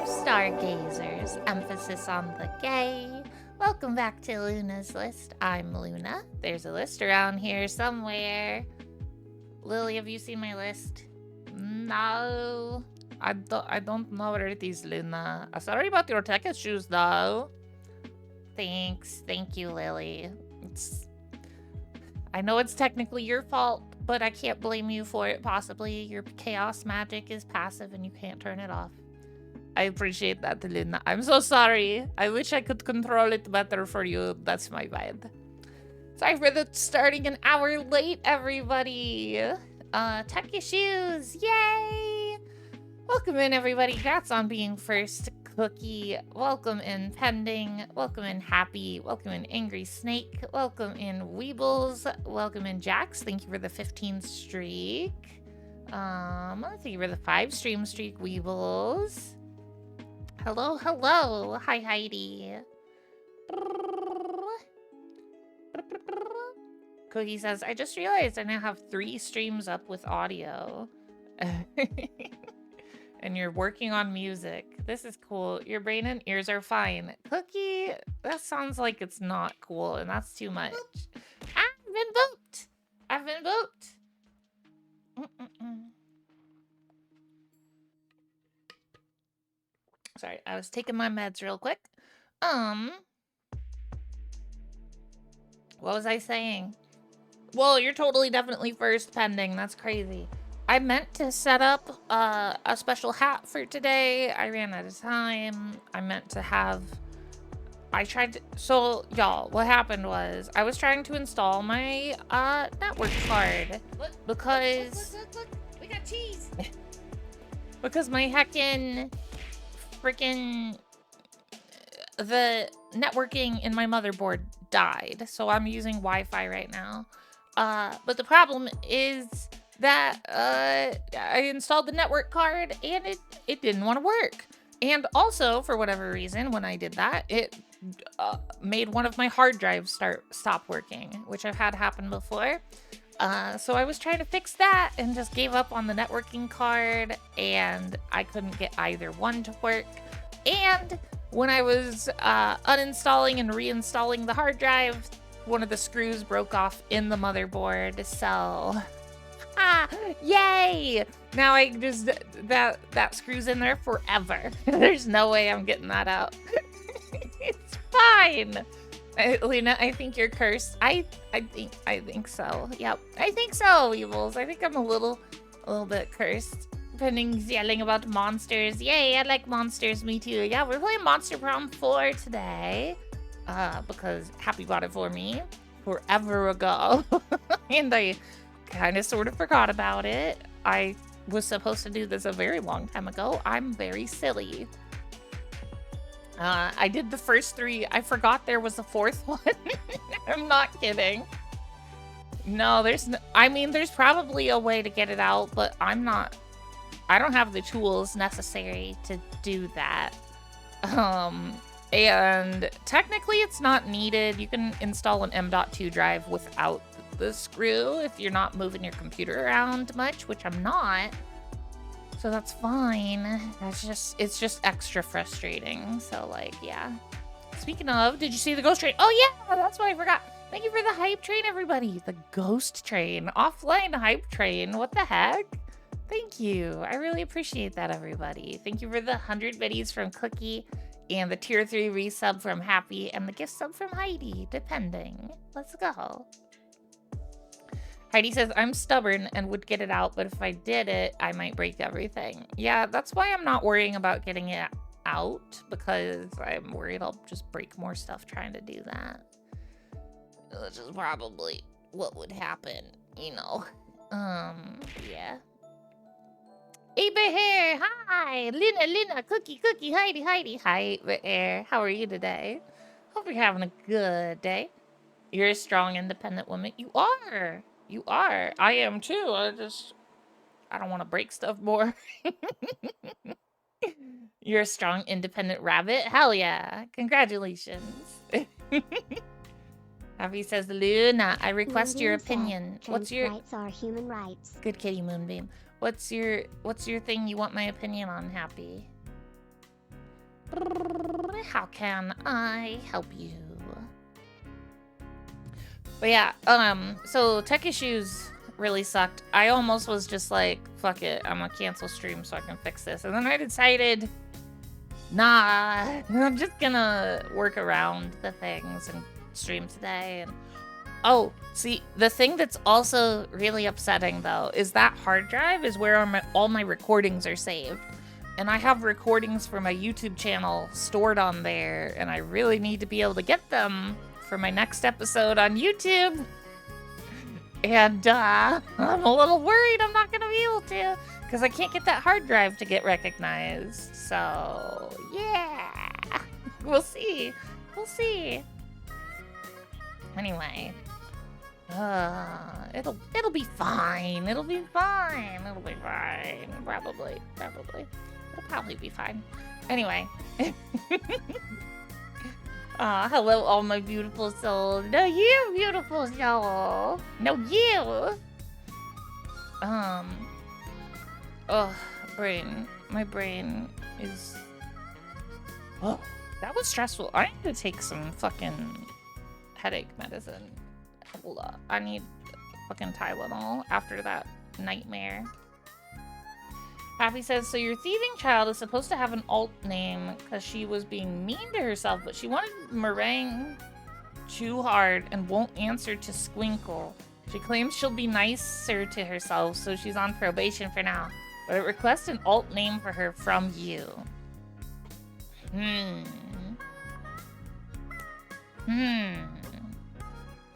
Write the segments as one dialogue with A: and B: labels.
A: stargazers, emphasis on the gay. Welcome back to Luna's List. I'm Luna. There's a list around here somewhere. Lily, have you seen my list? No. I don't know where it is, Luna. Sorry about your tech issues, though. Thanks. Thank you, Lily. I know it's technically your fault, but I can't blame you for it, possibly. Your chaos magic is passive and you can't turn it off. I appreciate that, Luna. I'm so sorry. I wish I could control it better for you. That's my bad. Sorry for the starting an hour late, everybody. Tech issues. Yay! Welcome in, everybody. Congrats on being first. Cookie. Welcome in Pending. Welcome in Happy. Welcome in Angry Snake. Welcome in Weebles. Welcome in Jax. Thank you for the 15 streak. Thank you for the 5 stream streak, Weebles. Hello, hello. Hi, Heidi. Cookie says, I just realized I now have 3 streams up with audio. And you're working on music. This is cool. Your brain and ears are fine. Cookie, that sounds like it's not cool, and that's too much. I've been booped. I've been booped. Sorry, I was taking my meds real quick. What was I saying? Well, you're totally definitely first, Pending. That's crazy. I meant to set up a special hat for today. I ran out of time. I meant to have... So, y'all, what happened was I was trying to install my network card. Because... Look. We got cheese. Because my heckin' freaking... The networking in my motherboard died. So I'm using Wi-Fi right now. But the problem is... that I installed the network card and it didn't want to work. And also, for whatever reason, when I did that, it made one of my hard drives stop working, which I've had happen before. So I was trying to fix that and just gave up on the networking card, and I couldn't get either one to work. And when I was uninstalling and reinstalling the hard drive, one of the screws broke off in the motherboard, so... yay! Now I just that screws in there forever. There's no way I'm getting that out. It's fine. Lena, I think you're cursed. I think so. Yep. I think so, Evils. I think I'm a little bit cursed. Pending's yelling about monsters. Yay, I like monsters, me too. Yeah, we're playing Monster Prom 4 today. Because Happy bought it for me forever ago. And I kind of sort of forgot about it. I was supposed to do this a very long time ago. I'm very silly. I did the first 3. I forgot there was a 4th one. I'm not kidding. No, there's probably a way to get it out, but I don't have the tools necessary to do that. And technically it's not needed. You can install an M.2 drive without the screw if you're not moving your computer around much, which I'm not, so that's fine. It's just extra frustrating. So like, yeah. Speaking of, did you see the ghost train? Oh yeah, that's what I forgot. Thank you for the hype train, everybody. The ghost train, offline hype train. What the heck? Thank you. I really appreciate that, everybody. Thank you for the 100 biddies from Cookie and the tier 3 resub from Happy and the gift sub from Heidi, depending. Let's go. Heidi says, I'm stubborn and would get it out, but if I did it, I might break everything. Yeah, that's why I'm not worrying about getting it out, because I'm worried I'll just break more stuff trying to do that. Which is probably what would happen, you know. Yeah. Ava Hair, hi! Lina, Cookie, Heidi. Hi, Bear. How are you today? Hope you're having a good day. You're a strong, independent woman. You are. You are. I am too. I don't want to break stuff more. You're a strong, independent rabbit. Hell yeah. Congratulations. Happy says, Luna, I request your opinion. What's your
B: rights are human rights?
A: Good kitty, Moonbeam. What's your thing you want my opinion on, Happy? How can I help you? But yeah, so tech issues really sucked. I almost was just like, fuck it, I'm gonna cancel stream so I can fix this. And then I decided, nah, I'm just gonna work around the things and stream today. And oh, see, the thing that's also really upsetting though is that hard drive is where all my recordings are saved. And I have recordings for my YouTube channel stored on there, and I really need to be able to get them for my next episode on YouTube. And I'm a little worried I'm not gonna be able to, because I can't get that hard drive to get recognized. So yeah, we'll see. We'll see. Anyway, it'll be fine. It'll be fine. It'll be fine. Probably. It'll probably be fine. Anyway. Hello, all my beautiful souls. No, you, beautiful soul. No, you. Brain. My brain is... Oh, that was stressful. I need to take some fucking headache medicine. Hold up. I need fucking Tylenol after that nightmare. Happy says, so your thieving child is supposed to have an alt name because she was being mean to herself, but she wanted meringue too hard and won't answer to Squinkle. She claims she'll be nicer to herself, so she's on probation for now. But it requests an alt name for her from you.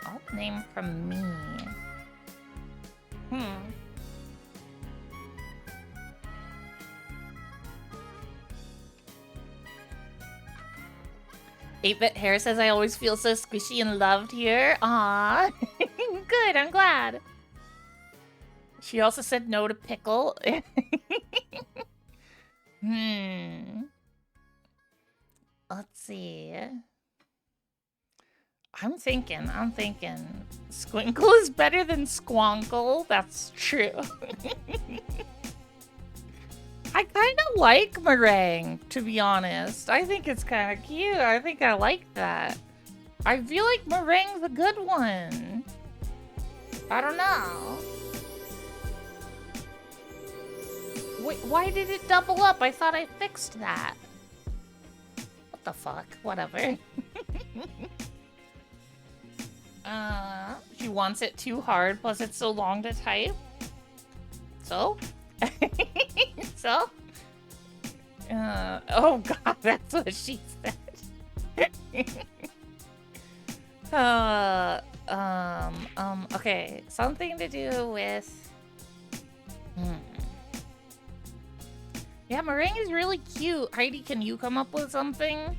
A: Alt name from me. 8-Bit Hair says, I always feel so squishy and loved here. Aww. Good, I'm glad. She also said no to pickle. Let's see. I'm thinking. Squinkle is better than Squonkle. That's true. I kind of like meringue, to be honest. I think it's kind of cute. I think I like that. I feel like meringue's a good one. I don't know. Wait, why did it double up? I thought I fixed that. What the fuck? Whatever. She wants it too hard, plus it's so long to type. So? So? Oh god, that's what she said. Okay, something to do with... Yeah, meringue is really cute. Heidi, can you come up with something?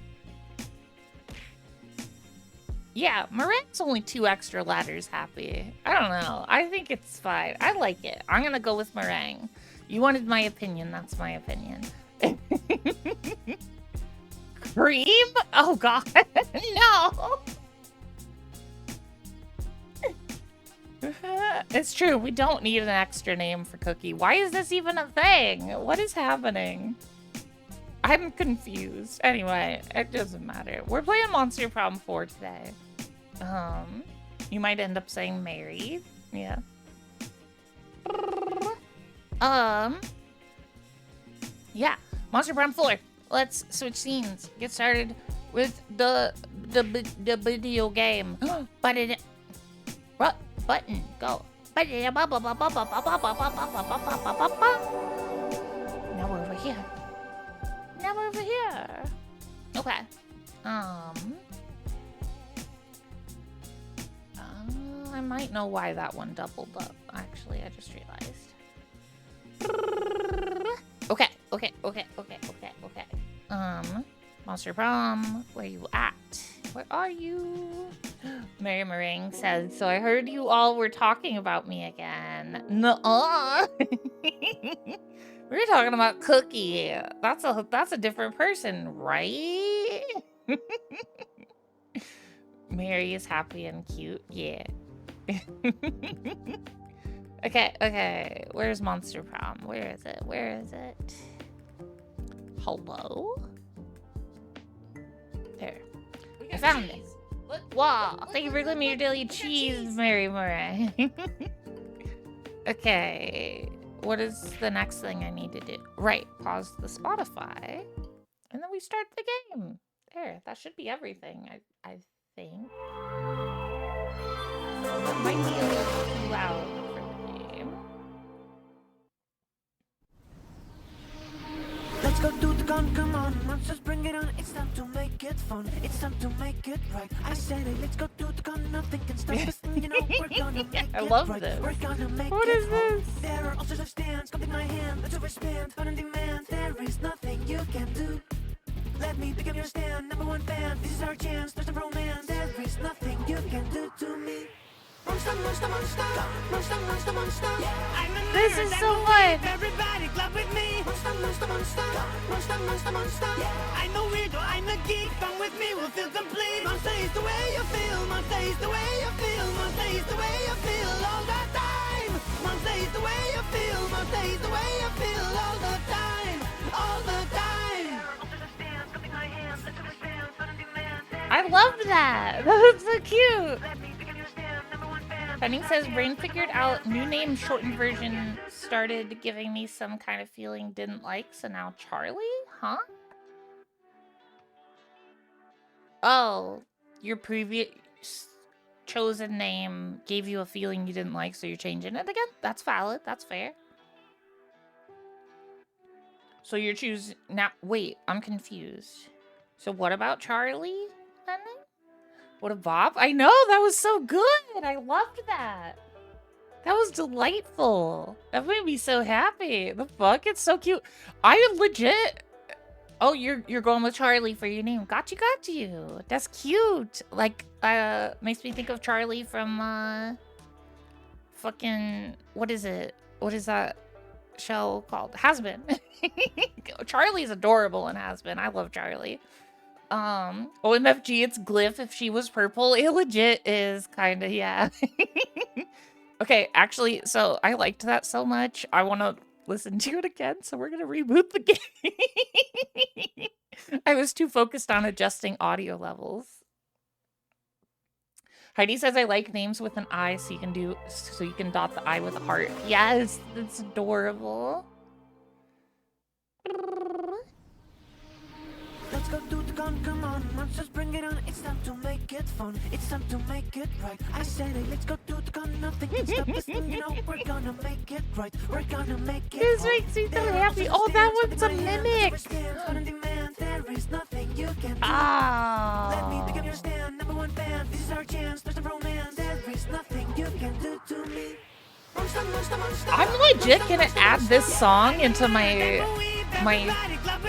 A: Yeah, meringue's only 2 extra letters, Happy. I don't know. I think it's fine. I like it. I'm gonna go with meringue. You wanted my opinion. That's my opinion. Cream? Oh, God. No. It's true. We don't need an extra name for Cookie. Why is this even a thing? What is happening? I'm confused. Anyway, it doesn't matter. We're playing Monster Problem 4 today. You might end up saying married. Yeah. Yeah. Monster Problem 4. Let's switch scenes. Get started with the video game. Button. Go. Now we're over here. Now we're over here. Okay. I might know why that one doubled up. Actually, I just realized. Okay. Monster Prom, where you at? Where are you? Mary Meringue says, so I heard you all were talking about me again. Nuh-uh. We were talking about Cookie. That's a different person, right? Mary is happy and cute. Yeah. Okay. Where's Monster Prom? Where is it? Hello? I found it. Wow, thank you for giving me your daily cheese, Mary Murray. Okay, what is the next thing I need to do? Right, pause the Spotify, and then we start the game. There, that should be everything, I think. That might be a little too loud for the game.
B: Let's go do the gun, come on, monsters bring it on. It's time to make it fun, it's time to make it right. I said it, let's go do the gun, nothing can stop us. You know we're gonna make
A: I
B: it
A: love
B: right.
A: this.
B: We're gonna make
A: What
B: it
A: is this?
B: There are all sorts of stands, come take my hand, let's overspend, fun and demand. There is nothing you can do. Let me become your stand, number one fan. This is our chance, there's no romance. There is nothing you can do to me. Monster, monster, monster, monster, monster, monster. I'm a
A: This is so fun.
B: Everybody clap with me. Monster, monster, monster, monster, monster, monster. I'm a weirdo, I'm a geek. Come with me, we'll feel complete. Monster is the way you feel. Monster is the way you feel. Monster is the way you feel all the time. Monster is the way you feel. Monster is the way you feel all the time. All the time.
A: I love that. That was so cute. Penny says, Brain figured out new name shortened version started giving me some kind of feeling didn't like, so now Charlie? Huh? Oh, your previous chosen name gave you a feeling you didn't like, so you're changing it again? That's valid. That's fair. So you're choosing now. Wait, I'm confused. So what about Charlie? Penny? What a bop. I know, that was so good. I loved that. That was delightful. That made me so happy. The fuck? It's so cute. I legit... Oh, you're going with Charlie for your name. Got you. That's cute. Like, makes me think of Charlie from, fucking... What is it? What is that show called? Has-Been. Charlie's adorable in Has-Been. I love Charlie. OMFG, it's Glyph. If she was purple, it legit is kind of, yeah. Okay, actually, so I liked that so much. I want to listen to it again, so we're going to reboot the game. I was too focused on adjusting audio levels. Heidi says, I like names with an I, so you can dot the I with a heart. Yes, that's adorable.
B: Let's go do the gun, come on, monsters bring it on. It's time to make it fun, it's time to make it right. I said it, let's go do the gun, nothing can stop us. You know we're gonna make it right. We're gonna make it.
A: This makes me so happy. Oh, that one's a mimic.
B: There is nothing you can do.
A: Ah.
B: Let me become your stand, number one fan. This is our chance, there's no romance. There is nothing you can do to me. Monster, monster, monster.
A: I'm legit gonna add this song into my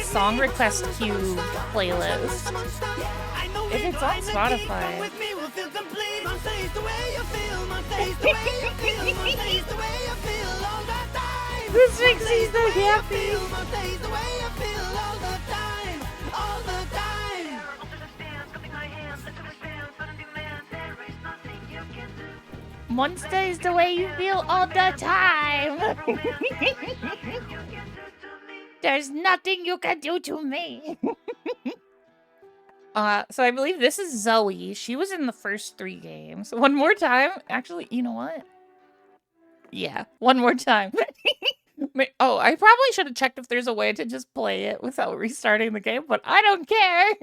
A: song request queue playlist. If it's on Spotify. This makes me so happy. Monster is the way you feel all the time. There's nothing you can do to me. So I believe this is Zoe. She was in the first 3 games. One more time. Actually, you know what? Yeah, one more time. Oh, I probably should have checked if there's a way to just play it without restarting the game, but I don't care.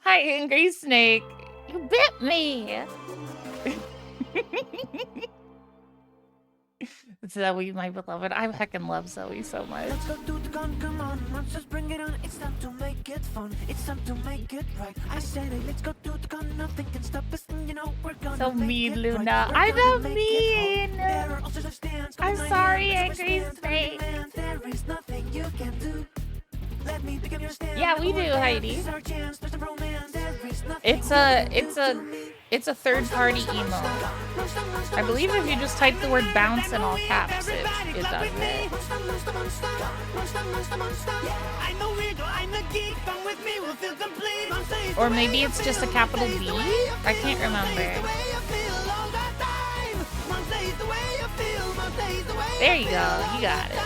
A: Hi, Angry Snake. You bit me. Zoe, my beloved. I heckin' love Zoe so much.
B: Let's go do the gun, come on, monsters bring it on. It's time to make it fun, it's time to make it right. I said it, let's go do the gun, nothing can stop us. You know we're gonna
A: so
B: make
A: mean,
B: it
A: Luna.
B: Right.
A: I'm not mean. I'm sorry, Angry Snake.
B: There is nothing you can do. Let me become your stand.
A: Yeah, we do, Heidi. It's a third-party emo. I believe if you just type the word bounce in all caps, it does it. Or maybe it's just a capital B? I can't remember. There you go, you got it.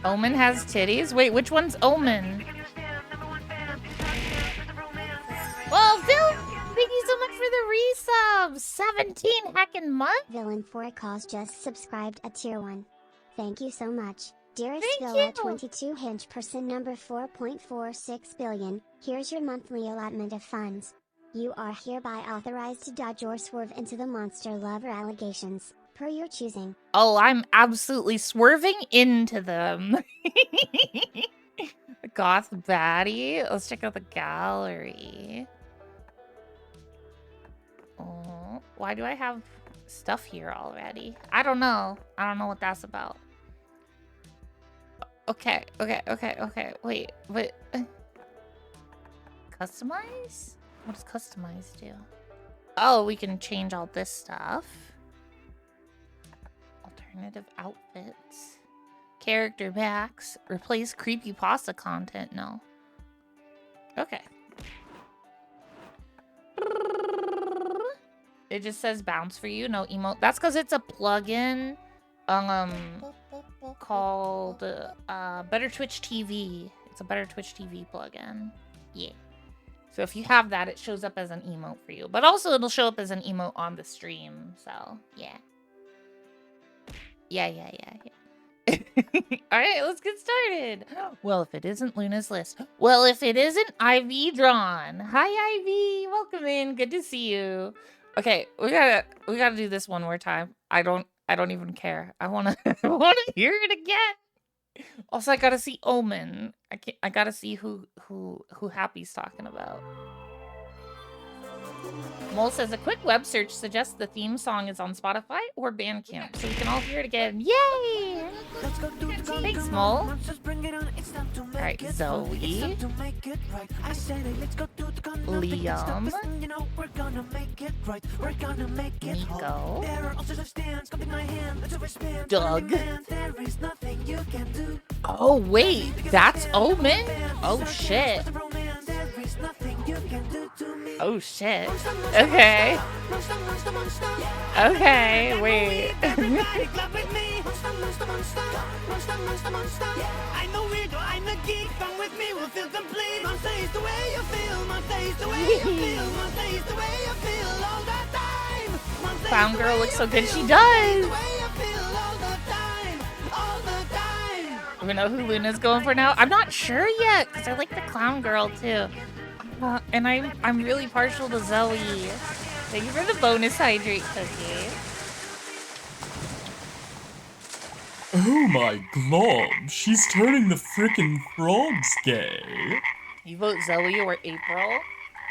A: Omen has titties? Wait, which one's Omen? Well, Phil, thank you so much for the resub. 17 heckin' month.
C: Villain 4 cause just subscribed at tier 1. Thank you so much. Dearest
A: Thank
C: Villa
A: you.
C: 22 hinge person number 4.46 billion, here's your monthly allotment of funds. You are hereby authorized to dodge or swerve into the monster lover allegations, per your choosing.
A: Oh, I'm absolutely swerving into them. The goth baddie. Let's check out the gallery. Oh, why do I have stuff here already? I don't know. I don't know what that's about. Okay. Wait. Customize? What does customize do? Oh, we can change all this stuff. Alternative outfits. Character packs. Replace creepypasta content. No. Okay. It just says bounce for you, no emote. That's because it's a plugin called Better Twitch TV. It's a Better Twitch TV plugin. Yeah. So if you have that, it shows up as an emote for you. But also it'll show up as an emote on the stream. So, yeah. Yeah. Alright, let's get started. Well, if it isn't Luna's list. Well, if it isn't Ivy Drawn. Hi, Ivy. Welcome in. Good to see you. Okay, we gotta do this one more time. I don't even care. I wanna hear it again. Also, I gotta see Omen. I gotta see who Happy's talking about. Mole says a quick web search suggests the theme song is on Spotify or Bandcamp, so we can all hear it again. Yay! Thanks, Mole. Alright, Zoe. Liam. Nico. Doug. Oh, wait. That's Omen? Oh, shit. Oh, shit. Okay. Okay, wait.
B: I know weirdo, I'm the geek, come with me, we'll feel complete. Monster is the way you feel, monster is the way you feel, monster is the way you feel all the time.
A: Clown girl looks so good, she does. We know who Luna's going for now. I'm not sure yet, because I like the clown girl too. And I'm really partial to Zoe. Thank you for the bonus hydrate cookie.
D: Oh my glob, she's turning the frickin' frogs gay.
A: You vote Zoe or April?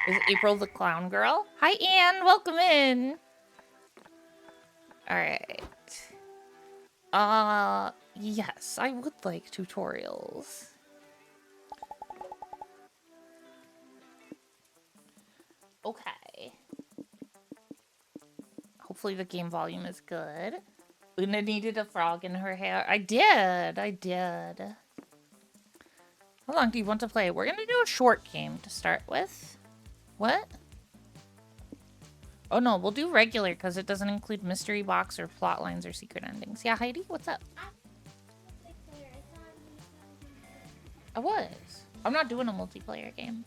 A: Is April the clown girl? Hi, Anne. Welcome in. All right. Yes, I would like tutorials. Okay. Hopefully the game volume is good. Luna needed a frog in her hair. I did. How long do you want to play? We're gonna do a short game to start with. What? Oh no, we'll do regular because it doesn't include mystery box or plot lines or secret endings. Yeah, Heidi, what's up? I was. I'm not doing a multiplayer game.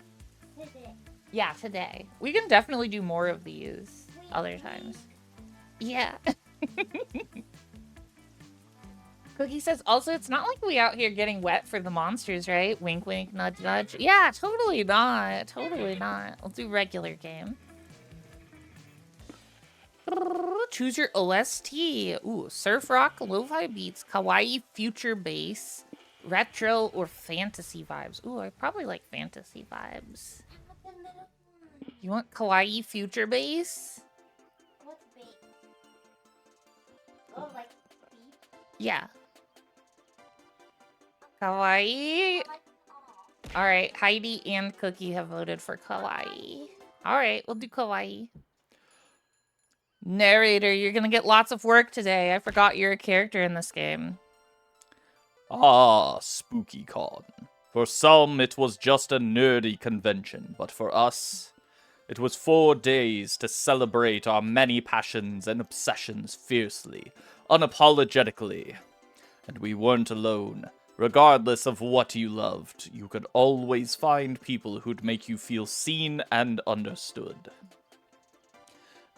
C: Today.
A: Yeah, today. We can definitely do more of these other times. Yeah. Cookie says, also, it's not like we out here getting wet for the monsters, right? Wink, wink, nudge, nudge. Yeah, totally not. Totally not. We'll do regular game. Choose your OST. Ooh, surf rock, lo-fi beats, kawaii future bass, retro, or fantasy vibes. Ooh, I probably like fantasy vibes. You want kawaii future bass?
C: What's bait? Oh, like beat?
A: Yeah. Kawaii. All right, Heidi and Cookie have voted for kawaii. All right, we'll do kawaii. Narrator, you're gonna get lots of work today. I forgot you're a character in this game.
E: Ah, Spooky Con. For some, it was just a nerdy convention, but for us, it was 4 days to celebrate our many passions and obsessions fiercely, unapologetically. And we weren't alone. Regardless of what you loved, you could always find people who'd make you feel seen and understood.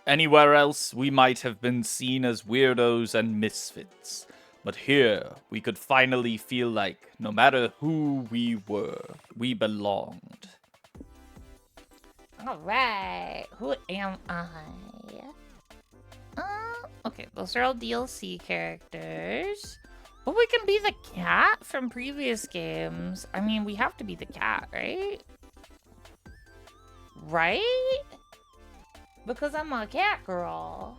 E: Anywhere else, we might have been seen as weirdos and misfits. But here, we could finally feel like, no matter who we were, we belonged.
A: Alright, who am I? Okay, those are all DLC characters. But we can be the cat from previous games. I mean, we have to be the cat, right? Right? Because I'm a cat girl.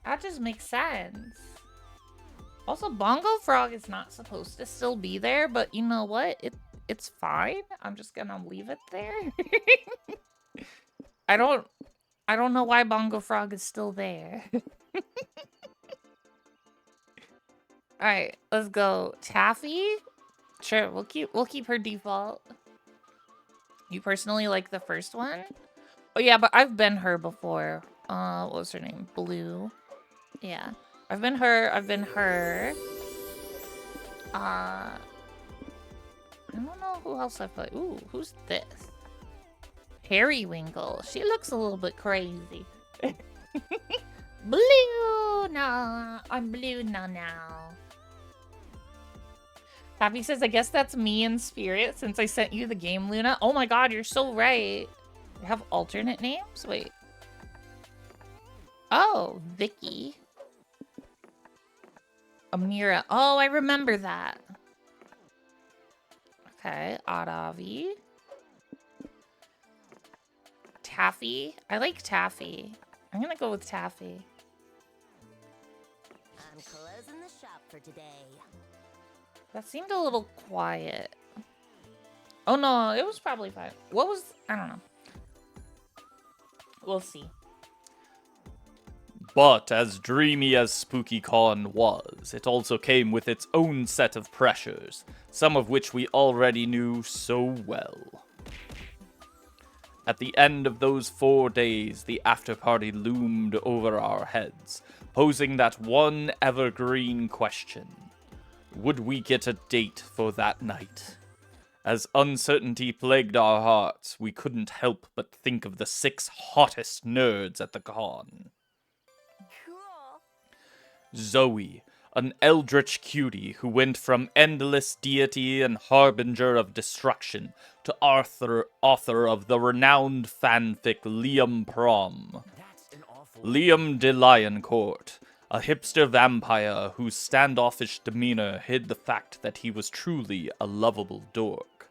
A: That just makes sense. Also, Bongo Frog is not supposed to still be there, but you know what? It's fine. I'm just gonna leave it there. I don't know why Bongo Frog is still there. Alright, let's go. Taffy? Sure, we'll keep her default. You personally like the first one? Oh yeah, but I've been her before. What was her name? Blue. Yeah. I've been her. I don't know who else I play. Ooh, who's this? Periwinkle. She looks a little bit crazy. Blue! Nah, I'm blue now. Taffy says, I guess that's me in spirit since I sent you the game, Luna. Oh my god, you're so right. You have alternate names? Wait. Oh, Vicky. Amira. Oh, I remember that. Okay, Adavi. Taffy. I like Taffy. I'm gonna go with Taffy.
F: I'm closing the shop for today.
A: That seemed a little quiet. Oh no, it was probably fine. What was... I don't know. We'll see.
E: But as dreamy as SpookyCon was, it also came with its own set of pressures, some of which we already knew so well. At the end of those 4 days, the after-party loomed over our heads, posing that one evergreen question. Would we get a date for that night? As uncertainty plagued our hearts, we couldn't help but think of the 6 hottest nerds at the con.
F: Cool.
E: Zoe, an eldritch cutie who went from endless deity and harbinger of destruction to author of the renowned fanfic Liam Prom. Liam de Lioncourt, a hipster vampire whose standoffish demeanor hid the fact that he was truly a lovable dork.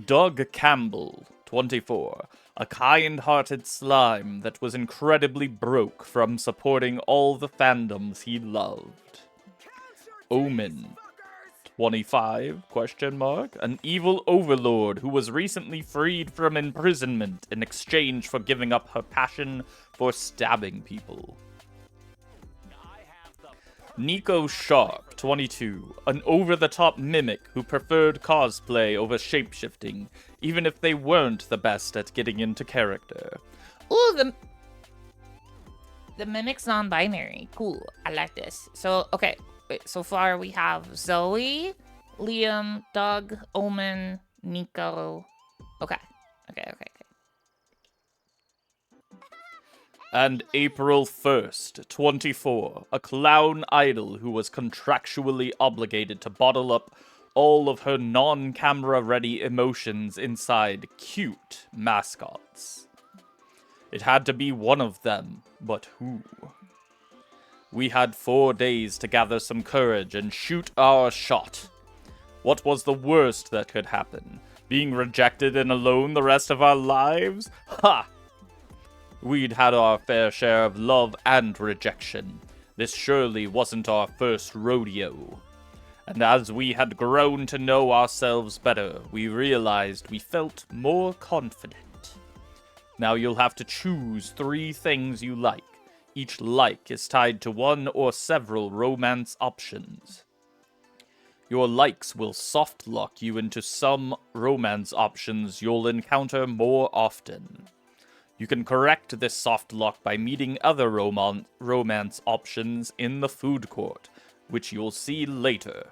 E: Doug Campbell, 24, a kind-hearted slime that was incredibly broke from supporting all the fandoms he loved. Omen, 25, an evil overlord who was recently freed from imprisonment in exchange for giving up her passion for stabbing people. Nico Sharp, 22, an over-the-top mimic who preferred cosplay over shapeshifting, even if they weren't the best at getting into character.
A: Ooh, the mimic's non-binary. Cool. I like this. So, okay. Wait, so far we have Zoe, Liam, Doug, Omen, Nico. Okay.
E: And April 1st, 24, a clown idol who was contractually obligated to bottle up all of her non-camera ready emotions inside cute mascots. It had to be one of them, but who? We had 4 days to gather some courage and shoot our shot. What was the worst that could happen? Being rejected and alone the rest of our lives? Ha! We'd had our fair share of love and rejection. This surely wasn't our first rodeo. And as we had grown to know ourselves better, we realized we felt more confident. Now you'll have to choose 3 things you like. Each like is tied to one or several romance options. Your likes will soft lock you into some romance options you'll encounter more often. You can correct this soft lock by meeting other romance options in the food court, which you'll see later.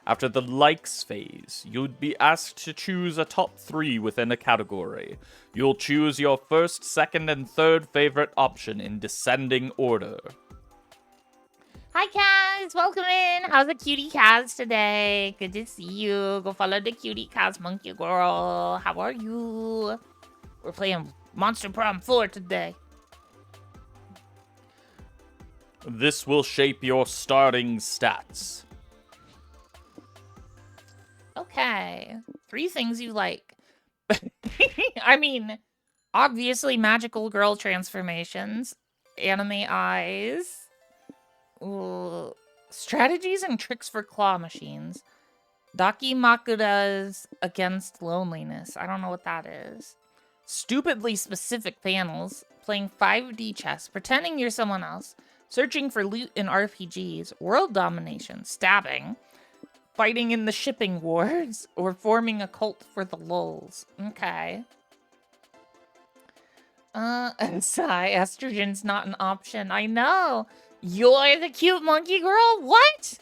E: After the likes phase, you'd be asked to choose a top 3 within a category. You'll choose your first, second, and third favorite option in descending order.
A: Hi, Kaz. Welcome in. How's the cutie Kaz today? Good to see you. Go follow the cutie Kaz monkey girl. How are you? We're playing Monster Prom 4 today.
E: This will shape your starting stats.
A: Okay. 3 things you like. I mean, obviously magical girl transformations, anime eyes, ooh, strategies and tricks for claw machines, Dakimakura's against loneliness. I don't know what that is. Stupidly specific panels, playing 5D chess, pretending you're someone else, searching for loot in RPGs, world domination, stabbing, fighting in the shipping wars, or forming a cult for the lulz. Okay. Sigh, estrogen's not an option. I know. You're the cute monkey girl? What?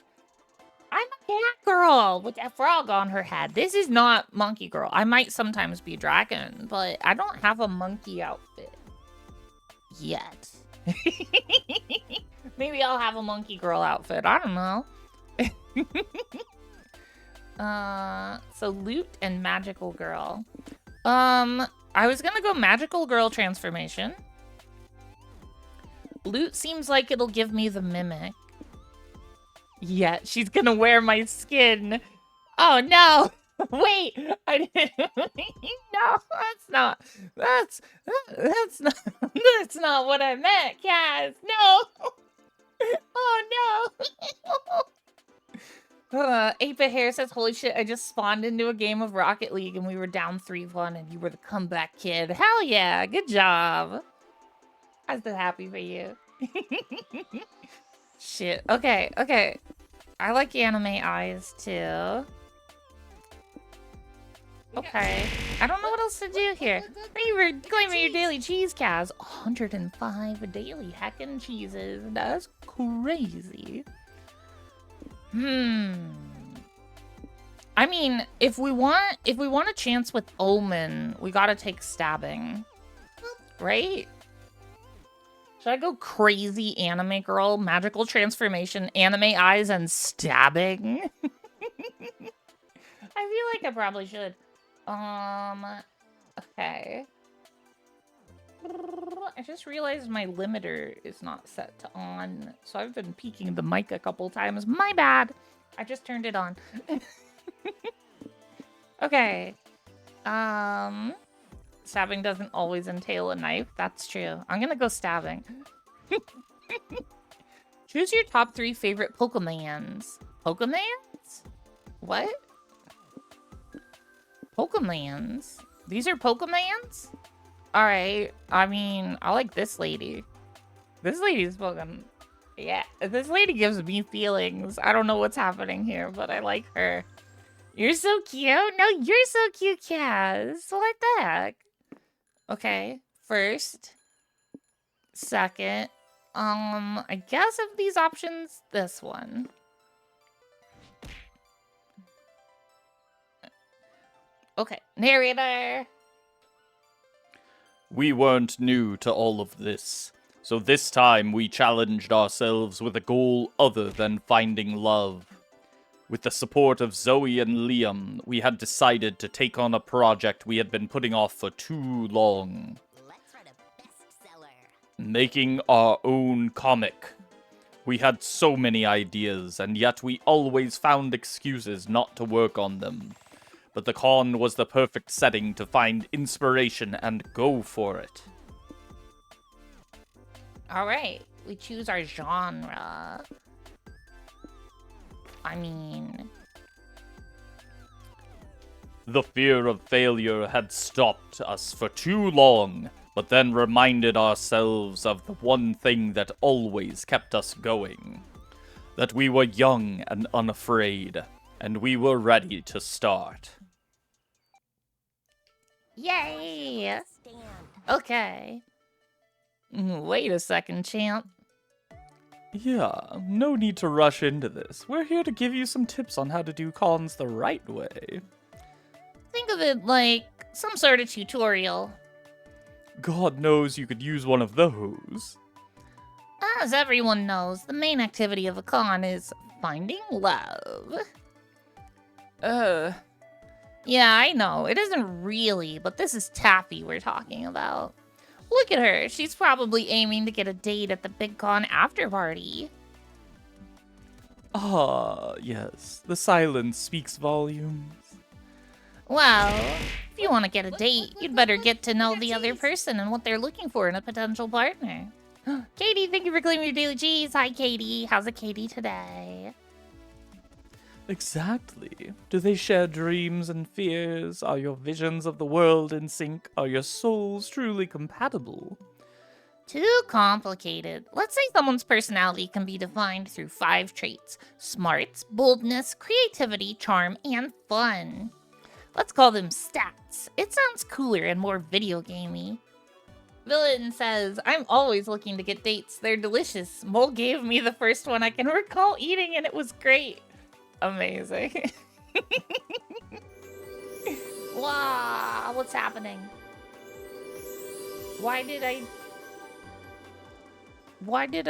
A: I'm a cat girl with a frog on her head. This is not monkey girl. I might sometimes be dragon, but I don't have a monkey outfit. Yet. Maybe I'll have a monkey girl outfit. I don't know. So loot and magical girl. I was gonna go magical girl transformation. Loot seems like it'll give me the mimic. Yeah, she's gonna wear my skin. Oh no! Wait, I didn't. No, that's not what I meant, Kaz. No. Oh no. 8-Bit Hair says, holy shit, I just spawned into a game of Rocket League and we were down 3-1 and you were the comeback kid. Hell yeah, good job. I'm so happy for you. Shit, okay. I like anime eyes too. Okay, I don't know what else to do here. Thank you for claiming your daily cheese, Kaz. 105 daily heckin' cheeses. That's crazy. I mean, if we want a chance with Omen, we gotta take stabbing, right? Should I go crazy anime girl, magical transformation, anime eyes, and stabbing? I feel like I probably should. Okay. I just realized my limiter is not set to on, so I've been peeking the mic a couple times. My bad. I just turned it on. Okay. Stabbing doesn't always entail a knife. That's true. I'm gonna go stabbing. Choose your top 3 favorite Pokemans. Pokemans? What? Pokemans? These are Pokemans? Alright. I mean, I like this lady. This lady's Pokemon. Yeah, this lady gives me feelings. I don't know what's happening here, but I like her. You're so cute. No, you're so cute, Kaz. What the heck? Okay, first, second, I guess of these options, this one. Okay, narrator.
E: We weren't new to all of this, so this time we challenged ourselves with a goal other than finding love. With the support of Zoe and Liam, we had decided to take on a project we had been putting off for too long.
F: Let's write a bestseller.
E: Making our own comic. We had so many ideas, and yet we always found excuses not to work on them. But the con was the perfect setting to find inspiration and go for it.
A: Alright, we choose our genre. I mean...
E: The fear of failure had stopped us for too long, but then reminded ourselves of the one thing that always kept us going. That we were young and unafraid, and we were ready to start.
A: Yay!
F: Stand.
A: Okay. Wait a second, champ.
E: Yeah, no need to rush into this. We're here to give you some tips on how to do cons the right way.
A: Think of it like some sort of tutorial.
E: God knows you could use one of those.
A: As everyone knows, the main activity of a con is finding love. Yeah, I know. It isn't really, but this is Taffy we're talking about. Look at her. She's probably aiming to get a date at the big con after party.
E: Ah, yes. The silence speaks volumes.
A: Well, if you want to get a date, you'd better get to know the other person and what they're looking for in a potential partner. Katie, thank you for claiming your daily cheese. Hi, Katie. How's it, Katie, today?
E: Exactly. Do they share dreams and fears? Are your visions of the world in sync? Are your souls truly compatible?
A: Too complicated. Let's say someone's personality can be defined through 5 traits: smarts, boldness, creativity, charm, and fun. Let's call them stats. It sounds cooler and more video gamey. Villain says, I'm always looking to get dates. They're delicious. Mole gave me the first one I can recall eating and it was great. Amazing. Wow, what's happening? Why did I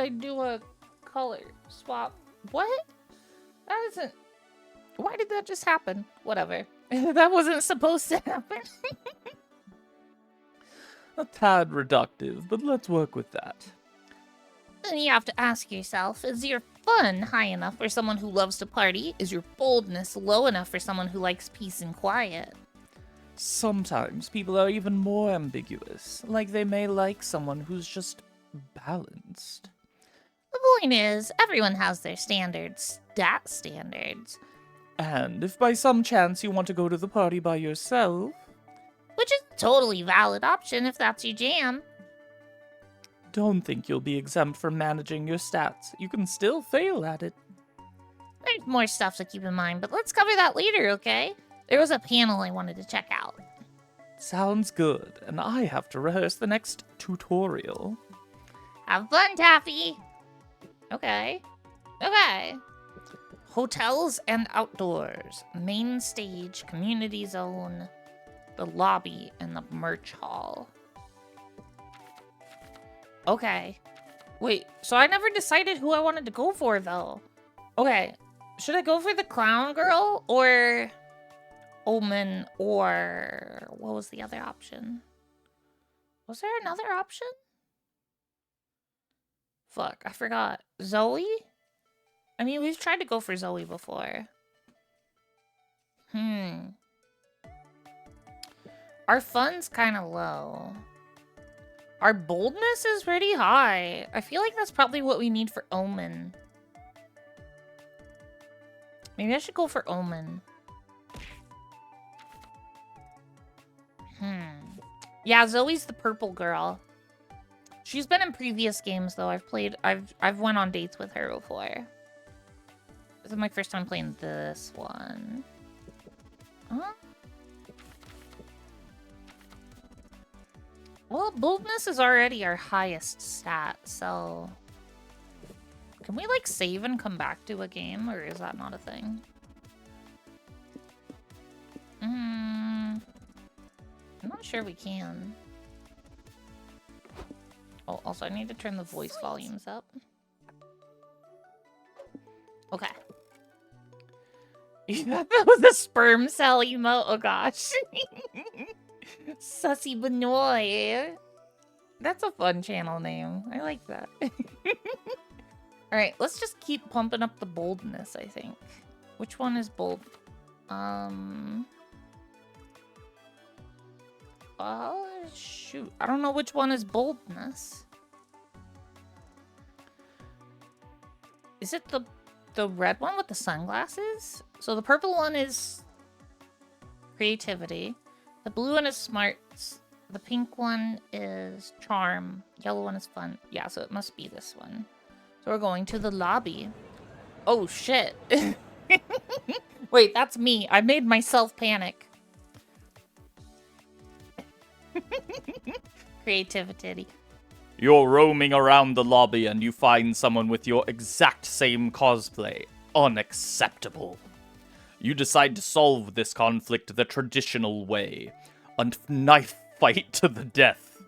A: do a color swap? What? That isn't... Why did that just happen? Whatever. That wasn't supposed to happen.
E: A tad reductive, but let's work with that.
A: Then you have to ask yourself, is your fun high enough for someone who loves to party? Is your boldness low enough for someone who likes peace and quiet?
E: Sometimes people are even more ambiguous, like they may like someone who's just balanced.
A: The point is, everyone has their standards. Stat standards.
E: And if by some chance you want to go to the party by yourself...
A: Which is a totally valid option if that's your jam.
E: Don't think you'll be exempt from managing your stats. You can still fail at it.
A: There's more stuff to keep in mind, but let's cover that later, okay? There was a panel I wanted to check out.
E: Sounds good, and I have to rehearse the next tutorial.
A: Have fun, Taffy! Okay. Okay. Hotels and outdoors. Main stage, community zone, the lobby, and the merch hall. Okay. Wait, so I never decided who I wanted to go for, though. Okay. Should I go for the clown girl, or Omen, or what was the other option? Was there another option? Fuck, I forgot. Zoe? I mean, we've tried to go for Zoe before. Our fun's kind of low. Our boldness is pretty high. I feel like that's probably what we need for Omen. Maybe I should go for Omen. Yeah, Zoe's the purple girl. She's been in previous games though. I've went on dates with her before. This is my first time playing this one. Huh? Well, boldness is already our highest stat, so... Can we, like, save and come back to a game, or is that not a thing? I'm not sure we can. Oh, also, I need to turn the voice volumes up. Okay. That was a sperm cell emote. Oh, gosh. Sussy Benoy. That's a fun channel name. I like that. Alright, let's just keep pumping up the boldness, I think. Which one is bold? Shoot. I don't know which one is boldness. Is it the red one with the sunglasses? So the purple one is creativity. The blue one is smarts. The pink one is charm. Yellow one is fun. Yeah, so it must be this one. So we're going to the lobby. Oh, shit. Wait, that's me. I made myself panic. Creativity.
E: You're roaming around the lobby and you find someone with your exact same cosplay. Unacceptable. You decide to solve this conflict the traditional way. A knife fight to the death.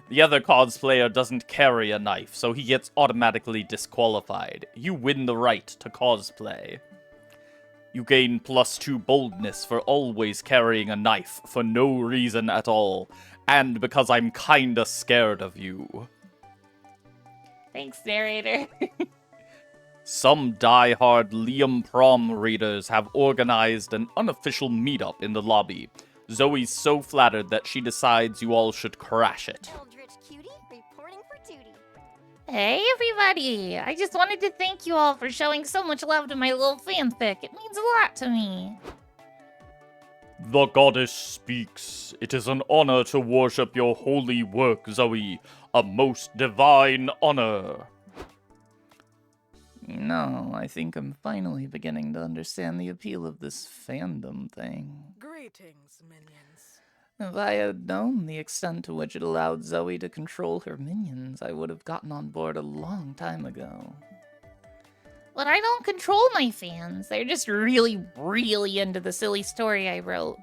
E: The other cosplayer doesn't carry a knife, so he gets automatically disqualified. You win the right to cosplay. You gain +2 boldness for always carrying a knife for no reason at all, and because I'm kinda scared of you.
A: Thanks, narrator.
E: Some die-hard Liam Prom readers have organized an unofficial meetup in the lobby. Zoe's so flattered that she decides you all should crash it.
F: Eldritch Cutie reporting for duty.
A: Hey, everybody! I just wanted to thank you all for showing so much love to my little fanfic. It means a lot to me.
E: The goddess speaks. It is an honor to worship your holy work, Zoe. A most divine honor. No, I think I'm finally beginning to understand the appeal of this fandom thing.
G: Greetings, minions.
E: If I had known the extent to which it allowed Zoe to control her minions, I would have gotten on board a long time ago.
A: But I don't control my fans. They're just really, really into the silly story I wrote.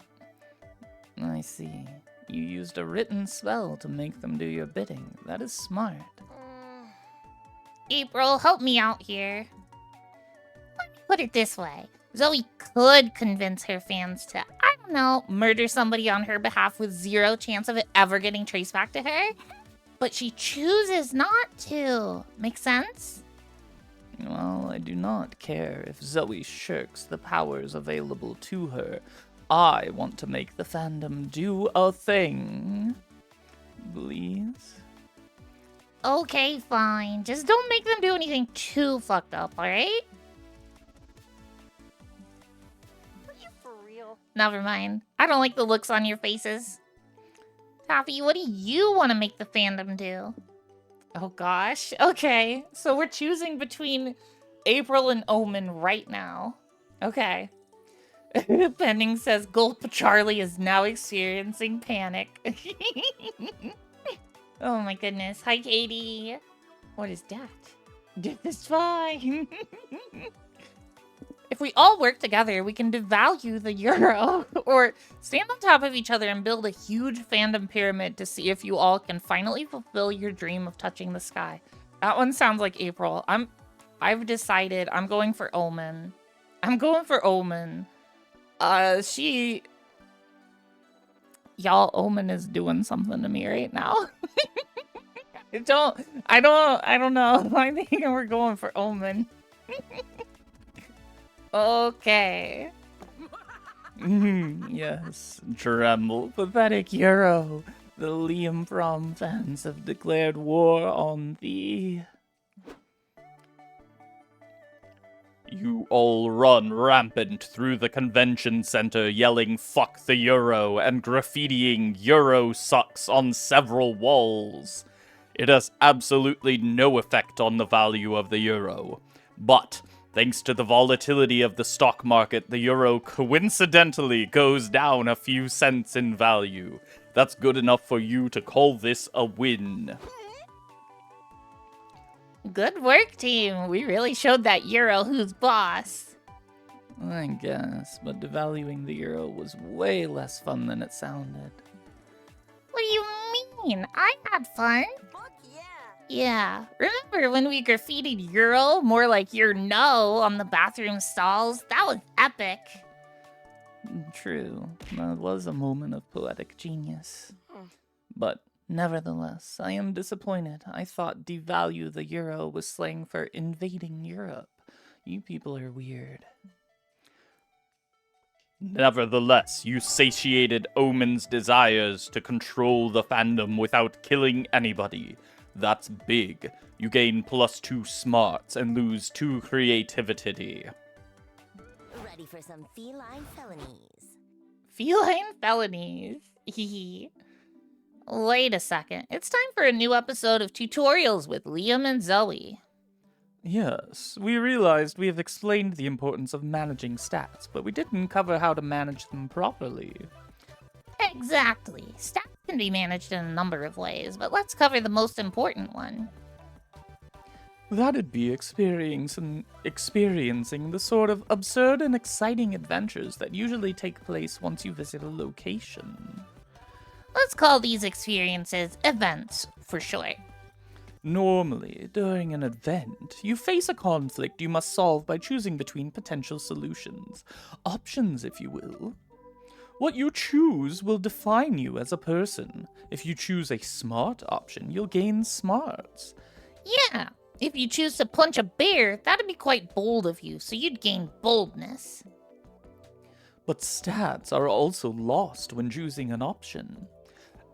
E: I see. You used a written spell to make them do your bidding. That is smart.
A: April, help me out here. Let me put it this way. Zoe could convince her fans to, I don't know, murder somebody on her behalf with 0 chance of it ever getting traced back to her. But she chooses not to. Make sense?
E: Well, I do not care if Zoe shirks the powers available to her. I want to make the fandom do a thing. Please?
A: Okay, fine. Just don't make them do anything too fucked up, alright?
F: Are you for real?
A: Never mind. I don't like the looks on your faces. Taffy, what do you want to make the fandom do? Oh gosh. Okay. So we're choosing between April and Omen right now. Okay. Pending says Gulp Charlie is now experiencing panic. Oh my goodness. Hi, Katie. What is that? Death is fine. If we all work together, we can devalue the euro or stand on top of each other and build a huge fandom pyramid to see if you all can finally fulfill your dream of touching the sky. That one sounds like April. I've decided I'm going for Omen. I'm going for Omen. Y'all, Omen is doing something to me right now. I don't know. I think we're going for Omen. Okay. Yes, tremble, pathetic hero. The Liam Prom fans have declared war on thee. You all run rampant through the convention center yelling "fuck the euro" and graffitiing "euro sucks" on several walls. It has absolutely no effect on the value of the euro. But, thanks to the volatility of the stock market, the euro coincidentally goes down a few cents in value. That's good enough for you to call this a win. Good work, team. We really showed that euro who's boss. I guess, but devaluing the euro was way less fun than it sounded. What do you mean? I had fun.
F: Fuck yeah.
A: Yeah. Remember when we graffitied euro, more like your no, on the bathroom stalls? That was epic. True. That was a moment of poetic genius. But nevertheless, I am disappointed. I thought devalue the euro was slang for invading Europe. You people are weird. Nevertheless, you satiated Omen's desires to control the fandom without killing anybody. That's big. You gain +2 smarts and lose 2 creativity.
F: Ready for some feline felonies.
A: Feline felonies? Hehe. Wait a second. It's time for a new episode of Tutorials with Liam and Zoe. Yes, we realized we have explained the importance of managing stats, but we didn't cover how to manage them properly. Exactly. Stats Can be managed in a number of ways, but let's cover the most important one.
E: That'd be experiencing the sort of absurd and exciting adventures that usually take place once you visit a location.
A: Let's call these experiences events for short.
E: Normally, during an event, you face a conflict you must solve by choosing between potential solutions. Options, if you will. What you choose will define you as a person. If you choose a smart option, you'll gain smarts.
A: Yeah, if you choose to punch a bear, that'd be quite bold of you, so you'd gain boldness.
E: But stats are also lost when choosing an option.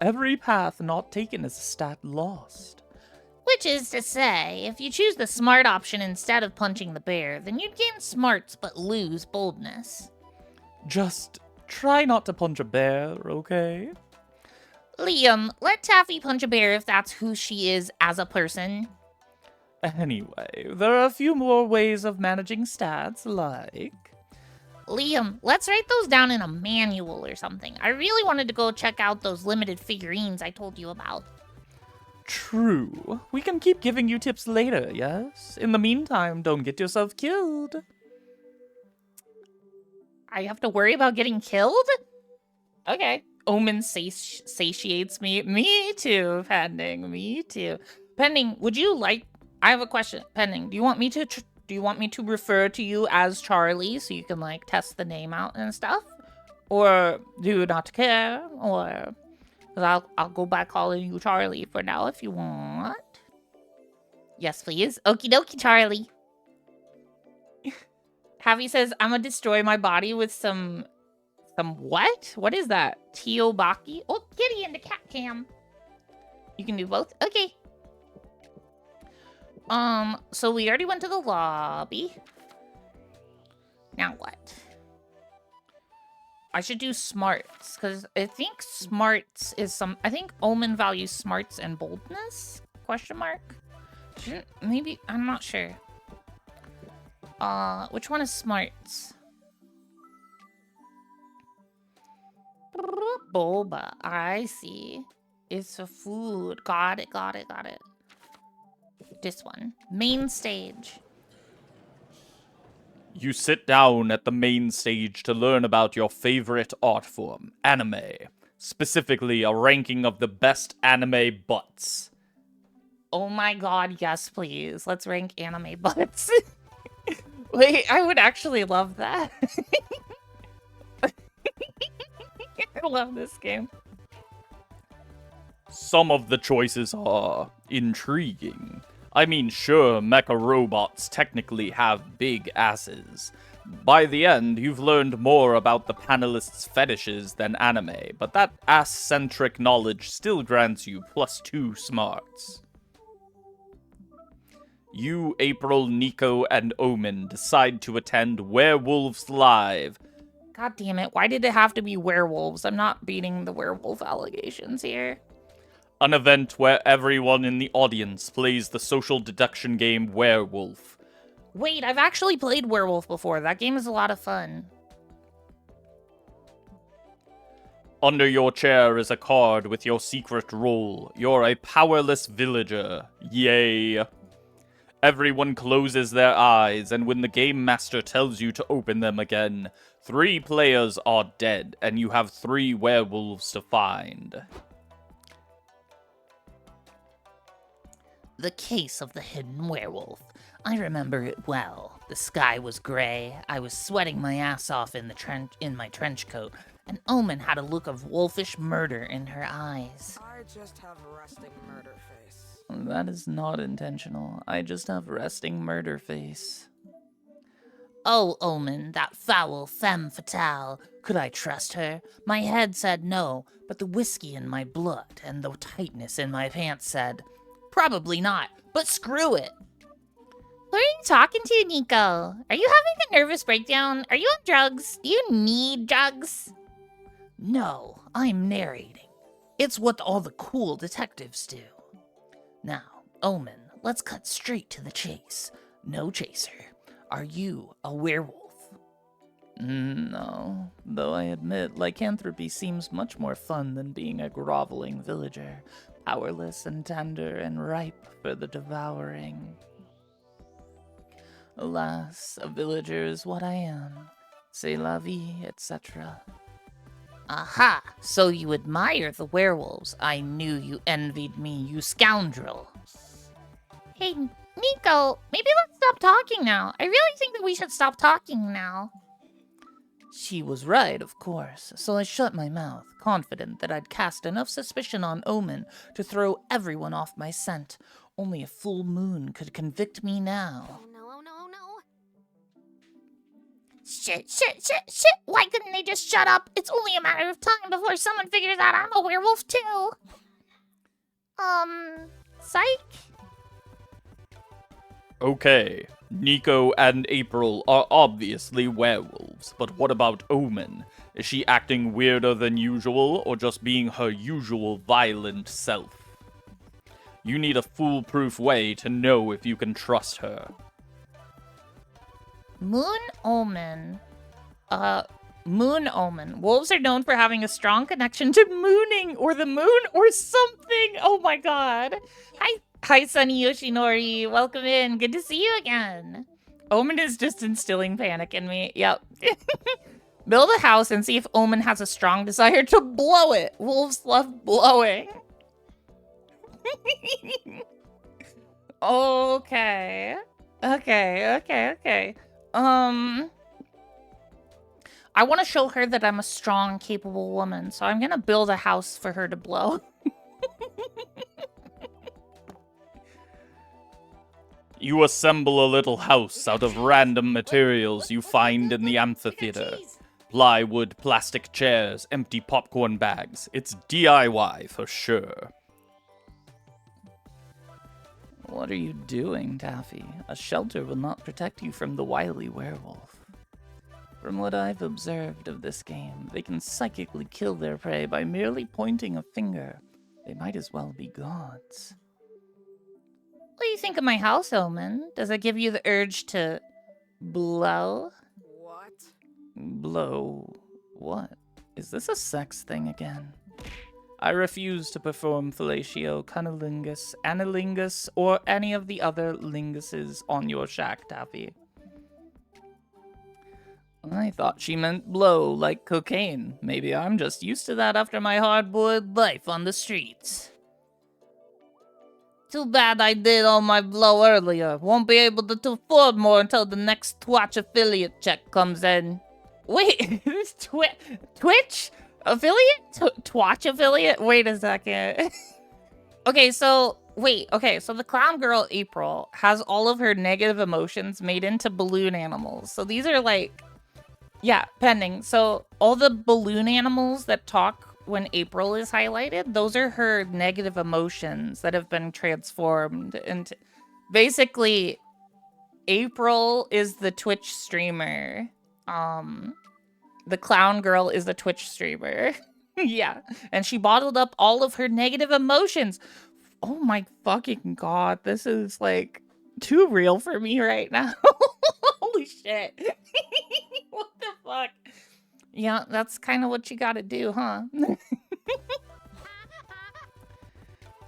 E: Every path not taken is a stat lost.
A: Which is to say, if you choose the smart option instead of punching the bear, then you'd gain smarts but lose boldness.
E: Just try not to punch a bear, okay?
A: Liam, let Taffy punch a bear if that's who she is as a person.
E: Anyway, there are a few more ways of managing stats, like...
A: Liam, let's write those down in a manual or something. I really wanted to go check out those limited figurines I told you about.
E: True. We can keep giving you tips later, yes? In the meantime, don't get yourself killed.
A: I have to worry about getting killed? Okay. Omen satiates me. Me too, Pending. Me too. Pending, would you like... I have a question. Pending, do you want me to refer to you as Charlie so you can, like, test the name out and stuff? Or do you not care? Or... I'll go by calling you Charlie for now if you want. Yes, please. Okie dokie, Charlie. Javi says, I'm gonna destroy my body with some what? What is that? Teobaki? Oh, kitty in the cat cam. You can do both? Okay. So we already went to the lobby. Now what? I should do smarts, because I think smarts is I think Omen values smarts and boldness? Question mark? Maybe, I'm not sure. Which one is smarts? Boba, I see. It's a food. Got it. This one. Main stage.
E: You sit down at the main stage to learn about your favorite art form, anime. Specifically, a ranking of the best anime butts.
A: Oh my god, yes please. Let's rank anime butts. Wait, I would actually love that. I love this game.
E: Some of the choices are intriguing. I mean, sure, mecha robots technically have big asses. By the end, you've learned more about the panelists' fetishes than anime, but that ass-centric knowledge still grants you +2 smarts. You, April, Nico, and Omen decide to attend Werewolves Live.
A: God damn it, why did it have to be werewolves? I'm not beating the werewolf allegations here.
E: An event where everyone in the audience plays the social deduction game Werewolf.
A: Wait, I've actually played Werewolf before. That game is a lot of fun.
E: Under your chair is a card with your secret role. You're a powerless villager. Yay. Everyone closes their eyes, and when the game master tells you to open them again, 3 players are dead, and you have 3 werewolves to find.
A: The case of the hidden werewolf. I remember it well. The sky was gray. I was sweating my ass off in my trench coat, and Omen had a look of wolfish murder in her eyes.
G: I just have resting murder face.
E: That is not intentional. I just have resting murder face.
A: Oh, Omen, that foul femme fatale. Could I trust her? My head said no, but the whiskey in my blood and the tightness in my pants said, probably not, but screw it. Who are you talking to, Nico? Are you having a nervous breakdown? Are you on drugs? Do you need drugs? No, I'm narrating. It's what all the cool detectives do. Now, Omen, let's cut straight to the chase. No chaser. Are you a werewolf?
E: No, though I admit lycanthropy seems much more fun than being a groveling villager, powerless and tender and ripe for the devouring. Alas, a villager is what I am. C'est la vie, etc.
A: Aha! So you admire the werewolves. I knew you envied me, you scoundrel. Hey, Nico, maybe let's stop talking now. I really think that we should stop talking now.
E: She was right, of course, so I shut my mouth, confident that I'd cast enough suspicion on Omen to throw everyone off my scent. Only a full moon could convict me now.
F: Oh no, oh no, oh no.
A: Shit. Why couldn't they just shut up? It's only a matter of time before someone figures out I'm a werewolf too. Psych?
E: Okay, Nico and April are obviously werewolves, but what about Omen? Is she acting weirder than usual, or just being her usual violent self? You need a foolproof way to know if you can trust her.
A: Moon Omen. Moon Omen. Wolves are known for having a strong connection to mooning or the moon or something. Oh my god. Hi, Sunny Yoshinori. Welcome in. Good to see you again. Omen is just instilling panic in me. Yep. Build a house and see if Omen has a strong desire to blow it. Wolves love blowing. Okay. I want to show her that I'm a strong, capable woman, so I'm gonna build a house for her to blow.
E: You assemble a little house out of random materials you find in the amphitheater. Plywood, plastic chairs, empty popcorn bags. It's DIY for sure. What are you doing, Taffy? A shelter will not protect you from the wily werewolf. From what I've observed of this game, they can psychically kill their prey by merely pointing a finger. They might as well be gods.
A: What do you think of my house, Omen? Does it give you the urge to blow?
G: What?
E: Blow what? Is this a sex thing again? I refuse to perform fellatio, cunnilingus, analingus, or any of the other linguses on your shack, Taffy. I thought she meant blow, like cocaine. Maybe I'm just used to that after my hard-boiled life on the streets.
A: Too bad I did all my blow earlier. Won't be able to afford more until the next Twitch affiliate check comes in. Wait, this Twitch affiliate? Twitch affiliate? Wait a second. Okay, so the clown girl April has all of her negative emotions made into balloon animals. So these are like, yeah, pending. So all the balloon animals that talk when April is highlighted, those are her negative emotions that have been transformed into. Basically, April is the Twitch streamer. The clown girl is the Twitch streamer. Yeah, and she bottled up all of her negative emotions. Oh my fucking god, this is like too real for me right now. Holy shit. What the fuck? Yeah, that's kind of what you gotta do, huh?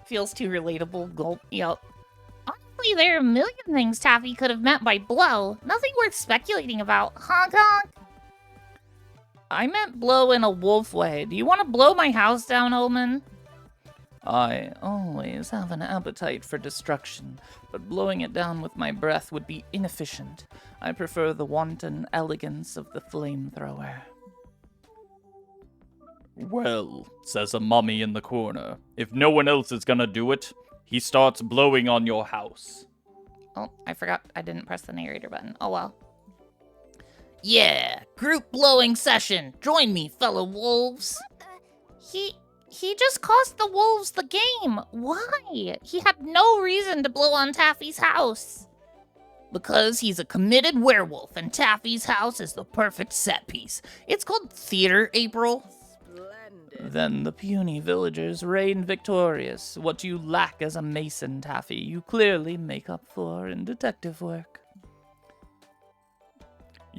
A: Feels too relatable. Gulp. Yep. Honestly, there are a million things Taffy could have meant by blow. Nothing worth speculating about. Honk honk. I meant blow in a wolf way. Do you want to blow my house down, Omen?
E: I always have an appetite for destruction, but blowing it down with my breath would be inefficient. I prefer the wanton elegance of the flamethrower. Well, says a mummy in the corner, if no one else is gonna do it, he starts blowing on your house.
A: Oh, I forgot I didn't press the narrator button. Oh well. Yeah, group blowing session. Join me, fellow wolves. He just cost the wolves the game. Why? He had no reason to blow on Taffy's house. Because he's a committed werewolf, and Taffy's house is the perfect set piece. It's called theater, April.
G: Splendid.
E: Then the puny villagers reign victorious. What you lack as a mason, Taffy, you clearly make up for in detective work.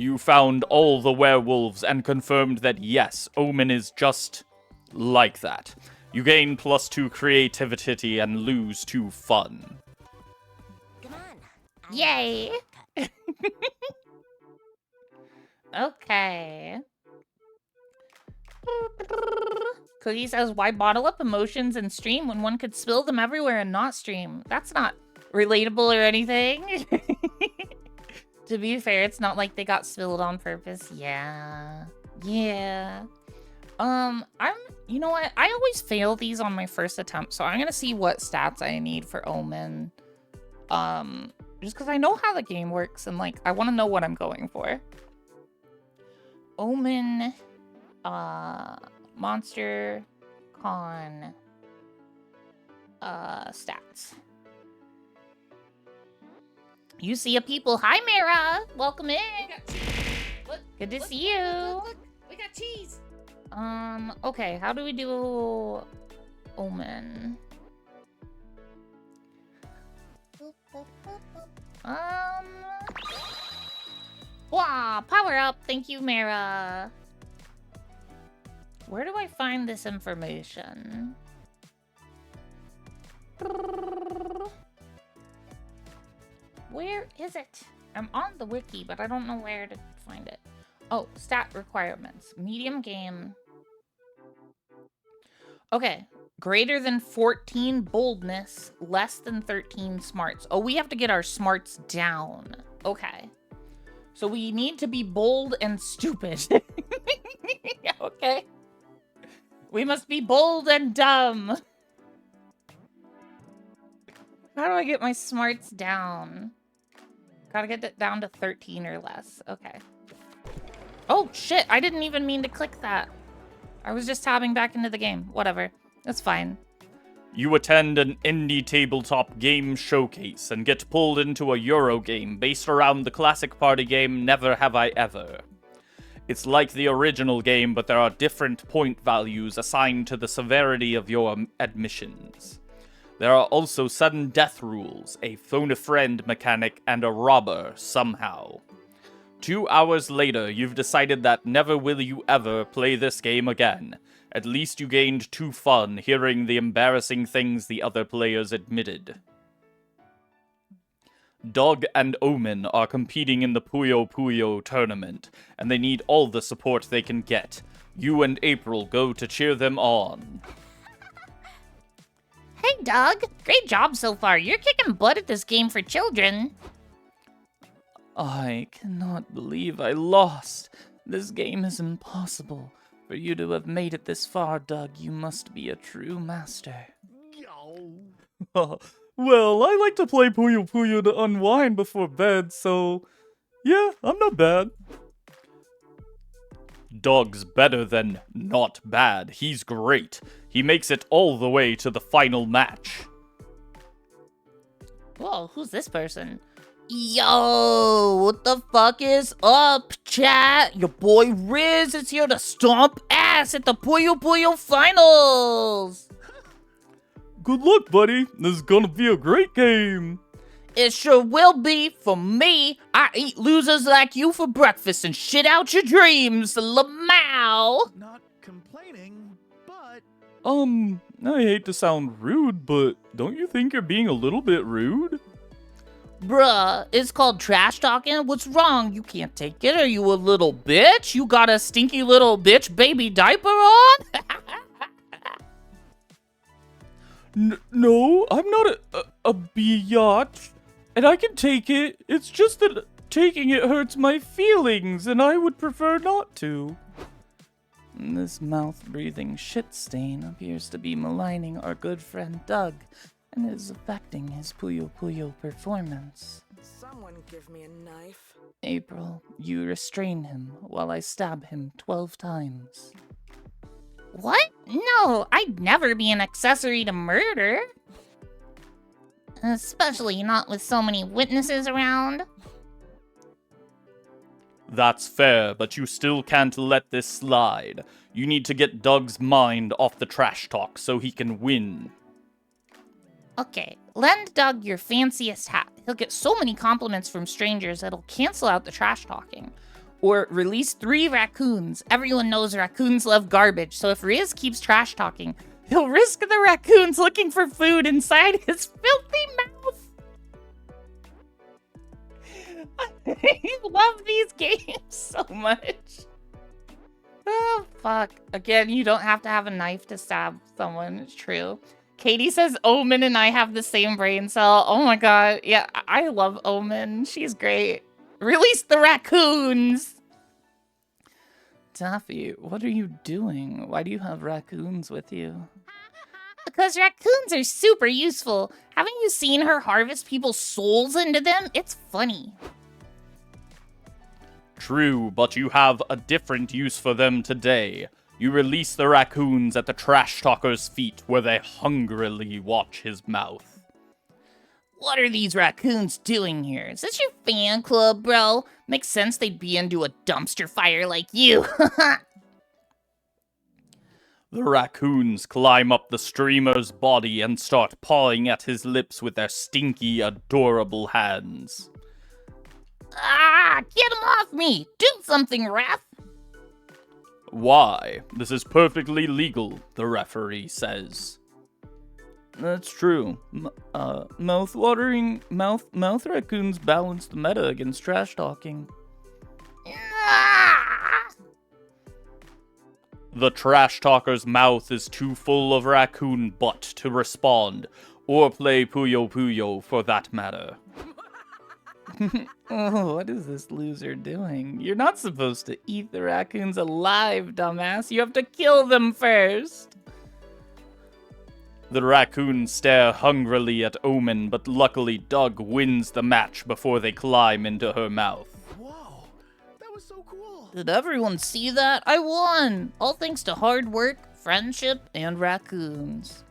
E: You found all the werewolves and confirmed that yes, Omen is just like that. You gain +2 creativity and lose 2 fun.
F: Come on.
A: Yay! Okay. Cookie says, why bottle up emotions and stream when one could spill them everywhere and not stream? That's not relatable or anything. To be fair, it's not like they got spilled on purpose. Yeah. Yeah. You know what? I always fail these on my first attempt, so I'm gonna see what stats I need for Omen. Just because I know how the game works and, like, I want to know what I'm going for. Omen, Monster Con, stats. You see a people. Hi, Mara. Welcome in. Good to see you.
G: Look, we got cheese.
A: Okay. How do we do Omen? Wow, power up. Thank you, Mara. Where do I find this information? Where is it? I'm on the wiki, but I don't know where to find it. Oh, stat requirements. Medium game. Okay. Greater than 14 boldness, less than 13 smarts. Oh, we have to get our smarts down. Okay. So we need to be bold and stupid. Okay. We must be bold and dumb. How do I get my smarts down? Gotta get it down to 13 or less. Okay. Oh, shit. I didn't even mean to click that. I was just tabbing back into the game. Whatever. That's fine.
E: You attend an indie tabletop game showcase and get pulled into a Euro game based around the classic party game Never Have I Ever. It's like the original game, but there are different point values assigned to the severity of your admissions. There are also sudden death rules, a phone-a-friend mechanic, and a robber, somehow. 2 hours later, you've decided that never will you ever play this game again. At least you gained 2 fun hearing the embarrassing things the other players admitted. Dog and Omen are competing in the Puyo Puyo tournament, and they need all the support they can get. You and April go to cheer them on.
A: Hey, Doug. Great job so far. You're kicking butt at this game for children.
E: I cannot believe I lost. This game is impossible. For you to have made it this far, Doug, you must be a true master. Well, I like to play Puyo Puyo to unwind before bed, so yeah, I'm not bad. Doug's better than not bad. He's great. He makes it all the way to the final match.
A: Whoa, who's this person? Yo, what the fuck is up, chat? Your boy Riz is here to stomp ass at the Puyo Puyo finals.
E: Good luck, buddy. This is gonna be a great game.
A: It sure will be for me. I eat losers like you for breakfast and shit out your dreams, Lamau.
B: Not complaining, but
E: I hate to sound rude, but don't you think you're being a little bit rude?
A: Bruh, it's called trash talking. What's wrong? You can't take it? Are you a little bitch? You got a stinky little bitch baby diaper on?
E: No, I'm not a biatch, and I can take it. It's just that taking it hurts my feelings, and I would prefer not to. This mouth-breathing shit stain appears to be maligning our good friend Doug, and is affecting his Puyo Puyo performance.
G: Someone give me a knife.
E: April, you restrain him while I stab him 12 times.
A: What? No, I'd never be an accessory to murder. Especially not with so many witnesses around.
E: That's fair, but you still can't let this slide. You need to get Doug's mind off the trash talk so he can win.
A: Okay, lend Doug your fanciest hat. He'll get so many compliments from strangers that'll cancel out the trash talking. Or release 3 raccoons. Everyone knows raccoons love garbage, so if Riz keeps trash talking, he'll risk the raccoons looking for food inside his filthy mouth. I love these games so much. Oh, fuck. Again, you don't have to have a knife to stab someone. It's true. Katie says Omen and I have the same brain cell. Oh my god. Yeah, I love Omen. She's great. Release the raccoons! Taffy, what are you doing? Why do you have raccoons with you? Because raccoons are super useful. Haven't you seen her harvest people's souls into them? It's funny.
E: True, but you have a different use for them today. You release the raccoons at the trash talker's feet where they hungrily watch his mouth.
A: What are these raccoons doing here? Is this your fan club, bro? Makes sense they'd be into a dumpster fire like you.
E: The raccoons climb up the streamer's body and start pawing at his lips with their stinky, adorable hands.
A: Ah, get him off me! Do something, ref!
E: Why? This is perfectly legal, the referee says. That's true. Mouth raccoons balance the meta against trash talking.
A: Ah!
E: The trash talker's mouth is too full of raccoon butt to respond, or play Puyo Puyo for that matter.
A: Oh, what is this loser doing? You're not supposed to eat the raccoons alive, dumbass. You have to kill them first.
E: The raccoons stare hungrily at Omen, but luckily Doug wins the match before they climb into her mouth.
B: Whoa, that was so cool.
A: Did everyone see that? I won! All thanks to hard work, friendship, and raccoons.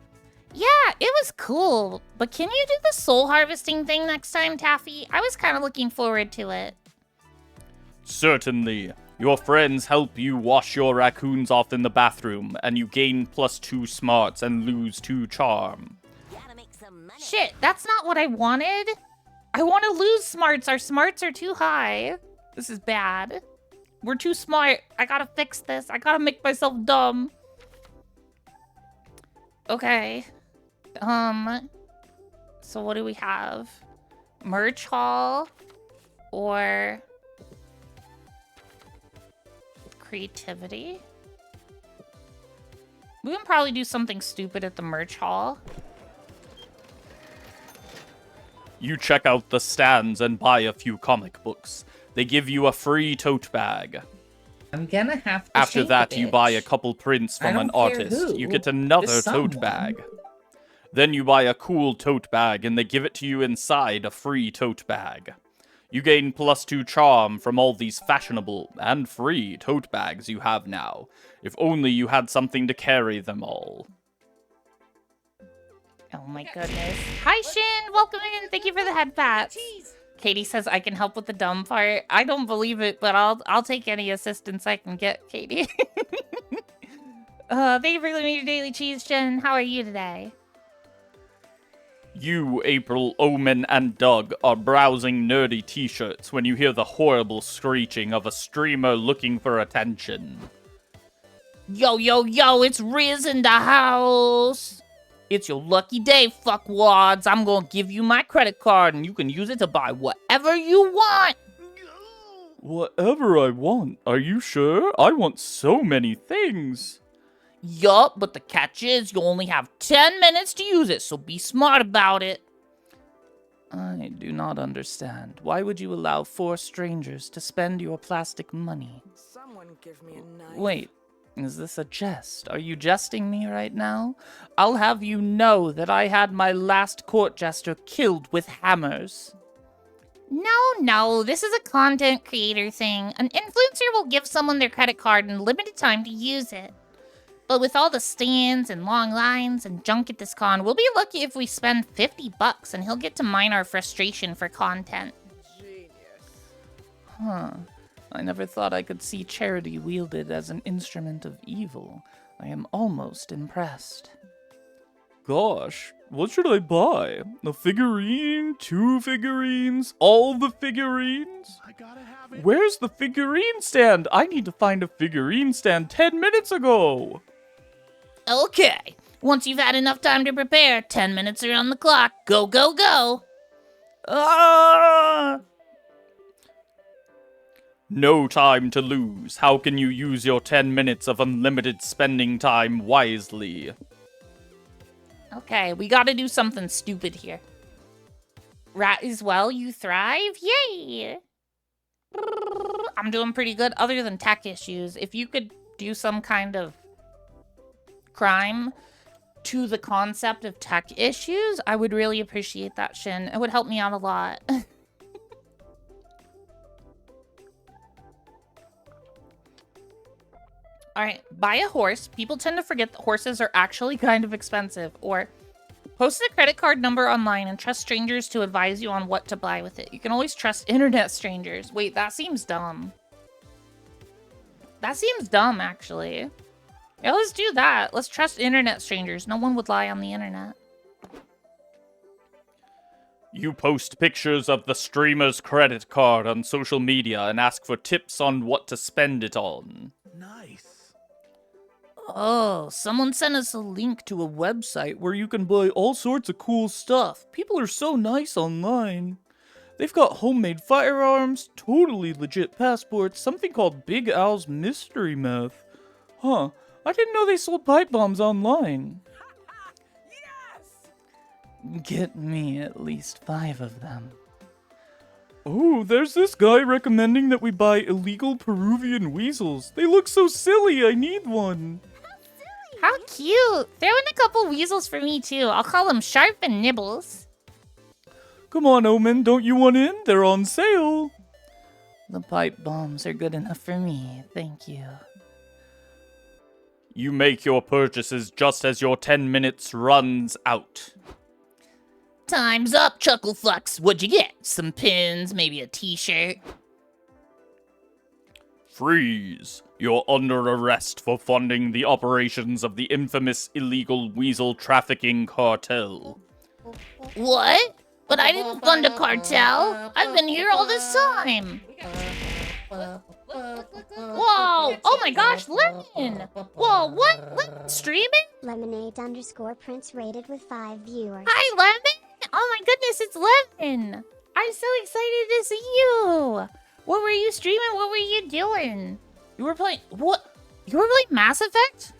A: Yeah, it was cool. But can you do the soul harvesting thing next time, Taffy? I was kind of looking forward to it.
E: Certainly. Your friends help you wash your raccoons off in the bathroom, and you gain +2 smarts and lose 2 charm.
F: Gotta make some money.
A: Shit, that's not what I wanted. I want to lose smarts. Our smarts are too high. This is bad. We're too smart. I gotta fix this. I gotta make myself dumb. Okay. So what do we have? Merch haul or creativity? We can probably do something stupid at the merch hall.
E: You check out the stands and buy a few comic books. They give you a free tote bag.
H: I'm gonna have to
E: After
H: shave
E: that,
H: a
E: you
H: bit.
E: buy a couple prints
H: I
E: from an
H: don't care
E: artist.
H: who,
E: You get another
H: just
E: tote
H: someone.
E: bag. Then you buy a cool tote bag, and they give it to you inside a free tote bag. You gain +2 charm from all these fashionable and free tote bags you have now. If only you had something to carry them all.
A: Oh my goodness. Hi, Shin. Welcome in. Thank you for the head pats. Katie says I can help with the dumb part. I don't believe it, but I'll take any assistance I can get, Katie. Thank you for giving me your daily cheese, Shin. How are you today?
E: You, April, Omen, and Doug are browsing nerdy t-shirts when you hear the horrible screeching of a streamer looking for attention.
A: Yo, yo, yo, it's Riz in the house. It's your lucky day, fuckwads. I'm gonna give you my credit card and you can use it to buy whatever you want.
E: Whatever I want. Are you sure? I want so many things.
A: Yup, but the catch is you only have 10 minutes to use it, so be smart about it. I do not understand. Why would you allow 4 strangers to spend your plastic money?
G: Someone give me a knife.
A: Wait, is this a jest? Are you jesting me right now? I'll have you know that I had my last court jester killed with hammers. No, this is a content creator thing. An influencer will give someone their credit card in limited time to use it. But with all the stands and long lines and junk at this con, we'll be lucky if we spend $50 and he'll get to mine our frustration for content.
G: Genius.
A: Huh. I never thought I could see charity wielded as an instrument of evil. I am almost impressed.
E: Gosh, What should I buy? A figurine? 2 figurines? All the figurines?
B: I gotta have it.
E: Where's the figurine stand? I need to find a figurine stand 10 minutes ago.
A: Okay. Once you've had enough time to prepare, 10 minutes are on the clock. Go, go, go.
E: Ah! No time to lose. How can you use your 10 minutes of unlimited spending time wisely?
A: Okay, we gotta do something stupid here. Rat as well, you thrive? Yay! I'm doing pretty good other than tech issues. If you could do some kind of crime to the concept of tech issues, I would really appreciate that, Shin. It would help me out a lot. Alright, buy a horse. People tend to forget that horses are actually kind of expensive. Or post a credit card number online and trust strangers to advise you on what to buy with it. You can always trust internet strangers. Wait, that seems dumb. That seems dumb, actually. Yeah, let's do that. Let's trust internet strangers. No one would lie on the internet.
E: You post pictures of the streamer's credit card on social media and ask for tips on what to spend it on.
B: Nice.
A: Oh, someone sent us a link to a website where you can buy all sorts of cool stuff. People are so nice online. They've got homemade firearms, totally legit passports, something called Big Al's Mystery Meth. Huh, I didn't know they sold pipe bombs online.
B: Yes!
H: Get me at least 5 of them.
E: Oh, there's this guy recommending that we buy illegal Peruvian weasels. They look so silly, I need one.
A: How cute. Throw in a couple weasels for me, too. I'll call them Sharp and Nibbles.
E: Come on, Omen, don't you want in? They're on sale.
H: The pipe bombs are good enough for me, thank you.
E: You make your purchases just as your 10 minutes runs out.
A: Time's up, Chucklefucks. What'd you get? Some pins, maybe a t-shirt?
E: Freeze! You're under arrest for funding the operations of the infamous illegal weasel trafficking cartel.
A: What? But I didn't fund a cartel. I've been here all this time. Whoa! Oh my gosh, Lemon! Whoa, what? Lemon streaming?
C: Lemonade_Prince rated with 5 viewers.
A: Hi, Lemon! Oh my goodness, it's Lemon! I'm so excited to see you! What were you streaming? What were you doing? You were playing... What? You were playing Mass Effect?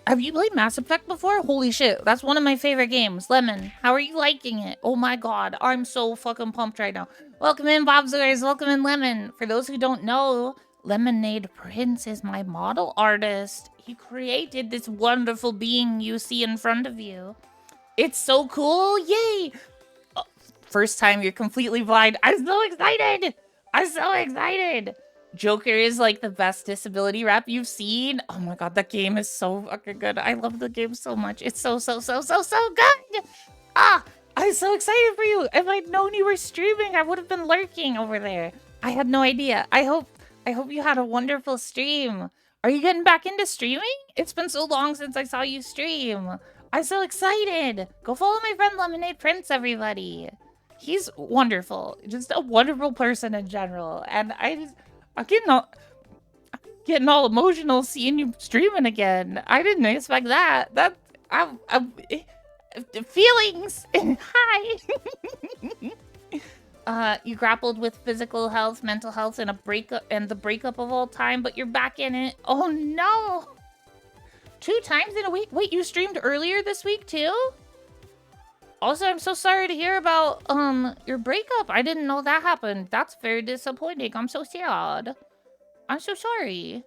A: Have you played Mass Effect before? Holy shit, that's one of my favorite games. Lemon, how are you liking it? Oh my god, I'm so fucking pumped right now. Welcome in, Bobzers. Welcome in, Lemon. For those who don't know, Lemonade Prince is my model artist. He created this wonderful being you see in front of you. It's so cool. Yay! Oh, first time you're completely blind. I'm so excited. I'm so excited. Joker is like the best disability rap you've seen. Oh my god, that game is so fucking good. I love the game so much. It's so good. Ah, I'm so excited for you. If I'd known you were streaming, I would have been lurking over there. I had no idea. I hope you had a wonderful stream. Are you getting back into streaming? It's been so long since I saw you stream. I'm so excited. Go follow my friend Lemonade Prince, everybody. He's wonderful. Just a wonderful person in general. And I'm getting all emotional seeing you streaming again. I didn't expect that. Feelings. Hi. You grappled with physical health, mental health, and the breakup of all time, but you're back in it. Oh no. 2 times in a week? Wait, you streamed earlier this week too? Also, I'm so sorry to hear about your breakup. I didn't know that happened. That's very disappointing. I'm so sad. I'm so sorry.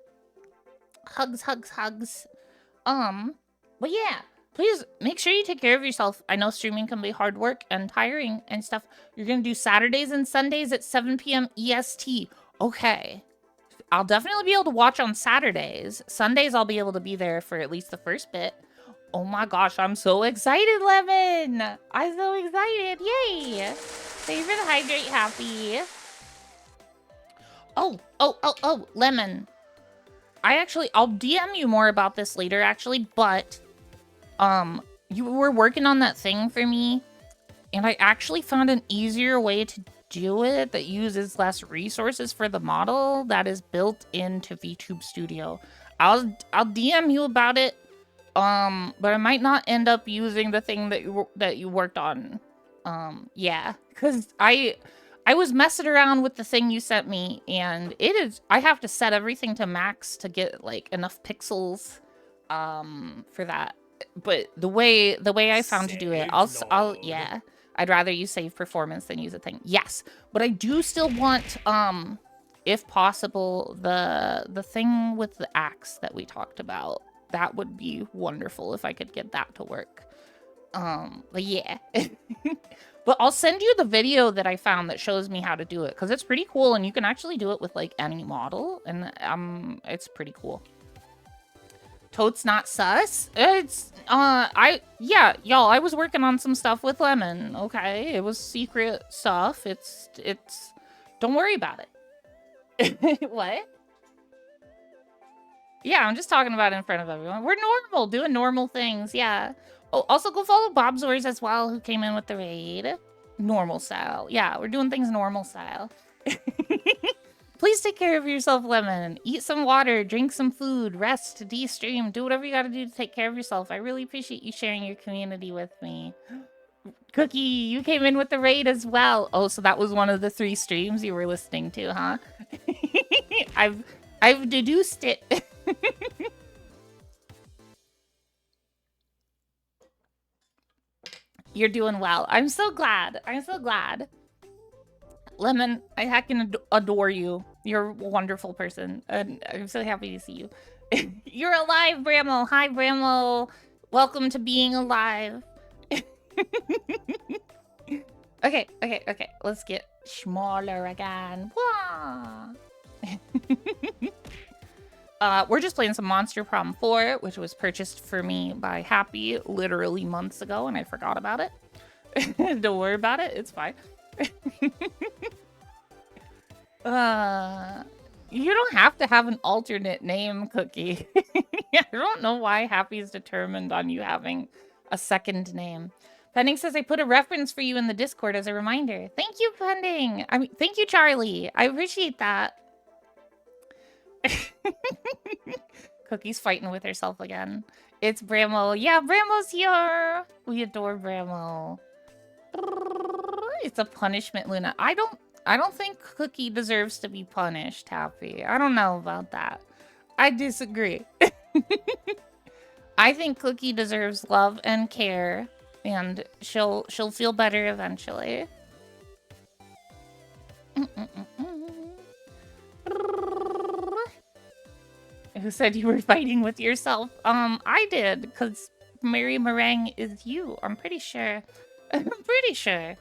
A: Hugs. But yeah, please make sure you take care of yourself. I know streaming can be hard work and tiring and stuff. You're gonna do Saturdays and Sundays at 7 p.m. EST. Okay. I'll definitely be able to watch on Saturdays. Sundays, I'll be able to be there for at least the first bit. Oh my gosh, I'm so excited, Lemon! I'm so excited, yay! Thank you for the hydrate, Happy. Oh, Lemon. I'll DM you more about this later, actually, but, you were working on that thing for me, and I actually found an easier way to do it that uses less resources for the model that is built into VTube Studio. I'll DM you about it, but I might not end up using the thing that you worked on. Yeah, because I was messing around with the thing you sent me, and I have to set everything to max to get like enough pixels for that. But the way I found to do it, yeah, I'd rather you save performance than use a thing. Yes, but I do still want if possible the thing with the axe that we talked about. That would be wonderful if I could get that to work. But yeah. But I'll send you the video that I found that shows me how to do it, because it's pretty cool, and you can actually do it with like any model, and it's pretty cool. Totes not sus? It's yeah, y'all, I was working on some stuff with Lemon, okay? It was secret stuff. It's don't worry about it. What? Yeah, I'm just talking about it in front of everyone. We're normal, doing normal things, yeah. Oh, also go follow Bobzors as well, who came in with the raid. Normal style. Yeah, we're doing things normal style. Please take care of yourself, Lemon. Eat some water, drink some food, rest, de-stream, do whatever you gotta do to take care of yourself. I really appreciate you sharing your community with me. Cookie, you came in with the raid as well. Oh, so that was one of the 3 streams you were listening to, huh? I've deduced it. You're doing well. I'm so glad. I'm so glad. Lemon, I heckin' adore you. You're a wonderful person. And I'm so happy to see you. You're alive, Brammo. Hi, Brammo. Welcome to being alive. Okay. Let's get smaller again. We're just playing some Monster Prom 4, which was purchased for me by Happy literally months ago, and I forgot about it. Don't worry about it. It's fine. You don't have to have an alternate name, Cookie. I don't know why Happy's determined on you having a second name. Pending says I put a reference for you in the Discord as a reminder. Thank you, Pending. I mean, thank you, Charlie. I appreciate that. Cookie's fighting with herself again. It's Brammo. Yeah, Brammo's here. We adore Brammo. It's a punishment, Luna. I don't think Cookie deserves to be punished, Happy. I don't know about that. I disagree. I think Cookie deserves love and care, and she'll feel better eventually. Who said you were fighting with yourself? I did, because Mary Meringue is you. I'm pretty sure. I'm pretty sure.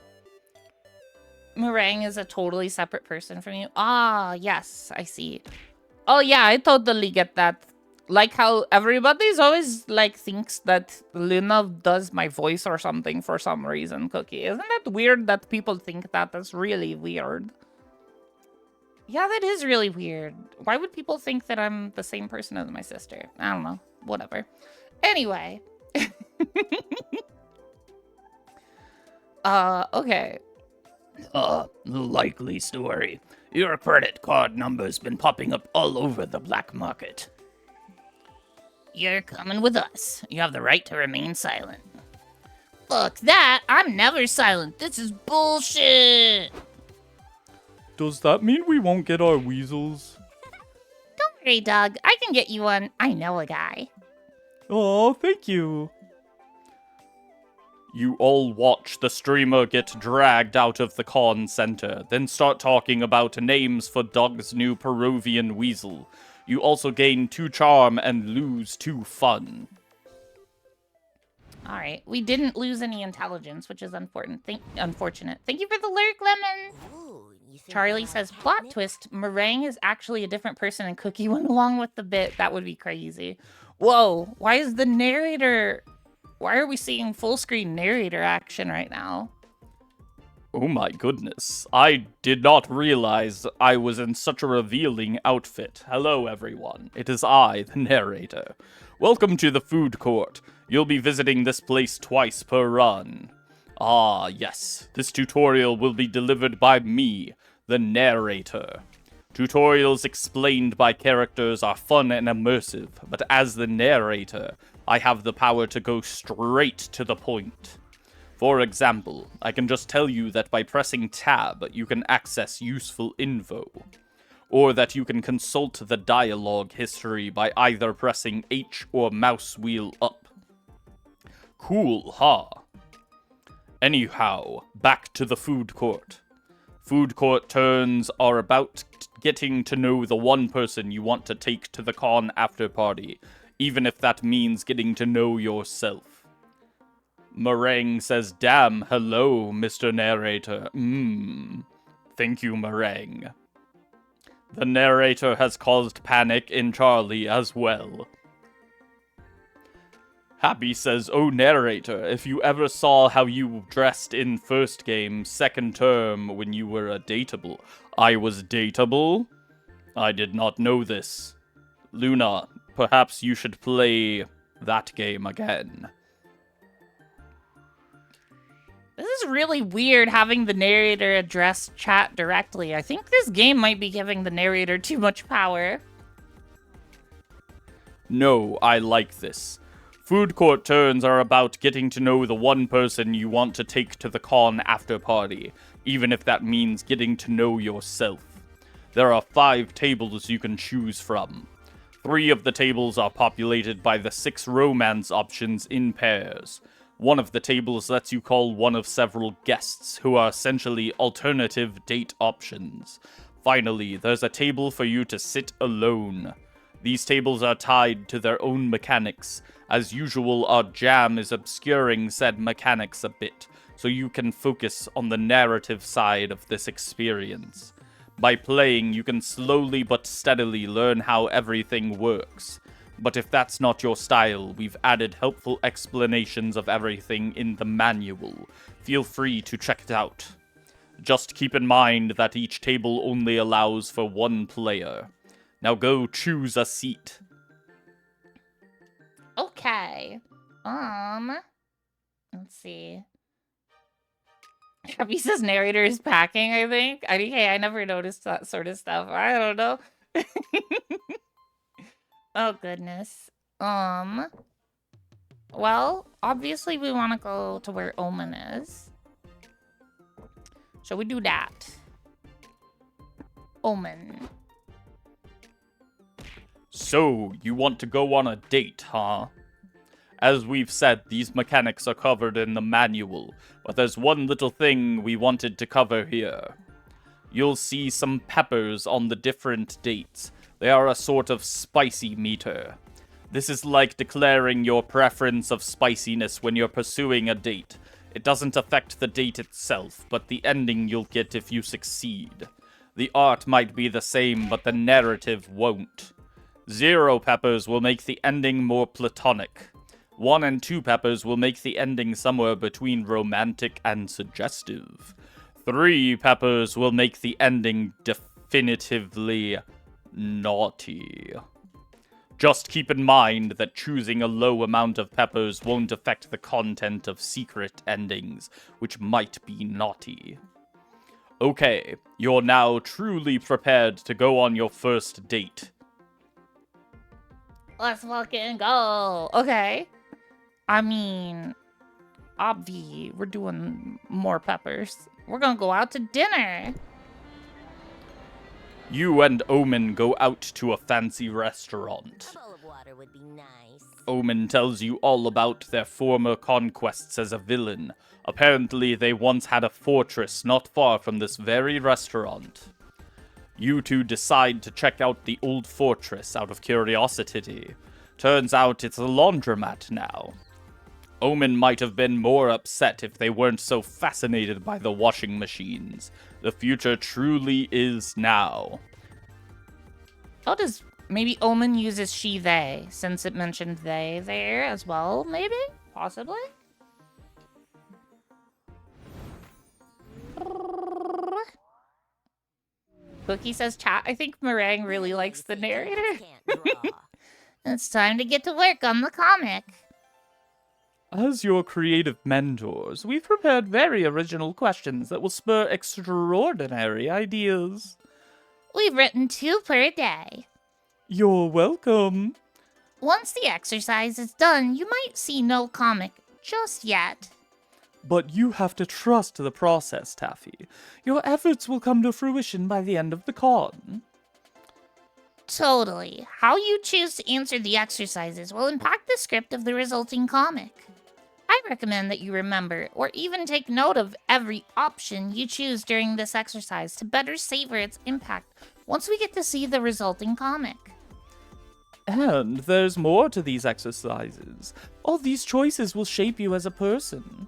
A: Meringue is a totally separate person from you. Ah, yes, I see. Oh yeah, I totally get that. Like how everybody's always like thinks that Luna does my voice or something for some reason, Cookie. Isn't that weird that people think that? That's really weird. Yeah, that is really weird. Why would people think that I'm the same person as my sister? I don't know. Whatever. Anyway. Okay.
H: Likely story. Your credit card number's been popping up all over the black market. You're coming with us. You have the right to remain silent. Fuck that! I'm never silent. This is bullshit!
E: Does that mean we won't get our weasels?
A: Don't worry, Doug. I can get you one. I know a guy.
E: Oh, thank you. You all watch the streamer get dragged out of the con center, then start talking about names for Doug's new Peruvian weasel. You also gain 2 charm and lose 2 fun.
A: Alright, we didn't lose any intelligence, which is unfortunate. Thank you for the lurk, Lemon! Charlie says, plot twist, Meringue is actually a different person and Cookie went along with the bit. That would be crazy. Whoa, why is the narrator... Why are we seeing full screen narrator action right now?
E: Oh my goodness. I did not realize I was in such a revealing outfit. Hello, everyone. It is I, the narrator. Welcome to the food court. You'll be visiting this place twice per run. Ah, yes. This tutorial will be delivered by me, the narrator. Tutorials explained by characters are fun and immersive, but as the narrator, I have the power to go straight to the point. For example, I can just tell you that by pressing tab, you can access useful info. Or that you can consult the dialogue history by either pressing H or mouse wheel up. Cool, huh? Anyhow, back to the food court. Food court turns are about getting to know the one person you want to take to the con after party, even if that means getting to know yourself. Meringue says, damn, hello, Mr. Narrator. Thank you, Meringue. The narrator has caused panic in Charlie as well. Happy says, oh narrator, if you ever saw how you dressed in first game, second term, when you were a dateable. I was dateable? I did not know this. Lunar, perhaps you should play that game again.
A: This is really weird having the narrator address chat directly. I think this game might be giving the narrator too much power.
E: No, I like this. Food court turns are about getting to know the one person you want to take to the con after party, even if that means getting to know yourself. There are 5 tables you can choose from. 3 of the tables are populated by the 6 romance options in pairs. One of the tables lets you call one of several guests, who are essentially alternative date options. Finally, there's a table for you to sit alone. These tables are tied to their own mechanics. As usual, our jam is obscuring said mechanics a bit, so you can focus on the narrative side of this experience. By playing, you can slowly but steadily learn how everything works. But if that's not your style, we've added helpful explanations of everything in the manual. Feel free to check it out. Just keep in mind that each table only allows for 1 player. Now go choose a seat.
A: Okay. Let's see. Shabby says narrator is packing, I think. I never noticed that sort of stuff. I don't know. Oh, goodness. Well, obviously we want to go to where Omen is. Shall we do that? Omen.
E: So, you want to go on a date, huh? As we've said, these mechanics are covered in the manual, but there's one little thing we wanted to cover here. You'll see some peppers on the different dates. They are a sort of spicy meter. This is like declaring your preference of spiciness when you're pursuing a date. It doesn't affect the date itself, but the ending you'll get if you succeed. The art might be the same, but the narrative won't. 0 peppers will make the ending more platonic. 1 and 2 peppers will make the ending somewhere between romantic and suggestive. 3 peppers will make the ending definitively naughty. Just keep in mind that choosing a low amount of peppers won't affect the content of secret endings, which might be naughty. Okay, you're now truly prepared to go on your first date.
A: Let's fucking go. Okay. I mean, obvi, we're doing more peppers. We're gonna go out to dinner.
E: You and Omen go out to a fancy restaurant.
F: A bowl of water would be nice.
E: Omen tells you all about their former conquests as a villain. Apparently, they once had a fortress not far from this very restaurant. You two decide to check out the old fortress out of curiosity. Turns out it's a laundromat now. Omen might have been more upset if they weren't so fascinated by the washing machines. The future truly is now.
A: Oh, does maybe Omen uses she, they, since it mentioned they there as well, maybe? Possibly? Cookie says, chat, I think Meringue really likes the narrator.
F: Can't draw.
H: It's time to get to work on the comic.
E: As your creative mentors, we've prepared very original questions that will spur extraordinary ideas.
H: We've written 2 per day.
E: You're welcome.
H: Once the exercise is done, you might see no comic just yet.
E: But you have to trust the process, Taffy. Your efforts will come to fruition by the end of the con.
H: Totally. How you choose to answer the exercises will impact the script of the resulting comic. I recommend that you remember, or even take note of every option you choose during this exercise to better savor its impact once we get to see the resulting comic.
E: And there's more to these exercises. All these choices will shape you as a person.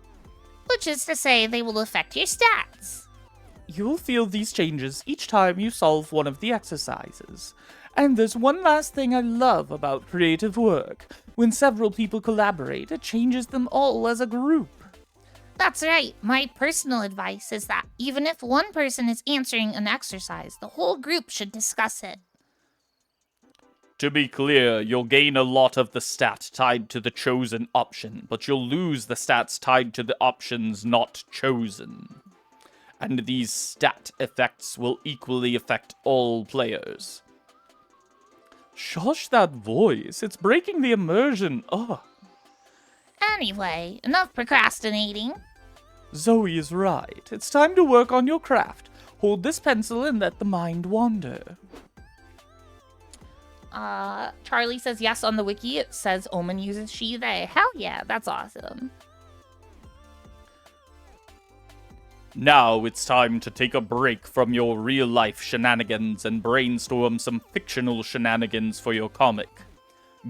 H: Which is to say, they will affect your stats.
E: You'll feel these changes each time you solve one of the exercises. And there's one last thing I love about creative work. When several people collaborate, it changes them all as a group.
H: That's right. My personal advice is that even if one person is answering an exercise, the whole group should discuss it.
E: To be clear, you'll gain a lot of the stat tied to the chosen option, but you'll lose the stats tied to the options not chosen. And these stat effects will equally affect all players. Shush that voice, it's breaking the immersion. Ugh.
H: Anyway, enough procrastinating.
E: Zoe is right. It's time to work on your craft. Hold this pencil and let the mind wander.
A: Charlie says yes on the wiki. It says Omen uses she, they. Hell yeah, that's awesome.
E: Now it's time to take a break from your real-life shenanigans and brainstorm some fictional shenanigans for your comic.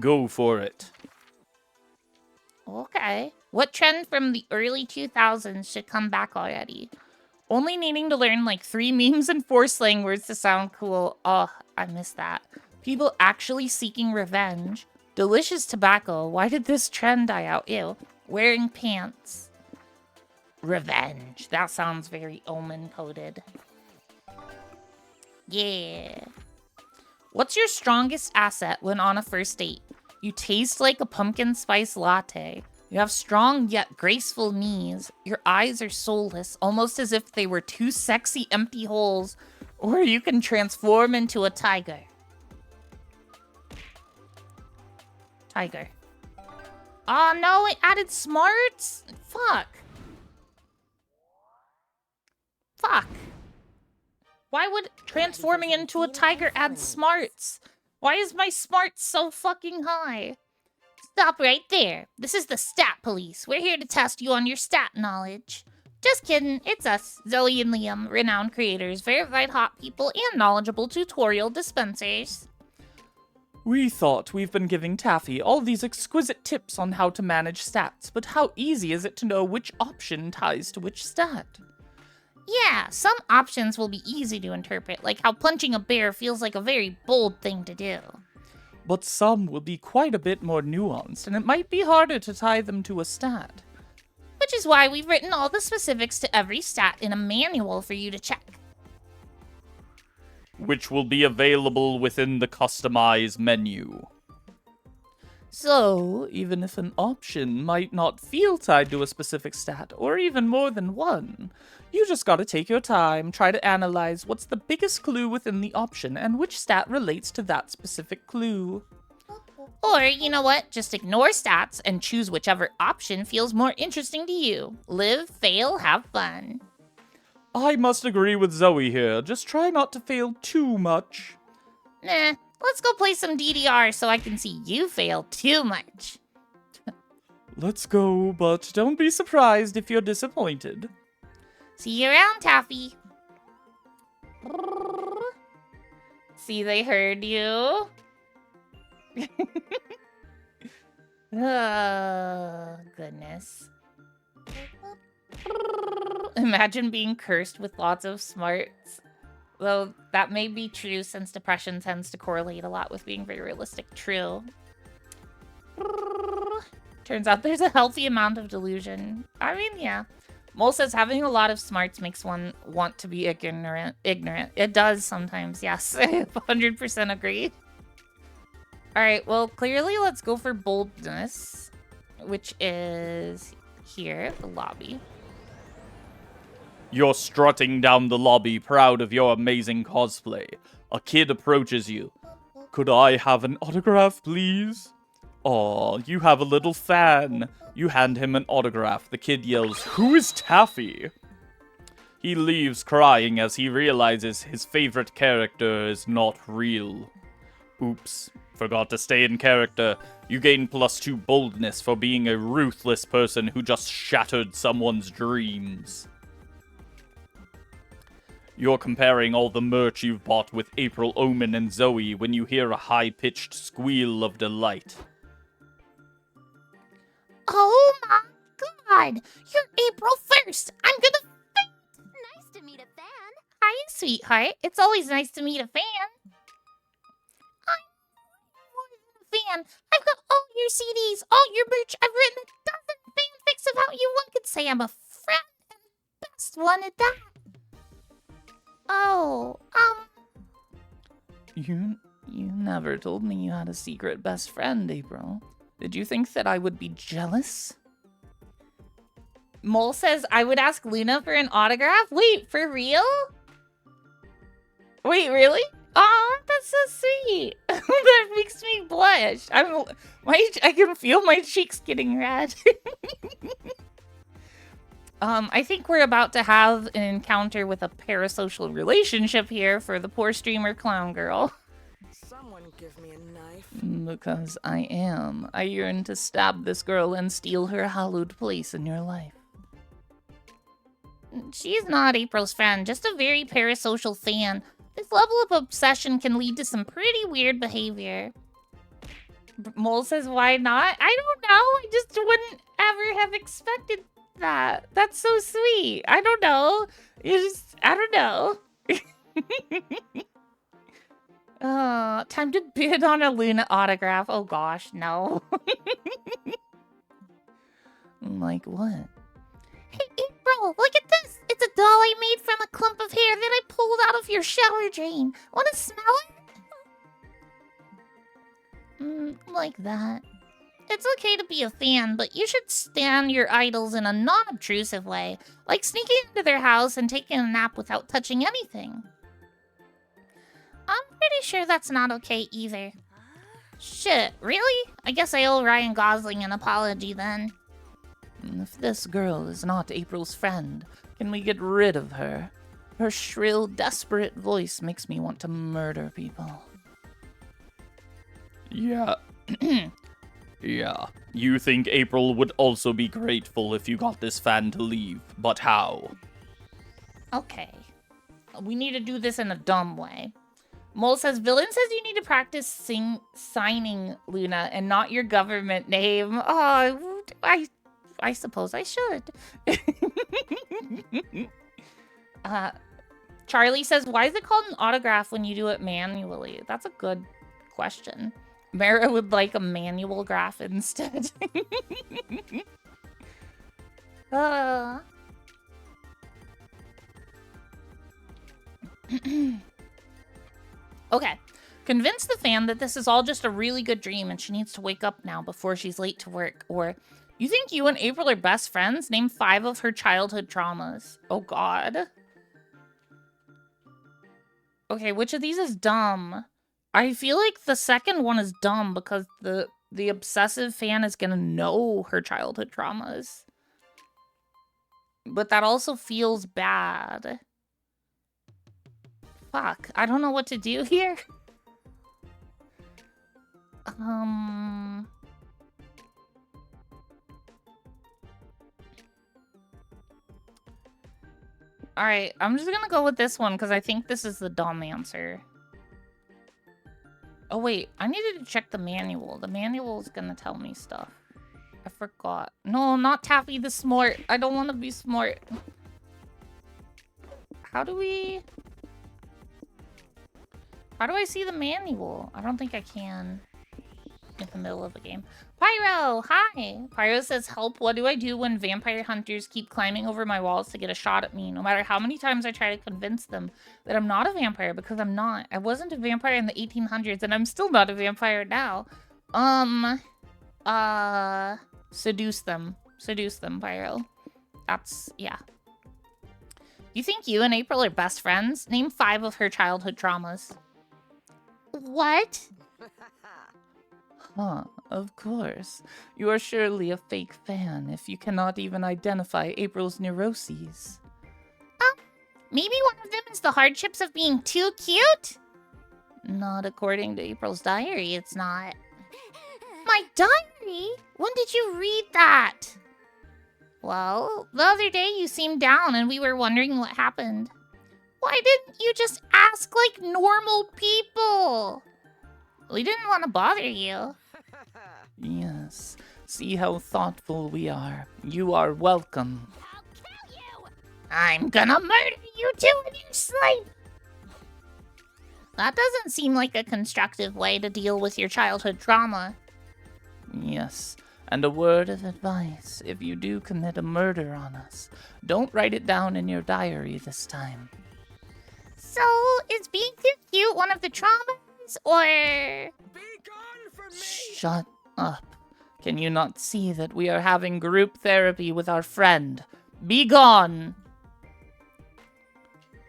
E: Go for it.
A: Okay. What trend from the early 2000s should come back already? Only needing to learn like 3 memes and 4 slang words to sound cool. Oh, I miss that. People actually seeking revenge. Delicious tobacco. Why did this trend die out? Ew. Wearing pants. Revenge. That sounds very Omen-coded. Yeah. What's your strongest asset when on a first date? You taste like a pumpkin spice latte. You have strong yet graceful knees. Your eyes are soulless, almost as if they were 2 sexy empty holes. Or you can transform into a tiger. Tiger. Oh no, it added smarts? Fuck. Fuck. Why would transforming into a tiger add smarts? Why is my smarts so fucking high?
H: Stop right there. This is the Stat Police. We're here to test you on your stat knowledge. Just kidding. It's us, Zoe and Liam, renowned creators, verified hot people, and knowledgeable tutorial dispensers.
E: We thought we've been giving Taffy all these exquisite tips on how to manage stats, but how easy is it to know which option ties to which stat?
H: Yeah, some options will be easy to interpret, like how punching a bear feels like a very bold thing to do.
E: But some will be quite a bit more nuanced, and it might be harder to tie them to a stat.
H: Which is why we've written all the specifics to every stat in a manual for you to check.
E: Which will be available within the Customize menu. So, even if an option might not feel tied to a specific stat, or even more than one, you just gotta take your time, try to analyze what's the biggest clue within the option and which stat relates to that specific clue.
H: Or, you know what, just ignore stats and choose whichever option feels more interesting to you. Live, fail, have fun.
E: I must agree with Zoe here, just try not to fail too much.
H: Nah, let's go play some DDR so I can see you fail too much.
E: Let's go, but don't be surprised if you're disappointed.
H: See you around, Taffy.
A: See, they heard you. Oh, goodness. Imagine being cursed with lots of smarts. Though that may be true since depression tends to correlate a lot with being very realistic. True. Turns out there's a healthy amount of delusion. I mean, yeah. Mole says having a lot of smarts makes one want to be ignorant. It does sometimes, yes. 100% agree. Alright, well, clearly let's go for boldness, which is here, the lobby.
E: You're strutting down the lobby, proud of your amazing cosplay. A kid approaches you. Could I have an autograph, please? Aw, you have a little fan. You hand him an autograph. The kid yells, "Who is Taffy?" He leaves crying as he realizes his favorite character is not real. Oops, forgot to stay in character. You gain +2 boldness for being a ruthless person who just shattered someone's dreams. You're comparing all the merch you've bought with April, Omen, and Zoe when you hear a high-pitched squeal of delight.
H: Oh my god! You're April 1st! I'm gonna faint!
C: Nice to meet a fan.
A: Hi, sweetheart. It's always nice to meet a fan.
H: I'm more than a fan. I've got all your CDs, all your merch. I've written a dozen fanfics about you. One could say I'm a friend and the best one at that.
A: Oh, You never told me you had a secret best friend, April. Did you think that I would be jealous? Mole says I would ask Luna for an autograph. Wait, for real? Wait, really? Oh, that's so sweet. That makes me blush. I can feel my cheeks getting red. I think we're about to have an encounter with a parasocial relationship here for the poor streamer clown girl.
G: Someone give me a knife.
A: Because I am. I yearn to stab this girl and steal her hallowed place in your life.
H: She's not April's friend, just a very parasocial fan. This level of obsession can lead to some pretty weird behavior.
A: Mole says, why not? I don't know. I just wouldn't ever have expected that. That's so sweet. I don't know. I don't know. Time to bid on a Luna autograph. Oh gosh, no. Like what?
H: Hey, April, look at this. It's a doll I made from a clump of hair that I pulled out of your shower drain. Want to smell it? Like that. It's okay to be a fan, but you should stan your idols in a non-obtrusive way, like sneaking into their house and taking a nap without touching anything. I'm pretty sure that's not okay either. Shit, really? I guess I owe Ryan Gosling an apology then.
A: If this girl is not April's friend, can we get rid of her? Her shrill, desperate voice makes me want to murder people.
E: Yeah. Yeah. You think April would also be grateful if you got this fan to leave, but how?
A: Okay. We need to do this in a dumb way. Mole says, Villain says you need to practice signing Luna and not your government name. Oh, I suppose I should. Charlie says, why is it called an autograph when you do it manually? That's a good question. Mara would like a manual graph instead. Okay. Convince the fan that this is all just a really good dream and she needs to wake up now before she's late to work. Or, you think you and April are best friends? Name 5 of her childhood traumas. Oh, God. Okay, which of these is dumb? I feel like the second one is dumb because the obsessive fan is gonna know her childhood traumas. But that also feels bad. Fuck, I don't know what to do here. Alright, I'm just gonna go with this one because I think this is the dumb answer. Oh wait, I needed to check the manual. The manual is gonna tell me stuff. I forgot. No, not Taffy the Smart. I don't want to be smart. How do I see the manual? I don't think I can. in the middle of the game. Pyro, hi. Pyro says, help, what do I do when vampire hunters keep climbing over my walls to get a shot at me, no matter how many times I try to convince them that I'm not a vampire, because I'm not. I wasn't a vampire in the 1800s, and I'm still not a vampire now. Seduce them. Seduce them, Pyro. That's, yeah. You think you and April are best friends? Name 5 of her childhood traumas. What? Huh, of course. You are surely a fake fan if you cannot even identify April's neuroses.
H: Maybe one of them is the hardships of being too cute?
A: Not according to April's diary, it's not.
H: My diary? When did you read that?
A: Well, the other day you seemed down and we were wondering what happened.
H: Why didn't you just ask like normal people?
A: We didn't want to bother you.
D: Yes. See how thoughtful we are. You are welcome.
H: I'll kill you! I'm gonna murder you too in your sleep!
A: That doesn't seem like a constructive way to deal with your childhood trauma.
D: Yes. And a word of advice, if you do commit a murder on us, don't write it down in your diary this time.
H: So, is being too cute one of the traumas, or...
G: Be gone from me!
D: Shut up. Can you not see that we are having group therapy with our friend? Be gone!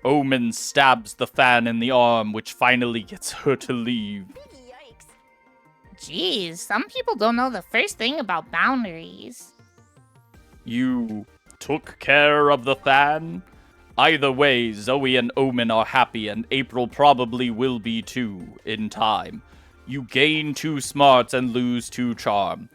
E: Omen stabs the fan in the arm, which finally gets her to leave.
H: Yikes.
A: Jeez, some people don't know the first thing about boundaries.
E: You took care of the fan? Either way, Zoe and Omen are happy, and April probably will be too, in time. You gain 2 smarts and lose 2 charm.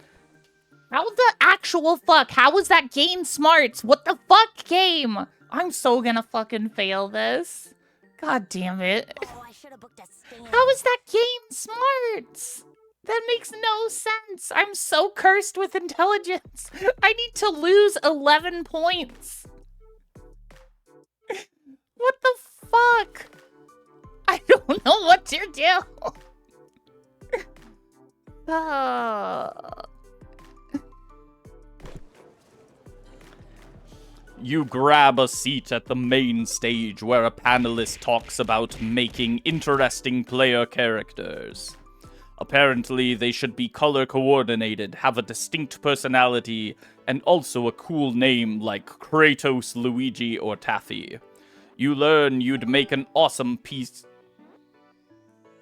A: How the actual fuck? How was that gain smarts? What the fuck game? I'm so gonna fucking fail this. God damn it.
F: Oh, I should have booked a stand.
A: How is that game smarts? That makes no sense. I'm so cursed with intelligence. I need to lose 11 points. What the fuck? I don't know what to do.
E: You grab a seat at the main stage where a panelist talks about making interesting player characters. Apparently, they should be color coordinated, have a distinct personality, and also a cool name like Kratos, Luigi, or Taffy. You learn you'd make an awesome piece.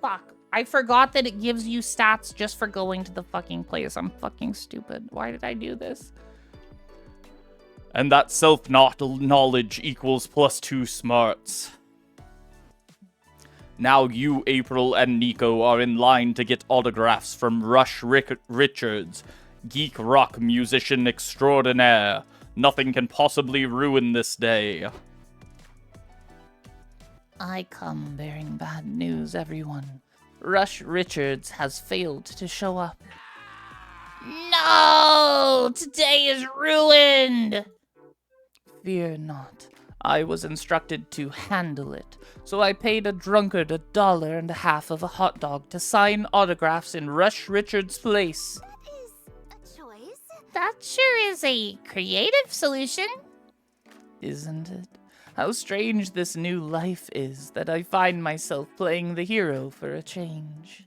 A: Fuck. I forgot that it gives you stats just for going to the fucking place. I'm fucking stupid. Why did I do this?
E: And that self-knowledge equals +2 smarts. Now you, April, and Nico are in line to get autographs from Rush Richards, geek rock musician extraordinaire. Nothing can possibly ruin this day.
D: I come bearing bad news, everyone. Rush Richards has failed to show up.
H: No! Today is ruined!
D: Fear not. I was instructed to handle it, so I paid a drunkard $1.50 of a hot dog to sign autographs in Rush Richards' place.
C: That is a choice.
H: That sure is a creative solution.
D: Isn't it? How strange this new life is that I find myself playing the hero for a change.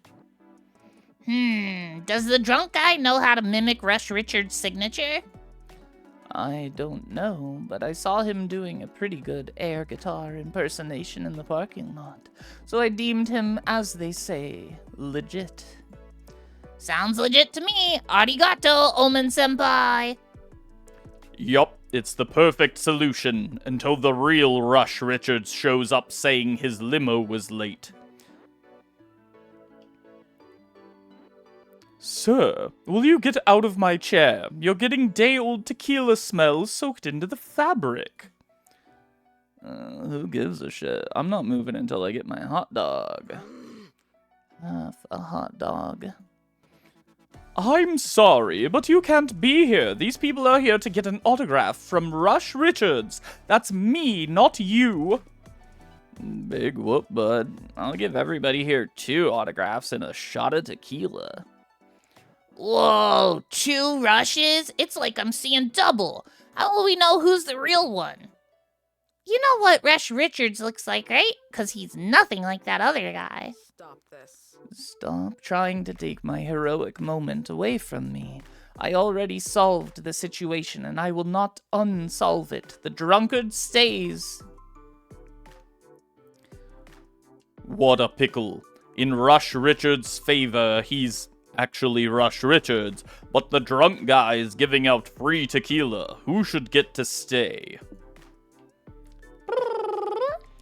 H: Does the drunk guy know how to mimic Rush Richards' signature?
D: I don't know, but I saw him doing a pretty good air guitar impersonation in the parking lot, so I deemed him, as they say, legit.
H: Sounds legit to me. Arigato, Omen-senpai.
E: Yup, it's the perfect solution, until the real Rush Richards shows up saying his limo was late. Sir, will you get out of my chair? You're getting day-old tequila smell soaked into the fabric.
D: Who gives a shit? I'm not moving until I get my hot dog. Half a hot dog.
E: I'm sorry, but you can't be here. These people are here to get an autograph from Rush Richards. That's me, not you.
D: Big whoop, bud. I'll give everybody here 2 autographs and a shot of tequila.
H: Whoa, 2 rushes? It's like I'm seeing double. How will we know who's the real one? You know what Rush Richards looks like, right? Because he's nothing like that other guy.
G: Stop this.
D: Stop trying to take my heroic moment away from me. I already solved the situation, and I will not unsolve it. The drunkard stays.
E: What a pickle. In Rush Richards' favor, he's actually Rush Richards, but the drunk guy is giving out free tequila. Who should get to stay?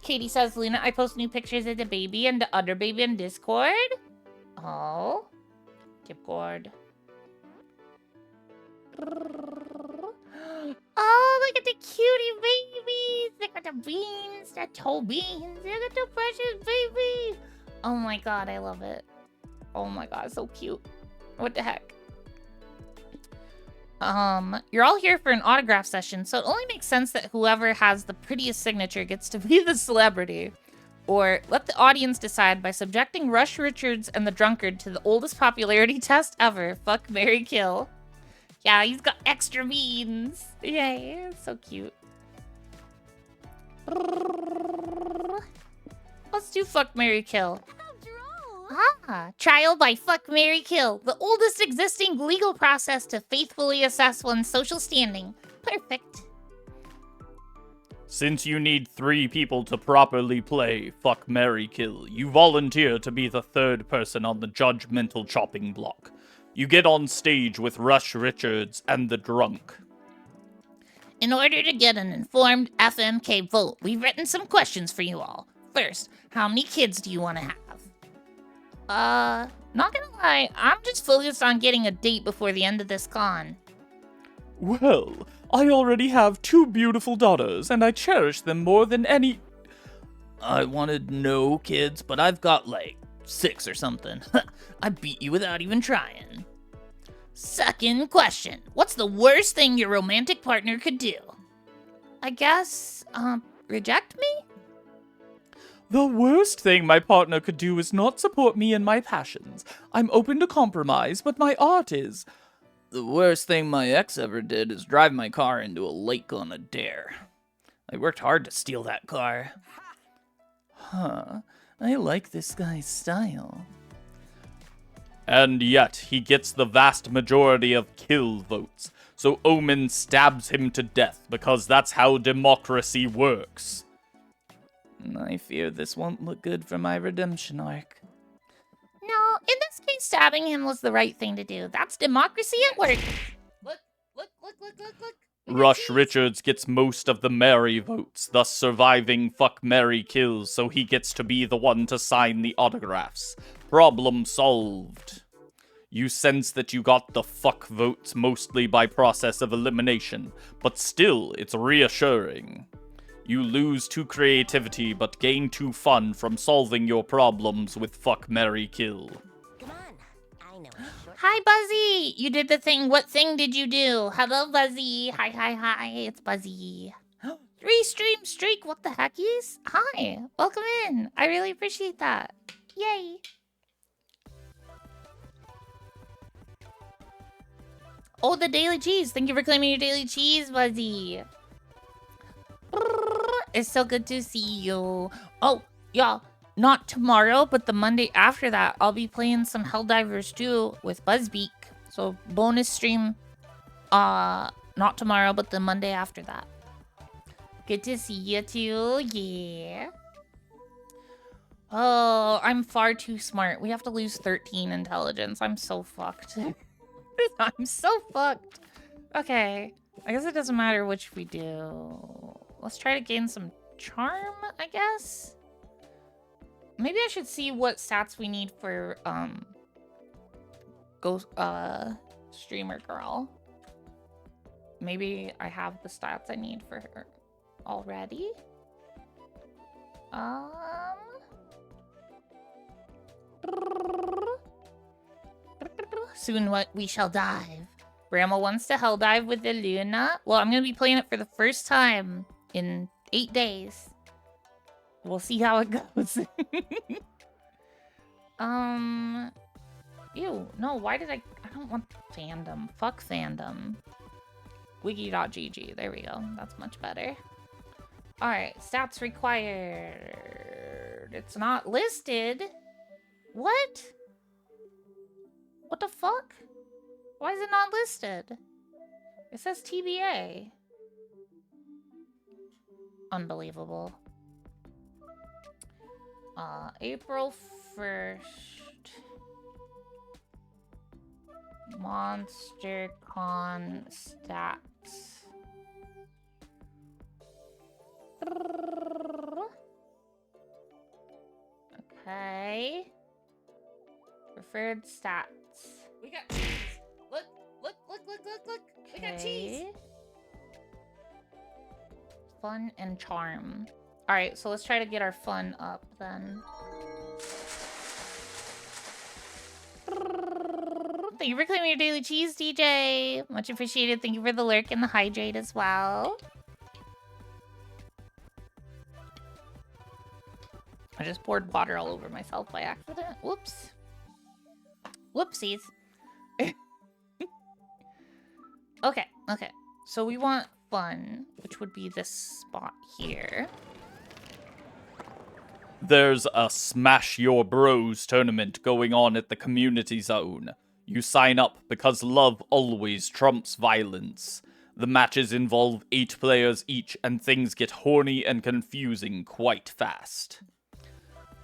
A: Katie says, Luna, I post new pictures of the baby and the other baby in Discord. Oh. Discord. Oh, look at the cutie babies. Look at the beans, the toe beans. Look at the precious baby. Oh my god, I love it. Oh my god, so cute. What the heck? You're all here for an autograph session, so it only makes sense that whoever has the prettiest signature gets to be the celebrity. Or let the audience decide by subjecting Rush Richards and the drunkard to the oldest popularity test ever. Fuck, marry, kill. Yeah, he's got extra beans. Yay, it's so cute. Let's do fuck, marry, kill. Trial by fuck, marry, kill. The oldest existing legal process to faithfully assess one's social standing. Perfect.
E: Since you need 3 people to properly play Fuck, Marry, Kill, you volunteer to be the 3rd person on the judgmental chopping block. You get on stage with Rush Richards and the drunk.
H: In order to get an informed FMK vote, we've written some questions for you all. First, how many kids do you want to have?
A: Not gonna lie, I'm just focused on getting a date before the end of this con.
E: Well, I already have 2 beautiful daughters, and I cherish them more than any...
D: I wanted no kids, but I've got like 6 or something. I beat you without even trying.
H: Second question, what's the worst thing your romantic partner could do?
A: I guess, reject me?
E: The worst thing my partner could do is not support me in my passions. I'm open to compromise, but my art is...
D: The worst thing my ex ever did is drive my car into a lake on a dare. I worked hard to steal that car. Huh, I like this guy's style.
E: And yet, he gets the vast majority of kill votes, so Omen stabs him to death because that's how democracy works.
D: I fear this won't look good for my redemption arc.
A: No, in this case, stabbing him was the right thing to do. That's democracy at work. Look.
E: Rush Richards gets most of the Mary votes, thus surviving Fuck, Marry, Kill, so he gets to be the one to sign the autographs. Problem solved. You sense that you got the fuck votes mostly by process of elimination, but still, it's reassuring. You lose 2 creativity, but gain 2 fun from solving your problems with Fuck, Marry, Kill.
F: Come on. I know.
A: Hi, Buzzy. You did the thing. What thing did you do? Hello, Buzzy. Hi. It's Buzzy. 3 stream streak. What the heckies? Hi. Welcome in. I really appreciate that. Yay. Oh, the daily cheese. Thank you for claiming your daily cheese, Buzzy. It's so good to see you. Oh, y'all, not tomorrow, but the Monday after that, I'll be playing some Helldivers 2 with Buzzbeak. So, bonus stream, not tomorrow, but the Monday after that. Good to see you too, yeah. Oh, I'm far too smart. We have to lose 13 intelligence. I'm so fucked. I'm so fucked. Okay, I guess it doesn't matter which we do. Let's try to gain some charm, I guess. Maybe I should see what stats we need for streamer girl. Maybe I have the stats I need for her already. Soon what we shall dive. Bramble wants to hell dive with the Luna. Well, I'm gonna be playing it for the first time in 8 days. We'll see how it goes. Ew, no, why did I don't don't want fandom. Fuck fandom. Wiki.gg. There we go. That's much better. Alright, stats required. It's not listed. What? What the fuck? Why is it not listed? It says TBA. Unbelievable. April 1st. MonsterCon stats. Okay. Preferred stats. We got cheese. Look. We got cheese. Fun and charm. Alright, so let's try to get our fun up then. Thank you for claiming your daily cheese, DJ. Much appreciated. Thank you for the lurk and the hydrate as well. I just poured water all over myself by accident. Whoops. Whoopsies. Okay. So we want fun, which would be this spot here.
E: There's a Smash Your Bros tournament going on at the community zone. You sign up because love always trumps violence. The matches involve 8 players each, and things get horny and confusing quite fast.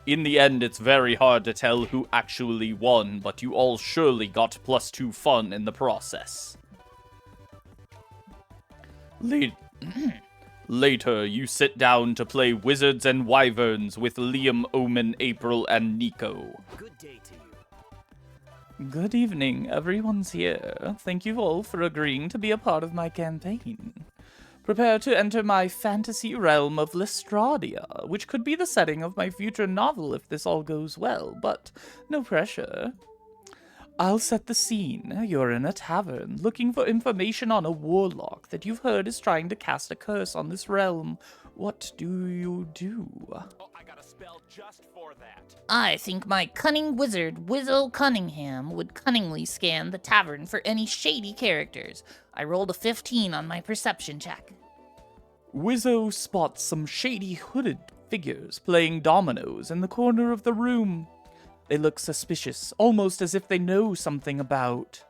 E: In the end, it's very hard to tell who actually won, but you all surely got +2 fun in the process. Later, you sit down to play Wizards and Wyverns with Liam, Omen, April, and Nico.
B: Good day to you.
D: Good evening, everyone's here. Thank you all for agreeing to be a part of my campaign. Prepare to enter my fantasy realm of Lestradia, which could be the setting of my future novel if this all goes well, but no pressure. I'll set the scene. You're in a tavern, looking for information on a warlock that you've heard is trying to cast a curse on this realm. What do you do?
B: Oh, I got a spell just for that.
A: I think my cunning wizard, Wizzo Cunningham, would cunningly scan the tavern for any shady characters. I rolled a 15 on my perception check.
D: Wizzo spots some shady hooded figures playing dominoes in the corner of the room. They look suspicious, almost as if they know something about...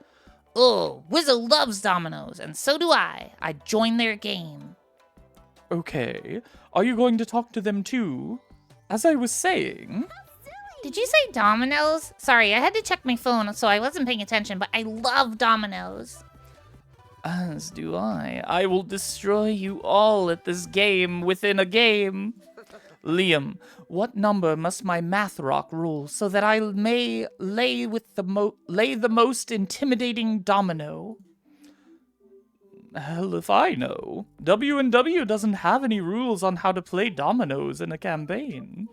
A: Oh, Wizzo loves dominoes, and so do I. I joined their game.
D: Okay, are you going to talk to them too? As I was saying...
A: Did you say dominoes? Sorry, I had to check my phone, so I wasn't paying attention, but I love dominoes.
D: As do I. I will destroy you all at this game within a game. Liam, what number must my math rock roll so that I may lay the most intimidating domino? Hell if I know. W&W doesn't have any rules on how to play dominoes in a campaign.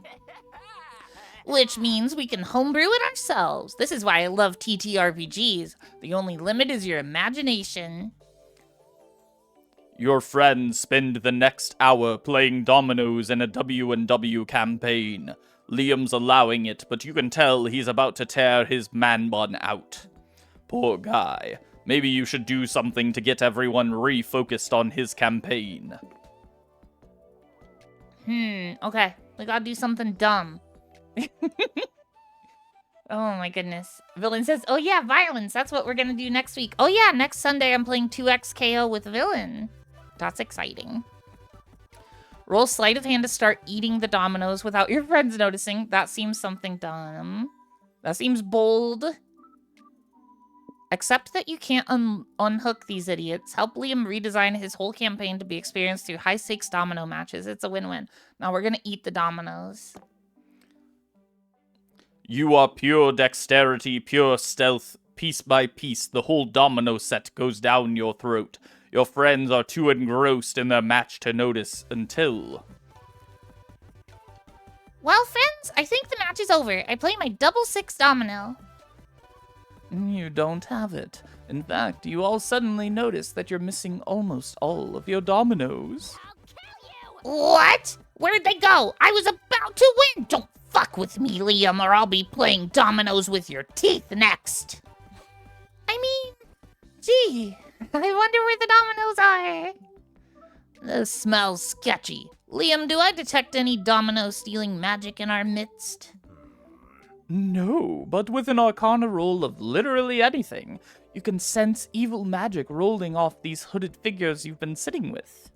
A: Which means we can homebrew it ourselves. This is why I love TTRPGs. The only limit is your imagination.
E: Your friends spend the next hour playing dominoes in a W&W campaign. Liam's allowing it, but you can tell he's about to tear his man bun out. Poor guy. Maybe you should do something to get everyone refocused on his campaign.
A: Okay. We gotta do something dumb. Oh my goodness. Villain says, oh yeah, violence. That's what we're gonna do next week. Oh yeah, next Sunday I'm playing 2XKO with Villain. That's exciting. Roll sleight of hand to start eating the dominoes without your friends noticing. That seems something dumb. That seems bold. Accept that you can't unhook these idiots. Help Liam redesign his whole campaign to be experienced through high-stakes domino matches. It's a win-win. Now we're gonna eat the dominoes.
E: You are pure dexterity, pure stealth. Piece by piece, the whole domino set goes down your throat. Your friends are too engrossed in their match to notice until...
A: Well, friends, I think the match is over. I play my double 6 domino.
D: You don't have it. In fact, you all suddenly notice that you're missing almost all of your dominoes.
A: What? Where'd they go? I was about to win. Don't fuck with me, Liam, or I'll be playing dominoes with your teeth next. I Gee, I wonder where the dominoes are. This smells sketchy. Liam, do I detect any domino stealing magic in our midst?
E: No, but with an arcana roll of literally anything, you can sense evil magic rolling off these hooded figures you've been sitting with.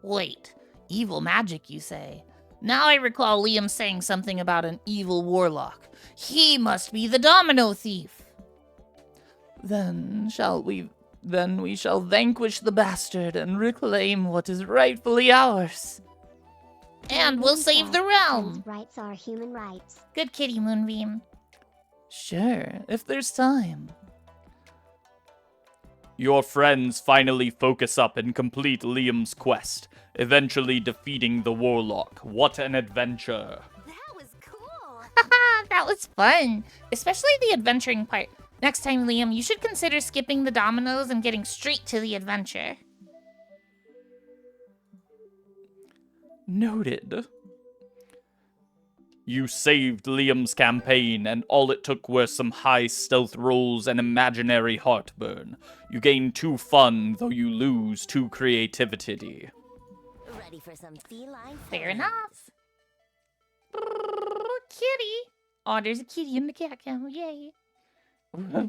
A: Wait, evil magic, you say? Now I recall Liam saying something about an evil warlock. He must be the domino thief.
D: Then we shall vanquish the bastard and reclaim what is rightfully ours.
A: And we'll save the realm.
C: Rights are human rights.
A: Good kitty, Moonbeam.
D: Sure, if there's time.
E: Your friends finally focus up and complete Liam's quest, eventually defeating the warlock. What an adventure.
F: That was cool.
A: Haha, that was fun. Especially the adventuring part. Next time, Liam, you should consider skipping the dominoes and getting straight to the adventure.
E: Noted. You saved Liam's campaign, and all it took were some high stealth rolls and imaginary heartburn. You gain 2 fun, though you lose 2 creativity.
F: Ready for some feline
A: Fair
F: fun.
A: enough. Kitty. Oh, there's a kitty in the cat kennel. Yay.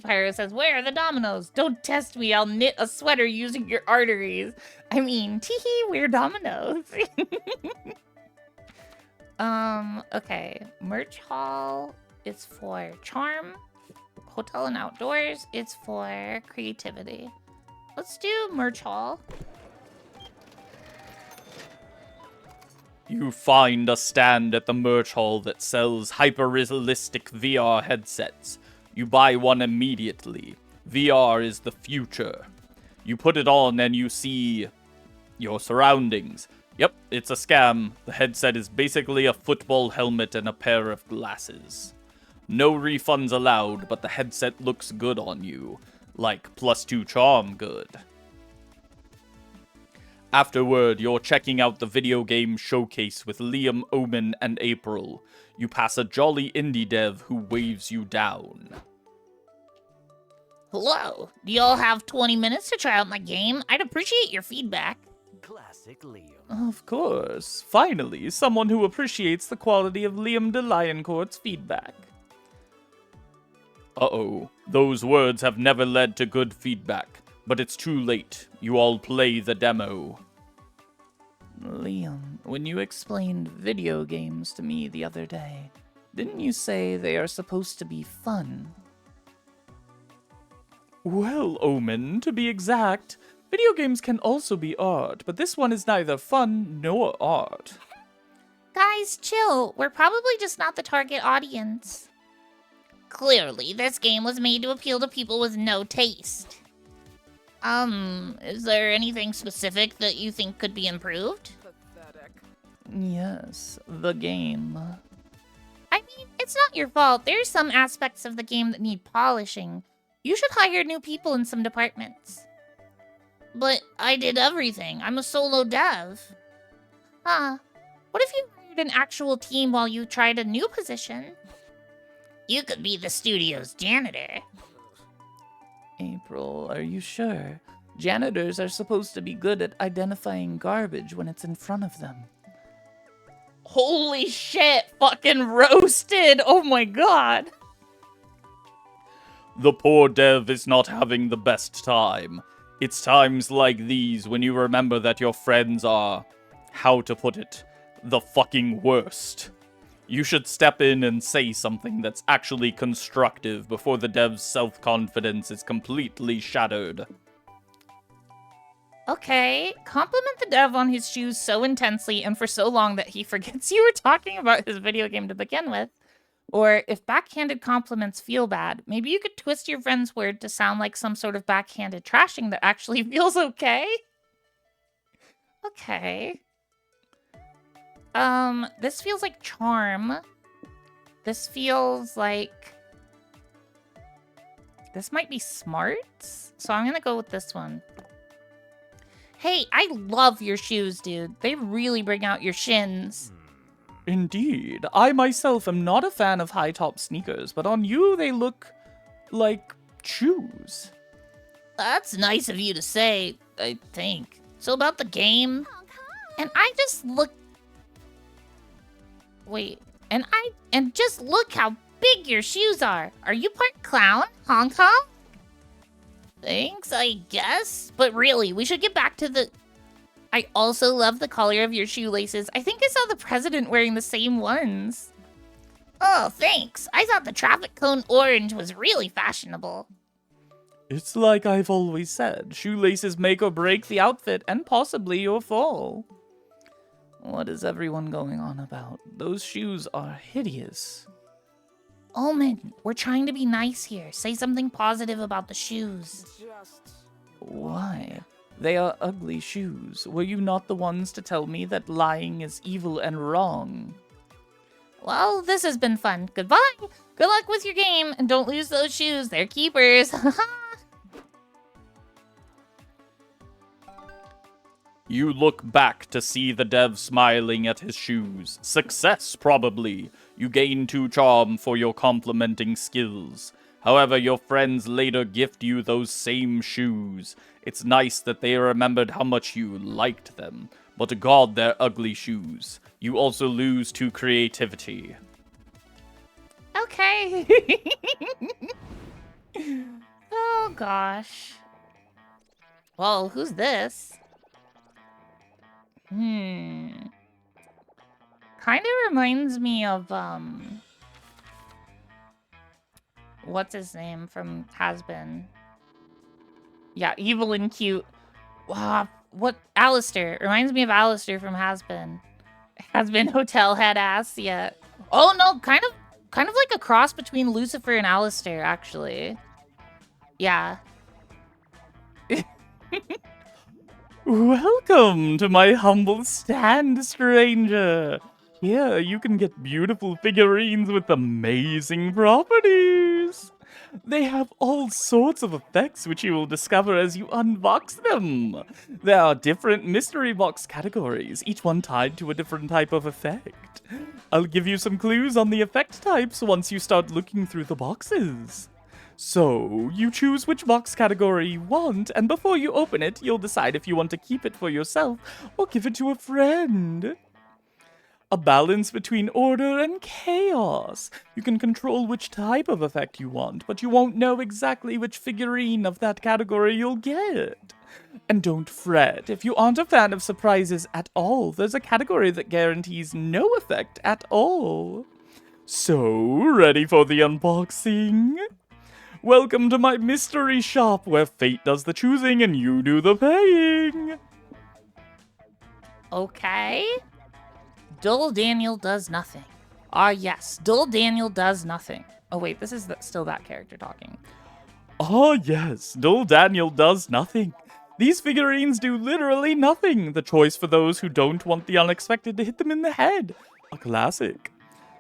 A: Pyro says, where are the dominoes? Don't test me. I'll knit a sweater using your arteries. I mean, teehee, we're dominoes. Okay. Merch hall is for charm. Hotel and outdoors is for creativity. Let's do merch hall.
E: You find a stand at the merch hall that sells hyper-realistic VR headsets. You buy one immediately. VR is the future. You put it on and you see your surroundings. Yep, it's a scam. The headset is basically a football helmet and a pair of glasses. No refunds allowed, but the headset looks good on you. Like +2 charm good. Afterward, you're checking out the video game showcase with Liam, Omen, and April. You pass a jolly indie dev who waves you down.
A: Hello. Do y'all have 20 minutes to try out my game? I'd appreciate your feedback.
B: Classic Liam.
E: Of course. Finally, someone who appreciates the quality of Liam de Lioncourt's feedback. Uh-oh. Those words have never led to good feedback. But it's too late. You all play the demo.
D: Liam, when you explained video games to me the other day, didn't you say they are supposed to be fun?
E: Well, Omen, to be exact, video games can also be art, but this one is neither fun nor art.
A: Guys, chill. We're probably just not the target audience. Clearly, this game was made to appeal to people with no taste. Is there anything specific that you think could be improved?
G: Pathetic.
D: Yes, the game.
A: I mean, it's not your fault. There's some aspects of the game that need polishing. You should hire new people in some departments. But I did everything. I'm a solo dev. What if you hired an actual team while you tried a new position? You could be the studio's janitor.
D: April, are you sure? Janitors are supposed to be good at identifying garbage when it's in front of them.
A: Holy shit, fucking roasted. Oh my god.
E: The poor dev is not having the best time. It's times like these when you remember that your friends are, how to put it, the fucking worst. You should step in and say something that's actually constructive before the dev's self-confidence is completely shattered.
A: Okay, compliment the dev on his shoes so intensely and for so long that he forgets you were talking about his video game to begin with. Or if backhanded compliments feel bad, maybe you could twist your friend's word to sound like some sort of backhanded trashing that actually feels okay. Okay. This feels like charm. This feels like... This might be smarts, so I'm gonna go with this one. Hey, I love your shoes, dude. They really bring out your shins.
E: Indeed. I myself am not a fan of high-top sneakers, but on you they look like shoes.
H: That's nice of you to say, I think. So about the game, and I just look... Wait, and just look how big your shoes are. Are you part clown, Hong Kong? Thanks, I guess. But really, we should get back to the... I also love the color of your shoelaces. I think I saw the president wearing the same ones. Oh, thanks. I thought the traffic cone orange was really fashionable.
D: It's like I've always said, shoelaces make or break the outfit, and possibly your fall. What is everyone going on about? Those shoes are hideous.
H: Omen, we're trying to be nice here. Say something positive about the shoes.
D: Why? They are ugly shoes. Were you not the ones to tell me that lying is evil and wrong?
H: Well, this has been fun. Goodbye. Good luck with your game, and don't lose those shoes. They're keepers.
E: You look back to see the dev smiling at his shoes. Success, probably. You gain 2 charm for your complimenting skills. However, your friends later gift you those same shoes. It's nice that they remembered how much you liked them. But god, they're ugly shoes. You also lose 2 creativity.
A: Okay. Oh, gosh.
H: Well, who's this?
A: Kind of reminds me of, what's his name from Has-Been? Yeah, evil and cute. Wow, what? Alistair. Reminds me of Alistair from Has-Been. Has-Been Hotel Head Ass, yeah. Oh, no, kind of like a cross between Lucifer and Alistair, actually. Yeah.
D: Welcome to my humble stand, stranger. Here you can get beautiful figurines with amazing properties. They have all sorts of effects which you will discover as you unbox them. There are different mystery box categories, each one tied to a different type of effect. I'll give you some clues on the effect types once you start looking through the boxes. So, you choose which box category you want, and before you open it, you'll decide if you want to keep it for yourself or give it to a friend. A balance between order and chaos. You can control which type of effect you want, but you won't know exactly which figurine of that category you'll get. And don't fret, if you aren't a fan of surprises at all, there's a category that guarantees no effect at all. So, ready for the unboxing? Welcome to my mystery shop, where fate does the choosing and you do the paying.
A: Okay. Dull Daniel does nothing. Ah, yes. Dull Daniel does nothing. Oh, wait. This is still that character talking.
D: Ah, yes. Dull Daniel does nothing. These figurines do literally nothing. The choice for those who don't want the unexpected to hit them in the head. A classic.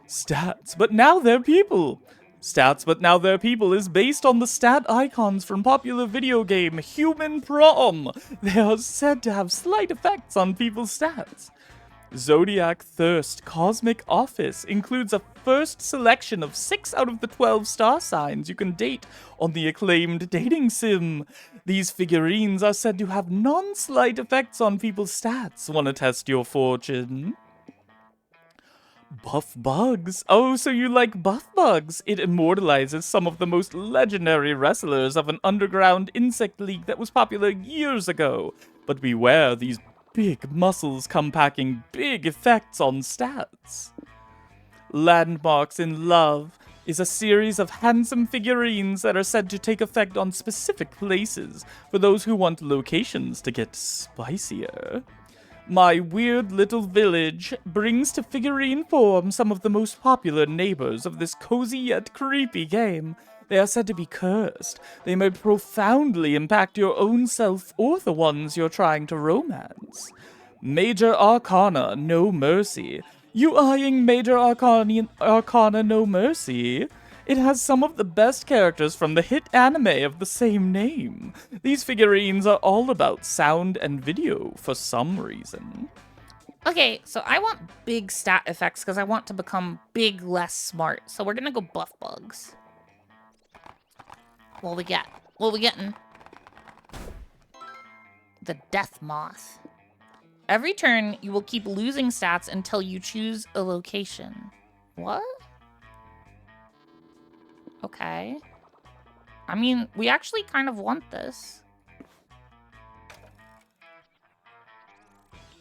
D: Stats, but now they're people. Stats, but now they're people is based on the stat icons from popular video game Human Prom. They are said to have slight effects on people's stats. Zodiac Thirst Cosmic Office includes a first selection of 6 out of the 12 star signs you can date on the acclaimed dating sim. These figurines are said to have non-slight effects on people's stats. Want to test your fortune? Buff Bugs. Oh, so you like Buff Bugs? It immortalizes some of the most legendary wrestlers of an underground insect league that was popular years ago. But beware, these big muscles come packing big effects on stats. Landmarks in Love is a series of handsome figurines that are said to take effect on specific places for those who want locations to get spicier. My Weird Little Village brings to figurine form some of the most popular neighbors of this cozy yet creepy game. They are said to be cursed. They may profoundly impact your own self or the ones you're trying to romance. Major Arcana No Mercy. You eyeing Major Arcana No Mercy? It has some of the best characters from the hit anime of the same name. These figurines are all about sound and video for some reason.
A: Okay, so I want big stat effects because I want to become big, less smart. So we're gonna go Buff Bugs. What we got? What we getting? The Death Moth. Every turn, you will keep losing stats until you choose a location. What? Okay. I mean, we actually kind of want this.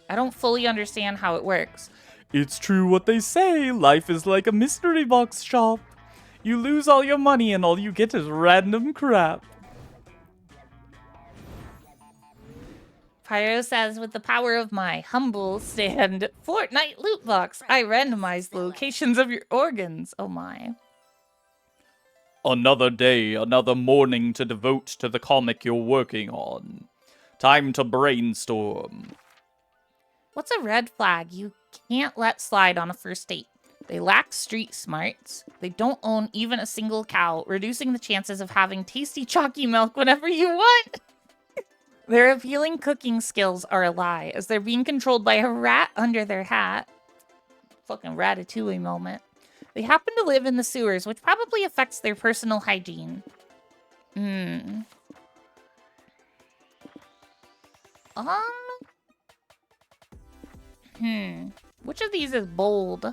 A: I don't fully understand how it works.
E: It's true what they say. Life is like a mystery box shop. You lose all your money and all you get is random crap.
A: Pyro says, with the power of my humble stand Fortnite loot box, I randomize the locations of your organs. Oh my.
E: Another day, another morning to devote to the comic you're working on. Time to brainstorm.
A: What's a red flag you can't let slide on a first date? They lack street smarts. They don't own even a single cow, reducing the chances of having tasty chalky milk whenever you want. Their appealing cooking skills are a lie, as they're being controlled by a rat under their hat. Fucking Ratatouille moment. They happen to live in the sewers, which probably affects their personal hygiene. Which of these is bold?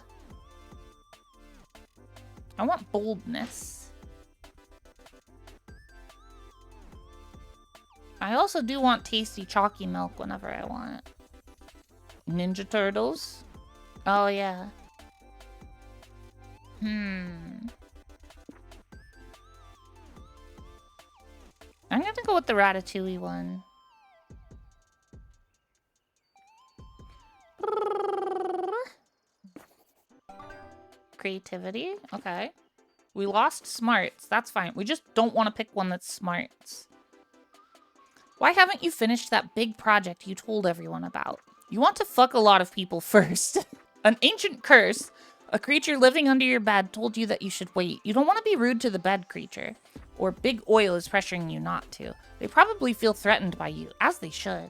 A: I want boldness. I also do want tasty chalky milk whenever I want. Ninja Turtles? Oh, yeah. I'm gonna go with the Ratatouille one. Creativity? Okay. We lost smarts. That's fine. We just don't want to pick one that's smarts. Why haven't you finished that big project you told everyone about? You want to fuck a lot of people first. An ancient curse. A creature living under your bed told you that you should wait. You don't want to be rude to the bed creature. Or Big Oil is pressuring you not to. They probably feel threatened by you, as they should.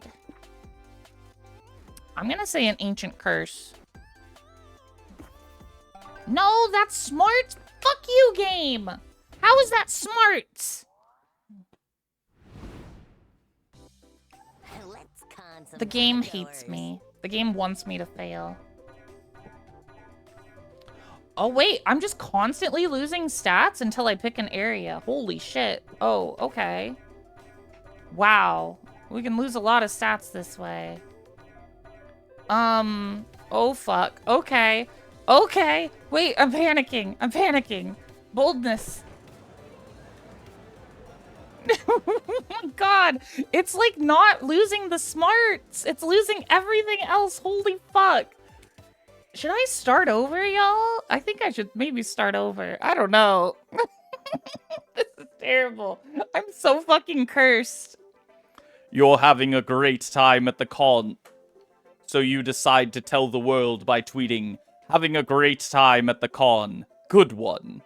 A: I'm gonna say an ancient curse. No, that's smart. Fuck you, game. How is that smart? The game hates me. The game wants me to fail. Oh, wait. I'm just constantly losing stats until I pick an area. Holy shit. Oh, okay. Wow. We can lose a lot of stats this way. Oh, fuck. Okay. Okay. Wait, I'm panicking. I'm panicking. Boldness. Oh my god. It's like not losing the smarts. It's losing everything else. Holy fuck. Should I start over, y'all? I think I should maybe start over. I don't know. This is terrible. I'm so fucking cursed.
E: You're having a great time at the con. So you decide to tell the world by tweeting, having a great time at the con. Good one.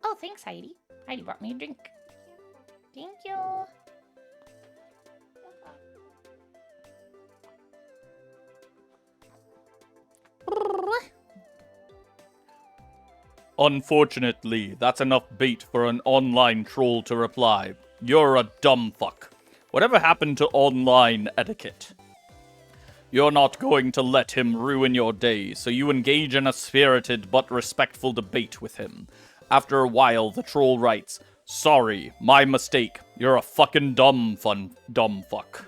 A: Oh, thanks, Heidi. Heidi brought me a drink. Thank you.
E: Unfortunately, that's enough bait for an online troll to reply. You're a dumb fuck. Whatever happened to online etiquette? You're not going to let him ruin your day, so you engage in a spirited but respectful debate with him. After a while, the troll writes, "Sorry, my mistake. You're a fucking dumb fuck.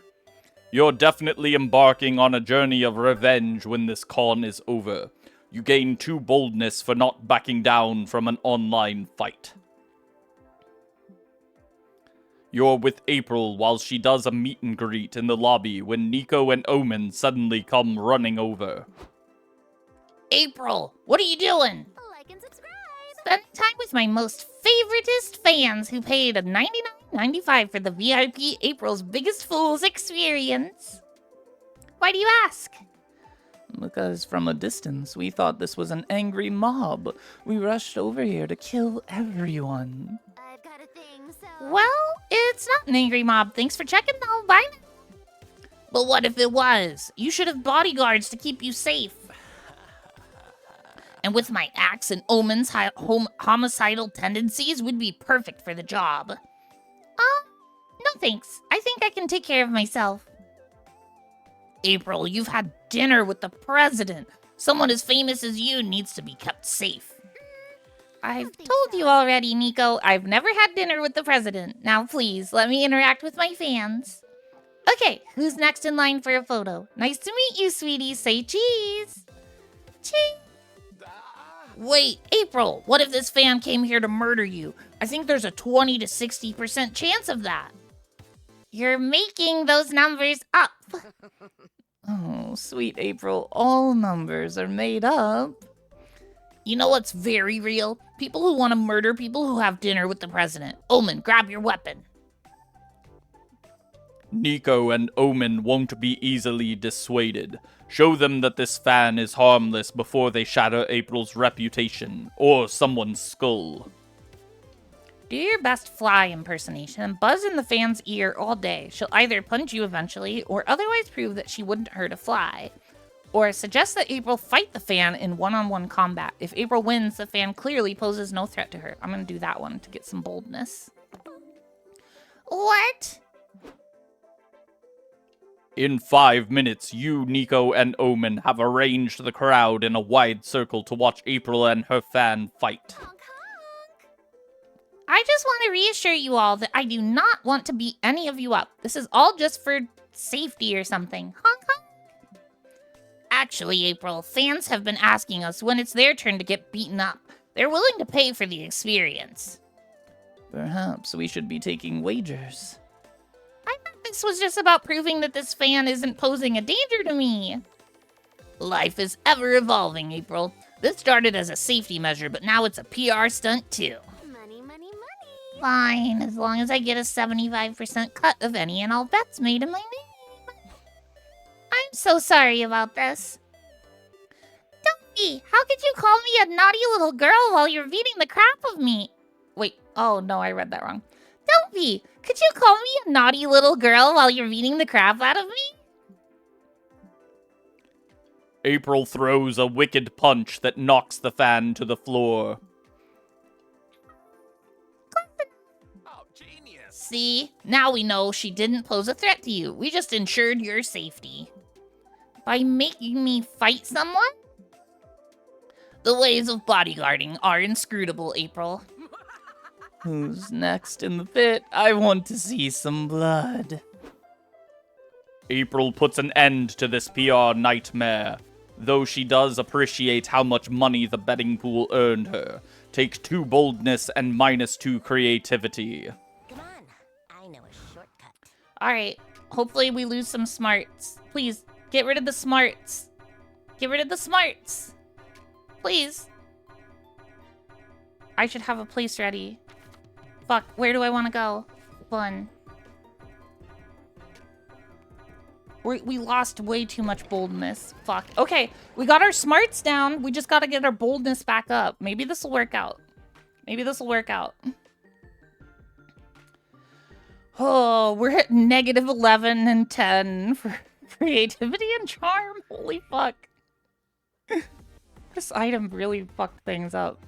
E: You're definitely embarking on a journey of revenge when this con is over. You gain 2 boldness for not backing down from an online fight. You're with April while she does a meet and greet in the lobby when Nico and Omen suddenly come running over.
A: April, what are you doing?
F: Like and subscribe.
A: Spend time with my most favoritist fans who paid $99.95 for the VIP April's Biggest Fools experience. Why do you ask?
D: Because from a distance, we thought this was an angry mob. We rushed over here to kill everyone.
F: I've got a thing, so...
A: Well, it's not an angry mob. Thanks for checking, though. Bye. But what if it was? You should have bodyguards to keep you safe. And with my axe and Omen's homicidal tendencies, we'd be perfect for the job. No thanks. I think I can take care of myself. April, you've had dinner with the president. Someone as famous as you needs to be kept safe. I've told you already, Nico. I've never had dinner with the president. Now, please, let me interact with my fans. Okay, who's next in line for a photo? Nice to meet you, sweetie. Say cheese. Cheese. Wait, April, what if this fan came here to murder you? I think there's a 20 to 60% chance of that. You're making those numbers up.
D: Oh, sweet April, all numbers are made up.
A: You know what's very real? People who want to murder people who have dinner with the president. Omen, grab your weapon.
E: Nico and Omen won't be easily dissuaded. Show them that this fan is harmless before they shatter April's reputation, or someone's skull.
A: Do your best fly impersonation and buzz in the fan's ear all day. She'll either punch you eventually, or otherwise prove that she wouldn't hurt a fly. Or suggest that April fight the fan in one-on-one combat. If April wins, the fan clearly poses no threat to her. I'm gonna do that one to get some boldness. What?
E: In 5 minutes, you, Nico, and Omen have arranged the crowd in a wide circle to watch April and her fan fight.
A: I just want to reassure you all that I do not want to beat any of you up. This is all just for safety or something. Honk, honk. Actually, April, fans have been asking us when it's their turn to get beaten up. They're willing to pay for the experience.
D: Perhaps we should be taking wagers.
A: I thought this was just about proving that this fan isn't posing a danger to me. Life is ever evolving, April. This started as a safety measure, but now it's a PR stunt too.
F: Money, money, money.
A: Fine, as long as I get a 75% cut of any and all bets made in my name. I'm so sorry about this. Dumpy, how could you call me a naughty little girl while you're beating the crap of me? Wait, oh no, I read that wrong. Dumpy, could you call me a naughty little girl while you're beating the crap out of me?
E: April throws a wicked punch that knocks the fan to the floor.
G: Oh, genius.
A: See, now we know she didn't pose a threat to you. We just ensured your safety. By making me fight someone? The ways of bodyguarding are inscrutable, April.
D: Who's next in the pit? I want to see some blood.
E: April puts an end to this PR nightmare, though she does appreciate how much money the betting pool earned her. Take 2 boldness and -2 creativity.
F: Come on, I know a shortcut.
A: Alright, hopefully we lose some smarts. Please, get rid of the smarts. Get rid of the smarts. Please. I should have a place ready. Fuck, where do I want to go? Fun. We lost way too much boldness. Fuck. Okay, we got our smarts down. We just gotta get our boldness back up. Maybe this will work out. Maybe this will work out. Oh, we're at -11 and 10 for creativity and charm. Holy fuck. This item really fucked things up.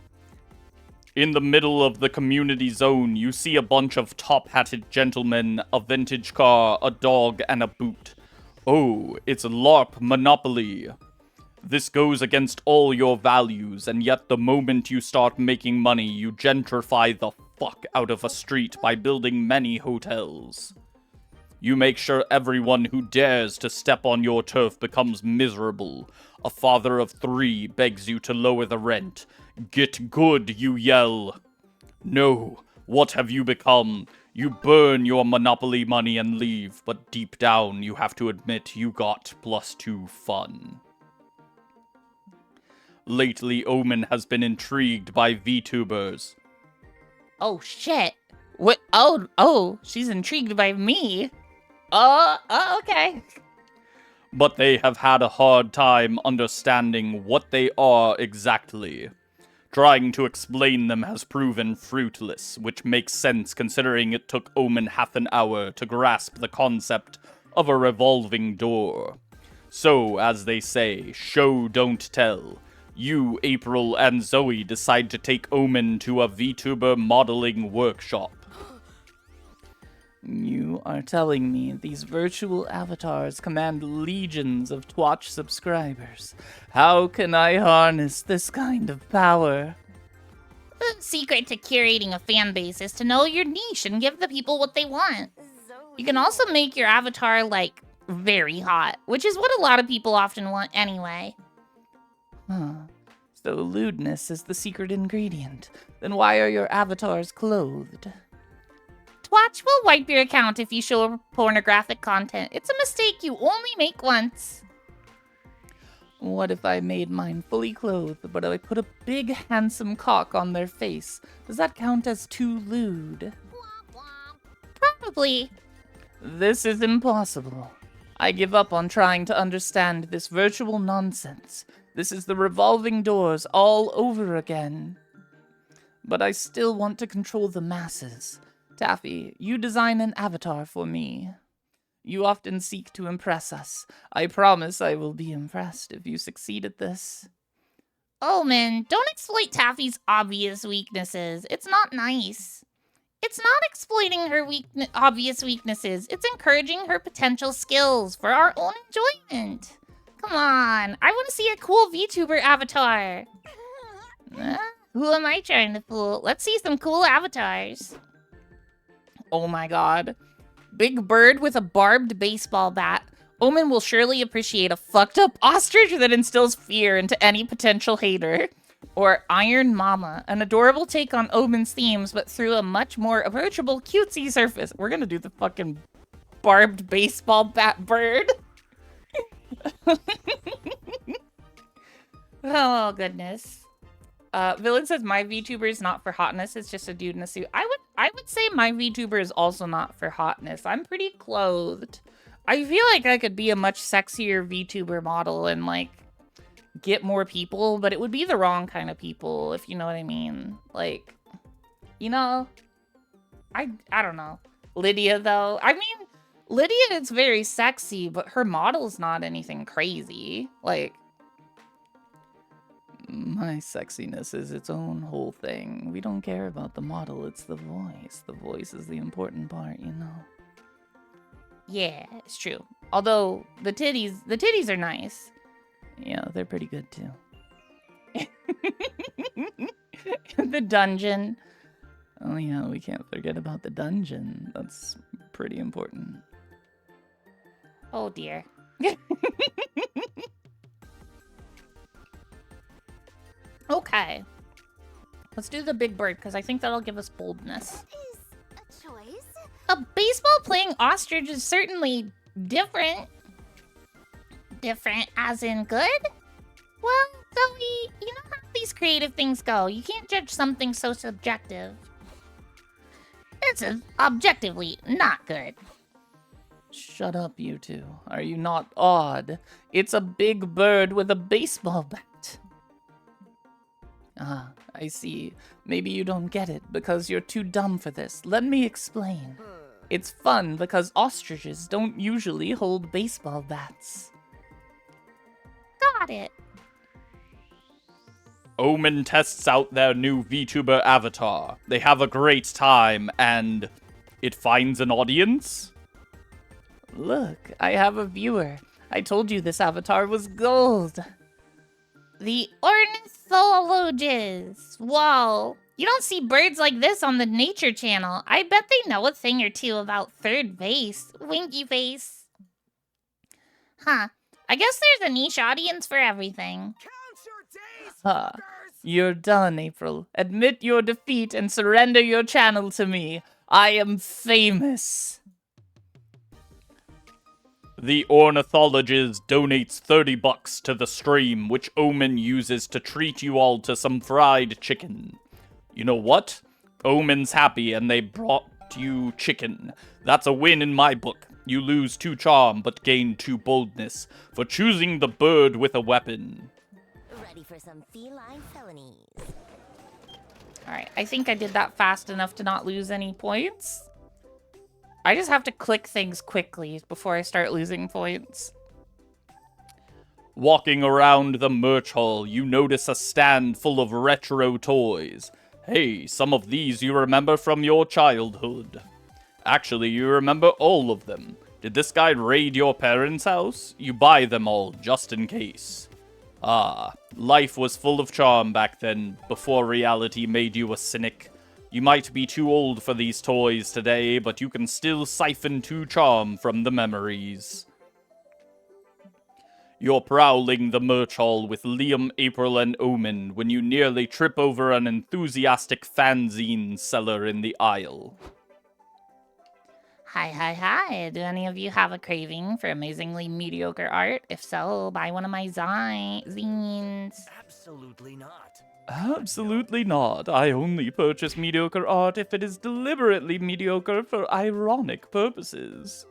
E: In the middle of the community zone, you see a bunch of top-hatted gentlemen, a vintage car, a dog, and a boot. Oh, it's LARP Monopoly. This goes against all your values, and yet the moment you start making money, you gentrify the fuck out of a street by building many hotels. You make sure everyone who dares to step on your turf becomes miserable. A father of 3 begs you to lower the rent. Get good, you yell. No, what have you become? You burn your Monopoly money and leave, but deep down you have to admit you got +2 fun. Lately, Omen has been intrigued by VTubers.
A: Oh shit. What? Oh, she's intrigued by me. Okay.
E: But they have had a hard time understanding what they are exactly. Trying to explain them has proven fruitless, which makes sense considering it took Omen half an hour to grasp the concept of a revolving door. So, as they say, show don't tell. You, April, and Zoe decide to take Omen to a VTuber modeling workshop.
D: You are telling me these virtual avatars command legions of Twitch subscribers. How can I harness this kind of power?
H: The secret to curating a fan base is to know your niche and give the people what they want. You can also make your avatar, like, very hot, which is what a lot of people often want anyway.
D: Huh. So lewdness is the secret ingredient. Then why are your avatars clothed?
H: Twitch will wipe your account if you show pornographic content. It's a mistake you only make once.
D: What if I made mine fully clothed, but I put a big handsome cock on their face? Does that count as too lewd?
H: Probably.
D: This is impossible. I give up on trying to understand this virtual nonsense. This is the revolving doors all over again. But I still want to control the masses. Taffy, you design an avatar for me. You often seek to impress us. I promise I will be impressed if you succeed at this.
H: Omen, don't exploit Taffy's obvious weaknesses. It's not nice. It's not exploiting her obvious weaknesses. It's encouraging her potential skills for our own enjoyment. Come on, I want to see a cool VTuber avatar. Who am I trying to fool? Let's see some cool avatars.
A: Oh my god. Big bird with a barbed baseball bat. Omen will surely appreciate a fucked up ostrich that instills fear into any potential hater. Or Iron Mama, an adorable take on Omen's themes, but through a much more approachable, cutesy surface. We're gonna do the fucking barbed baseball bat bird. Oh, goodness. Villain says my VTuber is not for hotness, it's just a dude in a suit. I would say my VTuber is also not for hotness. I'm pretty clothed. I feel like I could be a much sexier VTuber model and, like, get more people, but it would be the wrong kind of people, if you know what I mean. Like, you know? I don't know. Lydia, though. I mean, Lydia is very sexy, but her model's not anything crazy. Like,
D: my sexiness is its own whole thing. We don't care about the model, it's the voice. The voice is the important part, you know?
A: yeah, it's true. Although, the titties are nice.
D: Yeah, they're pretty good too.
A: The dungeon.
D: Oh yeah, we can't forget about the dungeon. That's pretty important.
A: Oh dear. Okay. Let's do the big bird, because I think that'll give us boldness.
F: Is a choice?
H: A baseball playing ostrich is certainly different. Different as in good? Well, Zoe, you know how these creative things go. You can't judge something so subjective. It's objectively not good.
D: Shut up, you two. Are you not awed? It's a big bird with a baseball bat. Ah, I see. Maybe you don't get it because you're too dumb for this. Let me explain. It's fun because ostriches don't usually hold baseball bats.
H: Got it.
E: Omen tests out their new VTuber avatar. They have a great time, and it finds an audience?
D: Look, I have a viewer. I told you this avatar was gold.
H: The ornithologists. Whoa. You don't see birds like this on the Nature Channel. I bet they know a thing or two about third base. Winky face. Huh. I guess there's a niche audience for everything.
D: Ha. You're done, April. Admit your defeat and surrender your channel to me. I am famous.
E: The ornithologist donates $30 to the stream, which Omen uses to treat you all to some fried chicken. You know what? Omen's happy and they brought you chicken. That's a win in my book. You lose 2 charm, but gain 2 boldness for choosing the bird with a weapon.
F: Ready for some feline felonies.
A: Alright, I think I did that fast enough to not lose any points. I just have to click things quickly before I start losing points.
E: Walking around the merch hall, you notice a stand full of retro toys. Hey, some of these you remember from your childhood. Actually, you remember all of them. Did this guy raid your parents' house? You buy them all, just in case. Ah, life was full of charm back then, before reality made you a cynic. You might be too old for these toys today, but you can still siphon true charm from the memories. You're prowling the merch hall with Liam, April, and Omen when you nearly trip over an enthusiastic fanzine seller in the aisle.
A: Hi. Do any of you have a craving for amazingly mediocre art? If so, buy one of my zines.
G: Absolutely not.
E: Absolutely not. I only purchase mediocre art if it is deliberately mediocre for ironic purposes.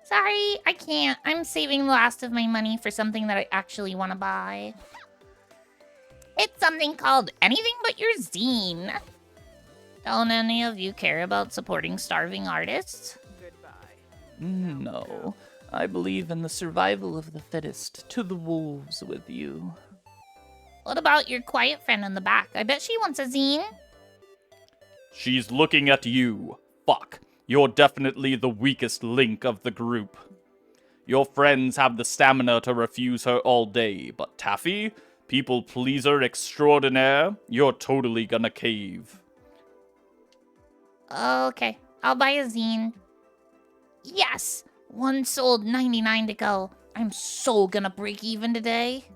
A: Sorry, I can't. I'm saving the last of my money for something that I actually want to buy. It's something called Anything But Your Zine. Don't any of you care about supporting starving artists?
D: No. I believe in the survival of the fittest. To the wolves with you.
A: What about your quiet friend in the back? I bet she wants a zine.
E: She's looking at you. Fuck. You're definitely the weakest link of the group. Your friends have the stamina to refuse her all day, but Taffy, people pleaser extraordinaire, you're totally gonna cave.
A: Okay, I'll buy a zine. Yes! One sold, 99 to go. I'm so gonna break even today.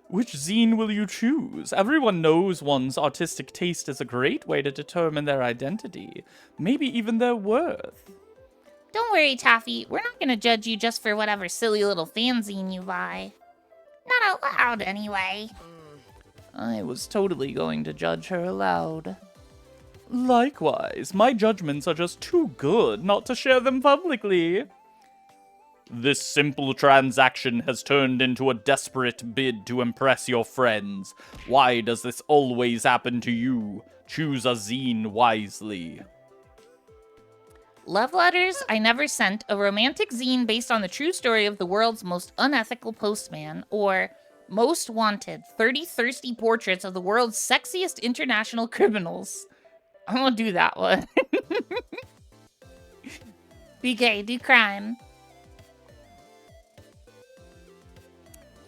E: Which zine will you choose? Everyone knows one's artistic taste is a great way to determine their identity, maybe even their worth.
A: Don't worry, Taffy. We're not gonna judge you just for whatever silly little fanzine you buy. Not out loud, anyway.
D: I was totally going to judge her aloud.
E: Likewise, my judgments are just too good not to share them publicly. This simple transaction has turned into a desperate bid to impress your friends. Why does this always happen to you? Choose a zine wisely.
A: Love Letters I Never Sent, a romantic zine based on the true story of the world's most unethical postman, or Most Wanted, 30 thirsty portraits of the world's sexiest international criminals. I'm gonna do that one. Be gay, do crime.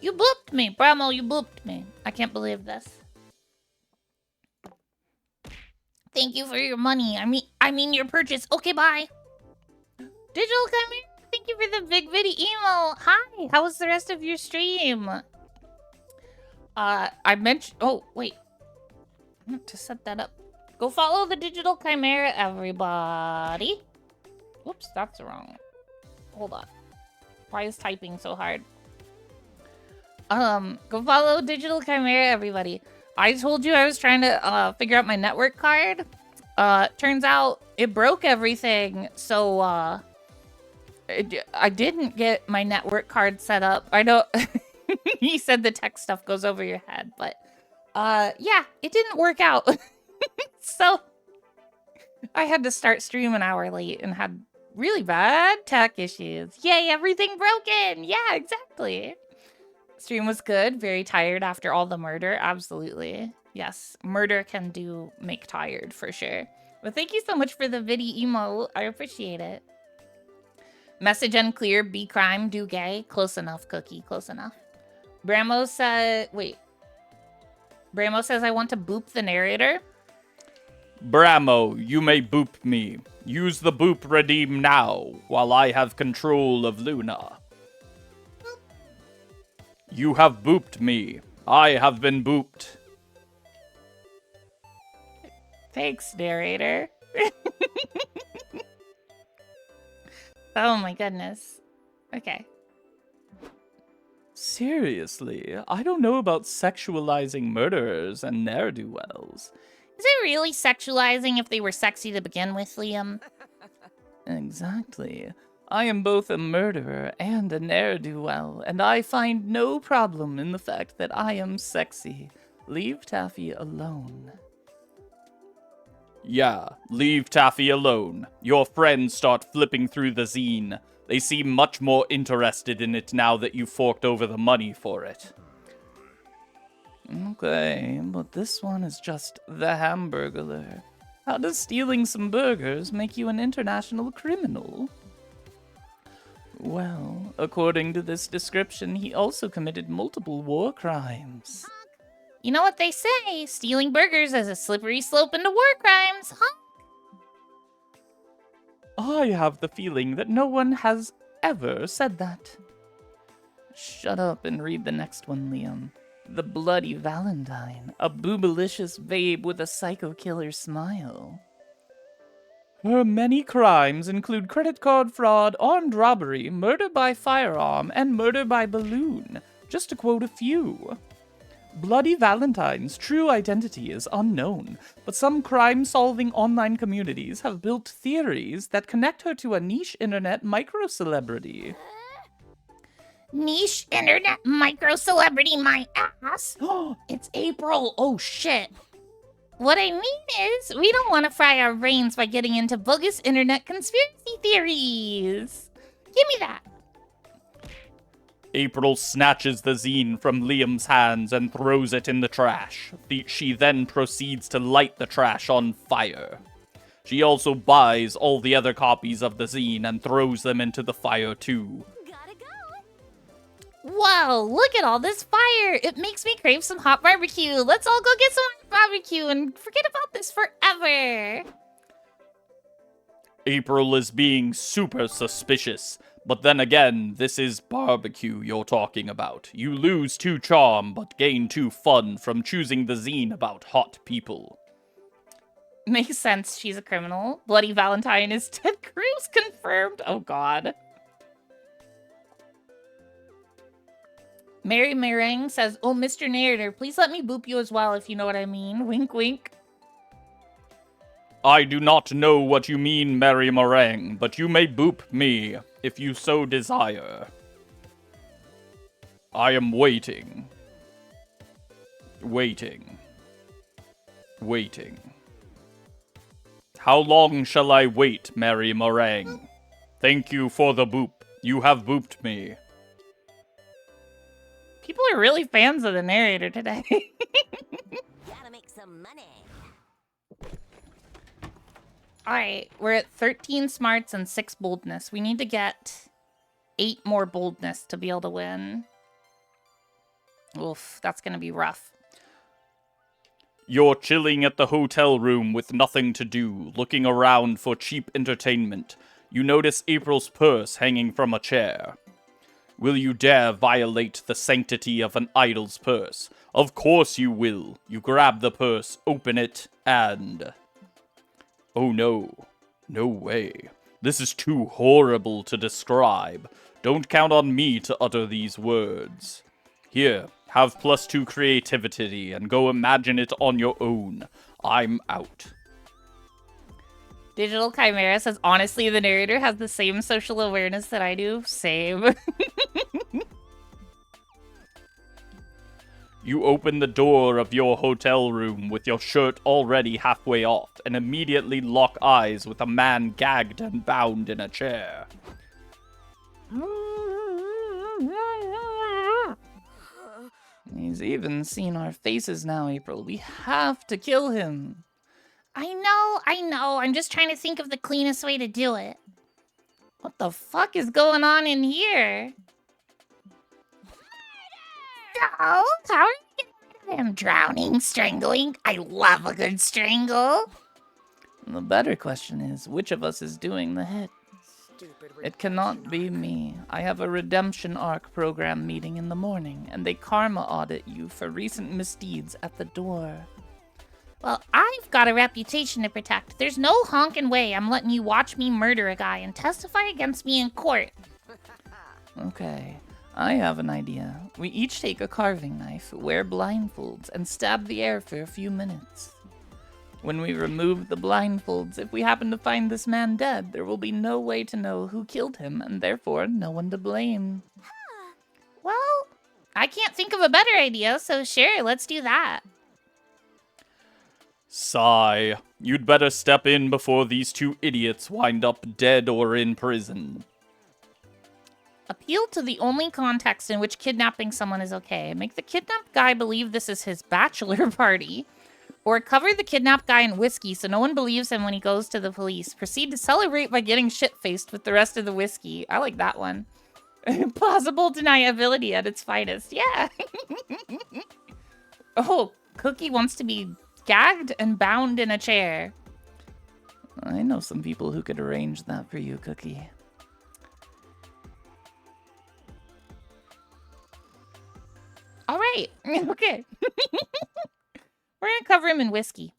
A: You booped me, Bramo, you booped me. I can't believe this. Thank you for your money. I mean your purchase. Okay, bye. Digital Camera, thank you for the big video emo. Hi, how was the rest of your stream? I mentioned, oh, wait. I meant to set that up. Go follow the Digital Chimera, everybody. Whoops, that's wrong. Hold on. Why is typing so hard? Go follow Digital Chimera, everybody. I told you I was trying to figure out my network card. Turns out it broke everything, so I didn't get my network card set up. I know he said the tech stuff goes over your head, but yeah, it didn't work out. So I had to start stream an hour late and had really bad tech issues. Yay, everything broken. Yeah, exactly. Stream was good. Very tired after all the murder. Absolutely. Yes, murder can make tired for sure. But thank you so much for the video emo. I appreciate it. Message unclear. Be crime, do gay. Close enough, Cookie. Close enough. Bramo said, wait. Bramo says I want to boop the narrator.
E: Bramo, you may boop me. Use the boop redeem now, while I have control of Lunar. You have booped me. I have been booped.
A: Thanks, narrator. Oh my goodness. Okay.
E: Seriously, I don't know about sexualizing murderers and ne'er-do-wells.
A: Is it really sexualizing if they were sexy to begin with, Liam?
D: Exactly. I am both a murderer and a ne'er-do-well, and I find no problem in the fact that I am sexy. Leave Taffy alone.
E: Yeah, leave Taffy alone. Your friends start flipping through the zine. They seem much more interested in it now that you forked over the money for it.
D: Okay, but this one is just the Hamburglar. How does stealing some burgers make you an international criminal? Well, according to this description, he also committed multiple war crimes.
A: You know what they say, stealing burgers is a slippery slope into war crimes, huh?
D: I have the feeling that no one has ever said that. Shut up and read the next one, Liam. The Bloody Valentine, a boobalicious babe with a psycho killer smile. Her many crimes include credit card fraud, armed robbery, murder by firearm, and murder by balloon, just to quote a few. Bloody Valentine's true identity is unknown, but some crime-solving online communities have built theories that connect her to a niche internet micro-celebrity.
A: Niche internet micro-celebrity, my ass. It's April. Oh, shit. What I mean is, we don't want to fry our brains by getting into bogus internet conspiracy theories. Give me that.
E: April snatches the zine from Liam's hands and throws it in the trash. She then proceeds to light the trash on fire. She also buys all the other copies of the zine and throws them into the fire too.
F: Gotta go.
A: Whoa, look at all this fire. It makes me crave some hot barbecue. Let's all go get some barbecue and forget about this forever.
E: April is being super suspicious. But then again, this is barbecue you're talking about. You lose 2 charm, but gain 2 fun from choosing the zine about hot people.
A: Makes sense, she's a criminal. Bloody Valentine is Ted Cruz confirmed. Oh god. Mary Meringue says, oh, Mr. Narrator, please let me boop you as well if you know what I mean. Wink, wink.
E: I do not know what you mean, Mary Meringue, but you may boop me, if you so desire. I am waiting. Waiting. Waiting. How long shall I wait, Mary Meringue? Thank you for the boop. You have booped me.
A: People are really fans of the narrator today.
F: Gotta make some money.
A: Alright, we're at 13 smarts and 6 boldness. We need to get 8 more boldness to be able to win. Oof, that's gonna be rough.
E: You're chilling at the hotel room with nothing to do, looking around for cheap entertainment. You notice April's purse hanging from a chair. Will you dare violate the sanctity of an idol's purse? Of course you will. You grab the purse, open it, and... Oh no. No way. This is too horrible to describe. Don't count on me to utter these words. Here, have +2 creativity and go imagine it on your own. I'm out.
A: Digital Chimera says, honestly, the narrator has the same social awareness that I do. Same.
E: You open the door of your hotel room with your shirt already halfway off and immediately lock eyes with a man gagged and bound in a chair.
D: He's even seen our faces now, April. We have to kill him.
A: I know. I'm just trying to think of the cleanest way to do it. What the fuck is going on in here? So, how are you getting rid of him? Drowning, strangling? I love a good strangle.
D: The better question is, which of us is doing the hit? It cannot be me. I have a redemption arc program meeting in the morning, and they karma audit you for recent misdeeds at the door.
A: Well, I've got a reputation to protect. There's no honking way I'm letting you watch me murder a guy and testify against me in court.
D: Okay, I have an idea. We each take a carving knife, wear blindfolds, and stab the air for a few minutes. When we remove the blindfolds, if we happen to find this man dead, there will be no way to know who killed him, and therefore no one to blame.
A: Well, I can't think of a better idea, so sure, let's do that.
E: Sigh. You'd better step in before these 2 idiots wind up dead or in prison.
A: Appeal to the only context in which kidnapping someone is okay. Make the kidnapped guy believe this is his bachelor party. Or cover the kidnapped guy in whiskey so no one believes him when he goes to the police. Proceed to celebrate by getting shit-faced with the rest of the whiskey. I like that one. Plausible deniability at its finest. Yeah. Oh, Cookie wants to be gagged and bound in a chair.
D: I know some people who could arrange that for you, Cookie.
A: All right. Okay. We're gonna cover him in whiskey.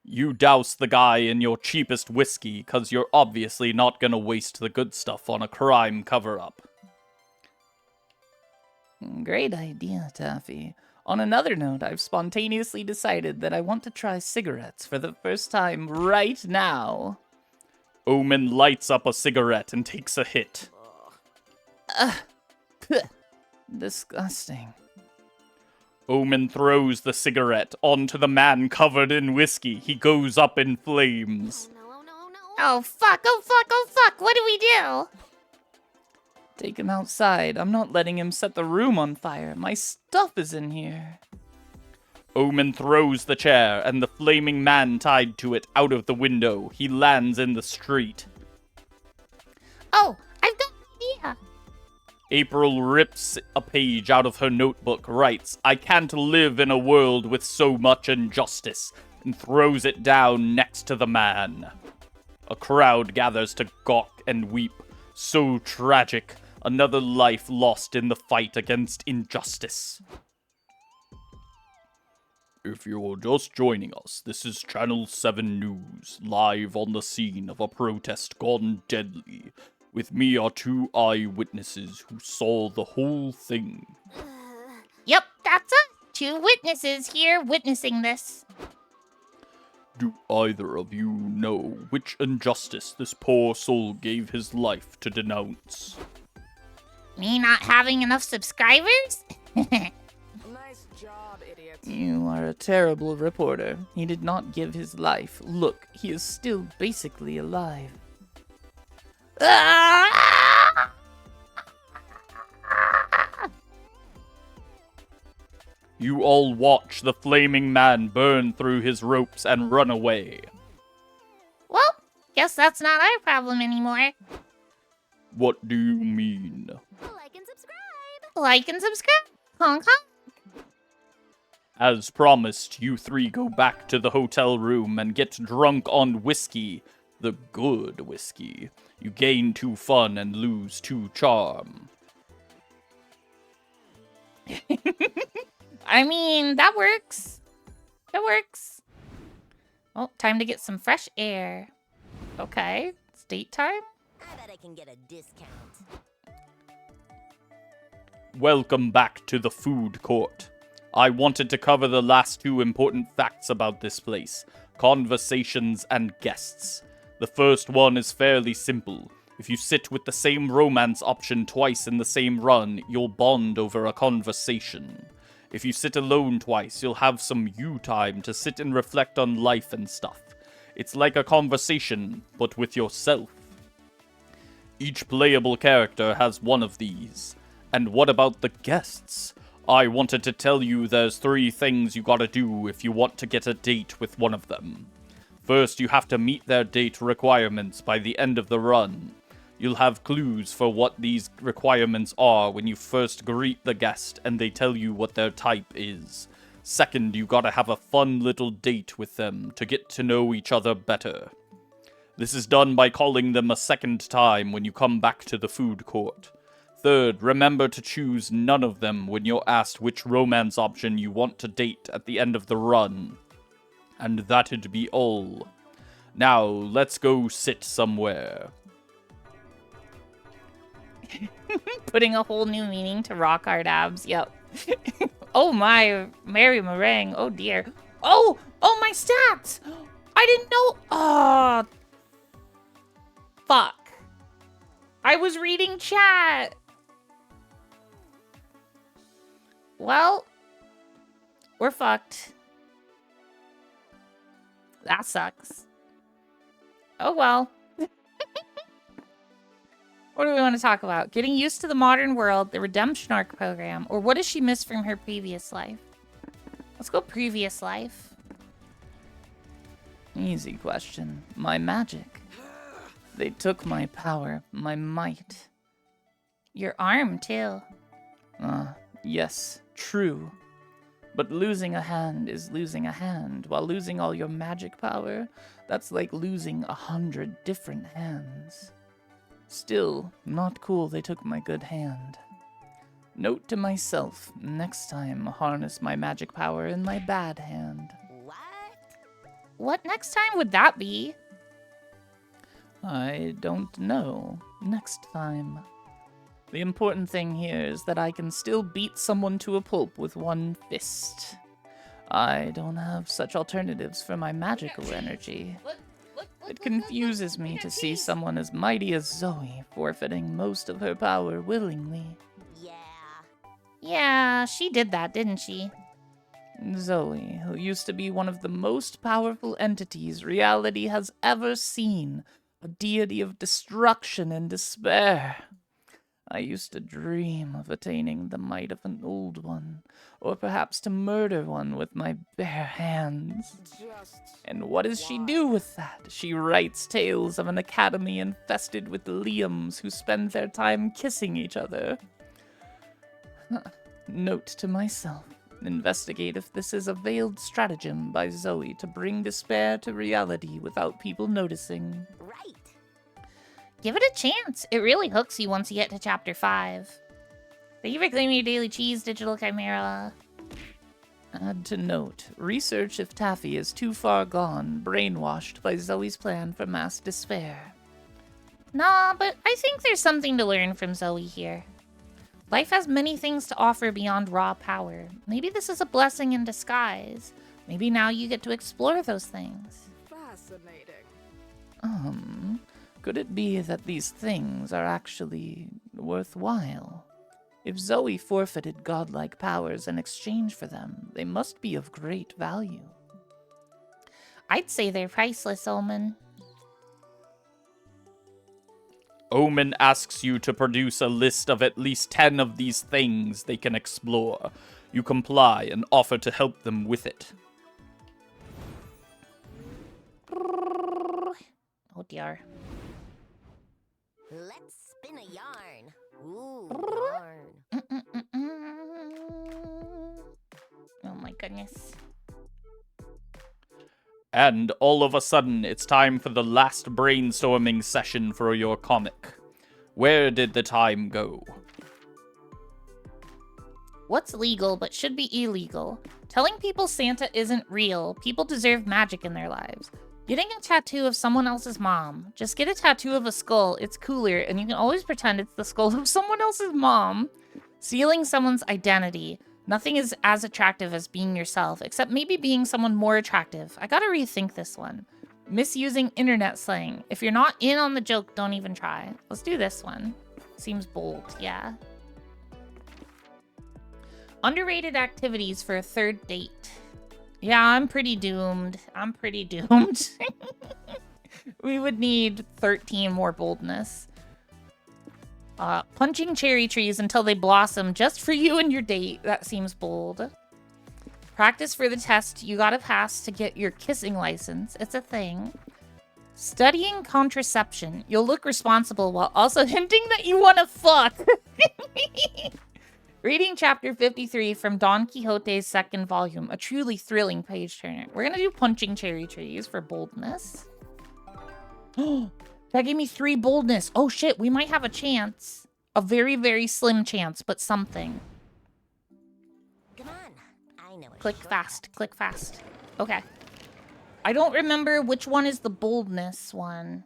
E: You douse the guy in your cheapest whiskey, cause you're obviously not gonna waste the good stuff on a crime cover-up.
D: Great idea, Taffy. On another note, I've spontaneously decided that I want to try cigarettes for the first time right now.
E: Omen lights up a cigarette and takes a hit.
D: Disgusting.
E: Omen throws the cigarette onto the man covered in whiskey. He goes up in flames.
A: Oh, fuck. Oh, fuck. Oh, fuck. What do we do?
D: Take him outside. I'm not letting him set the room on fire. My stuff is in here.
E: Omen throws the chair and the flaming man tied to it out of the window. He lands in the street.
A: Oh, I've got an idea.
E: April rips a page out of her notebook, writes, "I can't live in a world with so much injustice," and throws it down next to the man. A crowd gathers to gawk and weep. So tragic. Another life lost in the fight against injustice. If you're just joining us, this is Channel 7 News, live on the scene of a protest gone deadly. With me are two eyewitnesses who saw the whole thing.
A: Yep, that's us. Two witnesses here witnessing this.
E: Do either of you know which injustice this poor soul gave his life to denounce?
A: Me not having enough subscribers?
G: Nice job, idiots.
D: You are a terrible reporter. He did not give his life. Look, he is still basically alive.
A: Ah!
E: You all watch the flaming man burn through his ropes and run away.
A: Well, guess that's not our problem anymore.
E: What do you mean?
F: Like and subscribe.
A: Like and subscribe. Honk honk.
E: As promised, you three go back to the hotel room and get drunk on whiskey. The good whiskey. You gain 2 fun and lose 2 charm.
A: I mean, that works. It works. Well, time to get some fresh air. Okay, it's date time.
F: I bet I can get a discount.
E: Welcome back to the food court. I wanted to cover the last 2 important facts about this place. Conversations and guests. The first one is fairly simple. If you sit with the same romance option twice in the same run, you'll bond over a conversation. If you sit alone twice, you'll have some you time to sit and reflect on life and stuff. It's like a conversation, but with yourself. Each playable character has one of these. And what about the guests? I wanted to tell you there's 3 things you gotta do if you want to get a date with one of them. First, you have to meet their date requirements by the end of the run. You'll have clues for what these requirements are when you first greet the guest and they tell you what their type is. Second, you gotta have a fun little date with them to get to know each other better. This is done by calling them a second time when you come back to the food court. Third, remember to choose none of them when you're asked which romance option you want to date at the end of the run. And that'd be all. Now, let's go sit somewhere.
A: Putting a whole new meaning to rock hard abs. Yep. Oh my, Mary Meringue. Oh dear. Oh my stats. I didn't know. Oh, fuck. I was reading chat. Well, we're fucked. That sucks. Oh well. What do we want to talk about? Getting used to the modern world, the redemption arc program, or what does she miss from her previous life? Let's go previous life.
D: Easy question. My magic. They took my power, my might.
A: Your arm, too.
D: Yes, true. But losing a hand is losing a hand, while losing all your magic power, that's like losing 100 different hands. Still, not cool they took my good hand. Note to myself, next time harness my magic power in my bad hand.
A: What next time would that be?
D: I don't know. Next time. The important thing here is that I can still beat someone to a pulp with one fist. I don't have such alternatives for my magical energy. It confuses me to see someone as mighty as Zoe forfeiting most of her power willingly.
A: Yeah, she did that, didn't she?
D: Zoe, who used to be one of the most powerful entities reality has ever seen, a deity of destruction and despair. I used to dream of attaining the might of an old one, or perhaps to murder one with my bare hands. And what does she do with that? She writes tales of an academy infested with Liams who spend their time kissing each other. Note to myself. Investigate if this is a veiled stratagem by Zoe to bring despair to reality without people noticing.
A: Give it a chance. It really hooks you once you get to chapter 5. Thank you for claiming your daily cheese, Digital Chimera.
D: Add to note, research if Taffy is too far gone, brainwashed by Zoe's plan for mass despair.
A: Nah, but I think there's something to learn from Zoe here. Life has many things to offer beyond raw power. Maybe this is a blessing in disguise. Maybe now you get to explore those things.
G: Fascinating.
D: Could it be that these things are actually worthwhile? If Zoe forfeited godlike powers in exchange for them, they must be of great value.
A: I'd say they're priceless, Omen.
E: Omen asks you to produce a list of at least 10 of these things they can explore. You comply and offer to help them with it.
A: Oh dear.
F: Let's spin a yarn. Ooh, yarn.
A: Oh my goodness.
E: And all of a sudden, it's time for the last brainstorming session for your comic. Where did the time go?
A: What's legal but should be illegal? Telling people Santa isn't real. People deserve magic in their lives. Getting a tattoo of someone else's mom. Just get a tattoo of a skull. It's cooler, and you can always pretend it's the skull of someone else's mom. Stealing someone's identity. Nothing is as attractive as being yourself, except maybe being someone more attractive. I gotta rethink this one. Misusing internet slang. If you're not in on the joke, don't even try. Let's do this one. Seems bold, yeah. Underrated activities for a third date. Yeah, I'm pretty doomed. We would need 13 more boldness. Punching cherry trees until they blossom just for you and your date. That seems bold. Practice for the test you gotta pass to get your kissing license. It's a thing. Studying contraception. You'll look responsible while also hinting that you wanna fuck. Reading chapter 53 from Don Quixote's second volume. A truly thrilling page turner. We're gonna do punching cherry trees for boldness. That gave me 3 boldness. Oh shit, we might have a chance. A very, very slim chance, but something.
F: Come on. I know it.
A: Click fast, click fast. Okay. I don't remember which one is the boldness one.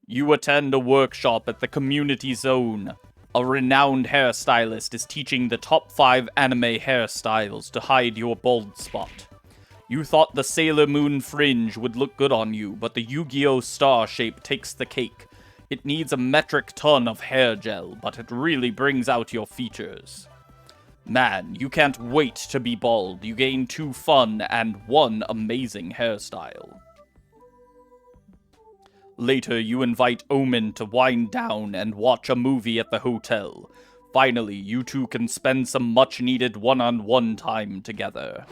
E: You attend a workshop at the Community Zone. A renowned hairstylist is teaching the top 5 anime hairstyles to hide your bald spot. You thought the Sailor Moon fringe would look good on you, but the Yu-Gi-Oh! Star shape takes the cake. It needs a metric ton of hair gel, but it really brings out your features. Man, you can't wait to be bald. You gain 2 fun and 1 amazing hairstyle. Later, you invite Omen to wind down and watch a movie at the hotel. Finally, you two can spend some much-needed one-on-one time together.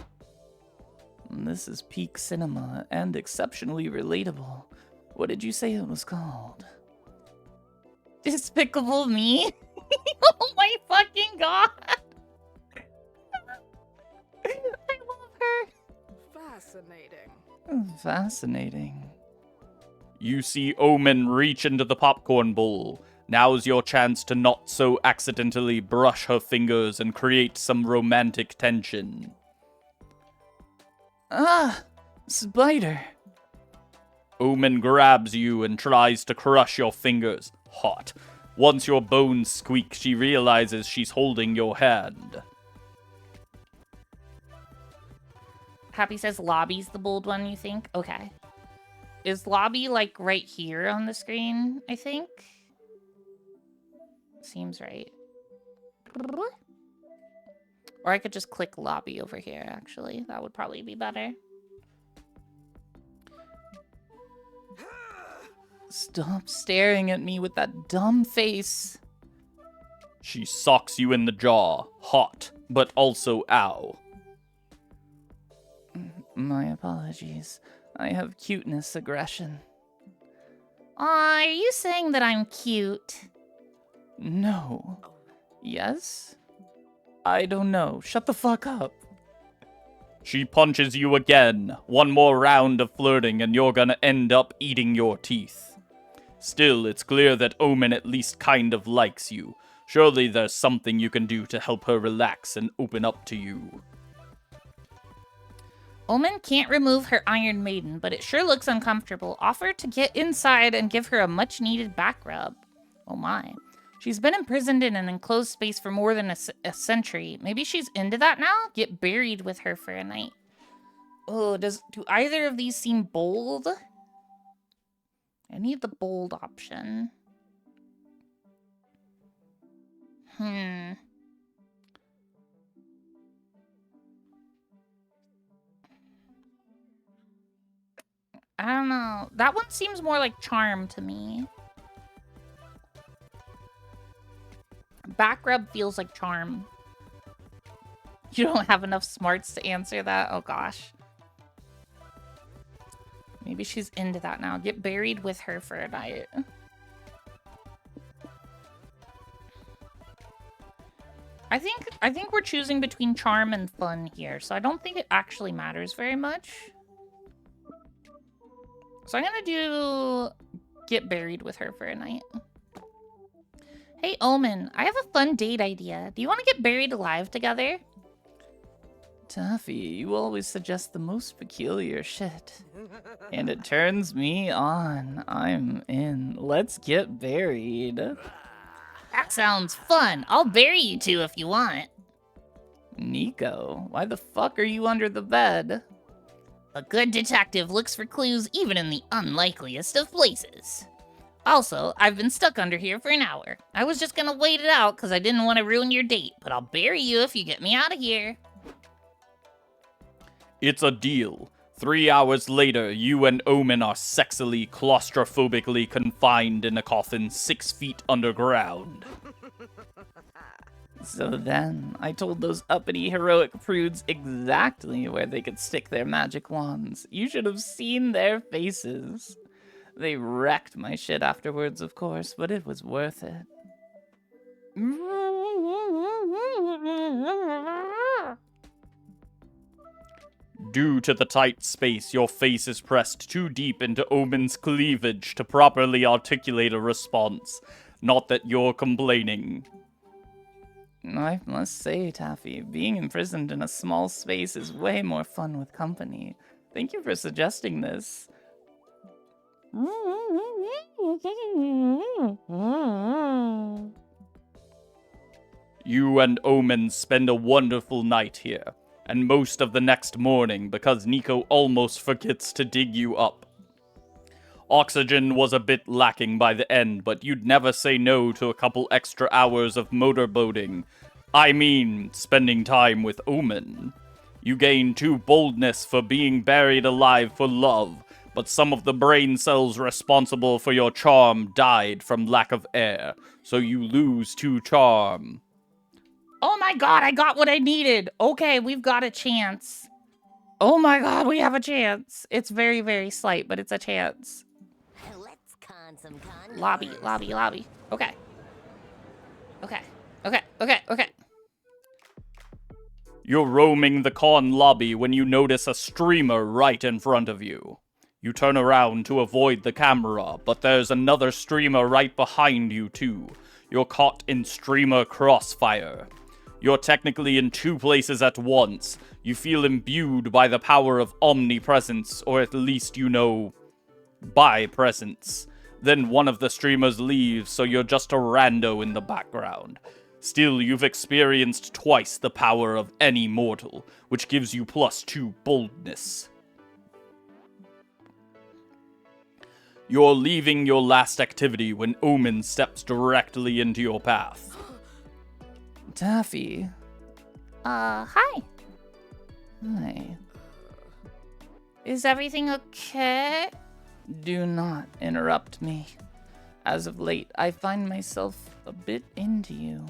D: This is peak cinema and exceptionally relatable. What did you say it was called?
A: Despicable Me? Oh my fucking god! I love her.
G: Fascinating.
D: Fascinating.
E: You see Omen reach into the popcorn bowl. Now's your chance to not so accidentally brush her fingers and create some romantic tension.
D: Ah! Spider!
E: Omen grabs you and tries to crush your fingers. Hot. Once your bones squeak, she realizes she's holding your hand.
A: Happy says lobby's the bold one, you think? Okay. Is lobby, like, right here on the screen, I think? Seems right. Or I could just click lobby over here, actually. That would probably be better.
D: Stop staring at me with that dumb face.
E: She socks you in the jaw. Hot, but also ow.
D: My apologies. I have cuteness aggression.
A: Aw, are you saying that I'm cute?
D: No. Yes? I don't know. Shut the fuck up.
E: She punches you again. One more round of flirting and you're gonna end up eating your teeth. Still, it's clear that Omen at least kind of likes you. Surely there's something you can do to help her relax and open up to you.
A: Omen can't remove her Iron Maiden, but it sure looks uncomfortable. Offer to get inside and give her a much-needed back rub. Oh my. She's been imprisoned in an enclosed space for more than a century. Maybe she's into that now? Get buried with her for a night. Oh, do either of these seem bold? I need the bold option. I don't know. That one seems more like charm to me. Back rub feels like charm. You don't have enough smarts to answer that? Oh gosh. Maybe she's into that now. Get buried with her for a night. I think we're choosing between charm and fun here, so I don't think it actually matters very much. So I'm gonna do get buried with her for a night. Hey Omen, I have a fun date idea. Do you want to get buried alive together?
D: Taffy, you always suggest the most peculiar shit. And it turns me on. I'm in. Let's get buried.
H: That sounds fun. I'll bury you two if you want.
D: Nico, why the fuck are you under the bed?
H: A good detective looks for clues even in the unlikeliest of places. Also, I've been stuck under here for an hour. I was just gonna wait it out because I didn't want to ruin your date, but I'll bury you if you get me out of here.
E: It's a deal. 3 hours later, you and Omen are sexily, claustrophobically confined in a coffin 6 feet underground.
D: So then, I told those uppity heroic prudes exactly where they could stick their magic wands. You should have seen their faces. They wrecked my shit afterwards, of course, but it was worth it.
E: Due to the tight space, your face is pressed too deep into Omen's cleavage to properly articulate a response. Not that you're complaining.
D: I must say, Taffy, being imprisoned in a small space is way more fun with company. Thank you for suggesting this.
E: You and Omen spend a wonderful night here, and most of the next morning because Nico almost forgets to dig you up. Oxygen was a bit lacking by the end, but you'd never say no to a couple extra hours of motorboating. I mean, spending time with Omen. You gain 2 boldness for being buried alive for love, but some of the brain cells responsible for your charm died from lack of air, so you lose 2 charm.
A: Oh my god, I got what I needed. Okay, we've got a chance. Oh my god, we have a chance. It's very, very slight, but it's a chance.
F: Let's con some con.
A: Lobby, lobby, lobby. Okay. Okay. Okay. Okay. Okay.
E: You're roaming the con lobby when you notice a streamer right in front of you. You turn around to avoid the camera, but there's another streamer right behind you too. You're caught in streamer crossfire. You're technically in two places at once. You feel imbued by the power of omnipresence, or at least you know, by presence. Then one of the streamers leaves, so you're just a rando in the background. Still, you've experienced twice the power of any mortal, which gives you +2 boldness. You're leaving your last activity when Omen steps directly into your path.
D: Taffy.
A: Hi.
D: Hi.
A: Is everything okay?
D: Do not interrupt me. As of late, I find myself a bit into you.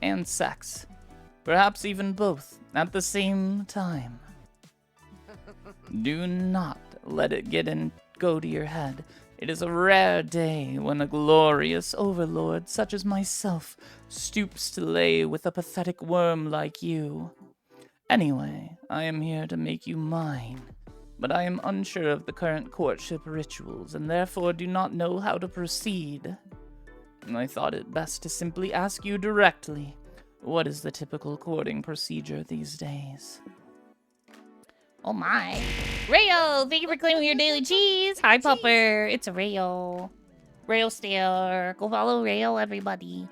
D: And sex. Perhaps even both at the same time. Do not let it go to your head. It is a rare day when a glorious overlord such as myself stoops to lay with a pathetic worm like you. Anyway, I am here to make you mine, but I am unsure of the current courtship rituals and therefore do not know how to proceed. I thought it best to simply ask you directly, what is the typical courting procedure these days?
A: Oh my. Rayo, thank you for claiming your daily cheese. Hi, Pupper. It's a Rayo. Rayo Stair. Go follow Rayo, everybody.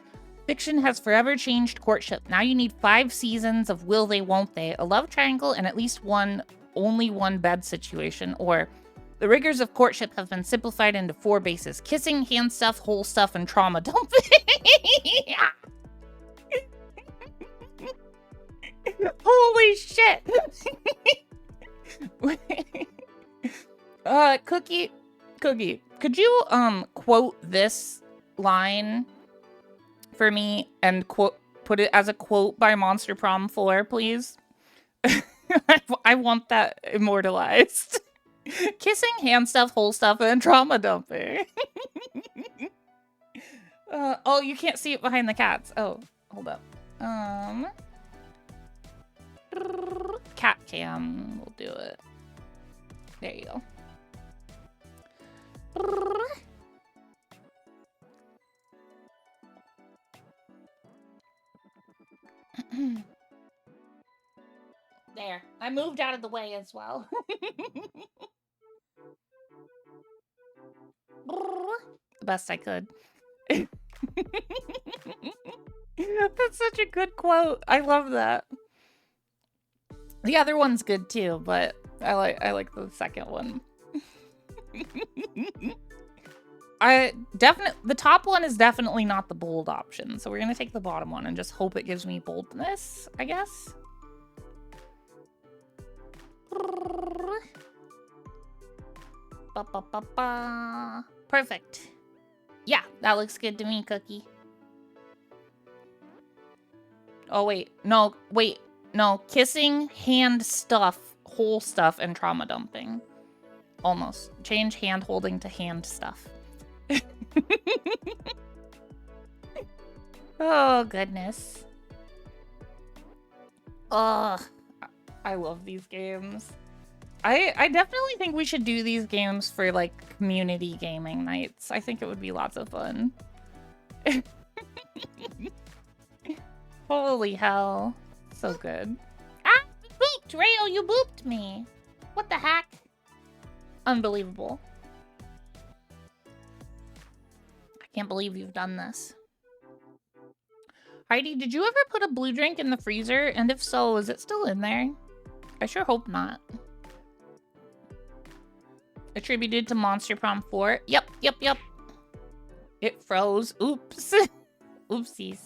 A: Fiction has forever changed courtship. Now you need 5 seasons of will they, won't they, a love triangle, and at least only one bed situation, or the rigors of courtship have been simplified into 4 bases: kissing, hand stuff, hole stuff, and trauma dumping. Holy shit. Cookie, could you quote this line for me and put it as a quote by Monster Prom 4, please? I want that immortalized. Kissing, hand stuff, hole stuff, and trauma dumping. Oh, you can't see it behind the cats. Oh, hold up. Cat cam, we'll do it. There you go. There. I moved out of the way as well. The best I could. That's such a good quote. I love that. The other one's good too, but I like the second one. The top one is definitely not the bold option, so we're gonna take the bottom one and just hope it gives me boldness, I guess. Perfect. Yeah, that looks good to me, Cookie. Oh, wait. No, wait. No, kissing, hand stuff, hole stuff, and trauma dumping. Almost. Change hand holding to hand stuff. Oh, goodness. Ugh. I love these games. I definitely think we should do these games for, like, community gaming nights. I think it would be lots of fun. Holy hell. So good. Ah! Booped! Rayo, you booped me! What the heck? Unbelievable. I can't believe you've done this. Heidi, did you ever put a blue drink in the freezer? And if so, is it still in there? I sure hope not. Attributed to Monster Prom 4. Yep. It froze. Oops. Oopsies.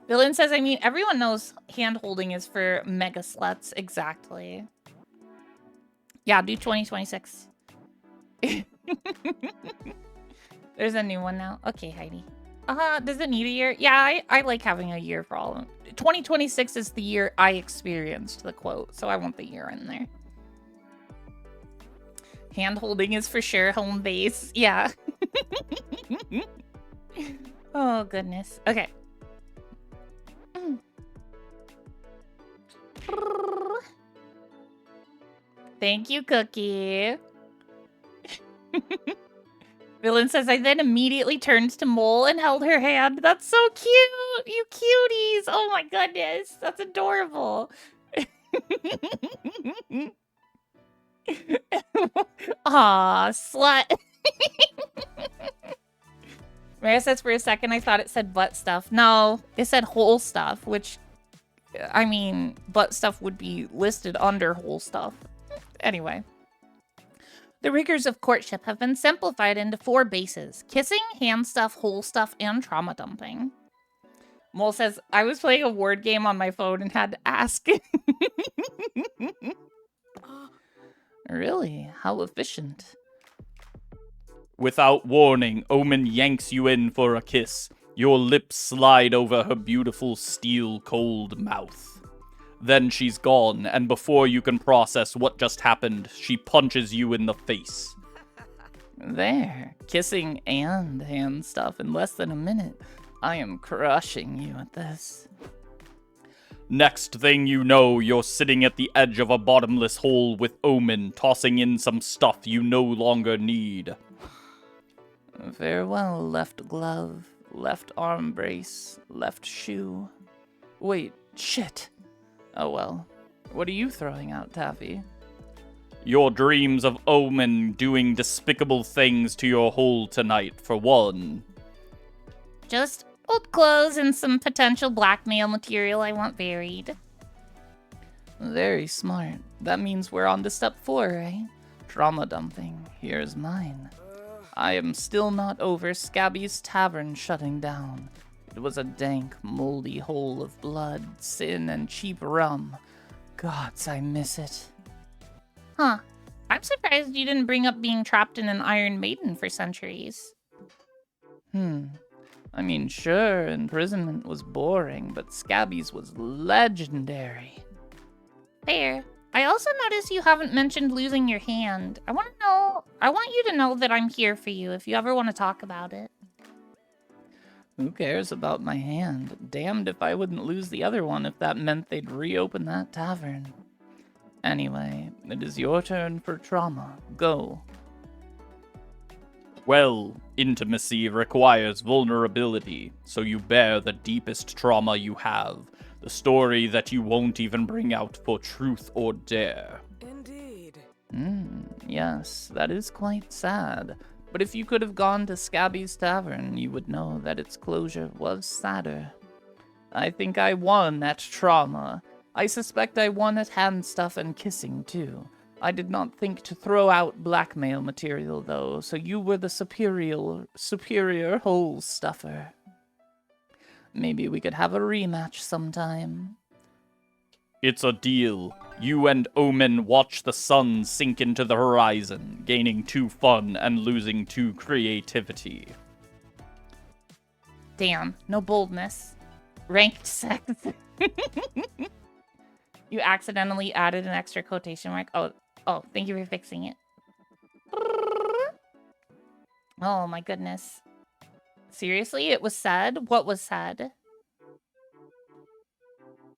A: Villain says, I mean, everyone knows hand holding is for mega sluts. Exactly. Yeah, do 2026. There's a new one now. Okay, Heidi. Does it need a year? Yeah, I like having a year for all of them. 2026 is the year I experienced the quote, so I want the year in there. Hand holding is for sure home base. Yeah. Oh, goodness. Okay. Thank you, Cookie. Villain says, I then immediately turned to Mole and held her hand. That's so cute. You cuties. Oh my goodness. That's adorable. Aw, slut. Mara says for a second I thought it said butt stuff. No, it said whole stuff, which, I mean, butt stuff would be listed under whole stuff. Anyway. The rigors of courtship have been simplified into 4 bases: kissing, hand stuff, whole stuff, and trauma dumping. Mole says, I was playing a word game on my phone and had to ask. Really? How efficient.
E: Without warning, Omen yanks you in for a kiss. Your lips slide over her beautiful steel-cold mouth. Then she's gone, and before you can process what just happened, she punches you in the face.
D: There. Kissing and hand stuff in less than a minute. I am crushing you at this.
E: Next thing you know, you're sitting at the edge of a bottomless hole with Omen, tossing in some stuff you no longer need.
D: Farewell, left glove, left arm brace, left shoe. Wait, shit. Oh well. What are you throwing out, Taffy?
E: Your dreams of Omen doing despicable things to your hole tonight, for one.
A: Just old clothes and some potential blackmail material I want buried.
D: Very smart. That means we're on to step 4, right? Trauma dumping. Here's mine. I am still not over Scabby's Tavern shutting down. It was a dank, moldy hole of blood, sin, and cheap rum. Gods, I miss it.
A: Huh. I'm surprised you didn't bring up being trapped in an Iron Maiden for centuries.
D: I mean, sure, imprisonment was boring, but Scabby's was legendary.
A: Fair. I also noticed you haven't mentioned losing your hand. I want you to know that I'm here for you if you ever want to talk about it.
D: Who cares about my hand? Damned if I wouldn't lose the other one if that meant they'd reopen that tavern. Anyway, it is your turn for trauma. Go.
E: Well, intimacy requires vulnerability, so you bear the deepest trauma you have. The story that you won't even bring out for truth or dare.
G: Indeed.
D: Yes, that is quite sad. But if you could have gone to Scabby's Tavern, you would know that its closure was sadder. I think I won at trauma. I suspect I won at hand stuff and kissing, too. I did not think to throw out blackmail material, though, so you were the superior hole stuffer. Maybe we could have a rematch sometime.
E: It's a deal. You and Omen watch the sun sink into the horizon, gaining 2 fun and losing 2 creativity.
A: Damn, no boldness. Ranked sex. You accidentally added an extra quotation mark. Oh, thank you for fixing it. Oh my goodness. Seriously, it was said? What was said?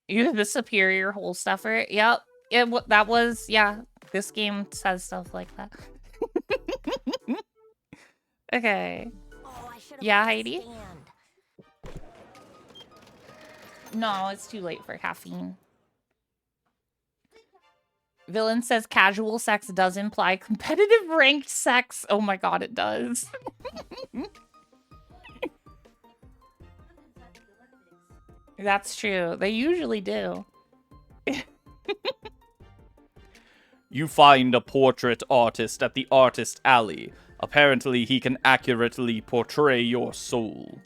A: You're the superior hole stuffer. Yep. That was, yeah. This game says stuff like that. Okay. Yeah, Heidi? No, it's too late for caffeine. Villain says casual sex does imply competitive ranked sex. Oh my god, it does. That's true. They usually do.
E: You find a portrait artist at the Artist Alley. Apparently, he can accurately portray your soul.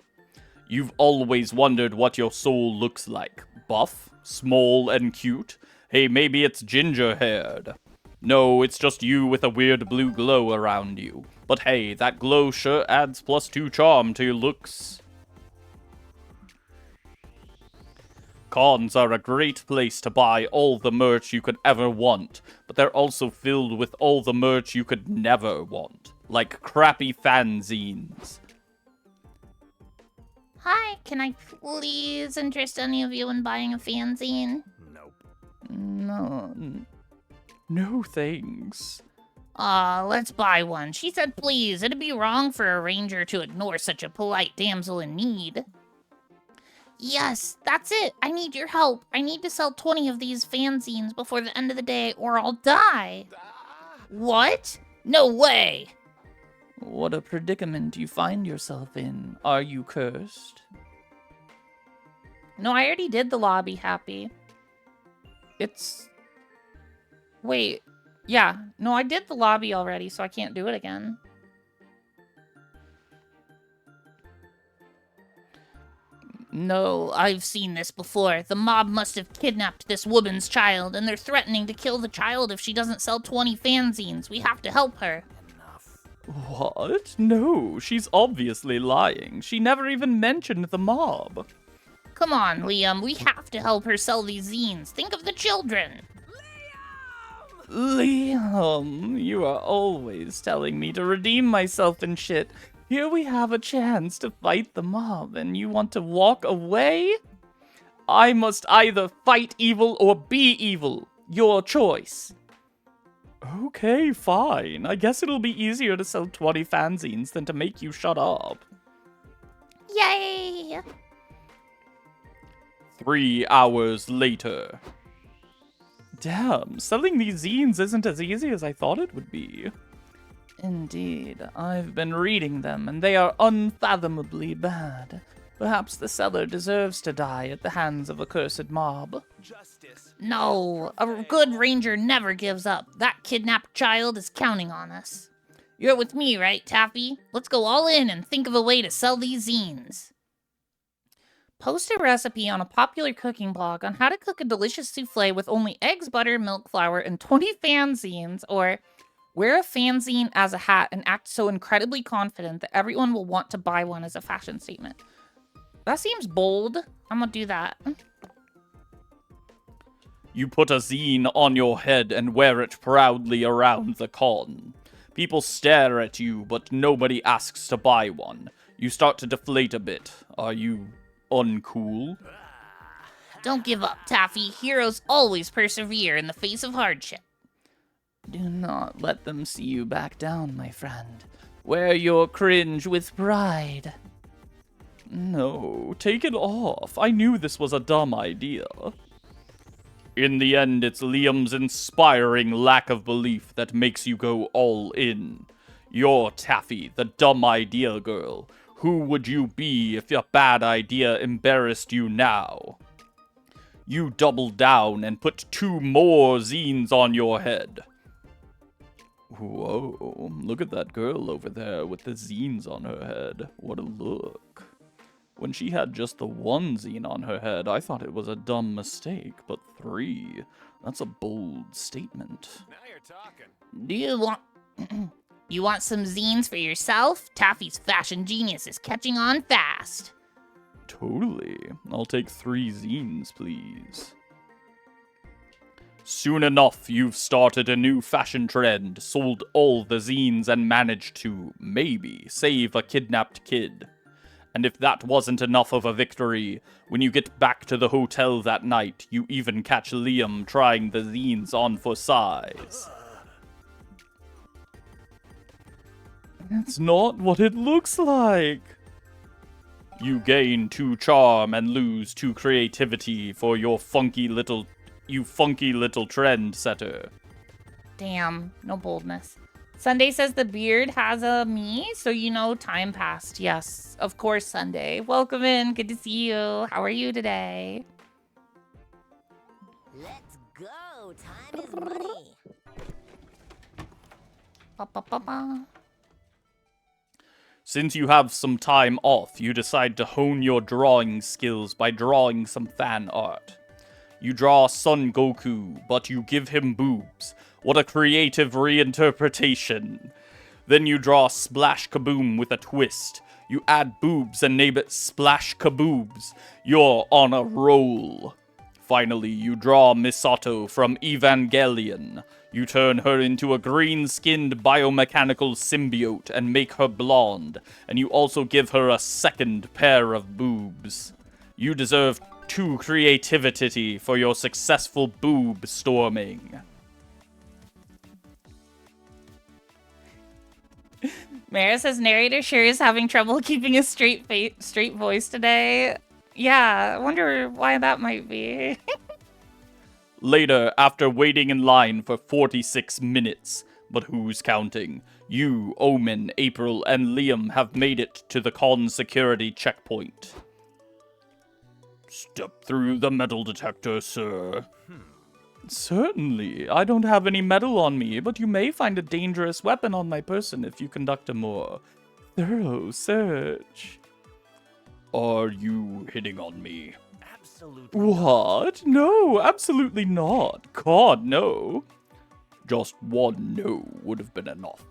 E: You've always wondered what your soul looks like. Buff? Small and cute? Hey, maybe it's ginger-haired. No, it's just you with a weird blue glow around you. But hey, that glow sure adds +2 charm to your looks. Cons are a great place to buy all the merch you could ever want, but they're also filled with all the merch you could never want, like crappy fanzines.
H: Hi, can I please interest any of you in buying a fanzine?
E: No thanks.
H: Let's buy one. She said please. It'd be wrong for a ranger to ignore such a polite damsel in need. Yes, that's it. I need your help. I need to sell 20 of these fanzines before the end of the day or I'll die. What? No way.
D: What a predicament you find yourself in. Are you cursed?
A: No, I already did the lobby, Happy. Wait. Yeah. No, I did the lobby already, so I can't do it again.
H: No, I've seen this before. The mob must have kidnapped this woman's child, and they're threatening to kill the child if she doesn't sell 20 fanzines. We have to help her.
E: What? No, she's obviously lying. She never even mentioned the mob.
H: Come on, Liam. We have to help her sell these zines. Think of the children.
D: Liam, you are always telling me to redeem myself and shit. Here we have a chance to fight the mob, and you want to walk away? I must either fight evil or be evil. Your choice.
E: Okay, fine. I guess it'll be easier to sell 20 fanzines than to make you shut up.
H: Yay!
E: 3 hours later. Damn, selling these zines isn't as easy as I thought it would be.
D: Indeed, I've been reading them, and they are unfathomably bad. Perhaps the seller deserves to die at the hands of a cursed mob.
H: No, a good ranger never gives up. That kidnapped child is counting on us. You're with me, right, Taffy? Let's go all in and think of a way to sell these zines.
A: Post a recipe on a popular cooking blog on how to cook a delicious souffle with only eggs, butter, milk, flour, and 20 fanzines, or wear a fanzine as a hat and act so incredibly confident that everyone will want to buy one as a fashion statement. That seems bold. I'm gonna do that.
E: You put a zine on your head and wear it proudly around the con. People stare at you, but nobody asks to buy one. You start to deflate a bit. Are you uncool?
H: Don't give up, Taffy. Heroes always persevere in the face of hardship.
D: Do not let them see you back down, my friend. Wear your cringe with pride.
E: No, take it off. I knew this was a dumb idea. In the end, it's Liam's inspiring lack of belief that makes you go all in. You're Taffy, the dumb idea girl. Who would you be if your bad idea embarrassed you now? You doubled down and put 2 more zines on your head. Whoa, look at that girl over there with the zines on her head. What a look. When she had just the 1 zine on her head, I thought it was a dumb mistake, but 3, that's a bold statement.
B: Now you're talking.
H: Do you want... You want some zines for yourself? Taffy's fashion genius is catching on fast.
E: Totally. I'll take 3 zines, please. Soon enough, you've started a new fashion trend, sold all the zines, and managed to, maybe, save a kidnapped kid. And if that wasn't enough of a victory, when you get back to the hotel that night, you even catch Liam trying the zines on for size. That's not what it looks like. You gain 2 charm and lose 2 creativity for your funky little trend setter.
A: Damn, no boldness. Sunday says the beard has a me, so you know time passed. Yes, of course, Sunday. Welcome in. Good to see you. How are you today?
F: Let's go. Time is money.
A: Ba, ba, ba, ba.
E: Since you have some time off, you decide to hone your drawing skills by drawing some fan art. You draw Son Goku, but you give him boobs. What a creative reinterpretation. Then you draw Splash Kaboom with a twist. You add boobs and name it Splash Kaboobs. You're on a roll. Finally, you draw Misato from Evangelion. You turn her into a green-skinned biomechanical symbiote and make her blonde, and you also give her a second pair of boobs. You deserve 2 creativity for your successful boob storming.
A: Mara says narrator sure is having trouble keeping a straight voice today. Yeah, I wonder why that might be.
E: Later, after waiting in line for 46 minutes, but who's counting? You, Omen, April, and Liam have made it to the con security checkpoint. Step through the metal detector, sir. Certainly. I don't have any metal on me, but you may find a dangerous weapon on my person if you conduct a more thorough search. Are you hitting on me?
B: Absolutely.
E: What? No, absolutely not. God, no. Just one no would have been enough.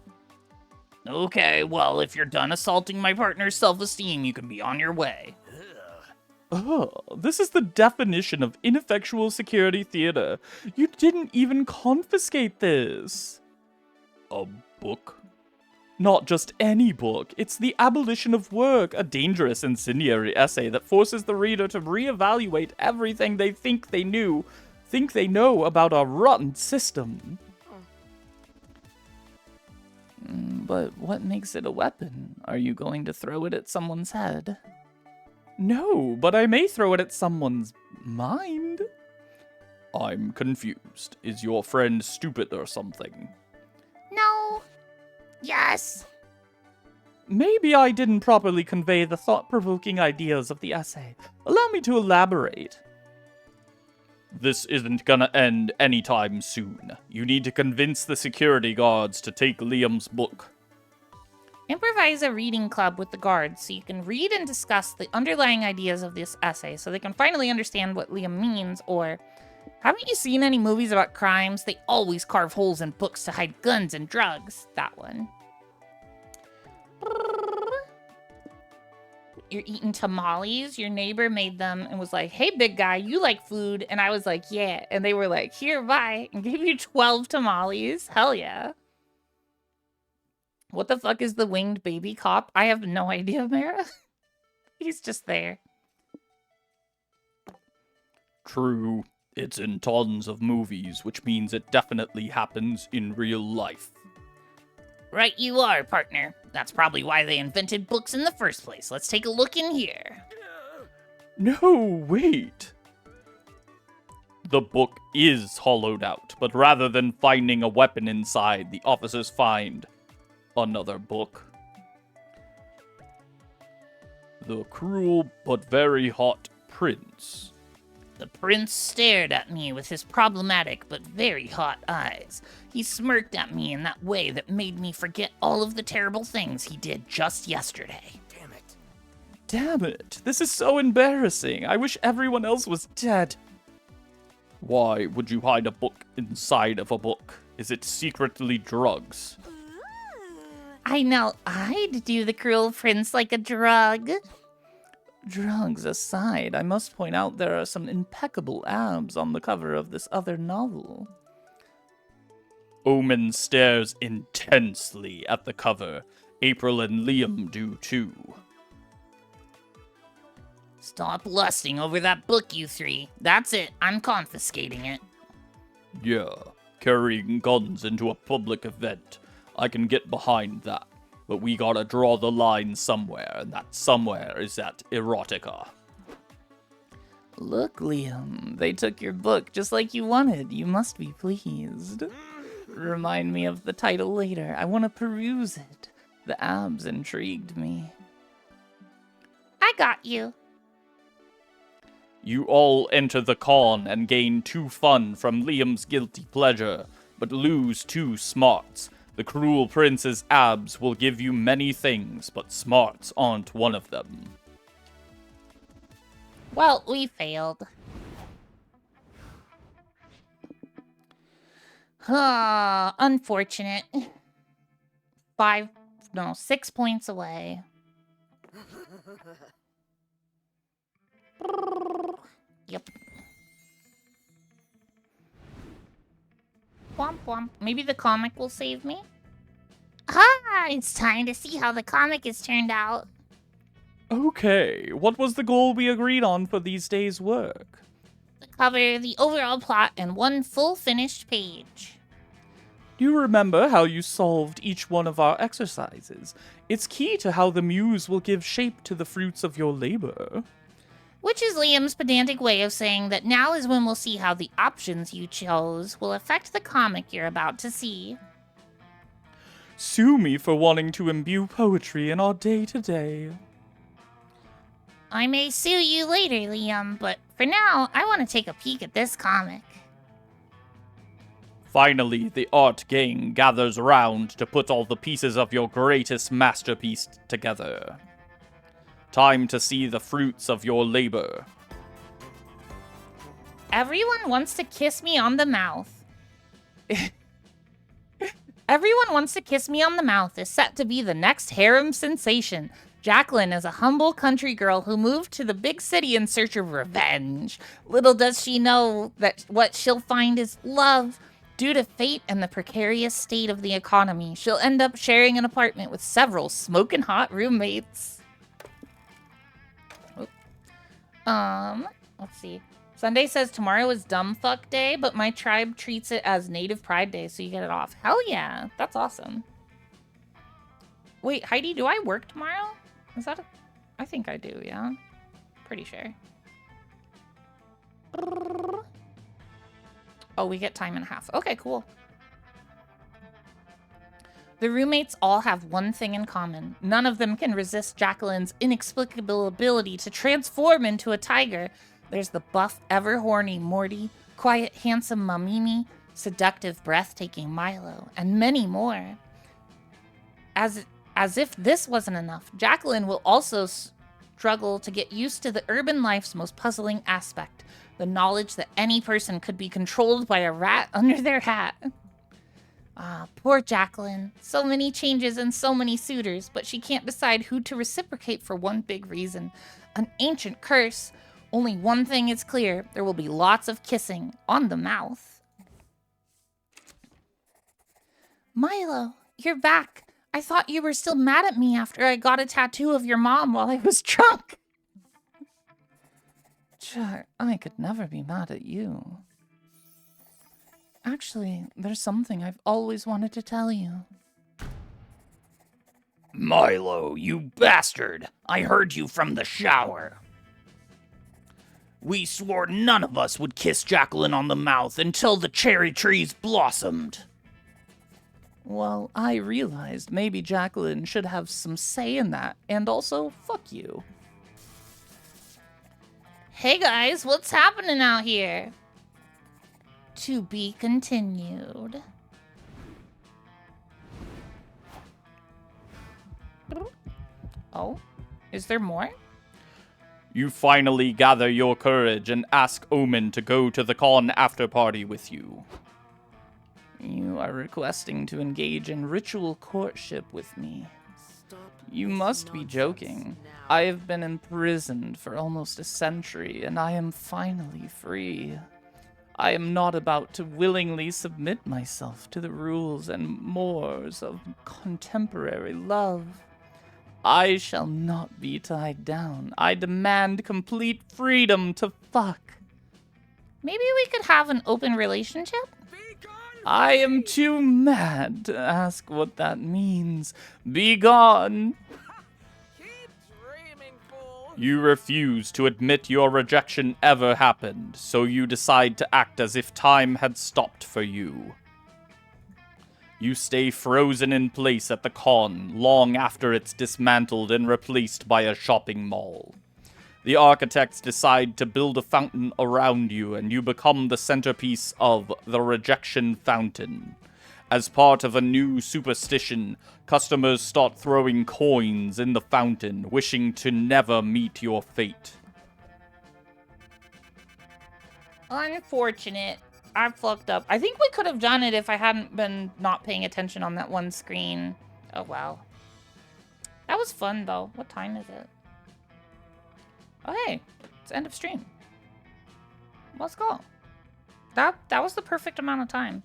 H: Okay, well, if you're done assaulting my partner's self-esteem, you can be on your way.
E: Oh, this is the definition of ineffectual security theater. You didn't even confiscate this. A book? Not just any book. It's The Abolition of Work, a dangerous incendiary essay that forces the reader to reevaluate everything they think they know about our rotten system.
D: But what makes it a weapon? Are you going to throw it at someone's head?
E: No, but I may throw it at someone's mind. I'm confused. Is your friend stupid or something?
H: No. Yes.
E: Maybe I didn't properly convey the thought-provoking ideas of the essay. Allow me to elaborate. This isn't gonna end anytime soon. You need to convince the security guards to take Liam's book.
A: Improvise a reading club with the guards so you can read and discuss the underlying ideas of this essay so they can finally understand what Liam means, or haven't you seen any movies about crimes? They always carve holes in books to hide guns and drugs. That one. You're eating tamales. Your neighbor made them and was like, hey, big guy, you like food? And I was like, yeah. And they were like, here, bye. And gave you 12 tamales. Hell yeah. What the fuck is the winged baby cop? I have no idea, Mara. He's just there.
E: True. It's in tons of movies, which means it definitely happens in real life.
H: Right you are, partner. That's probably why they invented books in the first place. Let's take a look in here.
E: No, wait. The book is hollowed out, but rather than finding a weapon inside, the officers find another book. The Cruel but Very Hot Prince.
H: The prince stared at me with his problematic but very hot eyes. He smirked at me in that way that made me forget all of the terrible things he did just yesterday.
B: Damn it.
E: Damn it, this is so embarrassing. I wish everyone else was dead. Why would you hide a book inside of a book? Is it secretly drugs?
A: I know I'd do the cruel prince like a drug.
D: Drugs aside, I must point out there are some impeccable abs on the cover of this other novel.
E: Omen stares intensely at the cover. April and Liam do too.
H: Stop lusting over that book, you three. That's it. I'm confiscating it.
E: Yeah, carrying guns into a public event. I can get behind that. But we gotta draw the line somewhere, and that somewhere is at erotica.
D: Look, Liam, they took your book just like you wanted. You must be pleased. Remind me of the title later. I want to peruse it. The abs intrigued me.
A: I got you.
E: You all enter the con and gain 2 fun from Liam's guilty pleasure, but lose 2 smarts. The cruel prince's abs will give you many things, but smarts aren't one of them.
A: Well, we failed. Unfortunate. 6 points away. Yep. Womp womp. Maybe the comic will save me?
H: Ah, it's time to see how the comic is turned out.
E: Okay, what was the goal we agreed on for these days' work?
H: The cover, the overall plot, and one full finished page.
E: Do you remember how you solved each one of our exercises? It's key to how the muse will give shape to the fruits of your labor.
H: Which is Liam's pedantic way of saying that now is when we'll see how the options you chose will affect the comic you're about to see.
E: Sue me for wanting to imbue poetry in our day-to-day.
H: I may sue you later, Liam, but for now, I want to take a peek at this comic.
E: Finally, the art gang gathers round to put all the pieces of your greatest masterpiece together. Time to see the fruits of your labor.
A: Everyone wants to kiss me on the mouth. Everyone wants to kiss me on the mouth is set to be the next harem sensation. Jacqueline is a humble country girl who moved to the big city in search of revenge. Little does she know that what she'll find is love. Due to fate and the precarious state of the economy, she'll end up sharing an apartment with several smoking hot roommates. Let's see. Sunday says tomorrow is dumb fuck day, but my tribe treats it as Native Pride Day, so you get it off. Hell yeah, that's awesome. Wait, Heidi, do I work tomorrow? Is that I think I do, yeah. Pretty sure. Oh, we get time and a half. Okay, cool. The roommates all have one thing in common. None of them can resist Jacqueline's inexplicable ability to transform into a tiger. There's the buff, ever-horny Morty, quiet, handsome Mamimi, seductive, breathtaking Milo, and many more. As if this wasn't enough, Jacqueline will also struggle to get used to the urban life's most puzzling aspect, the knowledge that any person could be controlled by a rat under their hat. Ah, poor Jacqueline. So many changes and so many suitors, but she can't decide who to reciprocate for one big reason. An ancient curse. Only one thing is clear. There will be lots of kissing on the mouth. Milo, you're back. I thought you were still mad at me after I got a tattoo of your mom while I was drunk.
D: Sure, I could never be mad at you. Actually, there's something I've always wanted to tell you.
I: Milo, you bastard! I heard you from the shower. We swore none of us would kiss Jacqueline on the mouth until the cherry trees blossomed.
D: Well, I realized maybe Jacqueline should have some say in that, and also, fuck you.
H: Hey guys, what's happening out here? To be continued.
A: Oh, is there more?
E: You finally gather your courage and ask Omen to go to the con after party with you.
D: You are requesting to engage in ritual courtship with me. You must be joking. I have been imprisoned for almost a century, and I am finally free. I am not about to willingly submit myself to the rules and mores of contemporary love. I shall not be tied down. I demand complete freedom to fuck.
A: Maybe we could have an open relationship?
D: I am too mad to ask what that means. Be gone.
E: You refuse to admit your rejection ever happened, so you decide to act as if time had stopped for you. You stay frozen in place at the con long after it's dismantled and replaced by a shopping mall. The architects decide to build a fountain around you, and you become the centerpiece of the rejection fountain. As part of a new superstition, customers start throwing coins in the fountain, wishing to never meet your fate.
A: Unfortunate. I fucked up. I think we could have done it if I hadn't been not paying attention on that one screen. Oh, well. That was fun, though. What time is it? Oh, hey. It's end of stream. Let's go. That was the perfect amount of time.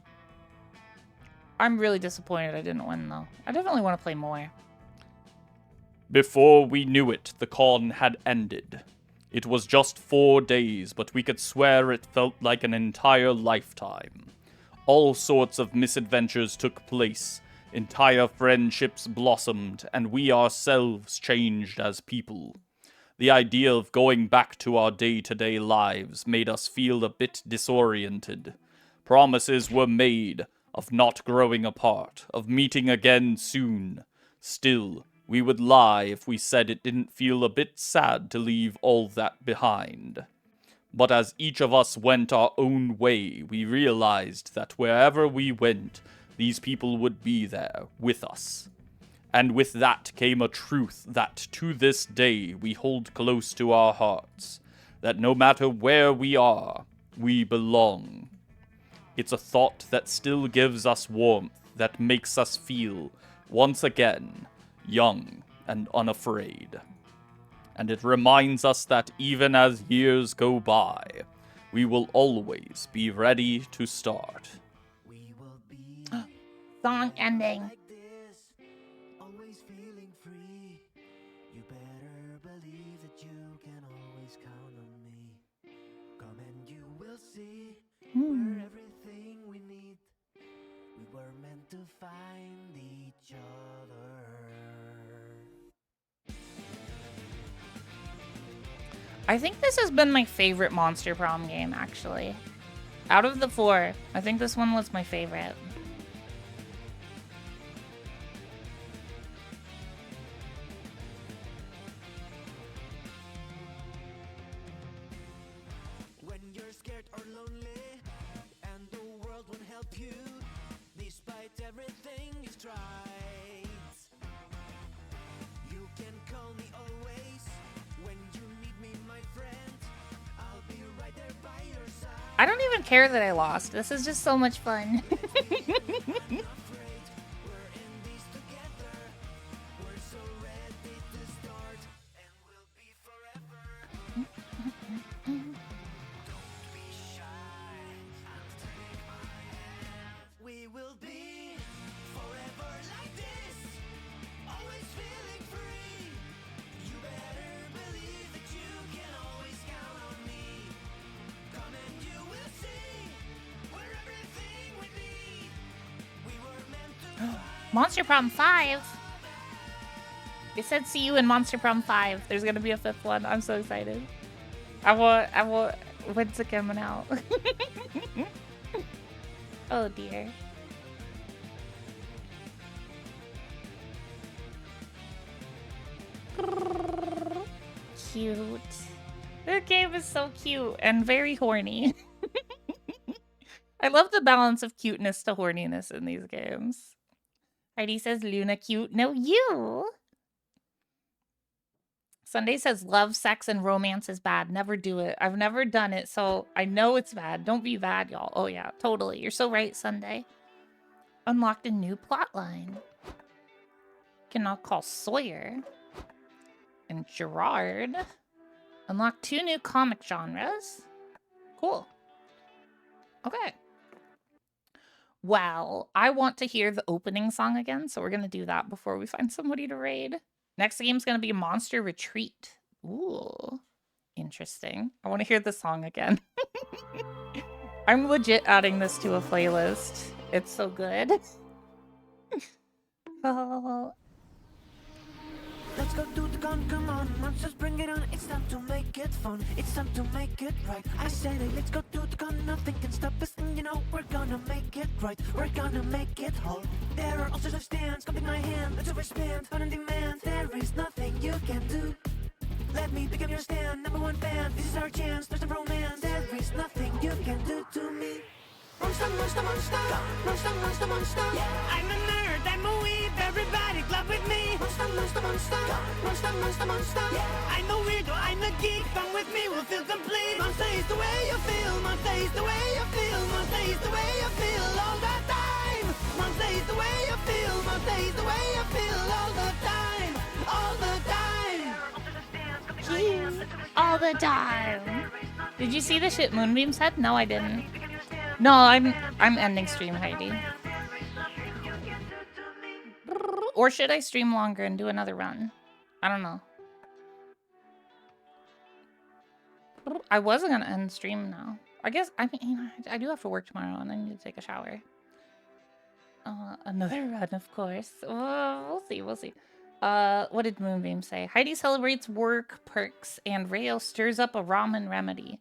A: I'm really disappointed I didn't win, though. I definitely want to play more.
E: Before we knew it, the con had ended. It was just 4 days, but we could swear it felt like an entire lifetime. All sorts of misadventures took place, entire friendships blossomed, and we ourselves changed as people. The idea of going back to our day-to-day lives made us feel a bit disoriented. Promises were made of not growing apart, of meeting again soon. Still, we would lie if we said it didn't feel a bit sad to leave all that behind. But as each of us went our own way, we realized that wherever we went, these people would be there with us. And with that came a truth that to this day we hold close to our hearts, that no matter where we are, we belong. It's a thought that still gives us warmth, that makes us feel, once again, young and unafraid. And it reminds us that even as years go by, we will always be ready to start.
B: We will be
H: Song ending.
B: like this, always feeling free. You better believe that you can always count on me. Come and you will see we're everything we need. We were meant to find each other.
A: I think this has been my favorite Monster Prom game, actually. Out of the 4, I think this one was my favorite.
B: When you're scared or lonely and the world won't help you, despite everything you've tried, you can call me always when you need me, my friend. I'll be right there by your side.
A: I don't even care that I lost. This is just so much fun.
B: Afraid we're in this together. We're so ready to start, and we'll be forever. Don't be shy. I'll take my hand. We will be forever like this, always feeling free. You better believe that you can always count on me. Come and you will see we're everything we need. We were meant to
A: Monster Prom 5. It said see you in Monster Prom 5. There's gonna be a 5th one. I'm so excited. I want when's it coming out? Oh dear. Cute. The game is so cute and very horny. I love the balance of cuteness to horniness in these games. Heidi says Luna cute. No, you. Sunday says love, sex, and romance is bad. Never do it. I've never done it, so I know it's bad. Don't be bad, y'all. Oh yeah, totally. You're so right, Sunday. Unlocked a new plotline. Can now call Sawyer and Gerard. Unlocked 2 new comic genres. Cool. Okay. Well, I want to hear the opening song again, so we're going to do that before we find somebody to raid. Next game's going to be Monster Retreat. Ooh, interesting. I want to hear the song again. I'm legit adding this to a playlist. It's so good. Oh.
B: Let's go to the con, come on, monsters bring it on. It's time to make it fun, it's time to make it right. I said it, let's go to the con, nothing can stop us. And you know we're gonna make it right, we're gonna make it whole. There are all sorts of stands, come take my hand, let's overspend, on demand. There is nothing you can do. Let me become your stand, #1 fan. This is our chance, there's no romance. There is nothing you can do to me. Monster, monster, monster, monster, monster, monster. Yeah. I'm a nerd, I'm a weeb, everybody clap with me. Monster, monster, monster, monster, monster, monster. Yeah. I'm a weirdo, I'm a geek, come with me, we'll feel complete. Monster is the way you feel, monster is the way you feel, monster is the way you feel all the time. Monster is the way you feel, monster is the way you feel all the time, all the time.
A: All the time. Did you see the shit Moonbeam said? No, I didn't. No, I'm ending stream, Heidi. Or should I stream longer and do another run? I don't know. I wasn't gonna end stream now. I guess, I mean, you know, I do have to work tomorrow and I need to take a shower. Another run, of course. We'll see, we'll see. What did Moonbeam say? Heidi celebrates work perks and Rayo stirs up a ramen remedy.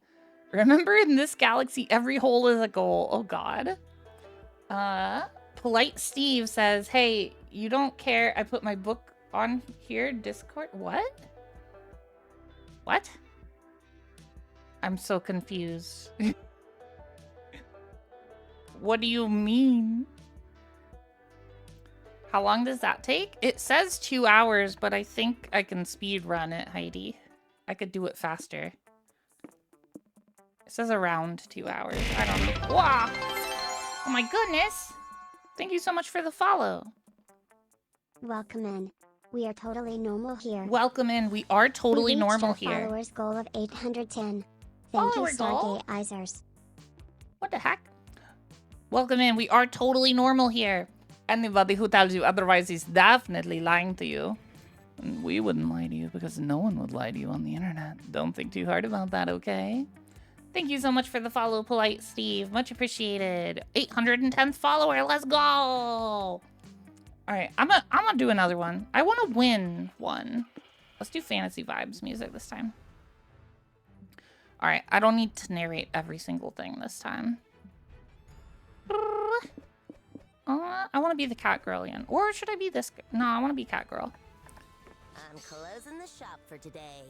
A: Remember, in this galaxy, every hole is a goal. Oh, God. Polite Steve says, hey, you don't care I put my book on here, Discord? What? What? I'm so confused. What do you mean? How long does that take? It says 2 hours, but I think I can speed run it, Heidi. I could do it faster. It says around 2 hours. I don't know. Wow! Oh my goodness! Thank you so much for the follow.
C: Welcome in. We are totally normal here.
A: Welcome in. We are totally
C: We reached
A: normal
C: our
A: here.
C: followers goal of 810. Thank
A: Follower
C: you,
A: goal?
C: Stargateizers.
A: What the heck? Welcome in. We are totally normal here. Anybody who tells you otherwise is definitely lying to you. And we wouldn't lie to you because no one would lie to you on the internet. Don't think too hard about that, okay? Thank you so much for the follow, Polite Steve. Much appreciated. 810th follower. Let's go. All right, I'm gonna do another one. I want to win one. Let's do Fantasy Vibes music this time. All right, I don't need to narrate every single thing this time. I want to be the CatGirl again. Or should I be this? No, I want to be CatGirl.
F: I'm closing the shop for today.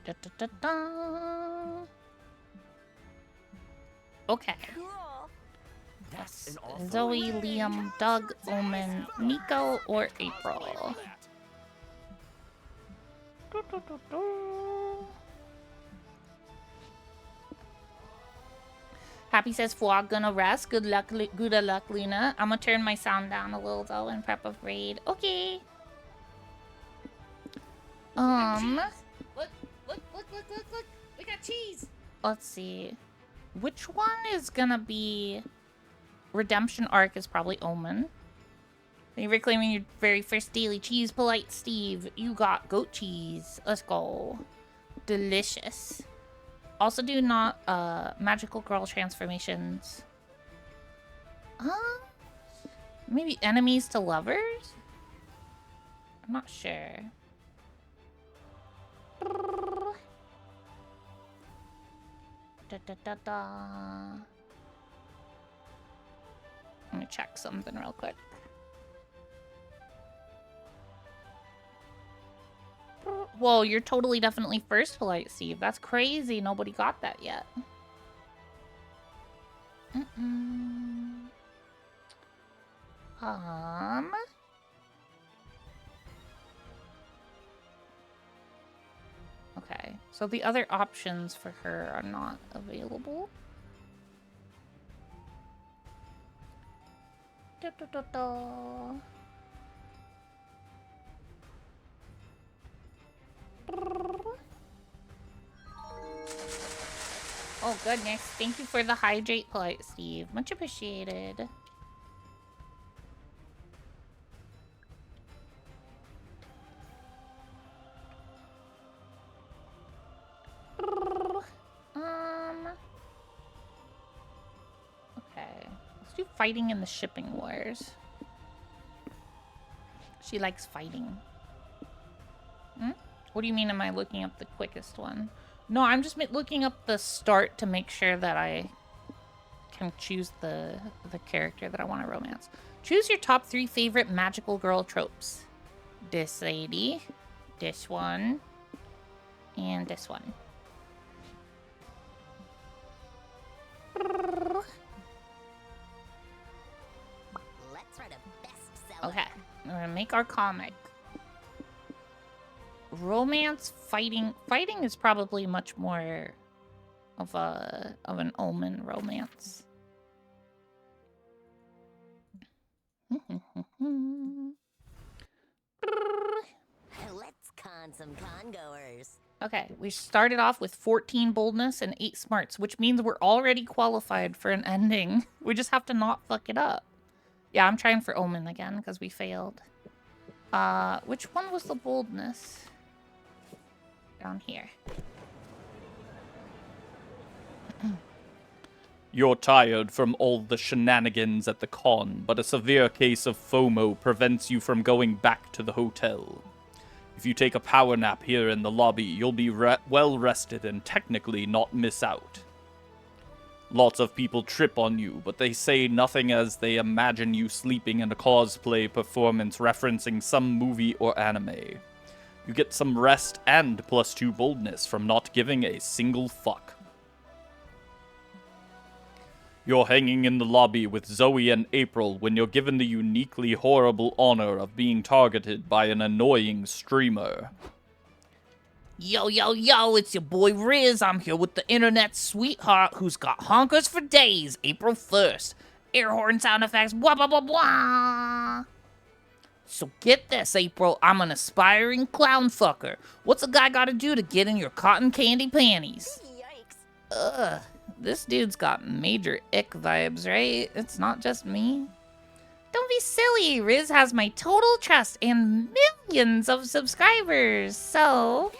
A: Da, da, da, da. Okay.
F: Cool.
A: Yes. Zoe, Liam, Doug, Omen, Nico, or April. Do, do, do, do. Happy says, Fwog gonna rest. Good luck, Luna. I'm gonna turn my sound down a little though in prep of raid. Okay. Look. We got cheese. Let's see. Which one is gonna be... Redemption arc is probably Omen. Thank you for claiming your very first daily cheese, Polite Steve. You got goat cheese. Let's go. Delicious. Also do not magical girl transformations. Maybe enemies to lovers? I'm not sure. Da, da, da, da. Let me check something real quick. Whoa, you're totally definitely first, Polite Steve. That's crazy. Nobody got that yet. Okay, so the other options for her are not available. Da, da, da, da. Oh goodness, thank you for the hydrate, Polite Steve. Much appreciated. Okay, let's do fighting in the shipping wars. She likes fighting. What do you mean, am I looking up the quickest one? No, I'm just looking up the start to make sure that I can choose the character that I want to romance. Choose your top 3 favorite magical girl tropes. This lady, this one, and this one.
F: Let's write a bestseller.
A: Okay, we're gonna make our comic. Romance, fighting is probably much more of an Omen romance.
F: Let's con some congoers.
A: Okay, we started off with 14 boldness and 8 smarts, which means we're already qualified for an ending. We just have to not fuck it up. Yeah, I'm trying for Omen again because we failed. Which one was the boldness? Down here.
E: You're tired from all the shenanigans at the con, but a severe case of FOMO prevents you from going back to the hotel. If you take a power nap here in the lobby, you'll be well rested and technically not miss out. Lots of people trip on you, but they say nothing as they imagine you sleeping in a cosplay performance referencing some movie or anime. You get some rest and +2 boldness from not giving a single fuck. You're hanging in the lobby with Zoe and April when you're given the uniquely horrible honor of being targeted by an annoying streamer.
H: Yo, yo, yo, it's your boy Riz. I'm here with the internet sweetheart who's got honkers for days. April 1st. Air horn sound effects, blah, blah, blah, blah. So get this, April. I'm an aspiring clown fucker. What's a guy gotta do to get in your cotton candy panties?
F: Yikes.
A: Ugh. This dude's got major ick vibes, right? It's not just me. Don't be silly. Riz has my total trust and millions of subscribers. So,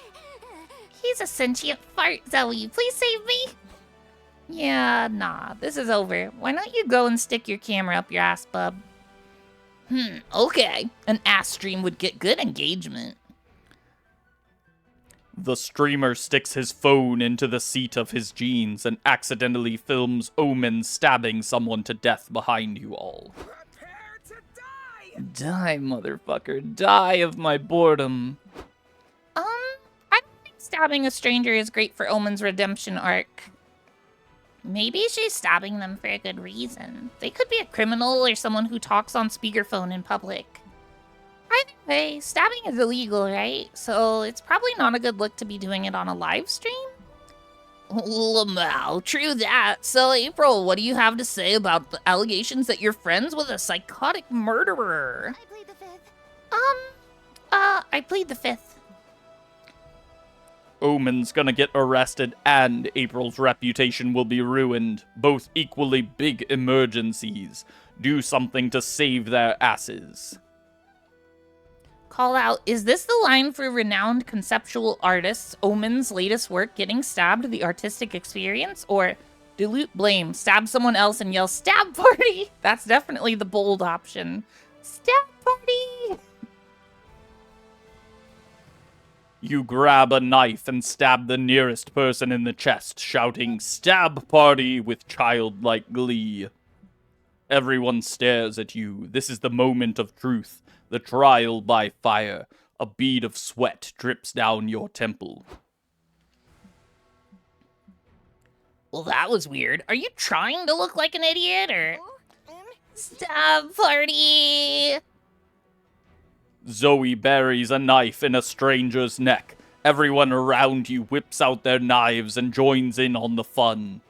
A: he's a sentient fart, Zoe. Please save me. Yeah, nah. This is over. Why don't you go and stick your camera up your ass, bub?
H: Okay. An ass stream would get good engagement.
E: The streamer sticks his phone into the seat of his jeans and accidentally films Omen stabbing someone to death behind you all.
B: Prepare to die!
D: Die, motherfucker. Die of my boredom.
A: I don't think stabbing a stranger is great for Omen's redemption arc. Maybe she's stabbing them for a good reason. They could be a criminal or someone who talks on speakerphone in public. Either way, stabbing is illegal, right? So it's probably not a good look to be doing it on a live stream.
H: Lamau, true that. So, April, what do you have to say about the allegations that you're friends with a psychotic murderer?
F: I plead the fifth.
A: I plead the fifth.
E: Omen's gonna get arrested and April's reputation will be ruined. Both equally big emergencies. Do something to save their asses.
A: Call out, is this the line for renowned conceptual artists, Omen's latest work getting stabbed, the artistic experience? Or dilute blame, stab someone else and yell, stab party? That's definitely the bold option. Stab party!
E: You grab a knife and stab the nearest person in the chest, shouting, "Stab party!" with childlike glee. Everyone stares at you. This is the moment of truth, the trial by fire. A bead of sweat drips down your temple.
H: Well, that was weird. Are you trying to look like an idiot, or...?
A: Stab party!
E: Zoe buries a knife in a stranger's neck. Everyone around you whips out their knives and joins in on the fun.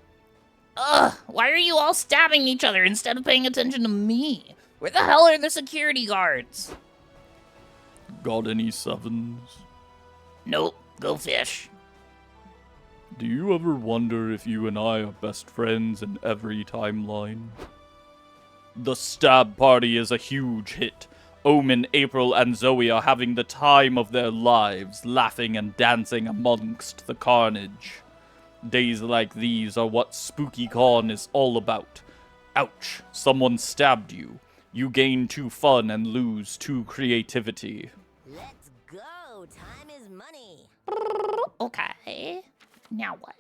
H: Ugh, why are you all stabbing each other instead of paying attention to me? Where the hell are the security guards?
E: Got any sevens?
H: Nope, go fish.
E: Do you ever wonder if you and I are best friends in every timeline? The stab party is a huge hit. Omen, April, and Zoe are having the time of their lives, laughing and dancing amongst the carnage. Days like these are what SpookyCon is all about. Ouch, someone stabbed you. You gain 2 fun and lose 2 creativity.
F: Let's go. Time is money.
A: Okay. Now what?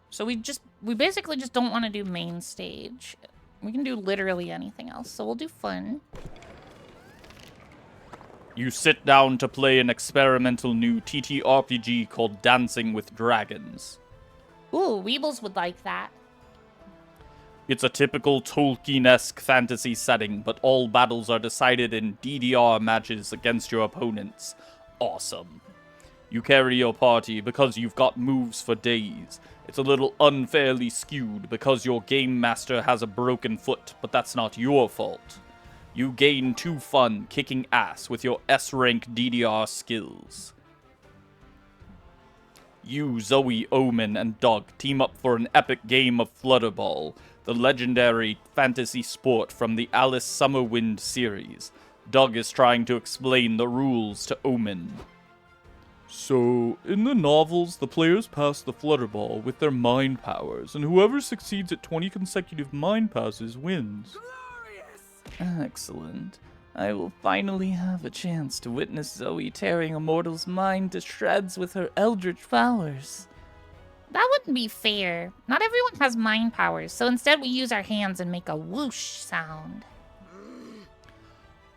A: So we basically just don't want to do main stage. We can do literally anything else, so we'll do fun.
E: You sit down to play an experimental new TTRPG called Dancing with Dragons.
A: Ooh, Weebles would like that.
E: It's a typical Tolkien-esque fantasy setting, but all battles are decided in DDR matches against your opponents. Awesome. You carry your party because you've got moves for days. It's a little unfairly skewed because your game master has a broken foot, but that's not your fault. You gain 2 fun kicking ass with your S-rank DDR skills. You, Zoe, Omen, and Doug team up for an epic game of Flutterball, the legendary fantasy sport from the Alice Summerwind series. Doug is trying to explain the rules to Omen. So, in the novels, the players pass the Flutterball with their mind powers, and whoever succeeds at 20 consecutive mind passes wins.
D: Excellent. I will finally have a chance to witness Zoe tearing a mortal's mind to shreds with her eldritch powers.
A: That wouldn't be fair. Not everyone has mind powers, so instead we use our hands and make a whoosh sound.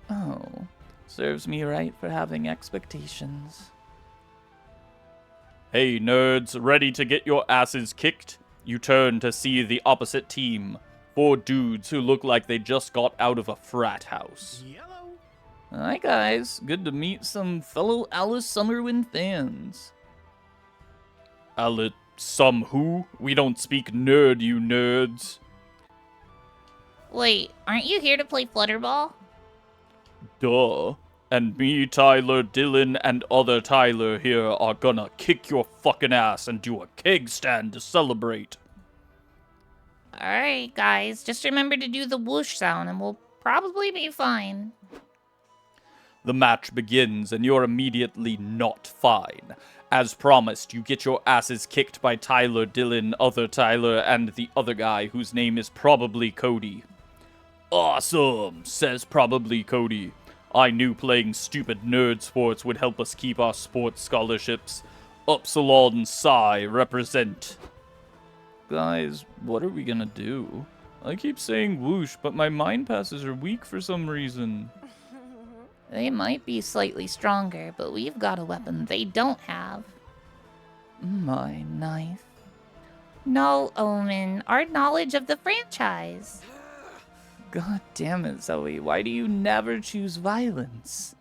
D: Oh, serves me right for having expectations.
E: Hey nerds, ready to get your asses kicked? You turn to see the opposite team. 4 dudes who look like they just got out of a frat house.
D: Hi guys, good to meet some fellow Alice Summerwind fans.
E: Some who? We don't speak nerd, you nerds.
A: Wait, aren't you here to play Flutterball?
E: Duh. And me, Tyler, Dylan, and other Tyler here are gonna kick your fucking ass and do a keg stand to celebrate.
A: Alright, guys, just remember to do the whoosh sound and we'll probably be fine.
E: The match begins, and you're immediately not fine. As promised, you get your asses kicked by Tyler, Dylan, other Tyler, and the other guy whose name is probably Cody. Awesome, says probably Cody. I knew playing stupid nerd sports would help us keep our sports scholarships. Upsilon Psi represent.
D: Guys, what are we gonna do? I keep saying whoosh, but my mind passes are weak for some reason.
A: They might be slightly stronger, but we've got a weapon they don't have.
D: My knife.
A: No, Omen, our knowledge of the franchise.
D: God damn it, Zoe, why do you never choose violence?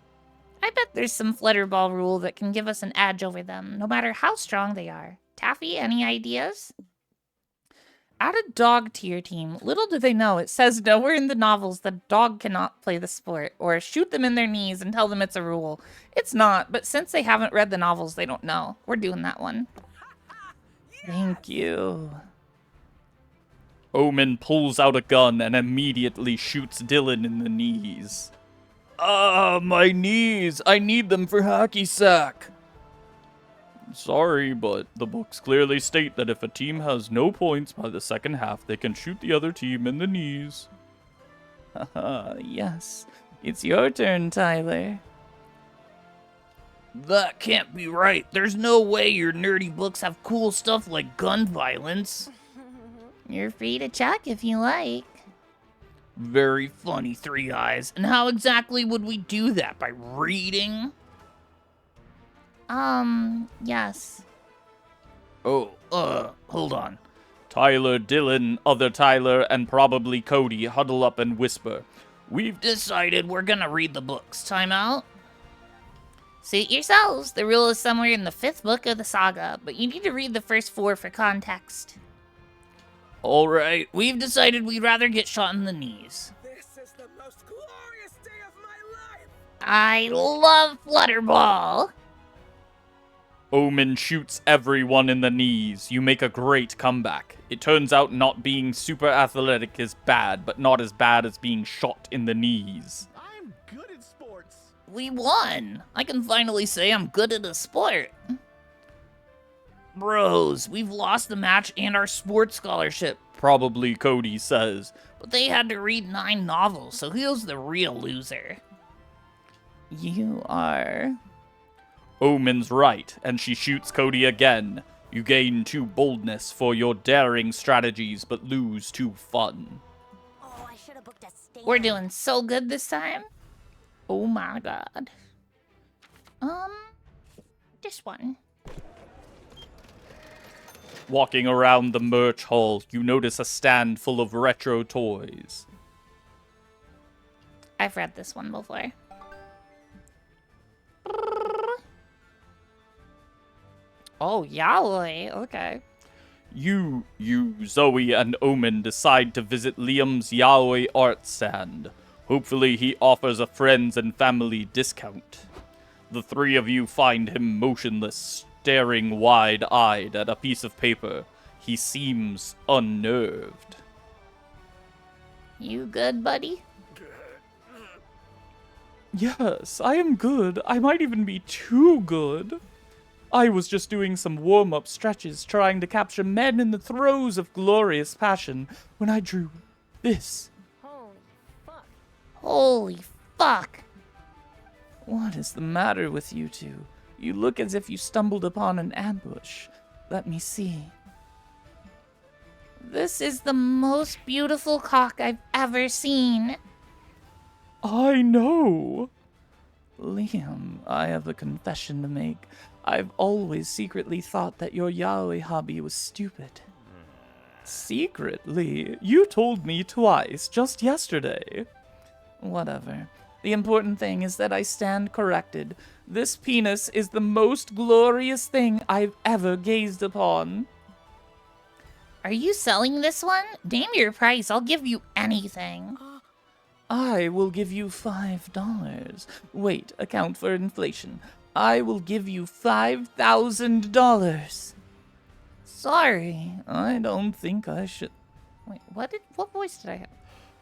A: I bet there's some Flutterball rule that can give us an edge over them, no matter how strong they are. Taffy, any ideas? Add a dog to your team. Little do they know, it says nowhere in the novels that a dog cannot play the sport, or shoot them in their knees and tell them it's a rule. It's not, but since they haven't read the novels, they don't know. We're doing that one.
D: Thank you.
E: Omen pulls out a gun and immediately shoots Dylan in the knees. Ah, my knees! I need them for hacky sack! Sorry, but the books clearly state that if a team has no points by the second half, they can shoot the other team in the knees.
D: Haha, yes. It's your turn, Tyler.
I: That can't be right. There's no way your nerdy books have cool stuff like gun violence.
A: You're free to check if you like.
I: Very funny, Three Eyes. And how exactly would we do that? By reading?
A: Yes.
I: Oh, hold on.
E: Tyler, Dylan, other Tyler, and probably Cody huddle up and whisper.
I: We've decided we're gonna read the books. Time out?
A: Suit yourselves. The rule is somewhere in the 5th book of the saga, but you need to read the first 4 for context.
I: Alright, we've decided we'd rather get shot in the knees.
B: This is the most glorious day of my life!
A: I love Flutterball.
E: Omen shoots everyone in the knees. You make a great comeback. It turns out not being super athletic is bad, but not as bad as being shot in the knees.
B: I'm good at sports.
I: We won! I can finally say I'm good at a sport. Bros, we've lost the match and our sports scholarship,
E: Probably Cody says.
I: but they had to read 9 novels, so who's the real loser?
D: You are.
E: Omen's right, and she shoots Cody again. You gain 2 boldness for your daring strategies, but lose 2 fun.
F: Oh, I should have booked a stand.
A: We're doing so good this time. Oh my god. This one.
E: Walking around the merch hall, you notice a stand full of retro toys.
A: I've read this one before. Oh, yaoi. Okay.
E: You, Zoe, and Omen decide to visit Liam's yaoi art stand. Hopefully he offers a friends and family discount. The 3 of you find him motionless, staring wide-eyed at a piece of paper. He seems unnerved.
A: You good, buddy?
E: Yes, I am good. I might even be too good. I was just doing some warm-up stretches trying to capture men in the throes of glorious passion when I drew this.
A: Holy fuck.
D: What is the matter with you two? You look as if you stumbled upon an ambush. Let me see.
A: This is the most beautiful cock I've ever seen.
E: I know.
D: Liam, I have a confession to make. I've always secretly thought that your yaoi hobby was stupid.
E: Secretly? You told me twice, just yesterday.
D: Whatever. The important thing is that I stand corrected. This penis is the most glorious thing I've ever gazed upon.
A: Are you selling this one? Name your price. I'll give you anything.
D: I will give you $5. Wait, account for inflation. I will give you $5,000.
A: Sorry.
D: I don't think I should.
A: Wait, what voice did I have?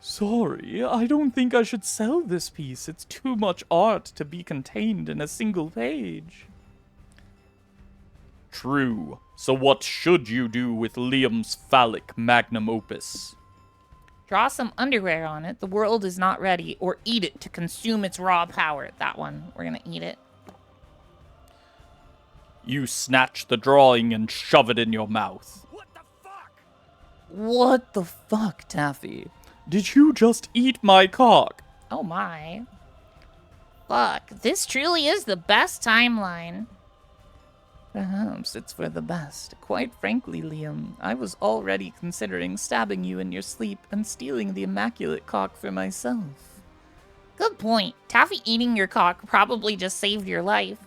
E: Sorry, I don't think I should sell this piece. It's too much art to be contained in a single page. True. So what should you do with Liam's phallic magnum opus?
A: Draw some underwear on it. The world is not ready. Or eat it to consume its raw power. That one. We're gonna eat it.
E: You snatch the drawing and shove it in your mouth.
D: What the fuck, Taffy?
E: Did you just eat my cock?
A: Oh my. Fuck. This truly is the best timeline.
D: Perhaps it's for the best. Quite frankly, Liam, I was already considering stabbing you in your sleep and stealing the immaculate cock for myself.
A: Good point. Taffy eating your cock probably just saved your life.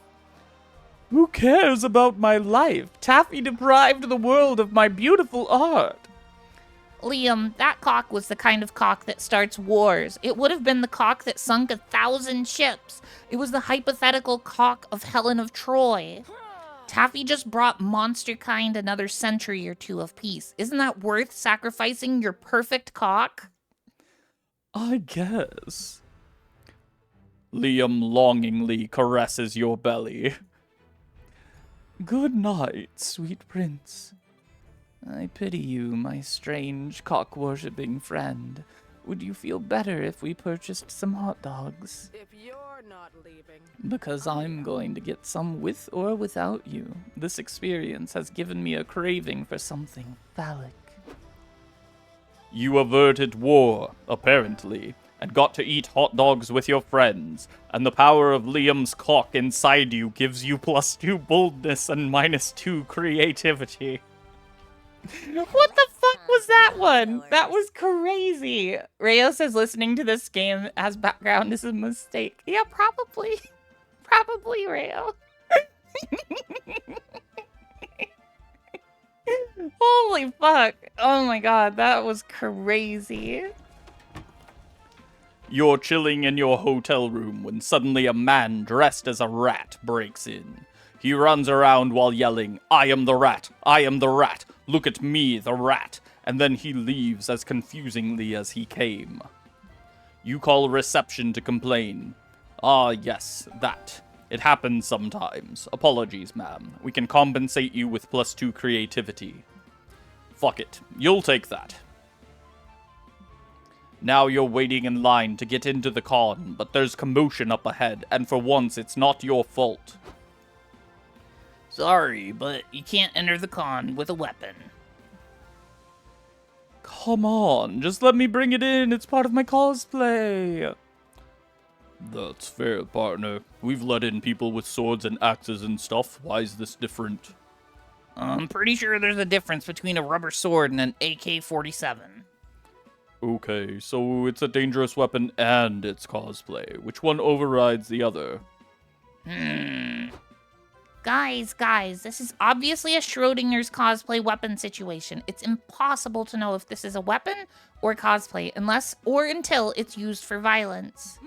E: Who cares about my life? Taffy deprived the world of my beautiful art.
A: Liam, that cock was the kind of cock that starts wars. It would have been the cock that sunk 1,000 ships. It was the hypothetical cock of Helen of Troy. Taffy just brought monster kind another century or two of peace. Isn't that worth sacrificing your perfect cock?
E: I guess. Liam longingly caresses your belly. Good night, sweet prince.
D: I pity you, my strange cock-worshipping friend. Would you feel better if we purchased some hot dogs?
G: If you're not leaving.
D: Because I'm going to get some with or without you. This experience has given me a craving for something phallic.
E: You averted war, apparently, and got to eat hot dogs with your friends, and the power of Liam's cock inside you gives you +2 boldness and -2 creativity.
A: What the fuck was that one? That was crazy. Rayo says listening to this game as background is a mistake. Yeah, probably. Probably, Rayo. Holy fuck. Oh my god, that was crazy.
E: You're chilling in your hotel room when suddenly a man dressed as a rat breaks in. He runs around while yelling, "I am the rat! I am the rat! Look at me, the rat!" And then he leaves as confusingly as he came. You call reception to complain. Ah, yes, that. It happens sometimes. Apologies, ma'am. We can compensate you with +2 creativity. Fuck it. You'll take that. Now you're waiting in line to get into the con, but there's commotion up ahead, and for once it's not your fault.
H: Sorry, but you can't enter the con with a weapon.
E: Come on, just let me bring it in. It's part of my cosplay. That's fair, partner. We've let in people with swords and axes and stuff. Why is this different?
H: I'm pretty sure there's a difference between a rubber sword and an AK-47.
E: Okay, so it's a dangerous weapon and it's cosplay. Which one overrides the other?
A: Guys, this is obviously a Schrodinger's cosplay weapon situation. It's impossible to know if this is a weapon or cosplay unless or until it's used for violence.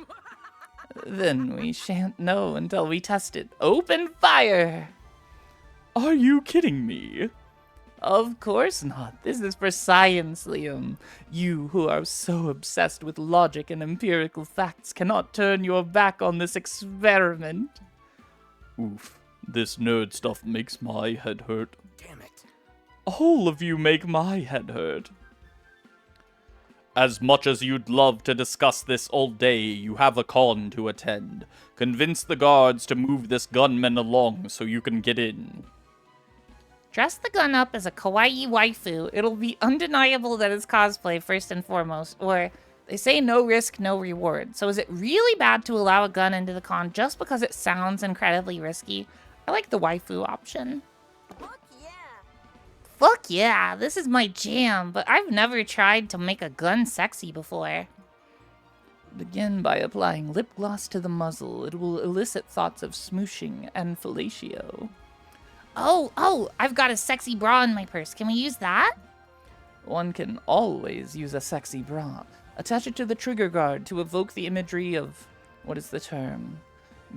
D: Then we shan't know until we test it. Open fire!
E: Are you kidding me?
D: Of course not. This is for science, Liam. You, who are so obsessed with logic and empirical facts, cannot turn your back on this experiment.
E: Oof. This nerd stuff makes my head hurt.
I: Damn it.
E: All of you make my head hurt. As much as you'd love to discuss this all day, you have a con to attend. Convince the guards to move this gunman along so you can get in.
A: Dress the gun up as a kawaii waifu. It'll be undeniable that it's cosplay first and foremost. Or they say no risk, no reward. So is it really bad to allow a gun into the con just because it sounds incredibly risky? I like the waifu option.
F: Fuck yeah.
A: Fuck yeah, this is my jam, but I've never tried to make a gun sexy before.
D: Begin by applying lip gloss to the muzzle. It will elicit thoughts of smooshing and fellatio.
A: Oh, I've got a sexy bra in my purse. Can we use that?
D: One can always use a sexy bra. Attach it to the trigger guard to evoke the imagery of, what is the term?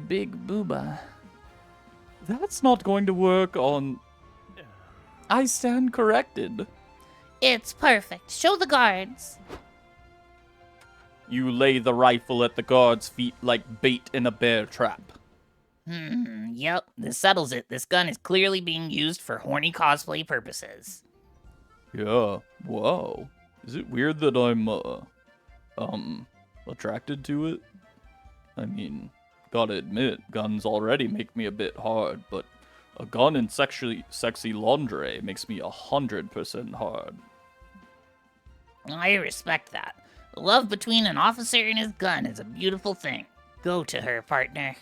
D: Big booba.
E: That's not going to work on... I stand corrected.
A: It's perfect. Show the guards.
E: You lay the rifle at the guard's feet like bait in a bear trap.
H: Yep, this settles it. This gun is clearly being used for horny cosplay purposes.
E: Yeah, wow. Is it weird that I'm, attracted to it? I mean, gotta admit, guns already make me a bit hard, but a gun in sexy lingerie makes me 100% hard.
H: I respect that. The love between an officer and his gun is a beautiful thing. Go to her, partner.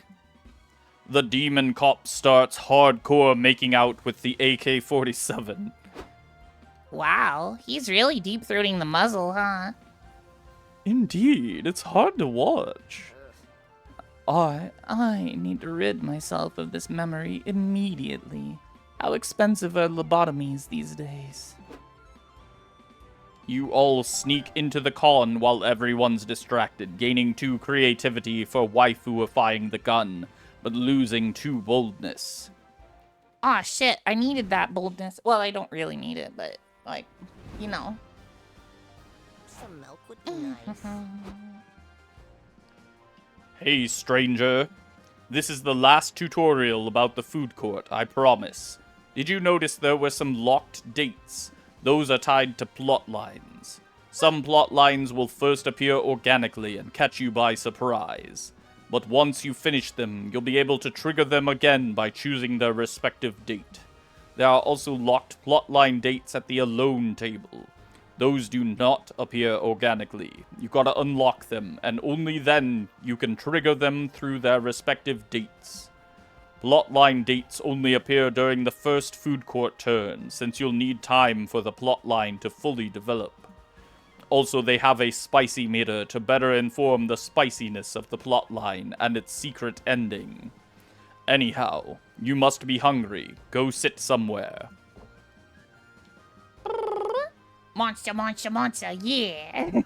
E: The demon cop starts hardcore making out with the AK-47.
A: Wow, he's really deep-throating the muzzle, huh?
E: Indeed, it's hard to watch.
D: I need to rid myself of this memory immediately. How expensive are lobotomies these days?
E: You all sneak into the con while everyone's distracted, gaining 2 creativity for waifuifying the gun, but losing 2 boldness.
A: Aw, shit, I needed that boldness. Well, I don't really need it, but, like, you know.
F: Some milk would be nice.
E: Hey, stranger. This is the last tutorial about the food court, I promise. Did you notice there were some locked dates? Those are tied to plot lines. Some plot lines will first appear organically and catch you by surprise. But once you finish them, you'll be able to trigger them again by choosing their respective date. There are also locked plotline dates at the alone table. Those do not appear organically. You gotta unlock them, and only then you can trigger them through their respective dates. Plotline dates only appear during the first food court turn, since you'll need time for the plotline to fully develop. Also, they have a spicy meter to better inform the spiciness of the plotline and its secret ending. Anyhow, you must be hungry. Go sit somewhere.
A: Monster, monster, monster, yeah.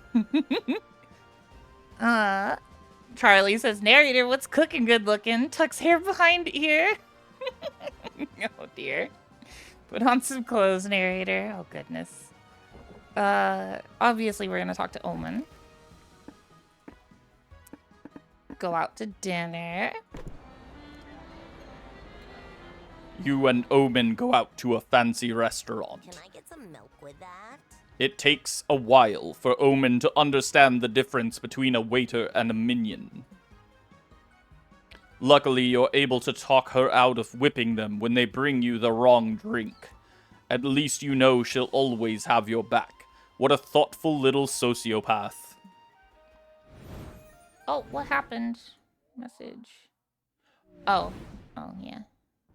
A: Charlie says, narrator, what's cooking good looking? Tucks hair behind ear. Oh, dear. Put on some clothes, narrator. Oh, goodness. Obviously, we're going to talk to Omen. Go out to dinner.
E: You and Omen go out to a fancy restaurant.
F: Can I get some milk with that?
E: It takes a while for Omen to understand the difference between a waiter and a minion. Luckily, you're able to talk her out of whipping them when they bring you the wrong drink. At least you know she'll always have your back. What a thoughtful little sociopath.
A: Oh, what happened? Message. Oh, yeah.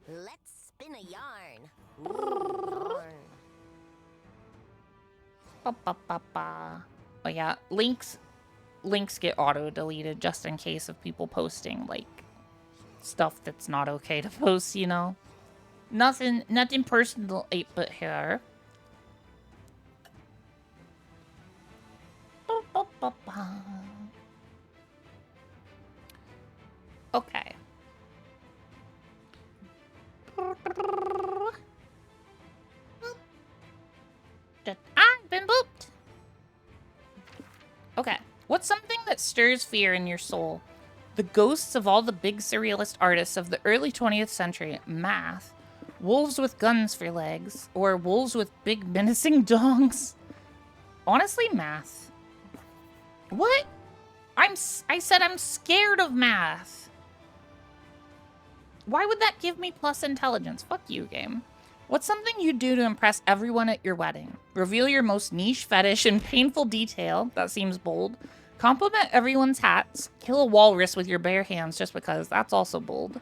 F: Let's spin a yarn. Ooh, yarn.
A: Ba-ba-ba-ba. Oh yeah, links get auto-deleted just in case of people posting, like, stuff that's not okay to post, you know? Nothing personal, 8-bit here. Ba-ba-ba-ba. Okay. I've been booped. Okay. What's something that stirs fear in your soul? The ghosts of all the big surrealist artists of the early 20th century. Math. Wolves with guns for legs. Or wolves with big menacing dongs. Honestly, math. What? I said I'm scared of math. Why would that give me plus intelligence? Fuck you, game. What's something you do to impress everyone at your wedding? Reveal your most niche fetish in painful detail. That seems bold. Compliment everyone's hats. Kill a walrus with your bare hands just because. That's also bold.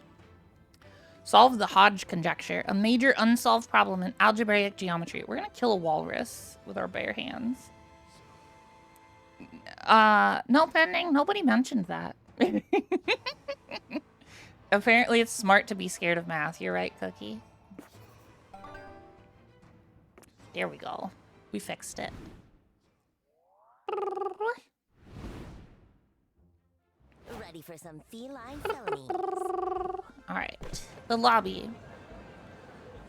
A: Solve the Hodge conjecture. A major unsolved problem in algebraic geometry. We're gonna kill a walrus with our bare hands. No pending. Nobody mentioned that. Apparently it's smart to be scared of math. You're right, Cookie. There we go. We fixed it.
F: Ready for some feline felonies.
A: Alright. The lobby.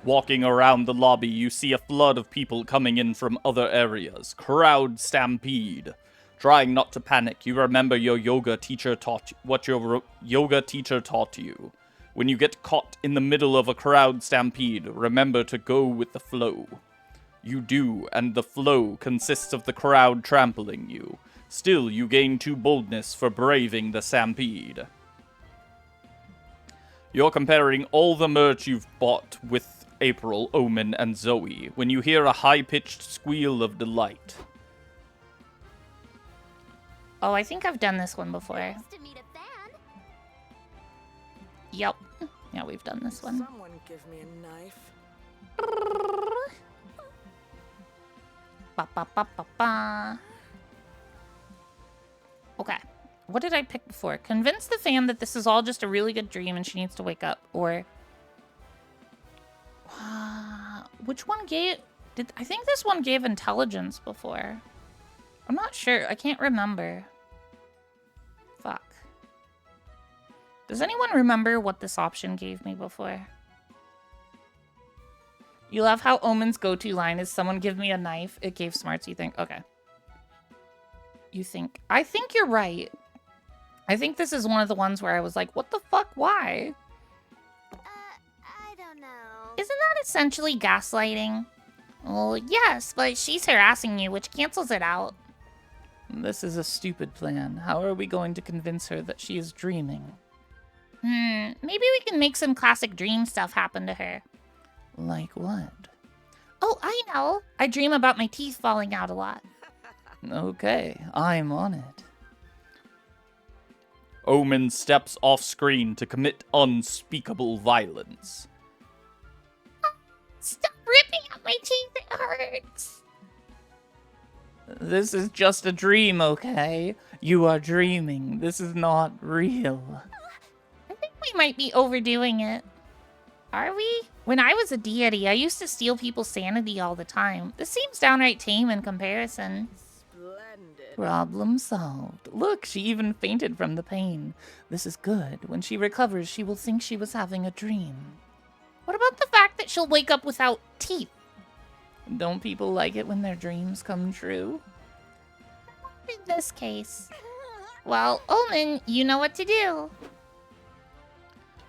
E: Walking around the lobby, you see a flood of people coming in from other areas. Crowd stampede. Trying not to panic, you remember your yoga teacher taught what your yoga teacher taught you. When you get caught in the middle of a crowd stampede, remember to go with the flow. You do, and the flow consists of the crowd trampling you. Still, you gain 2 boldness for braving the stampede. You're comparing all the merch you've bought with April, Omen, and Zoe when you hear a high-pitched squeal of delight.
A: Oh, I think I've done this one before.
F: Nice to meet a fan.
A: Yep. Yeah, we've done this one.
G: Someone give me a knife.
A: Ba, ba, ba, ba, ba. Okay. What did I pick before? Convince the fan that this is all just a really good dream and she needs to wake up. Or... which one gave... I think this one gave intelligence before. I'm not sure. I can't remember. Fuck. Does anyone remember what this option gave me before? You love how Omen's go-to line is someone give me a knife. It gave smarts, you think? Okay. You think... I think you're right. I think this is one of the ones where I was like, what the fuck? Why?
F: I don't know.
A: Isn't that essentially gaslighting? Well, yes, but she's harassing you, which cancels it out. This is a stupid plan. How are we going to convince her that she is dreaming? Maybe we can make some classic dream stuff happen to her. Like what? Oh, I know. I dream about my teeth falling out a lot. Okay, I'm on it.
E: Omen steps off screen to commit unspeakable violence.
A: Stop ripping out my teeth, it hurts. This is just a dream, okay? You are dreaming. This is not real. I think we might be overdoing it. Are we? When I was a deity, I used to steal people's sanity all the time. This seems downright tame in comparison.
G: Splendid.
A: Problem solved. Look, she even fainted from the pain. This is good. When she recovers, she will think she was having a dream. What about the fact that she'll wake up without teeth? Don't people like it when their dreams come true? In this case. Well, Omen, you know what to do.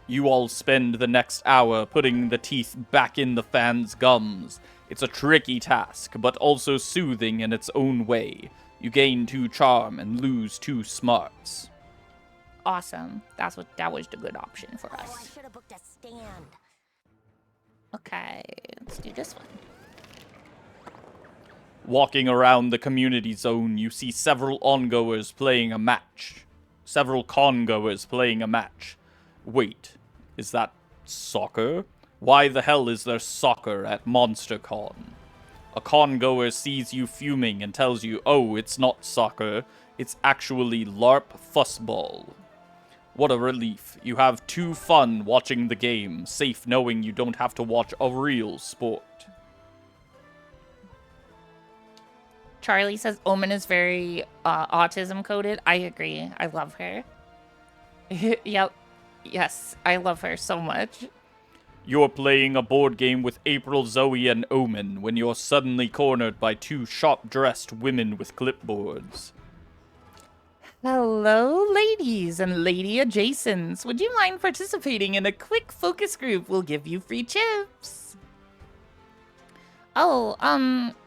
E: You all spend the next hour putting the teeth back in the fan's gums. It's a tricky task, but also soothing in its own way. You gain 2 charm and lose 2 smarts.
A: Awesome. That was the good option for
F: Oh, I
A: us.
F: should have booked a stand.
A: Okay, let's do this one.
E: Walking around the community zone, you see several ongoers playing a match. Several congoers playing a match. Wait, is that soccer? Why the hell is there soccer at MonsterCon? A congoer sees you fuming and tells you, oh, it's not soccer, it's actually LARP fussball. What a relief. You have 2 fun watching the game, safe knowing you don't have to watch a real sport.
A: Charlie says Omen is very autism coded. I agree. I love her. Yep. Yes, I love her so much.
E: You're playing a board game with April, Zoe, and Omen when you're suddenly cornered by two sharp-dressed women with clipboards.
A: Hello, ladies and lady adjacents. Would you mind participating in a quick focus group? We'll give you free chips. Oh,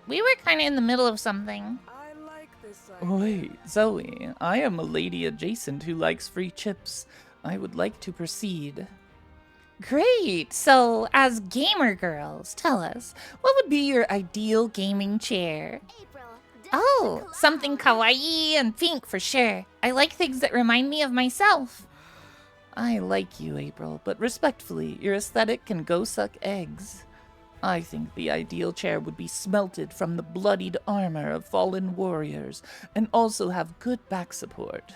A: we were kind of in the middle of something.
G: I like this idea.
D: Wait, Zoe, I am a lady adjacent who likes free chips. I would like to proceed.
A: Great. So, as gamer girls, tell us, what would be your ideal gaming chair? Oh, something kawaii and pink for sure. I like things that remind me of myself.
D: I like you, April, but respectfully, your aesthetic can go suck eggs. I think the ideal chair would be smelted from the bloodied armor of fallen warriors, and also have good back support.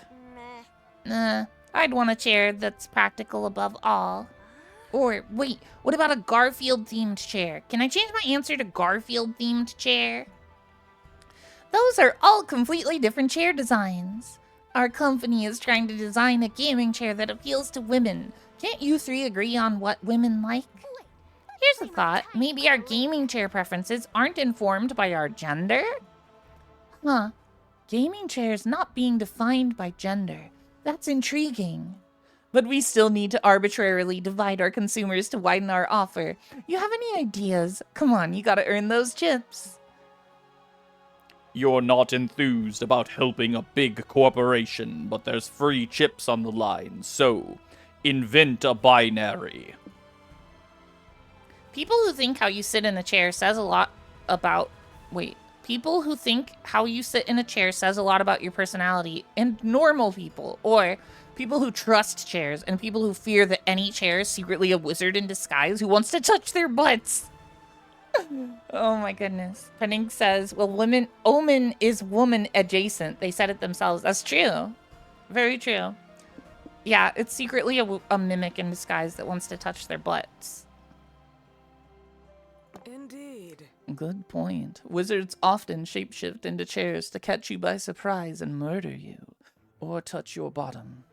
A: Nah, I'd want a chair that's practical above all. Or, wait, what about a Garfield-themed chair? Can I change my answer to Garfield-themed chair? Those are all completely different chair designs. Our company is trying to design a gaming chair that appeals to women. Can't you three agree on what women like? Here's a thought. Maybe our gaming chair preferences aren't informed by our gender? Huh. Gaming chairs not being defined by gender. That's intriguing. But we still need to arbitrarily divide our consumers to widen our offer. You have any ideas? Come on, you gotta earn those chips.
E: You're not enthused about helping a big corporation, but there's free chips on the line, so invent a binary.
A: People who think how you sit in a chair says a lot about... Wait. People who think how you sit in a chair says a lot about your personality, and normal people, or people who trust chairs, and people who fear that any chair is secretly a wizard in disguise who wants to touch their butts. Oh my goodness. Penning says, well, Omen is woman adjacent. They said it themselves. That's true. Very true. Yeah, it's secretly a mimic in disguise that wants to touch their butts.
G: Indeed.
D: Good point. Wizards often shapeshift into chairs to catch you by surprise and murder you, or touch your bottom.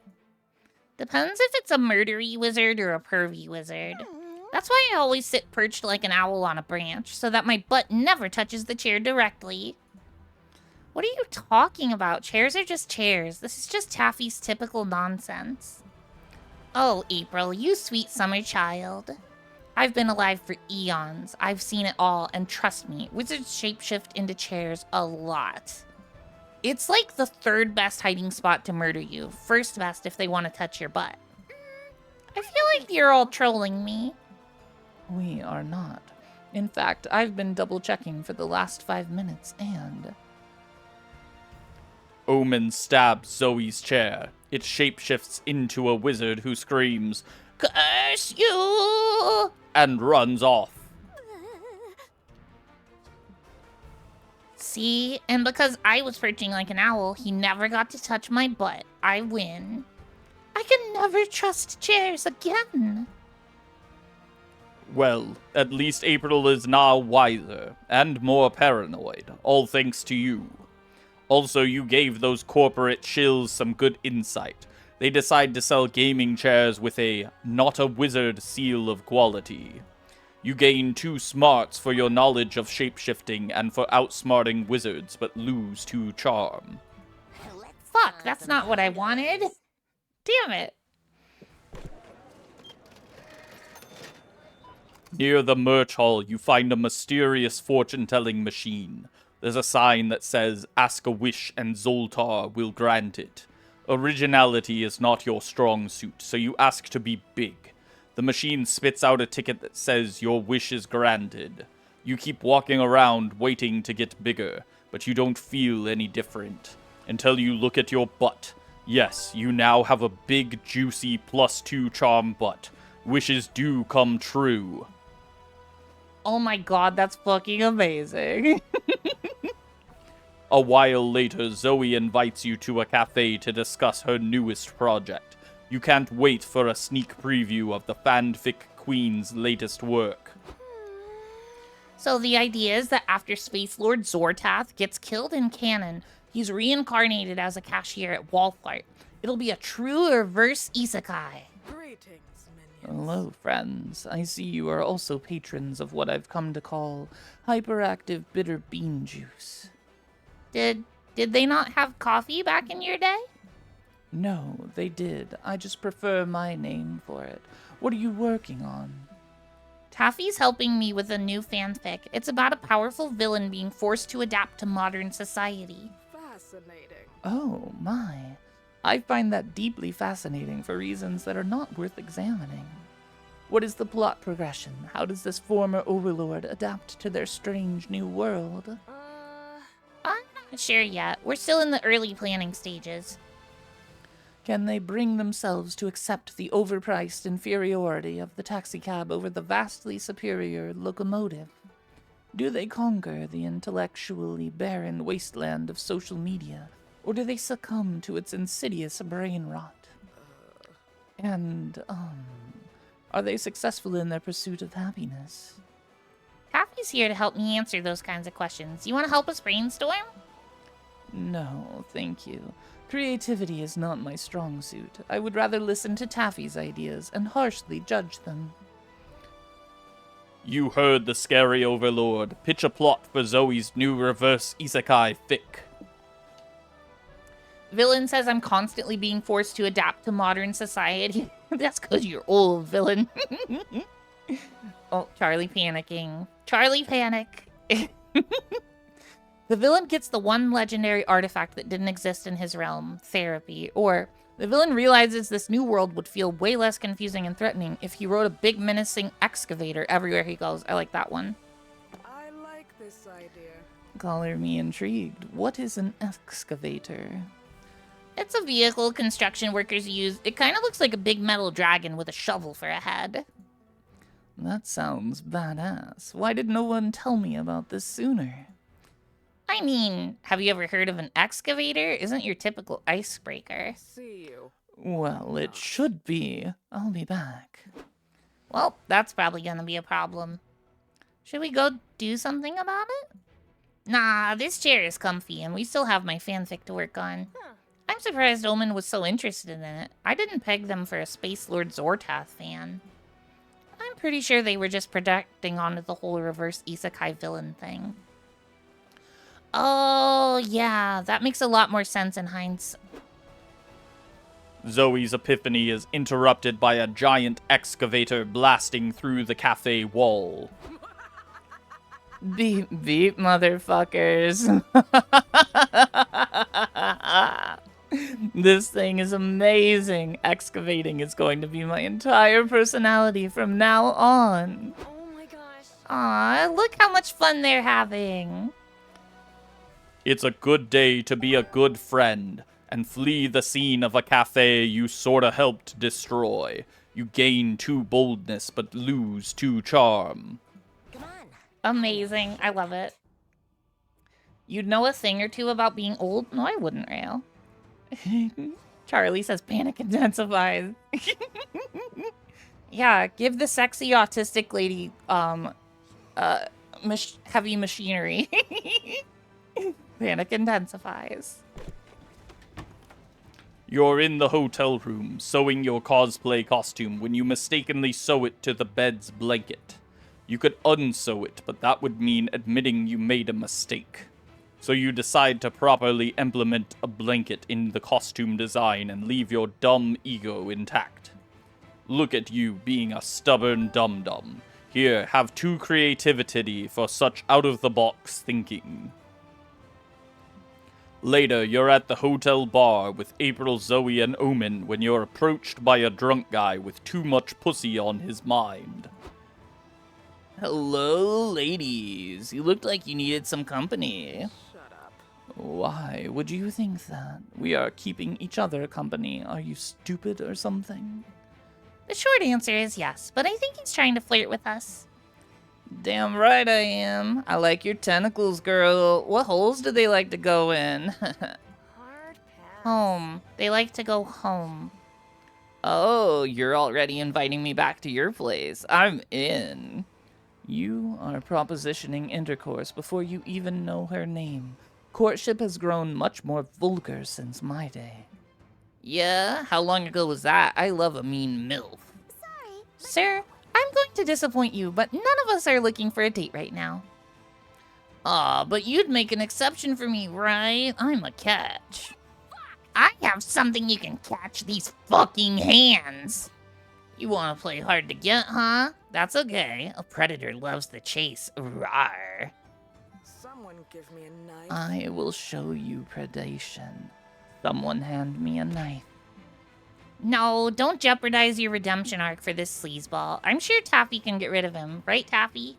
A: Depends if it's a murdery wizard or a pervy wizard. That's why I always sit perched like an owl on a branch, so that my butt never touches the chair directly. What are you talking about? Chairs are just chairs. This is just Taffy's typical nonsense. Oh, April, you sweet summer child. I've been alive for eons. I've seen it all, and trust me, wizards shapeshift into chairs a lot. It's like the third best hiding spot to murder you. First best if they want to touch your butt. I feel like you're all trolling me.
D: We are not. In fact, I've been double-checking for the last 5 minutes, and...
E: Omen stabs Zoe's chair. It shapeshifts into a wizard who screams, "Curse you!" and runs off.
A: See? And because I was perching like an owl, he never got to touch my butt. I win. I can never trust chairs again.
E: Well, at least April is now wiser and more paranoid, all thanks to you. Also, you gave those corporate shills some good insight. They decide to sell gaming chairs with a "not a wizard" seal of quality. You gain 2 smarts for your knowledge of shapeshifting and for outsmarting wizards, but lose 2 charm.
A: Fuck, that's not what I wanted. Damn it.
E: Near the merch hall, you find a mysterious fortune-telling machine. There's a sign that says, "Ask a wish and Zoltar will grant it." Originality is not your strong suit, so you ask to be big. The machine spits out a ticket that says your wish is granted. You keep walking around waiting to get bigger, but you don't feel any different. Until you look at your butt. Yes, you now have a big, juicy +2 charm butt. Wishes do come true.
A: Oh my god, that's fucking amazing.
E: A while later, Zoe invites you to a cafe to discuss her newest project. You can't wait for a sneak preview of the fanfic queen's latest work.
A: So the idea is that after Space Lord Zortath gets killed in canon, he's reincarnated as a cashier at Walfart. It'll be a true reverse isekai.
G: Greetings,
D: Hello, friends. I see you are also patrons of what I've come to call hyperactive bitter bean juice.
A: Did they not have coffee back in your day?
D: No, they did. I just prefer my name for it. What are you working on?
A: Taffy's helping me with a new fanfic. It's about a powerful villain being forced to adapt to modern society.
G: Fascinating.
D: Oh, my. I find that deeply fascinating for reasons that are not worth examining. What is the plot progression? How does this former overlord adapt to their strange new world?
A: I'm not sure yet. We're still in the early planning stages.
D: Can they bring themselves to accept the overpriced inferiority of the taxicab over the vastly superior locomotive? Do they conquer the intellectually barren wasteland of social media, or do they succumb to its insidious brain rot? And, are they successful in their pursuit of happiness?
A: Taffy's here to help me answer those kinds of questions. You want to help us brainstorm?
D: No, thank you. Creativity is not my strong suit. I would rather listen to Taffy's ideas and harshly judge them.
E: You heard the scary overlord. Pitch a plot for Zoe's new reverse isekai fic.
A: Villain says I'm constantly being forced to adapt to modern society. That's because you're old, villain. Oh, Charlie panicking. Charlie panic. The villain gets the one legendary artifact that didn't exist in his realm, therapy. Or, the villain realizes this new world would feel way less confusing and threatening if he rode a big menacing excavator everywhere he goes. I like that one.
G: I like this idea.
D: Color me intrigued. What is an excavator?
A: It's a vehicle construction workers use. It kind of looks like a big metal dragon with a shovel for a head.
D: That sounds badass. Why did no one tell me about this sooner?
A: I mean, have you ever heard of an excavator? Isn't your typical icebreaker.
G: See you.
D: Well, it should be. I'll be back.
A: Well, that's probably gonna be a problem. Should we go do something about it? Nah, this chair is comfy and we still have my fanfic to work on. I'm surprised Omen was so interested in it. I didn't peg them for a Space Lord Zortath fan. I'm pretty sure they were just projecting onto the whole reverse isekai villain thing. Oh, yeah, that makes a lot more sense in hindsight.
E: Zoe's epiphany is interrupted by a giant excavator blasting through the cafe wall.
D: Beep, beep, motherfuckers. This thing is amazing. Excavating is going to be my entire personality from now on.
F: Oh my gosh.
A: Aw, look how much fun they're having.
E: It's a good day to be a good friend and flee the scene of a cafe you sorta helped destroy. You gain 2 boldness but lose 2 charm.
F: Come on.
A: Amazing. I love it. You'd know a thing or two about being old? No, I wouldn't, Rail. Charlie says panic intensifies. Yeah, give the sexy autistic lady, heavy machinery. Panic intensifies.
E: You're in the hotel room, sewing your cosplay costume when you mistakenly sew it to the bed's blanket. You could unsew it, but that would mean admitting you made a mistake. So you decide to properly implement a blanket in the costume design and leave your dumb ego intact. Look at you being a stubborn dum-dum. Here, have 2 creativity for such out-of-the-box thinking. Later, you're at the hotel bar with April, Zoe, and Omen when you're approached by a drunk guy with too much pussy on his mind.
I: Hello, ladies. You looked like you needed some company.
G: Shut up.
D: Why would you think that? We are keeping each other company. Are you stupid or something?
A: The short answer is yes, but I think he's trying to flirt with us.
D: Damn right I am. I like your tentacles, girl. What holes do they like to go in?
F: Hard pass.
A: Home. They like to go home.
D: Oh, you're already inviting me back to your place. I'm in. You are propositioning intercourse before you even know her name. Courtship has grown much more vulgar since my day.
I: Yeah? How long ago was that? I love a mean MILF.
A: Sir, I'm going to disappoint you, but none of us are looking for a date right now.
H: Aw, but you'd make an exception for me, right? I'm a catch. I have something you can catch, these fucking hands. You want to play hard to get, huh? That's okay. A predator loves the chase. Rawr.
G: Someone give me a knife.
D: I will show you predation. Someone hand me a knife.
A: No, don't jeopardize your redemption arc for this sleazeball. I'm sure Taffy can get rid of him. Right, Taffy?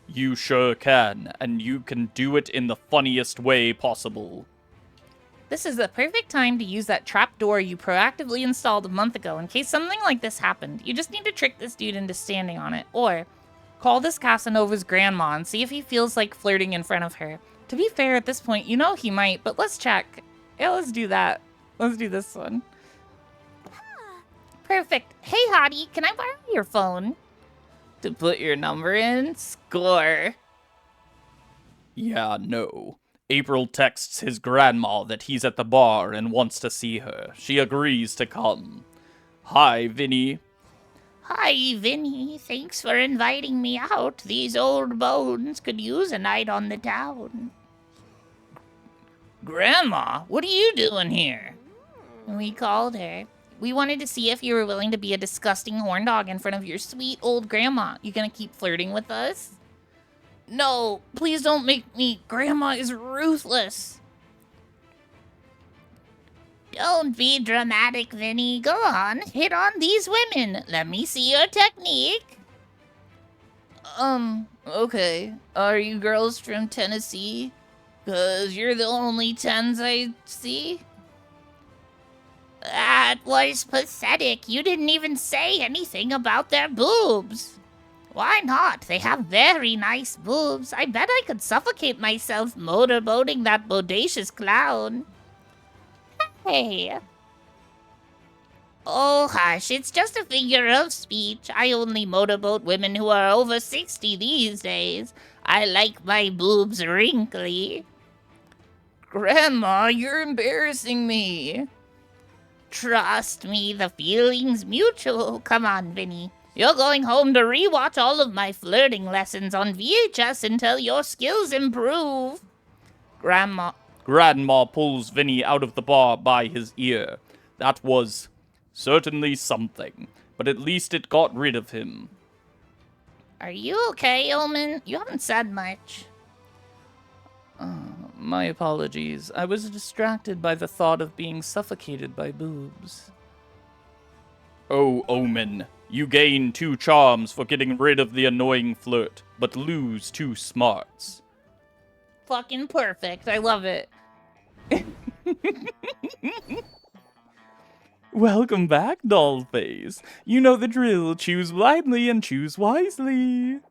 E: You sure can, and you can do it in the funniest way possible.
A: This is the perfect time to use that trapdoor you proactively installed a month ago in case something like this happened. You just need to trick this dude into standing on it. Or call this Casanova's grandma and see if he feels like flirting in front of her. To be fair, at this point, you know he might, but let's check. Yeah, let's do that. Let's do this one. Perfect. Hey, hottie, can I borrow your phone?
D: To put your number in? Score.
E: Yeah, no. April texts his grandma that he's at the bar and wants to see her. She agrees to come. Hi, Vinny.
H: Hi, Vinny. Thanks for inviting me out. These old bones could use a night on the town. Grandma, what are you doing here?
A: We called her. We wanted to see if you were willing to be a disgusting horn dog in front of your sweet old grandma. You gonna keep flirting with us?
H: No, please don't make me. Grandma is ruthless. Don't be dramatic, Vinny. Go on, hit on these women. Let me see your technique.
D: Okay. Are you girls from Tennessee? 'Cause you're the only 10s I see.
H: That was pathetic. You didn't even say anything about their boobs. Why not? They have very nice boobs. I bet I could suffocate myself motorboating that bodacious clown. Hey. Oh, hush. It's just a figure of speech. I only motorboat women who are over 60 these days. I like my boobs wrinkly.
D: Grandma, you're embarrassing me.
H: Trust me, the feeling's mutual. Come on, Vinny. You're going home to rewatch all of my flirting lessons on VHS until your skills improve.
E: Grandma pulls Vinny out of the bar by his ear. That was certainly something, but at least it got rid of him.
H: Are you okay, Omen? You haven't said much.
D: My apologies. I was distracted by the thought of being suffocated by boobs.
E: Oh, Omen, you gain 2 charms for getting rid of the annoying flirt, but lose 2 smarts.
A: Fucking perfect. I love it.
E: Welcome back, Dollface. You know the drill. Choose blindly and choose wisely.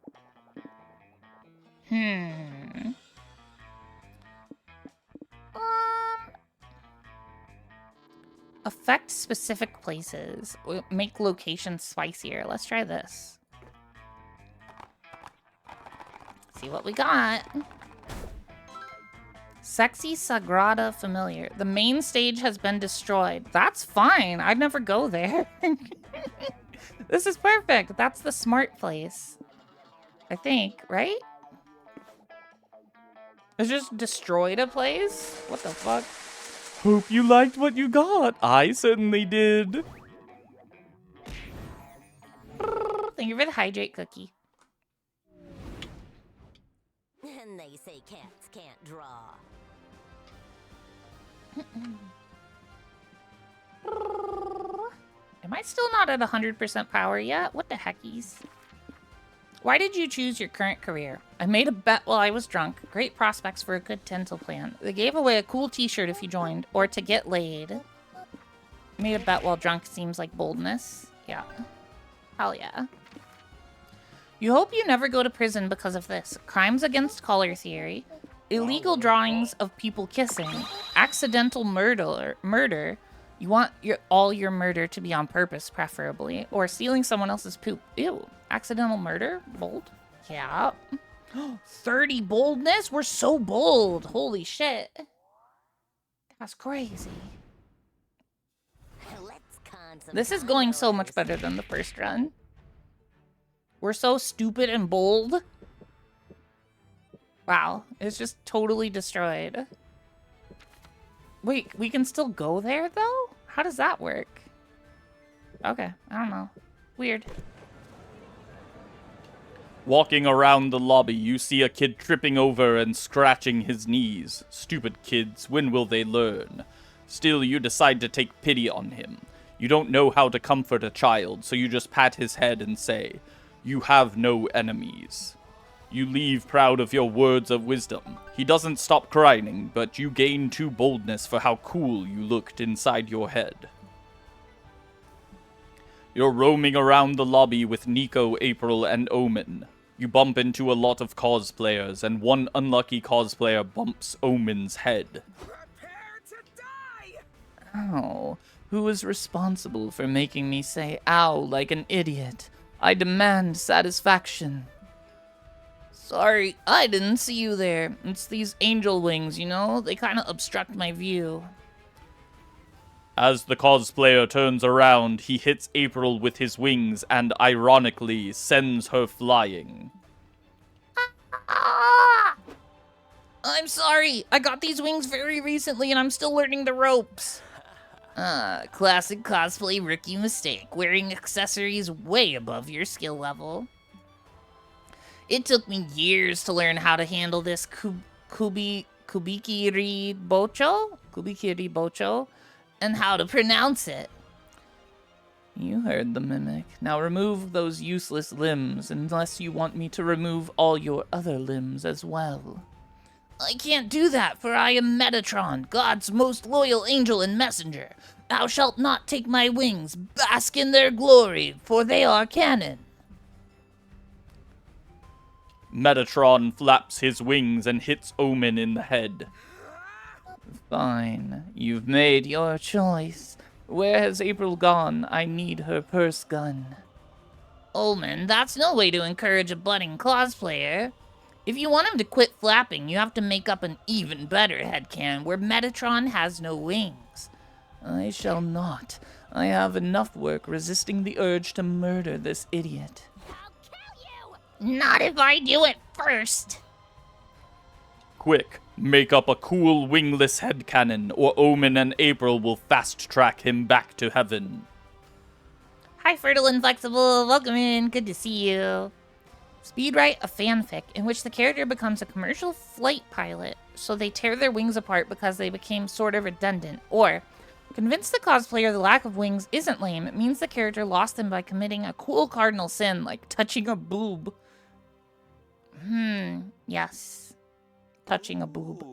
A: Affect specific places. Make locations spicier. Let's try this. See what we got. Sexy Sagrada Familiar. The main stage has been destroyed. That's fine. I'd never go there. This is perfect. That's the smart place. I think, right? It's just destroyed a place? What the fuck?
E: Hope you liked what you got. I certainly did.
A: Thank you for the hydrate cookie.
F: And they say cats can't draw.
A: Am I still not at 100% power yet? What the heckies? Why did you choose your current career? I made a bet while I was drunk. Great prospects for a good dental plan. They gave away a cool t-shirt if you joined, or to get laid. Made a bet while drunk seems like boldness. Yeah. Hell yeah. You hope you never go to prison because of this. Crimes against color theory. Illegal drawings of people kissing. Accidental murder. You want all your murder to be on purpose, preferably. Or stealing someone else's poop. Ew. Accidental murder? Bold? Yeah. 30 boldness? We're so bold. Holy shit. That's crazy.
F: Let's want some
A: This is going so much better than the first run. We're so stupid and bold. Wow, it's just totally destroyed. Wait, we can still go there, though? How does that work? Okay, I don't know. Weird.
E: Walking around the lobby, you see a kid tripping over and scratching his knees. Stupid kids, when will they learn? Still, you decide to take pity on him. You don't know how to comfort a child, so you just pat his head and say, "You have no enemies." You leave proud of your words of wisdom. He doesn't stop crying, but you gain two boldness for how cool you looked inside your head. You're roaming around the lobby with Nico, April, and Omen. You bump into a lot of cosplayers, and one unlucky cosplayer bumps Omen's head.
G: Prepare to die!
D: Oh, who is responsible for making me say ow like an idiot? I demand satisfaction. Sorry, I didn't see you there. It's these angel wings, you know? They kind of obstruct my view.
E: As the cosplayer turns around, he hits April with his wings and, ironically, sends her flying.
A: Ah! I'm sorry. I got these wings very recently and I'm still learning the ropes.
H: Classic cosplay rookie mistake, wearing accessories way above your skill level. It took me years to learn how to handle this kubikiri bocho, and how to pronounce it.
D: You heard the mimic. Now remove those useless limbs, unless you want me to remove all your other limbs as well.
H: I can't do that, for I am Metatron, God's most loyal angel and messenger. Thou shalt not take my wings, bask in their glory, for they are canon.
E: Metatron flaps his wings and hits Omen in the head.
D: Fine. You've made your choice. Where has April gone? I need her purse gun.
H: Omen, that's no way to encourage a budding cosplayer. If you want him to quit flapping, you have to make up an even better headcanon where Metatron has no wings.
D: I shall not. I have enough work resisting the urge to murder this idiot.
F: I'll kill you!
H: Not if I do it first.
E: Quick, make up a cool wingless headcanon, or Omen and April will fast-track him back to heaven.
A: Hi, Fertile and Flexible. Welcome in. Good to see you. Speedwrite a fanfic in which the character becomes a commercial flight pilot, so they tear their wings apart because they became sort of redundant. Or, convince the cosplayer the lack of wings isn't lame. It means the character lost them by committing a cool cardinal sin, like touching a boob. Yes. Touching a boob.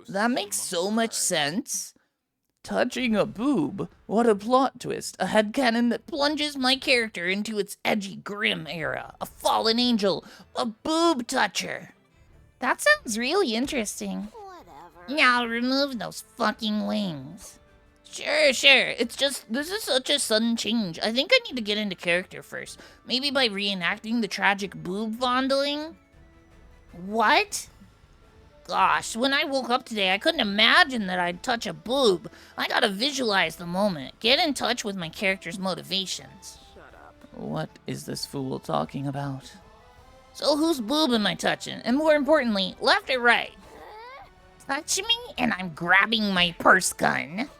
H: That makes so much sense.
D: Touching a boob? What a plot twist. A headcanon that
H: Plunges my character into its edgy, grim era. A fallen angel. A boob toucher.
A: That sounds really interesting.
F: Whatever.
H: Now remove those fucking wings. Sure. It's just, this is such a sudden change. I think I need to get into character first. Maybe by reenacting the tragic boob fondling? What? Gosh, when I woke up today, I couldn't imagine that I'd touch a boob. I gotta visualize the moment. Get in touch with my character's motivations.
D: What is this fool talking about?
H: So whose boob am I touching? And more importantly, left or right? Touch me and I'm grabbing my purse gun.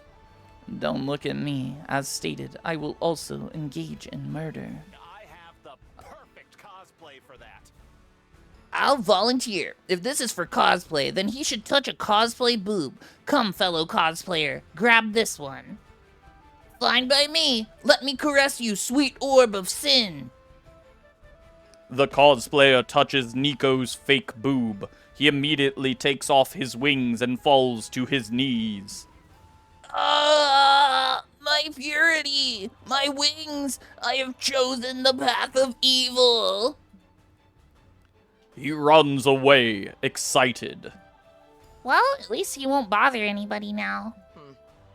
D: Don't look at me. As stated, I will also engage in murder.
I: I have the perfect cosplay for that.
H: I'll volunteer. If this is for cosplay, then he should touch a cosplay boob. Come, fellow cosplayer, grab this one. Fine by me. Let me caress you, sweet orb of sin.
E: The cosplayer touches Nico's fake boob. He immediately takes off his wings and falls to his knees.
H: Ah, my purity, my wings. I have chosen the path of evil.
E: He runs away, excited.
A: Well, at least he won't bother anybody now.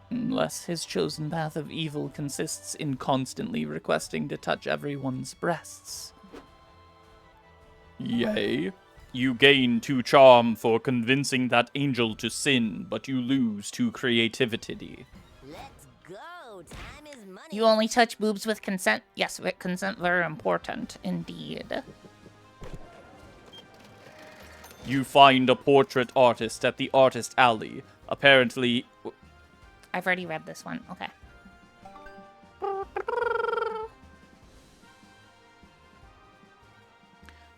D: Unless his chosen path of evil consists in constantly requesting to touch everyone's breasts.
E: Yay. You gain 2 charm for convincing that angel to sin, but you lose 2 creativity.
F: Let's go. Time is money.
A: You only touch boobs with consent? Yes, with consent, very important, indeed.
E: You find a portrait artist at the artist alley. Apparently...
A: I've already read this one. Okay.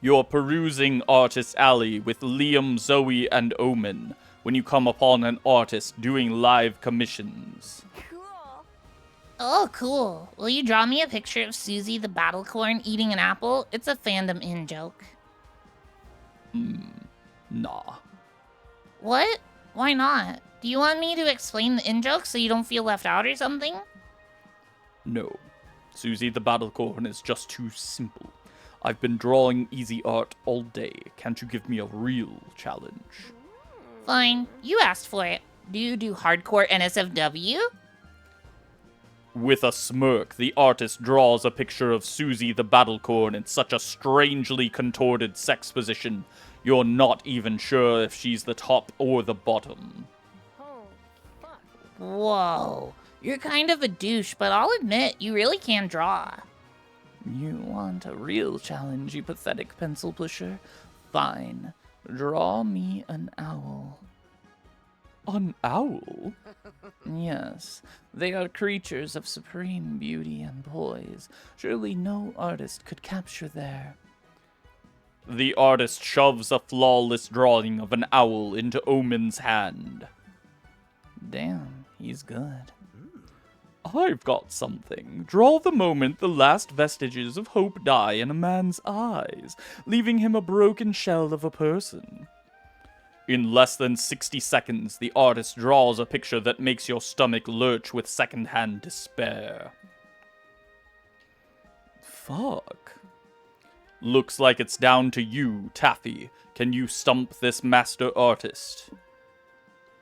E: You're perusing Artist Alley with Liam, Zoe, and Omen when you come upon an artist doing live commissions.
F: Cool.
A: Oh, cool. Will you draw me a picture of Susie the Battlecorn eating an apple? It's a fandom in-joke.
E: Nah.
A: What? Why not? Do you want me to explain the in-joke so you don't feel left out or something?
E: No. Susie the Battlecorn is just too simple. I've been drawing easy art all day. Can't you give me a real challenge?
A: Fine. You asked for it. Do you do hardcore NSFW?
E: With a smirk, the artist draws a picture of Susie the Battlecorn in such a strangely contorted sex position, you're not even sure if she's the top or the bottom.
F: Oh, fuck.
A: Whoa. You're kind of a douche, but I'll admit, you really can draw.
D: You want a real challenge, you pathetic pencil pusher? Fine. Draw me an owl.
E: An owl?
D: Yes, they are creatures of supreme beauty and poise. Surely no artist could capture their...
E: The artist shoves a flawless drawing of an owl into Omen's hand.
D: Damn, he's good.
E: I've got something. Draw the moment the last vestiges of hope die in a man's eyes, leaving him a broken shell of a person. In less than 60 seconds, the artist draws a picture that makes your stomach lurch with secondhand despair. Fuck. Looks like it's down to you, Taffy. Can you stump this master artist?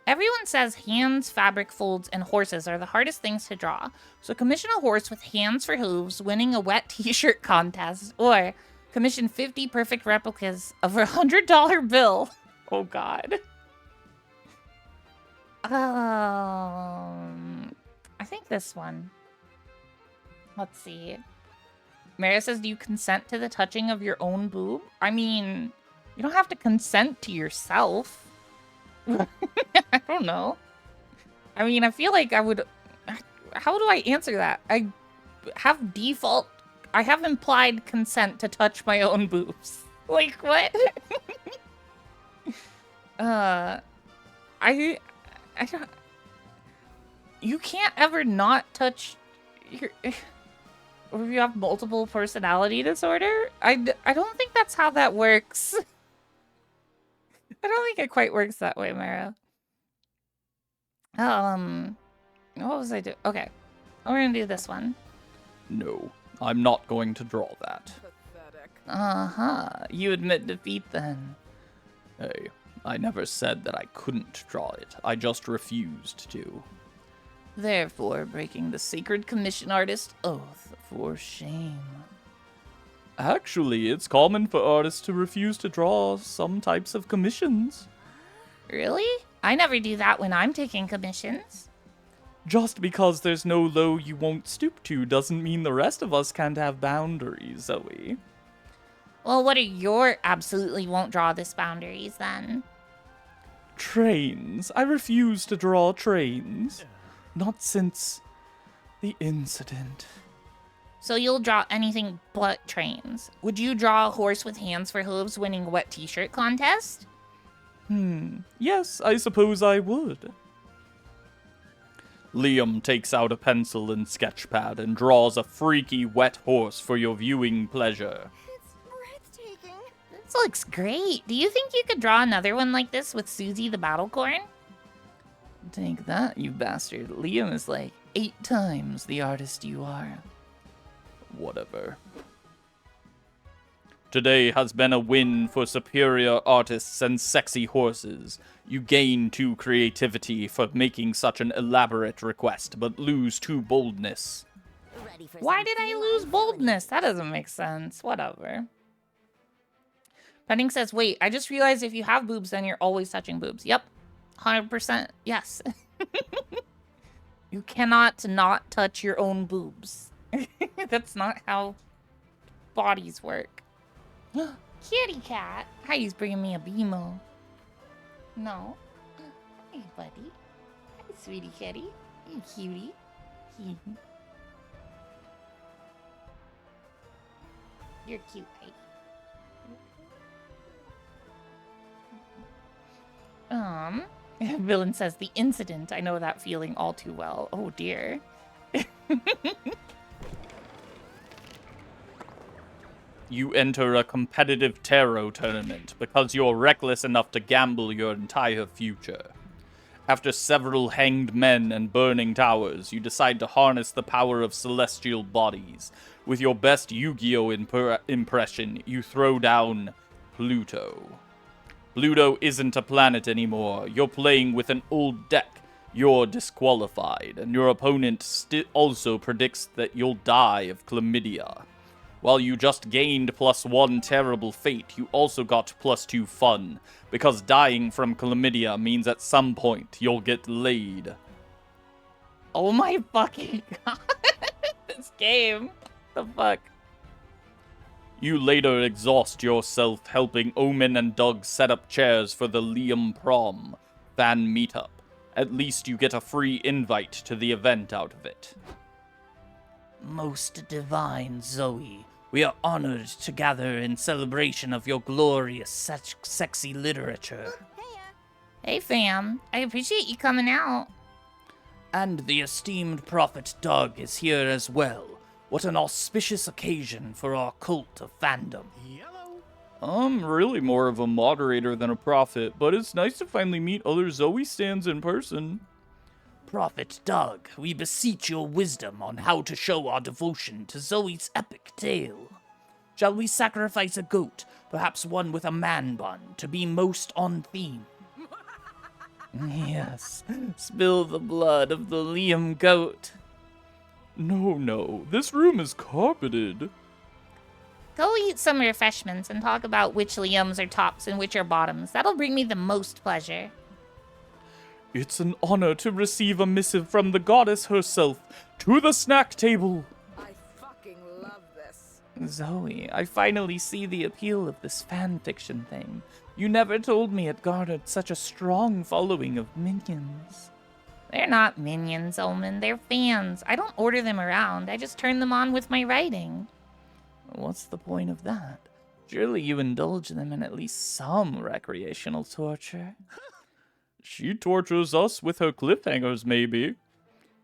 A: Everyone says hands, fabric folds, and horses are the hardest things to draw. So commission a horse with hands for hooves, winning a wet t-shirt contest, or commission 50 perfect replicas of a $100 bill. Oh god. I think this one. Let's see. Mara says, do you consent to the touching of your own boob? I mean, you don't have to consent to yourself. I don't know. I mean, I feel like I would... How do I answer that? I have implied consent to touch my own boobs. Like, what? I don't... You can't ever not touch your... Or if you have multiple personality disorder? I don't think that's how that works. I don't think it quite works that way, Mara. What was I doing? Okay. We're gonna do this one.
E: No, I'm not going to draw that.
G: Pathetic.
D: Uh-huh. You admit defeat then.
E: Hey, I never said that I couldn't draw it. I just refused to.
D: Therefore, breaking the sacred commission artist oath for shame.
E: Actually, it's common for artists to refuse to draw some types of commissions.
A: Really? I never do that when I'm taking commissions.
E: Just because there's no low you won't stoop to doesn't mean the rest of us can't have boundaries, Zoe.
A: Well, what are your absolutely won't draw this boundaries then?
E: Trains. I refuse to draw trains. Not since the incident.
A: So you'll draw anything but trains. Would you draw a horse with hands for hooves winning a wet t-shirt contest?
E: Yes, I suppose I would. Liam takes out a pencil and sketchpad and draws a freaky wet horse for your viewing pleasure.
F: It's breathtaking.
A: This looks great. Do you think you could draw another one like this with Susie the Battlecorn?
D: Take that, you bastard. Liam is like 8 times the artist you are.
E: Whatever. Today has been a win for superior artists and sexy horses. You gain 2 creativity for making such an elaborate request, but lose 2 boldness.
F: Ready for
A: Why
F: some
A: did I
F: feline
A: lose
F: fun?
A: boldness? That doesn't make sense. Whatever. Pending says, wait, I just realized if you have boobs, then you're always touching boobs. Yep. 100%. Yes. You cannot not touch your own boobs. That's not how bodies work. Kitty cat. Heidi's bringing me a BMO. No. Hey, buddy. Hey, sweetie kitty. Hey, cutie. You're cute, Heidi. Villain says the incident. I know that feeling all too well. Oh dear.
E: You enter a competitive tarot tournament because you're reckless enough to gamble your entire future. After several hanged men and burning towers, you decide to harness the power of celestial bodies. With your best Yu-Gi-Oh! Impression, you throw down Pluto. Pluto isn't a planet anymore. You're playing with an old deck. You're disqualified, and your opponent also predicts that you'll die of chlamydia. While you just gained +1 terrible fate, you also got +2 fun, because dying from chlamydia means at some point you'll get laid.
A: Oh my fucking god. This game. The fuck?
E: You later exhaust yourself helping Omen and Doug set up chairs for the Liam Prom fan meetup. At least you get a free invite to the event out of it.
I: Most divine Zoe, we are honored to gather in celebration of your glorious, sexy literature.
A: Hey fam, I appreciate you coming out.
I: And the esteemed prophet Doug is here as well. What an auspicious occasion for our cult of fandom.
E: I'm really more of a moderator than a prophet, but it's nice to finally meet other Zoe stans in person.
I: Prophet Doug, we beseech your wisdom on how to show our devotion to Zoe's epic tale. Shall we sacrifice a goat, perhaps one with a man bun, to be most on theme?
D: Yes, spill the blood of the Liam goat.
E: No, this room is carpeted.
A: Go eat some refreshments and talk about which Liams are tops and which are bottoms. That'll bring me the most pleasure.
E: It's an honor to receive a missive from the goddess herself to the snack table.
G: I fucking love this.
D: Zoe, I finally see the appeal of this fanfiction thing. You never told me it garnered such a strong following of minions.
A: They're not minions, Omen. They're fans. I don't order them around. I just turn them on with my writing.
D: What's the point of that? Surely you indulge them in at least some recreational torture.
E: She tortures us with her cliffhangers, maybe.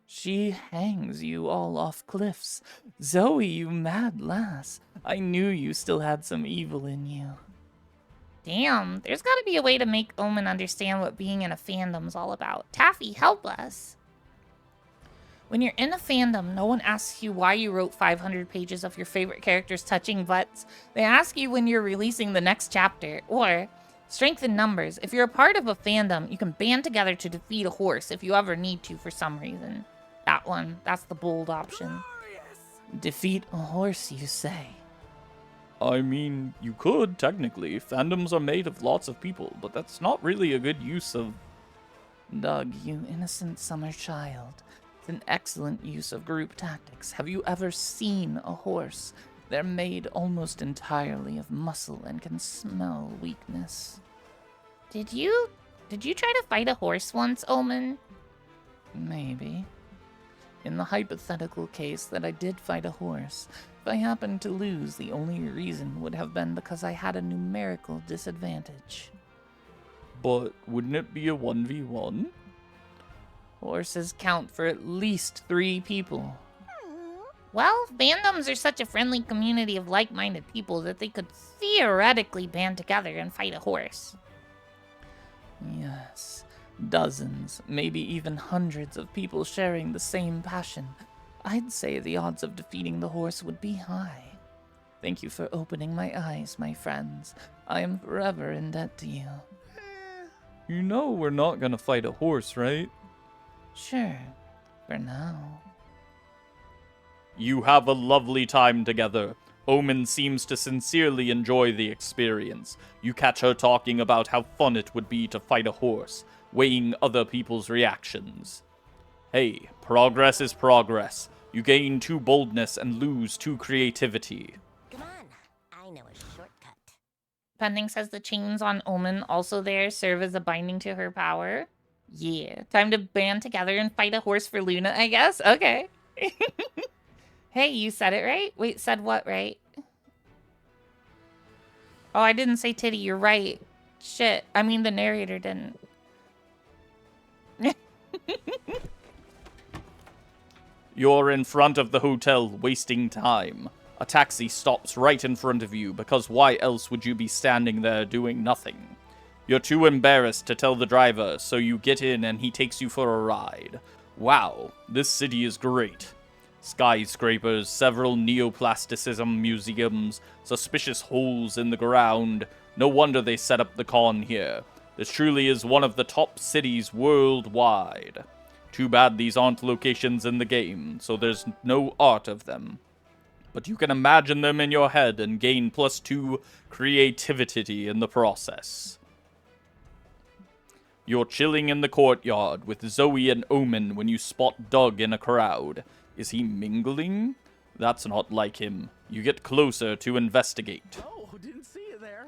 D: She hangs you all off cliffs. Zoe, you mad lass. I knew you still had some evil in you.
A: Damn, there's gotta be a way to make Omen understand what being in a fandom's all about. Taffy, help us. When you're in a fandom, no one asks you why you wrote 500 pages of your favorite characters touching butts. They ask you when you're releasing the next chapter. Or, strength in numbers. If you're a part of a fandom, you can band together to defeat a horse if you ever need to for some reason. That one, that's the bold option.
D: Defeat a horse, you say?
E: I mean, you could, technically. Fandoms are made of lots of people, but that's not really a good use of...
D: Doug, you innocent summer child. It's an excellent use of group tactics. Have you ever seen a horse? They're made almost entirely of muscle and can smell weakness.
A: Did you try to fight a horse once, Omen?
D: Maybe. In the hypothetical case that I did fight a horse, if I happened to lose, the only reason would have been because I had a numerical disadvantage.
E: But wouldn't it be a 1v1?
D: Horses count for at least 3 people.
A: Well, fandoms are such a friendly community of like-minded people that they could theoretically band together and fight a horse.
D: Yes, dozens, maybe even hundreds of people sharing the same passion. I'd say the odds of defeating the horse would be high. Thank you for opening my eyes, my friends. I am forever in debt to you.
E: You know we're not gonna fight a horse, right?
D: Sure, for now.
E: You have a lovely time together. Omen seems to sincerely enjoy the experience. You catch her talking about how fun it would be to fight a horse, weighing other people's reactions. Hey, progress is progress. You gain 2 boldness and lose 2 creativity.
F: Come on, I know a shortcut.
A: Pending says the chains on Omen also there serve as a binding to her power. Yeah. Time to band together and fight a horse for Luna, I guess? Okay. Hey, you said it right? Wait, said what right? Oh, I didn't say titty. You're right. Shit. I mean, the narrator didn't.
E: You're in front of the hotel, wasting time. A taxi stops right in front of you, because why else would you be standing there doing nothing? You're too embarrassed to tell the driver, so you get in and he takes you for a ride. Wow, this city is great. Skyscrapers, several neoplasticism museums, suspicious holes in the ground. No wonder they set up the con here. This truly is one of the top cities worldwide. Too bad these aren't locations in the game, so there's no art of them. But you can imagine them in your head and gain +2 creativity in the process. You're chilling in the courtyard with Zoe and Omen when you spot Doug in a crowd. Is he mingling? That's not like him. You get closer to investigate.
B: Oh, didn't see you there.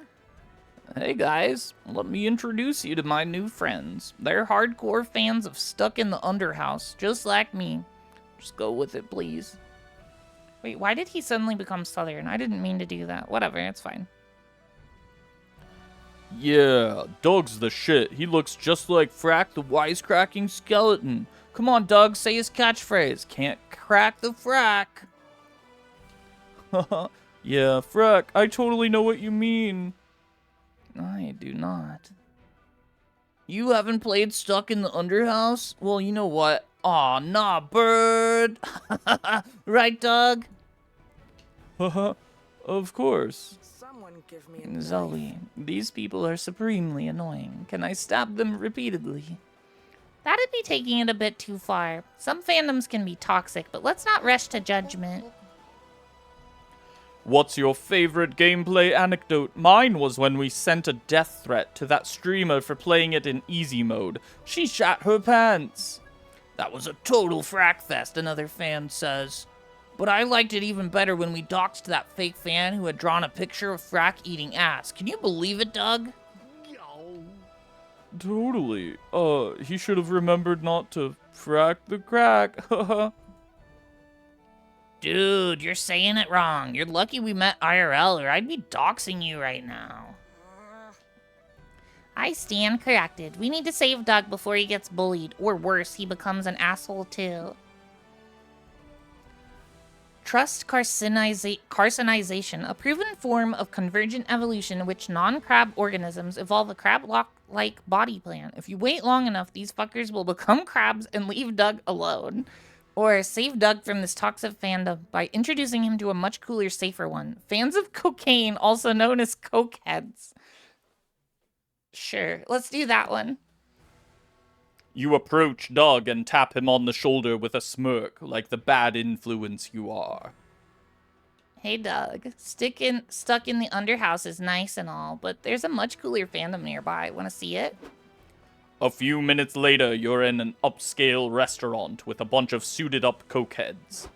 D: Hey guys, let me introduce you to my new friends. They're hardcore fans of Stuck in the Underhouse, just like me. Just go with it, please.
A: Wait, why did he suddenly become Southern? I didn't mean to do that. Whatever, it's fine.
E: Yeah, Doug's the shit. He looks just like Frack the wisecracking skeleton.
D: Come on, Doug, say his catchphrase. Can't crack the frack.
E: Yeah, Frack, I totally know what you mean.
D: I do not. You haven't played Stuck in the Underhouse? Well, you know what? Aw, nah, bird. Right, Doug?
E: Of course.
G: Someone give me a
D: Zoe, these people are supremely annoying. Can I stab them repeatedly?
A: That'd be taking it a bit too far. Some fandoms can be toxic, but let's not rush to judgment.
E: What's your favorite gameplay anecdote? Mine was when we sent a death threat to that streamer for playing it in easy mode. She shat her pants.
D: That was a total frack fest, another fan says. But I liked it even better when we doxed that fake fan who had drawn a picture of Frack eating ass. Can you believe it, Doug?
E: Totally. He should have remembered not to frack the crack.
A: Dude, you're saying it wrong. You're lucky we met IRL or I'd be doxing you right now. I stand corrected. We need to save Doug before he gets bullied, or worse, he becomes an asshole too. Trust carcinization, a proven form of convergent evolution in which non-crab organisms evolve a crab-like body plan. If you wait long enough, these fuckers will become crabs and leave Doug alone. Or save Doug from this toxic fandom by introducing him to a much cooler, safer one. Fans of cocaine, also known as cokeheads. Sure, let's do that one.
E: You approach Doug and tap him on the shoulder with a smirk, like the bad influence you are.
A: Hey Doug, stuck in the underhouse is nice and all, but there's a much cooler fandom nearby. Want to see it?
E: A few minutes later, you're in an upscale restaurant with a bunch of suited-up cokeheads.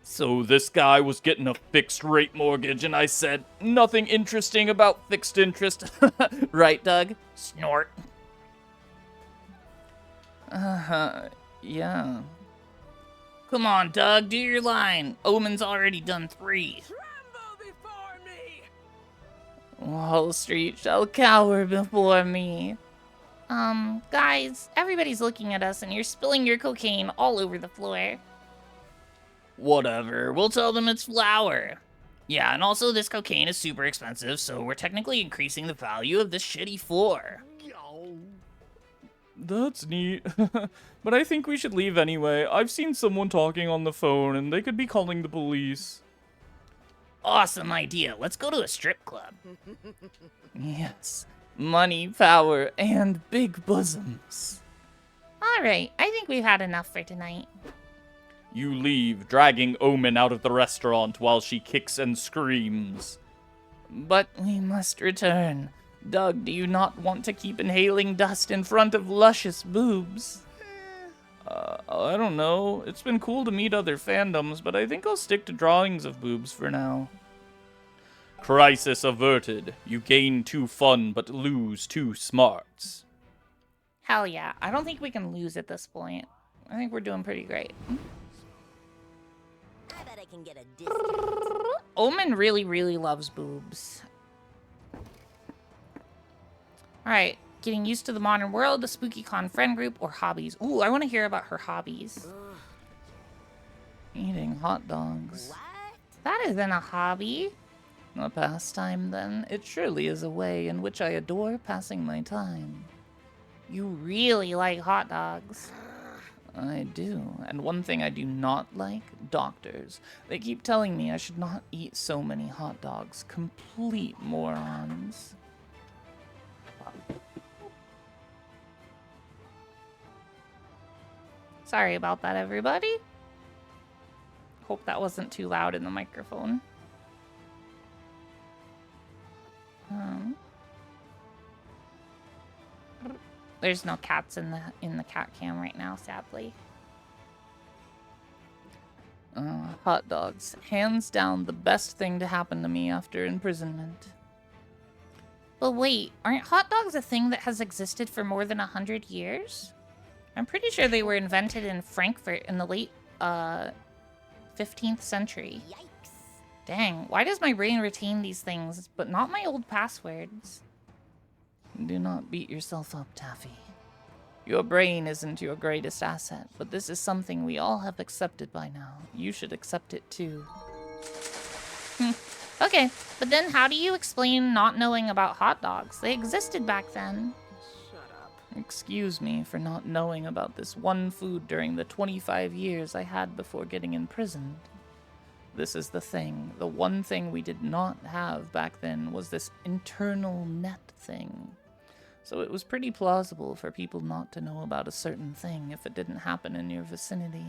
E: So this guy was getting a fixed-rate mortgage, and I said, nothing interesting about fixed interest. Right, Doug?
A: Snort.
D: Yeah.
A: Come on, Doug, do your line. Omen's already done 3.
G: Tremble before me!
D: Wall Street shall cower before me.
A: Guys, everybody's looking at us and you're spilling your cocaine all over the floor.
D: Whatever, we'll tell them it's flour. Yeah, and also this cocaine is super expensive, so we're technically increasing the value of this shitty floor.
E: That's neat. But I think we should leave anyway. I've seen someone talking on the phone, and they could be calling the police.
D: Awesome idea. Let's go to a strip club.
A: Yes.
D: Money, power, and big bosoms.
A: Alright, I think we've had enough for tonight.
E: You leave, dragging Omen out of the restaurant while she kicks and screams.
D: But we must return. Doug, do you not want to keep inhaling dust in front of luscious boobs? I don't know. It's been cool to meet other fandoms, but I think I'll stick to drawings of boobs for now.
E: Crisis averted. You gain 2 fun, but lose 2 smarts.
A: Hell yeah. I don't think we can lose at this point. I think we're doing pretty great.
F: I bet I can get a discount.
A: Omen really, really loves boobs. Alright. Getting used to the modern world, a SpookyCon friend group, or hobbies. Ooh, I want to hear about her hobbies.
D: Eating hot dogs.
F: What?
A: That isn't a hobby.
D: A pastime, then? It surely is a way in which I adore passing my time.
A: You really like hot dogs.
D: I do. And one thing I do not like, doctors. They keep telling me I should not eat so many hot dogs. Complete morons.
A: Sorry about that, everybody. Hope that wasn't too loud in the microphone. There's no cats in the cat cam right now, sadly.
D: Hot dogs. Hands down the best thing to happen to me after imprisonment.
A: But wait, aren't hot dogs a thing that has existed for more than 100 years? I'm pretty sure they were invented in Frankfurt in the late 15th century.
F: Yikes.
A: Dang, why does my brain retain these things, but not my old passwords?
D: Do not beat yourself up, Taffy. Your brain isn't your greatest asset, but this is something we all have accepted by now. You should accept it too.
A: Okay, but then how do you explain not knowing about hot dogs? They existed back then.
G: Shut up.
D: Excuse me for not knowing about this one food during the 25 years I had before getting imprisoned. This is the thing. The one thing we did not have back then was this internal net thing. So it was pretty plausible for people not to know about a certain thing if it didn't happen in your vicinity.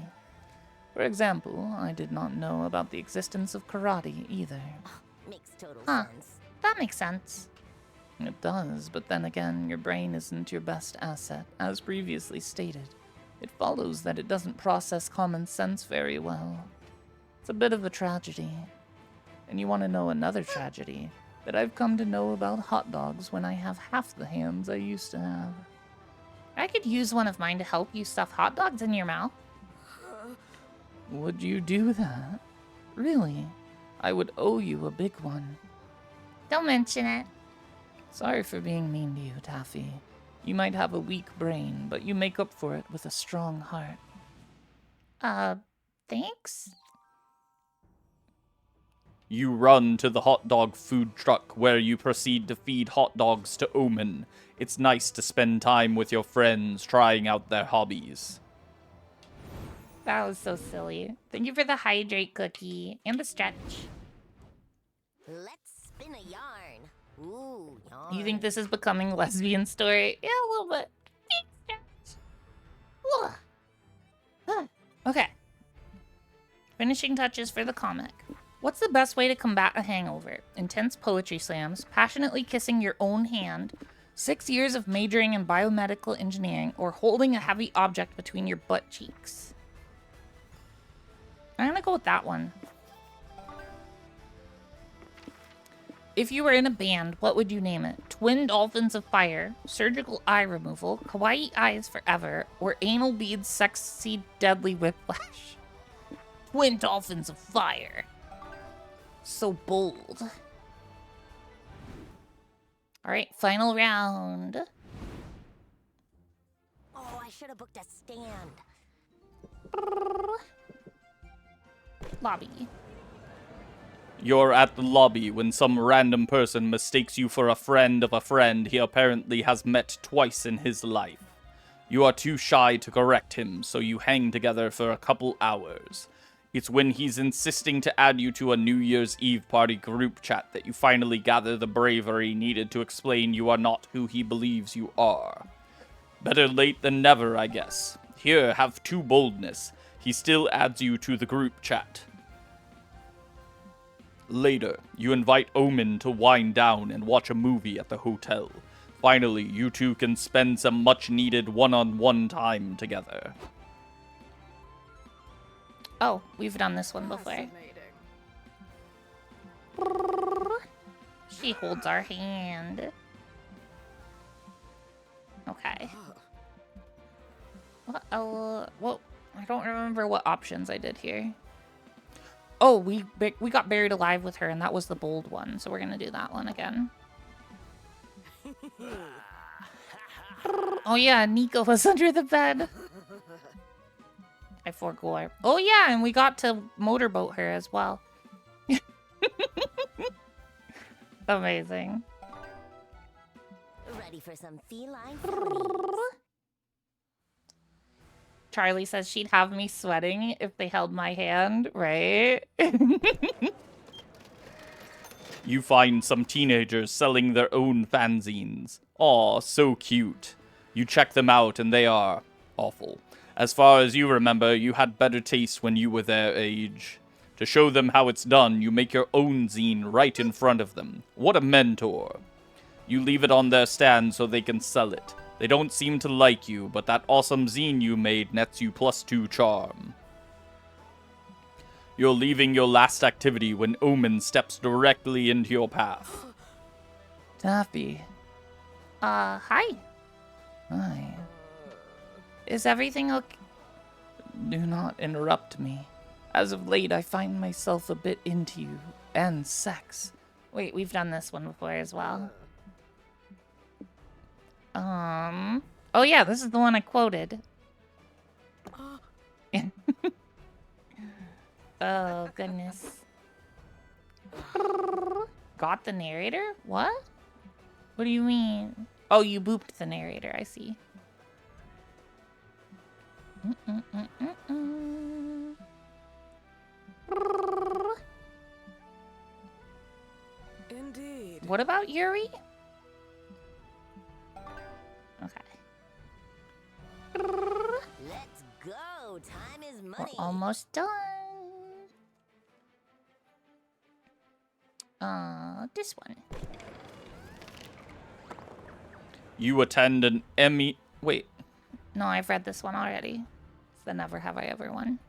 D: For example, I did not know about the existence of karate either.
F: Makes total
A: Huh.
F: sense.
A: That makes sense.
D: It does, but then again, your brain isn't your best asset, as previously stated. It follows that it doesn't process common sense very well. It's a bit of a tragedy. And you want to know another tragedy? That I've come to know about hot dogs when I have half the hands I used to have.
A: I could use one of mine to help you stuff hot dogs in your mouth.
D: Would you do that? Really? I would owe you a big one.
A: Don't mention it.
D: Sorry for being mean to you, Taffy. You might have a weak brain, but you make up for it with a strong heart.
A: Thanks?
E: You run to the hot dog food truck where you proceed to feed hot dogs to Omen. It's nice to spend time with your friends trying out their hobbies.
A: That was so silly. Thank you for the hydrate cookie and the stretch.
F: Let's spin a yarn. Ooh, yarn.
A: You think this is becoming lesbian story? Yeah, a little bit. Okay. Finishing touches for the comic. What's the best way to combat a hangover? Intense poetry slams, passionately kissing your own hand, 6 years of majoring in biomedical engineering, or holding a heavy object between your butt cheeks? I'm gonna go with that one. If you were in a band, what would you name it? Twin Dolphins of Fire, Surgical Eye Removal, Kawaii Eyes Forever, or Anal Beads Sexy Deadly Whiplash? Twin Dolphins of Fire. So bold. Alright, final round.
F: Oh, I should have booked a stand.
A: Lobby.
E: You're at the lobby when some random person mistakes you for a friend of a friend he apparently has met twice in his life. You are too shy to correct him, so you hang together for a couple hours. It's when he's insisting to add you to a New Year's Eve party group chat that you finally gather the bravery needed to explain you are not who he believes you are. Better late than never, I guess. Here, have two boldness. He still adds you to the group chat. Later, you invite Omen to wind down and watch a movie at the hotel. Finally, you two can spend some much-needed one-on-one time together.
A: Oh, we've done this one before. She holds our hand. Okay. What? Well, I don't remember what options I did here. Oh, we got buried alive with her, and that was the bold one. So we're gonna do that one again. Oh yeah, Nico was under the bed. I forgot. Oh yeah, and we got to motorboat her as well. Amazing.
F: Ready for some feline?
A: Charlie says she'd have me sweating if they held my hand, right?
E: You find some teenagers selling their own fanzines. Aw, so cute. You check them out and they are awful. As far as you remember, you had better taste when you were their age. To show them how it's done, you make your own zine right in front of them. What a mentor. You leave it on their stand so they can sell it. They don't seem to like you, but that awesome zine you made nets you +2 charm. You're leaving your last activity when Omen steps directly into your path.
D: Taffy.
A: Hi.
D: Hi.
A: Is everything okay?
D: Do not interrupt me. As of late, I find myself a bit into you and sex.
A: Wait, we've done this one before as well. Oh yeah, this is the one I quoted. Oh, goodness. Got the narrator? What? What do you mean? Oh, you booped the narrator, I see.
G: Indeed.
A: What about Yuri? Okay.
F: Let's go. Time is money.
A: We're almost done. This one.
E: You attend an Emmy... Wait.
A: No, I've read this one already. It's the Never Have I Ever one.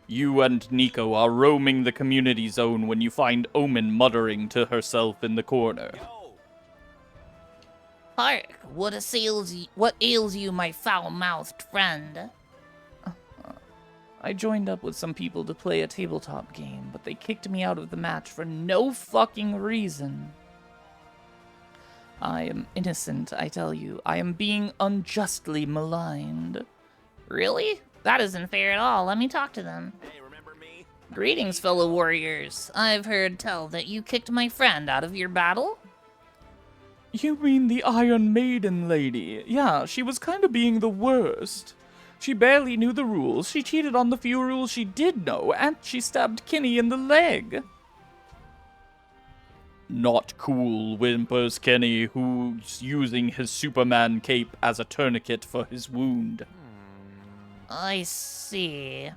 E: You and Nico are roaming the community zone when you find Omen muttering to herself in the corner.
H: Hark, what ails you, my foul-mouthed friend?
D: I joined up with some people to play a tabletop game, but they kicked me out of the match for no fucking reason. I am innocent, I tell you. I am being unjustly maligned.
A: Really? That isn't fair at all. Let me talk to them.
B: Hey, remember me?
H: Greetings, fellow warriors. I've heard tell that you kicked my friend out of your battle.
D: You mean the Iron Maiden lady? Yeah, she was kinda being the worst. She barely knew the rules, she cheated on the few rules she did know, and she stabbed Kenny in the leg.
E: Not cool, whimpers Kenny, who's using his Superman cape as a tourniquet for his wound.
H: I see.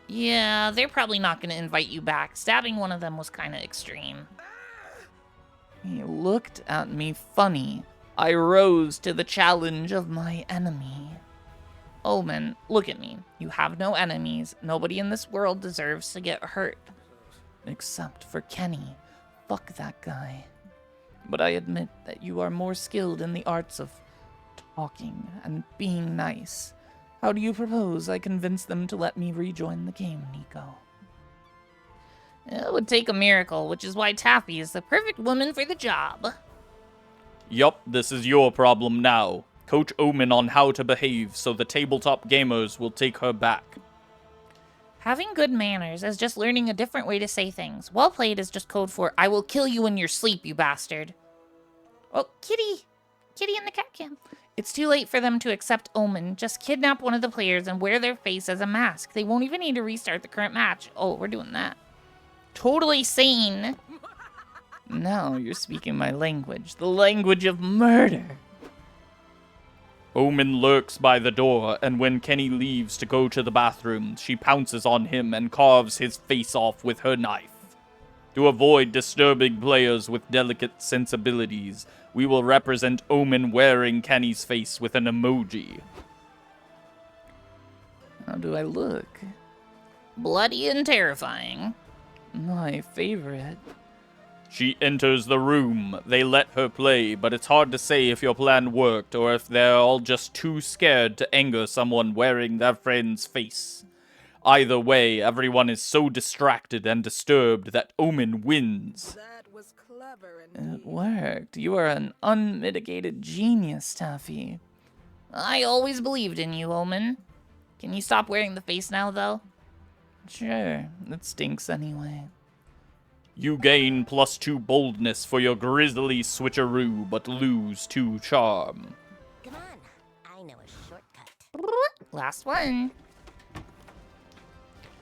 H: Yeah, they're probably not going to invite you back. Stabbing one of them was kind of extreme.
D: He looked at me funny. I rose to the challenge of my enemy.
A: Omen, look at me. You have no enemies. Nobody in this world deserves to get hurt.
D: Except for Kenny. Fuck that guy. But I admit that you are more skilled in the arts of talking and being nice. How do you propose I convince them to let me rejoin the game, Nico?
A: It would take a miracle, which is why Taffy is the perfect woman for the job.
E: Yup, this is your problem now. Coach Omen on how to behave so the tabletop gamers will take her back.
A: Having good manners is just learning a different way to say things. Well played is just code for, I will kill you in your sleep, you bastard. Oh, Kitty. Kitty in the cat cam. It's too late for them to accept Omen. Just kidnap one of the players and wear their face as a mask. They won't even need to restart the current match. Oh, we're doing that. Totally sane.
D: Now you're speaking my language. The language of murder.
E: Omen lurks by the door, and when Kenny leaves to go to the bathroom, she pounces on him and carves his face off with her knife. To avoid disturbing players with delicate sensibilities, we will represent Omen wearing Kenny's face with an emoji.
D: How do I look?
H: Bloody and terrifying.
D: My favorite.
E: She enters the room. They let her play, but it's hard to say if your plan worked or if they're all just too scared to anger someone wearing their friend's face. Either way, everyone is so distracted and disturbed that Omen wins.
G: That was clever
D: It
G: indeed.
D: worked. You are an unmitigated genius, Taffy.
H: I always believed in you, Omen. Can you stop wearing the face now, though?
D: Sure, it stinks anyway.
E: You gain +2 boldness for your grisly switcheroo, but lose 2 charm.
F: Come on, I know a shortcut.
H: Last one.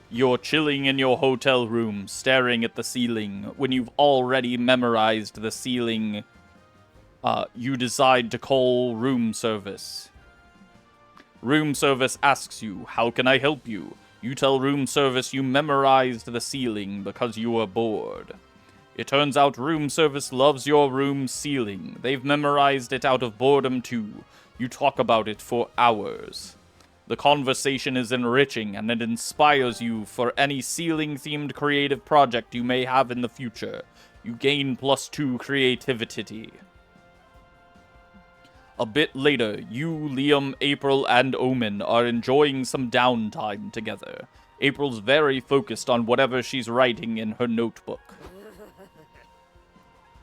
E: You're chilling in your hotel room, staring at the ceiling. When you've already memorized the ceiling, you decide to call room service. Room service asks you, "How can I help you?" You tell room service you memorized the ceiling because you were bored. It turns out room service loves your room's ceiling. They've memorized it out of boredom too. You talk about it for hours. The conversation is enriching and it inspires you for any ceiling-themed creative project you may have in the future. You gain +2 creativity. A bit later, you, Liam, April, and Omen are enjoying some downtime together. April's very focused on whatever she's writing in her notebook.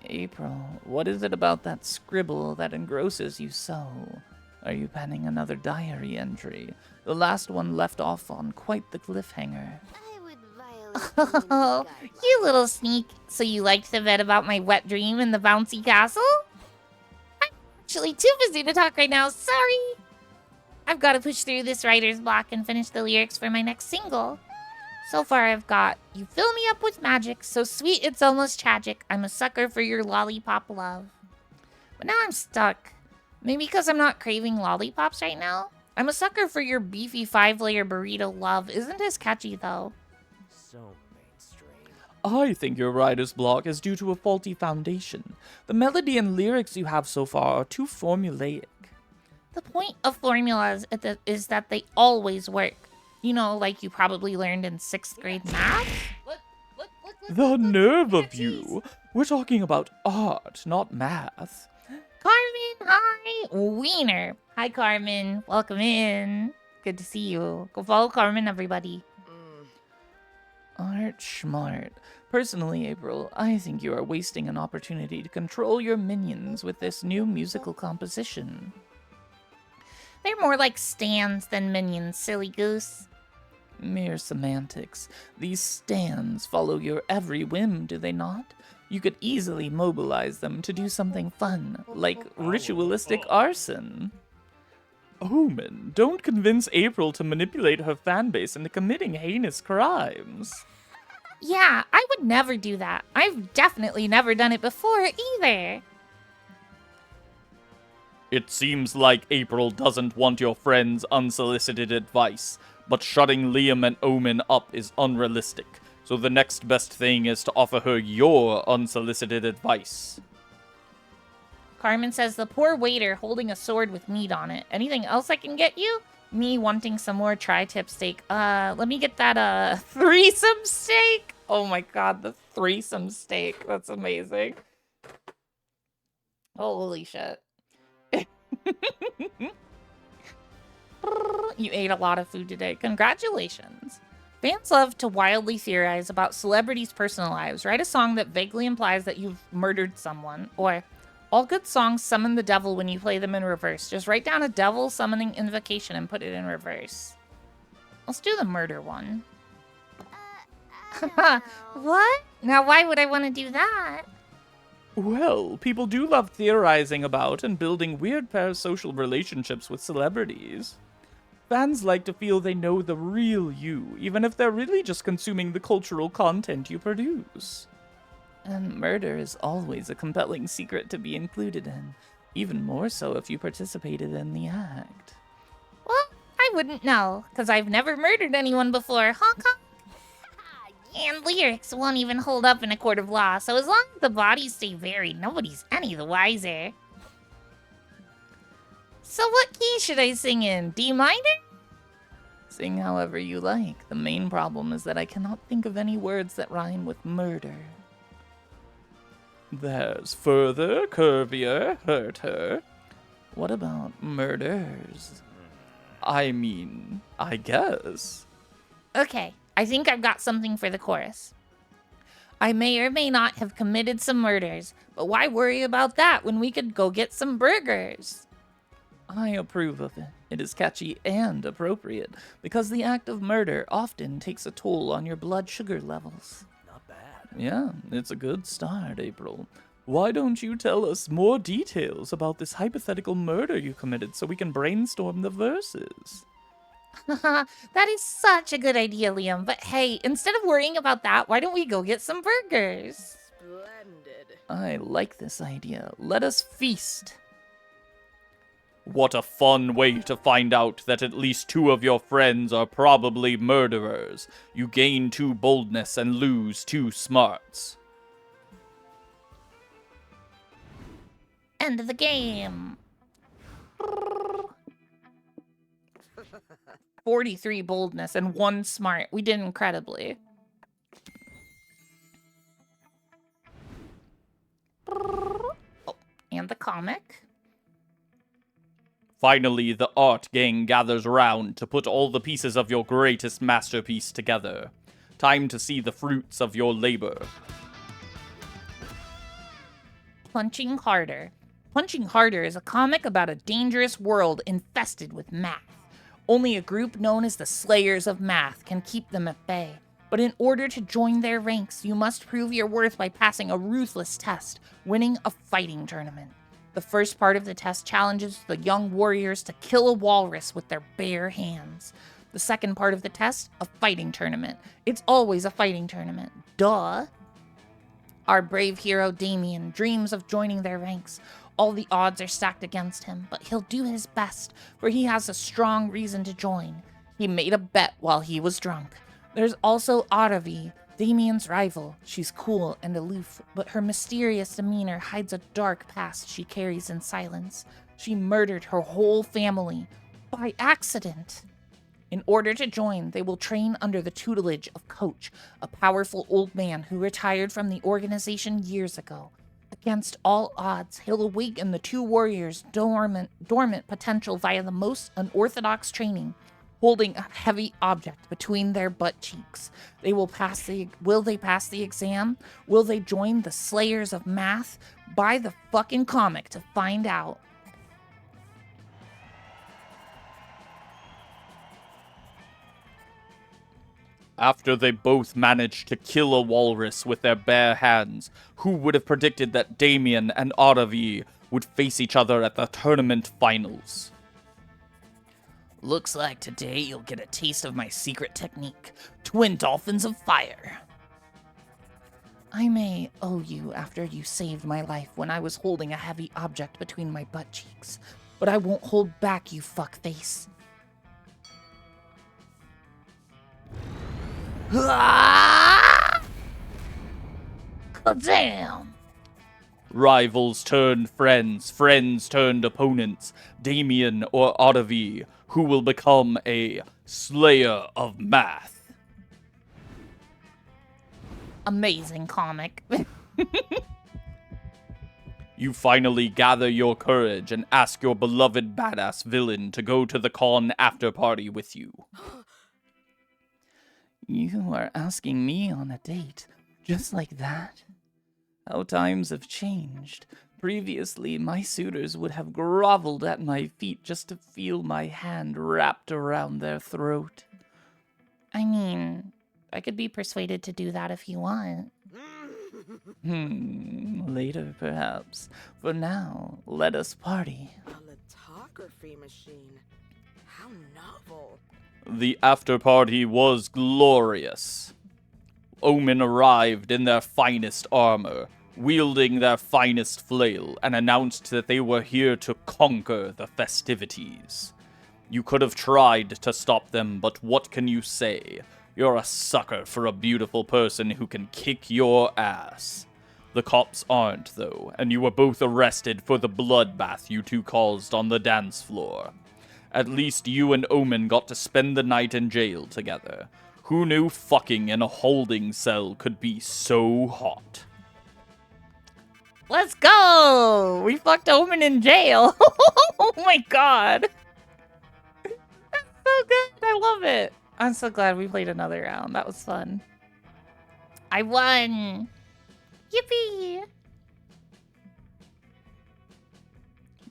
D: April, what is it about that scribble that engrosses you so? Are you penning another diary entry? The last one left off on quite the cliffhanger.
F: I would violate
H: Oh, you little sneak. So you liked the bit about my wet dream in the bouncy castle? I'm actually too busy to talk right now, sorry. I've got to push through this writer's block and finish the lyrics for my next single. So far I've got, "You fill me up with magic, so sweet it's almost tragic. I'm a sucker for your lollipop love." But now I'm stuck. Maybe because I'm not craving lollipops right now? I'm a sucker for your beefy 5-layer burrito love. Isn't as catchy though.
G: So mainstream.
D: I think your writer's block is due to a faulty foundation. The melody and lyrics you have so far are too formulaic.
H: The point of formulas is that they always work. You know, like you probably learned in 6th grade math?
D: The nerve of you! We're talking about art, not math.
H: Carmen, hi! Wiener. Hi, Carmen. Welcome in. Good to see you. Go follow Carmen, everybody.
D: Art schmart. Personally, April, I think you are wasting an opportunity to control your minions with this new musical composition.
H: They're more like stands than minions, silly goose.
D: Mere semantics. These stands follow your every whim, do they not? You could easily mobilize them to do something fun, like ritualistic arson. Omen, don't convince April to manipulate her fanbase into committing heinous crimes.
H: Yeah, I would never do that. I've definitely never done it before either.
E: It seems like April doesn't want your friend's unsolicited advice, but shutting Liam and Omen up is unrealistic, so the next best thing is to offer her your unsolicited advice.
H: Carmen says the poor waiter holding a sword with meat on it. Anything else I can get you? Me wanting some more tri-tip steak. Let me get that, threesome steak. Oh my god, the threesome steak. That's amazing. Holy shit. You ate a lot of food today. Congratulations. Fans love to wildly theorize about celebrities' personal lives. Write a song that vaguely implies that you've murdered someone. Or, all good songs summon the devil when you play them in reverse. Just write down a devil summoning invocation and put it in reverse. Let's do the murder one. What? Now why would I want to do that?
D: Well, people do love theorizing about and building weird parasocial relationships with celebrities. Fans like to feel they know the real you, even if they're really just consuming the cultural content you produce. And murder is always a compelling secret to be included in, even more so if you participated in the act.
H: Well, I wouldn't know, because I've never murdered anyone before, honk honk.
A: And lyrics won't even hold up in a court of law, so as long as the bodies stay varied, nobody's any the wiser. So what key should I sing in? D minor?
D: Sing however you like. The main problem is that I cannot think of any words that rhyme with murder.
E: There's further, curvier, hurt her.
D: What about murders?
E: I mean, I guess.
A: Okay, I think I've got something for the chorus. I may or may not have committed some murders, but why worry about that when we could go get some burgers?
D: I approve of it. It is catchy and appropriate, because the act of murder often takes a toll on your blood sugar levels.
G: Not bad.
D: Yeah, it's a good start, April. Why don't you tell us more details about this hypothetical murder you committed so we can brainstorm the verses?
A: That is such a good idea, Liam. But hey, instead of worrying about that, why don't we go get some burgers?
G: Splendid.
D: I like this idea. Let us feast.
E: What a fun way to find out that at least 2 of your friends are probably murderers. You gain 2 boldness and lose 2 smarts.
A: End of the game. 43 boldness and 1 smart. We did incredibly. Oh, and the comic.
E: Finally, the art gang gathers round to put all the pieces of your greatest masterpiece together. Time to see the fruits of your labor.
A: Punching Harder. Punching Harder is a comic about a dangerous world infested with math. Only a group known as the Slayers of Math can keep them at bay. But in order to join their ranks, you must prove your worth by passing a ruthless test, winning a fighting tournament. The first part of the test challenges the young warriors to kill a walrus with their bare hands. The second part of the test, a fighting tournament. It's always a fighting tournament. Duh. Our brave hero Damien dreams of joining their ranks. All the odds are stacked against him, but he'll do his best, for he has a strong reason to join. He made a bet while he was drunk. There's also Aravi, Damien's rival. She's cool and aloof, but her mysterious demeanor hides a dark past she carries in silence. She murdered her whole family by accident. In order to join, they will train under the tutelage of Coach, a powerful old man who retired from the organization years ago. Against all odds, he'll awaken the 2 warriors' dormant potential via the most unorthodox training, holding a heavy object between their butt cheeks. Will they pass the exam? Will they join the Slayers of Math? Buy the fucking comic to find out.
E: After they both managed to kill a walrus with their bare hands, who would have predicted that Damien and Aravi would face each other at the tournament finals?
H: Looks like today you'll get a taste of my secret technique. Twin dolphins of fire.
A: I may owe you after you saved my life when I was holding a heavy object between my butt cheeks, but I won't hold back, you fuckface.
H: Damn!
E: Rivals turned friends, friends turned opponents. Damien or Aravi, who will become a Slayer of Math.
A: Amazing comic.
E: You finally gather your courage and ask your beloved badass villain to go to the con after party with you.
D: You are asking me on a date, just like that? How times have changed. Previously, my suitors would have groveled at my feet just to feel my hand wrapped around their throat.
A: I mean, I could be persuaded to do that if you want.
D: Later perhaps. For now, let us party.
G: A lithography machine. How novel.
E: The after party was glorious. Omen arrived in their finest armor, wielding their finest flail, and announced that they were here to conquer the festivities. You could have tried to stop them, but what can you say? You're a sucker for a beautiful person who can kick your ass. The cops aren't, though, and you were both arrested for the bloodbath you two caused on the dance floor. At least you and Omen got to spend the night in jail together. Who knew fucking in a holding cell could be so hot?
A: Let's go! We fucked Omen in jail. Oh my god. That's so good. I love it. I'm so glad we played another round. That was fun. I won. Yippee!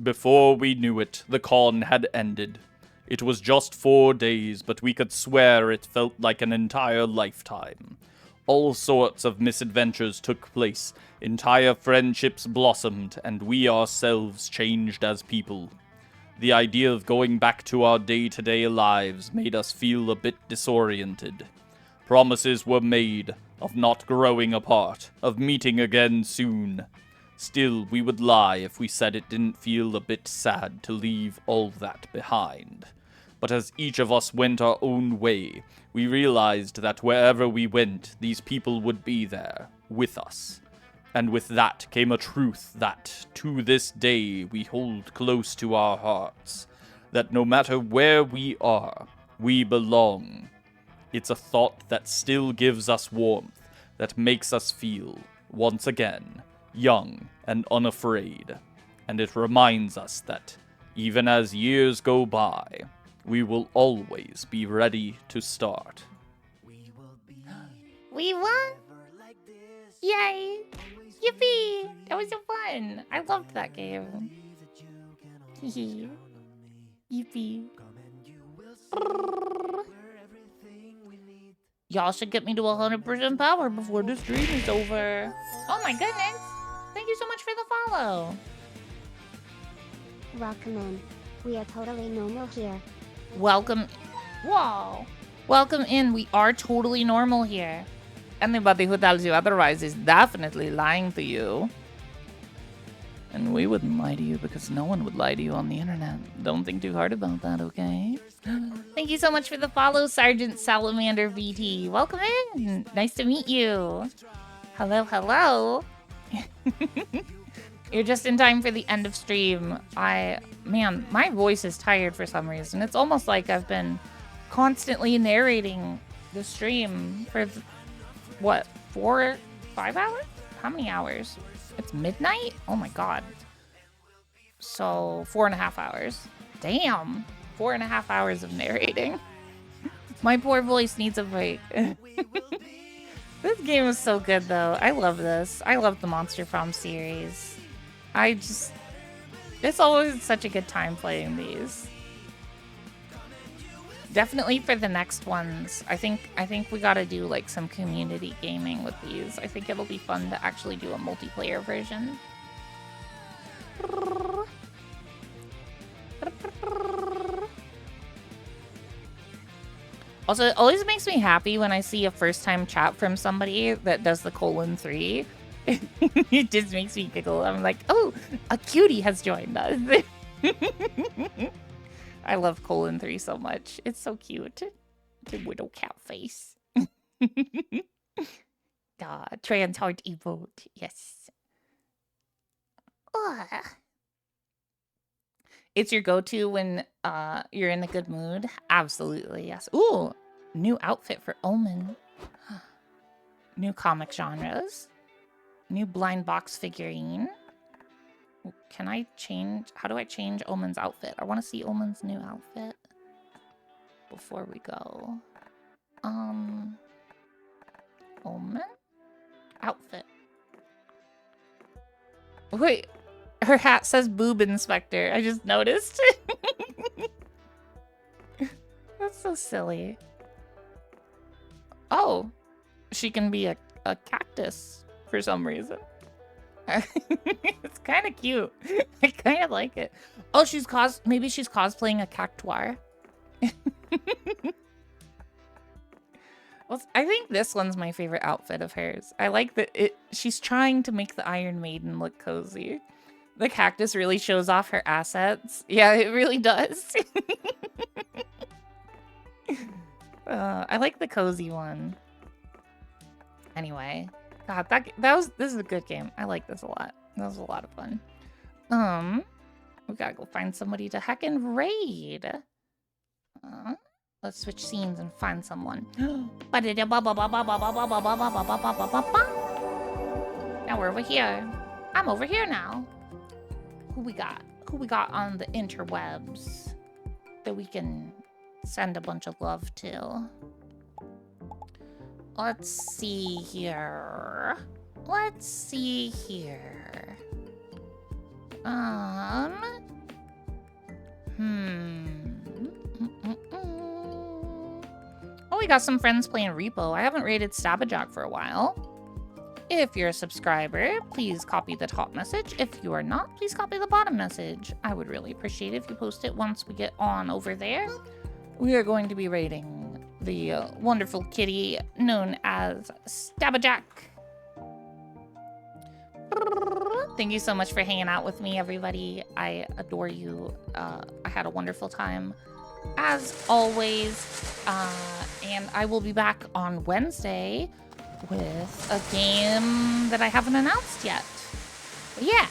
E: Before we knew it, the con had ended. It was just 4 days, but we could swear it felt like an entire lifetime. All sorts of misadventures took place, entire friendships blossomed, and we ourselves changed as people. The idea of going back to our day-to-day lives made us feel a bit disoriented. Promises were made of not growing apart, of meeting again soon. Still, we would lie if we said it didn't feel a bit sad to leave all that behind. But as each of us went our own way, we realized that wherever we went, these people would be there, with us. And with that came a truth that, to this day, we hold close to our hearts. That no matter where we are, we belong. It's a thought that still gives us warmth, that makes us feel, once again, young and unafraid. And it reminds us that, even as years go by, we will always be ready to start.
A: We won! Yay! Yippee! That was so fun! I loved that game. Hehe. Yippee. Y'all should get me to 100% power before the stream is over. Oh my goodness! Thank you so much for the follow.
C: Welcome in. We are totally normal here.
A: Welcome. Whoa. Welcome in. We are totally normal here. Anybody who tells you otherwise is definitely lying to you. And we wouldn't lie to you because no one would lie to you on the internet. Don't think too hard about that, okay? Thank you so much for the follow, Sergeant Salamander VT. Welcome in. Nice to meet you. Hello, hello. You're just in time for the end of stream. Man, my voice is tired for some reason. It's almost like I've been constantly narrating the stream for, what, 4, 5 hours? How many hours? It's midnight? Oh my god. So, 4.5 hours. Damn. 4.5 hours of narrating. My poor voice needs a break. This game is so good, though. I love this. I love the Monster Farm series. It's always such a good time playing these. Definitely for the next ones. I think we gotta do like some community gaming with these. I think it'll be fun to actually do a multiplayer version. Also, it always makes me happy when I see a first-time chat from somebody that does the :3. It just makes me giggle. I'm like, oh, a cutie has joined us. I love :3 so much. It's so cute. The widow cat face. Trans heart emote. Yes. Ugh. It's your go-to when you're in a good mood? Absolutely, yes. Ooh, new outfit for Omen. New comic genres. New blind box figurine. Can I change? How do I change Omen's outfit? I want to see Omen's new outfit before we go. Omen? Outfit. Wait. Her hat says boob inspector. I just noticed. That's so silly. Oh, she can be a cactus for some reason. It's kind of cute. I kind of like it. Oh, maybe she's cosplaying a cactuar. Well, I think this one's my favorite outfit of hers. I like that she's trying to make the Iron Maiden look cozy. The cactus really shows off her assets. Yeah, it really does. I like the cozy one. Anyway, God, this is a good game. I like this a lot. That was a lot of fun. We gotta go find somebody to heckin' raid. Let's switch scenes and find someone. Now we're over here. I'm over here now. Who we got? Who we got on the interwebs that we can send a bunch of love to? Let's see here. Let's see here. Oh, we got some friends playing Repo. I haven't rated Stabajack for a while. If you're a subscriber, please copy the top message. If you are not, please copy the bottom message. I would really appreciate it if you post it once we get on over there. We are going to be rating the wonderful kitty known as Stabajack. Thank you so much for hanging out with me, everybody. I adore you. I had a wonderful time, as always. And I will be back on Wednesday with a game that I haven't announced yet. But yeah,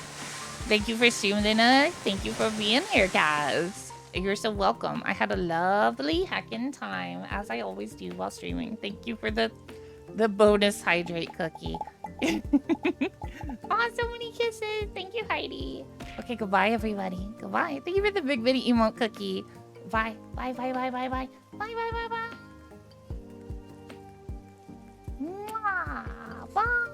A: thank you for streaming dinner. Thank you for being here, guys. You're so welcome. I had a lovely heckin' time, as I always do while streaming. Thank you for the bonus hydrate cookie. Aw, so many kisses. Thank you, Heidi. Okay, goodbye, everybody. Goodbye. Thank you for the big bitty emote cookie. Bye. Bye, bye, bye, bye, bye. Bye, bye, bye, bye. Mwah. Bye.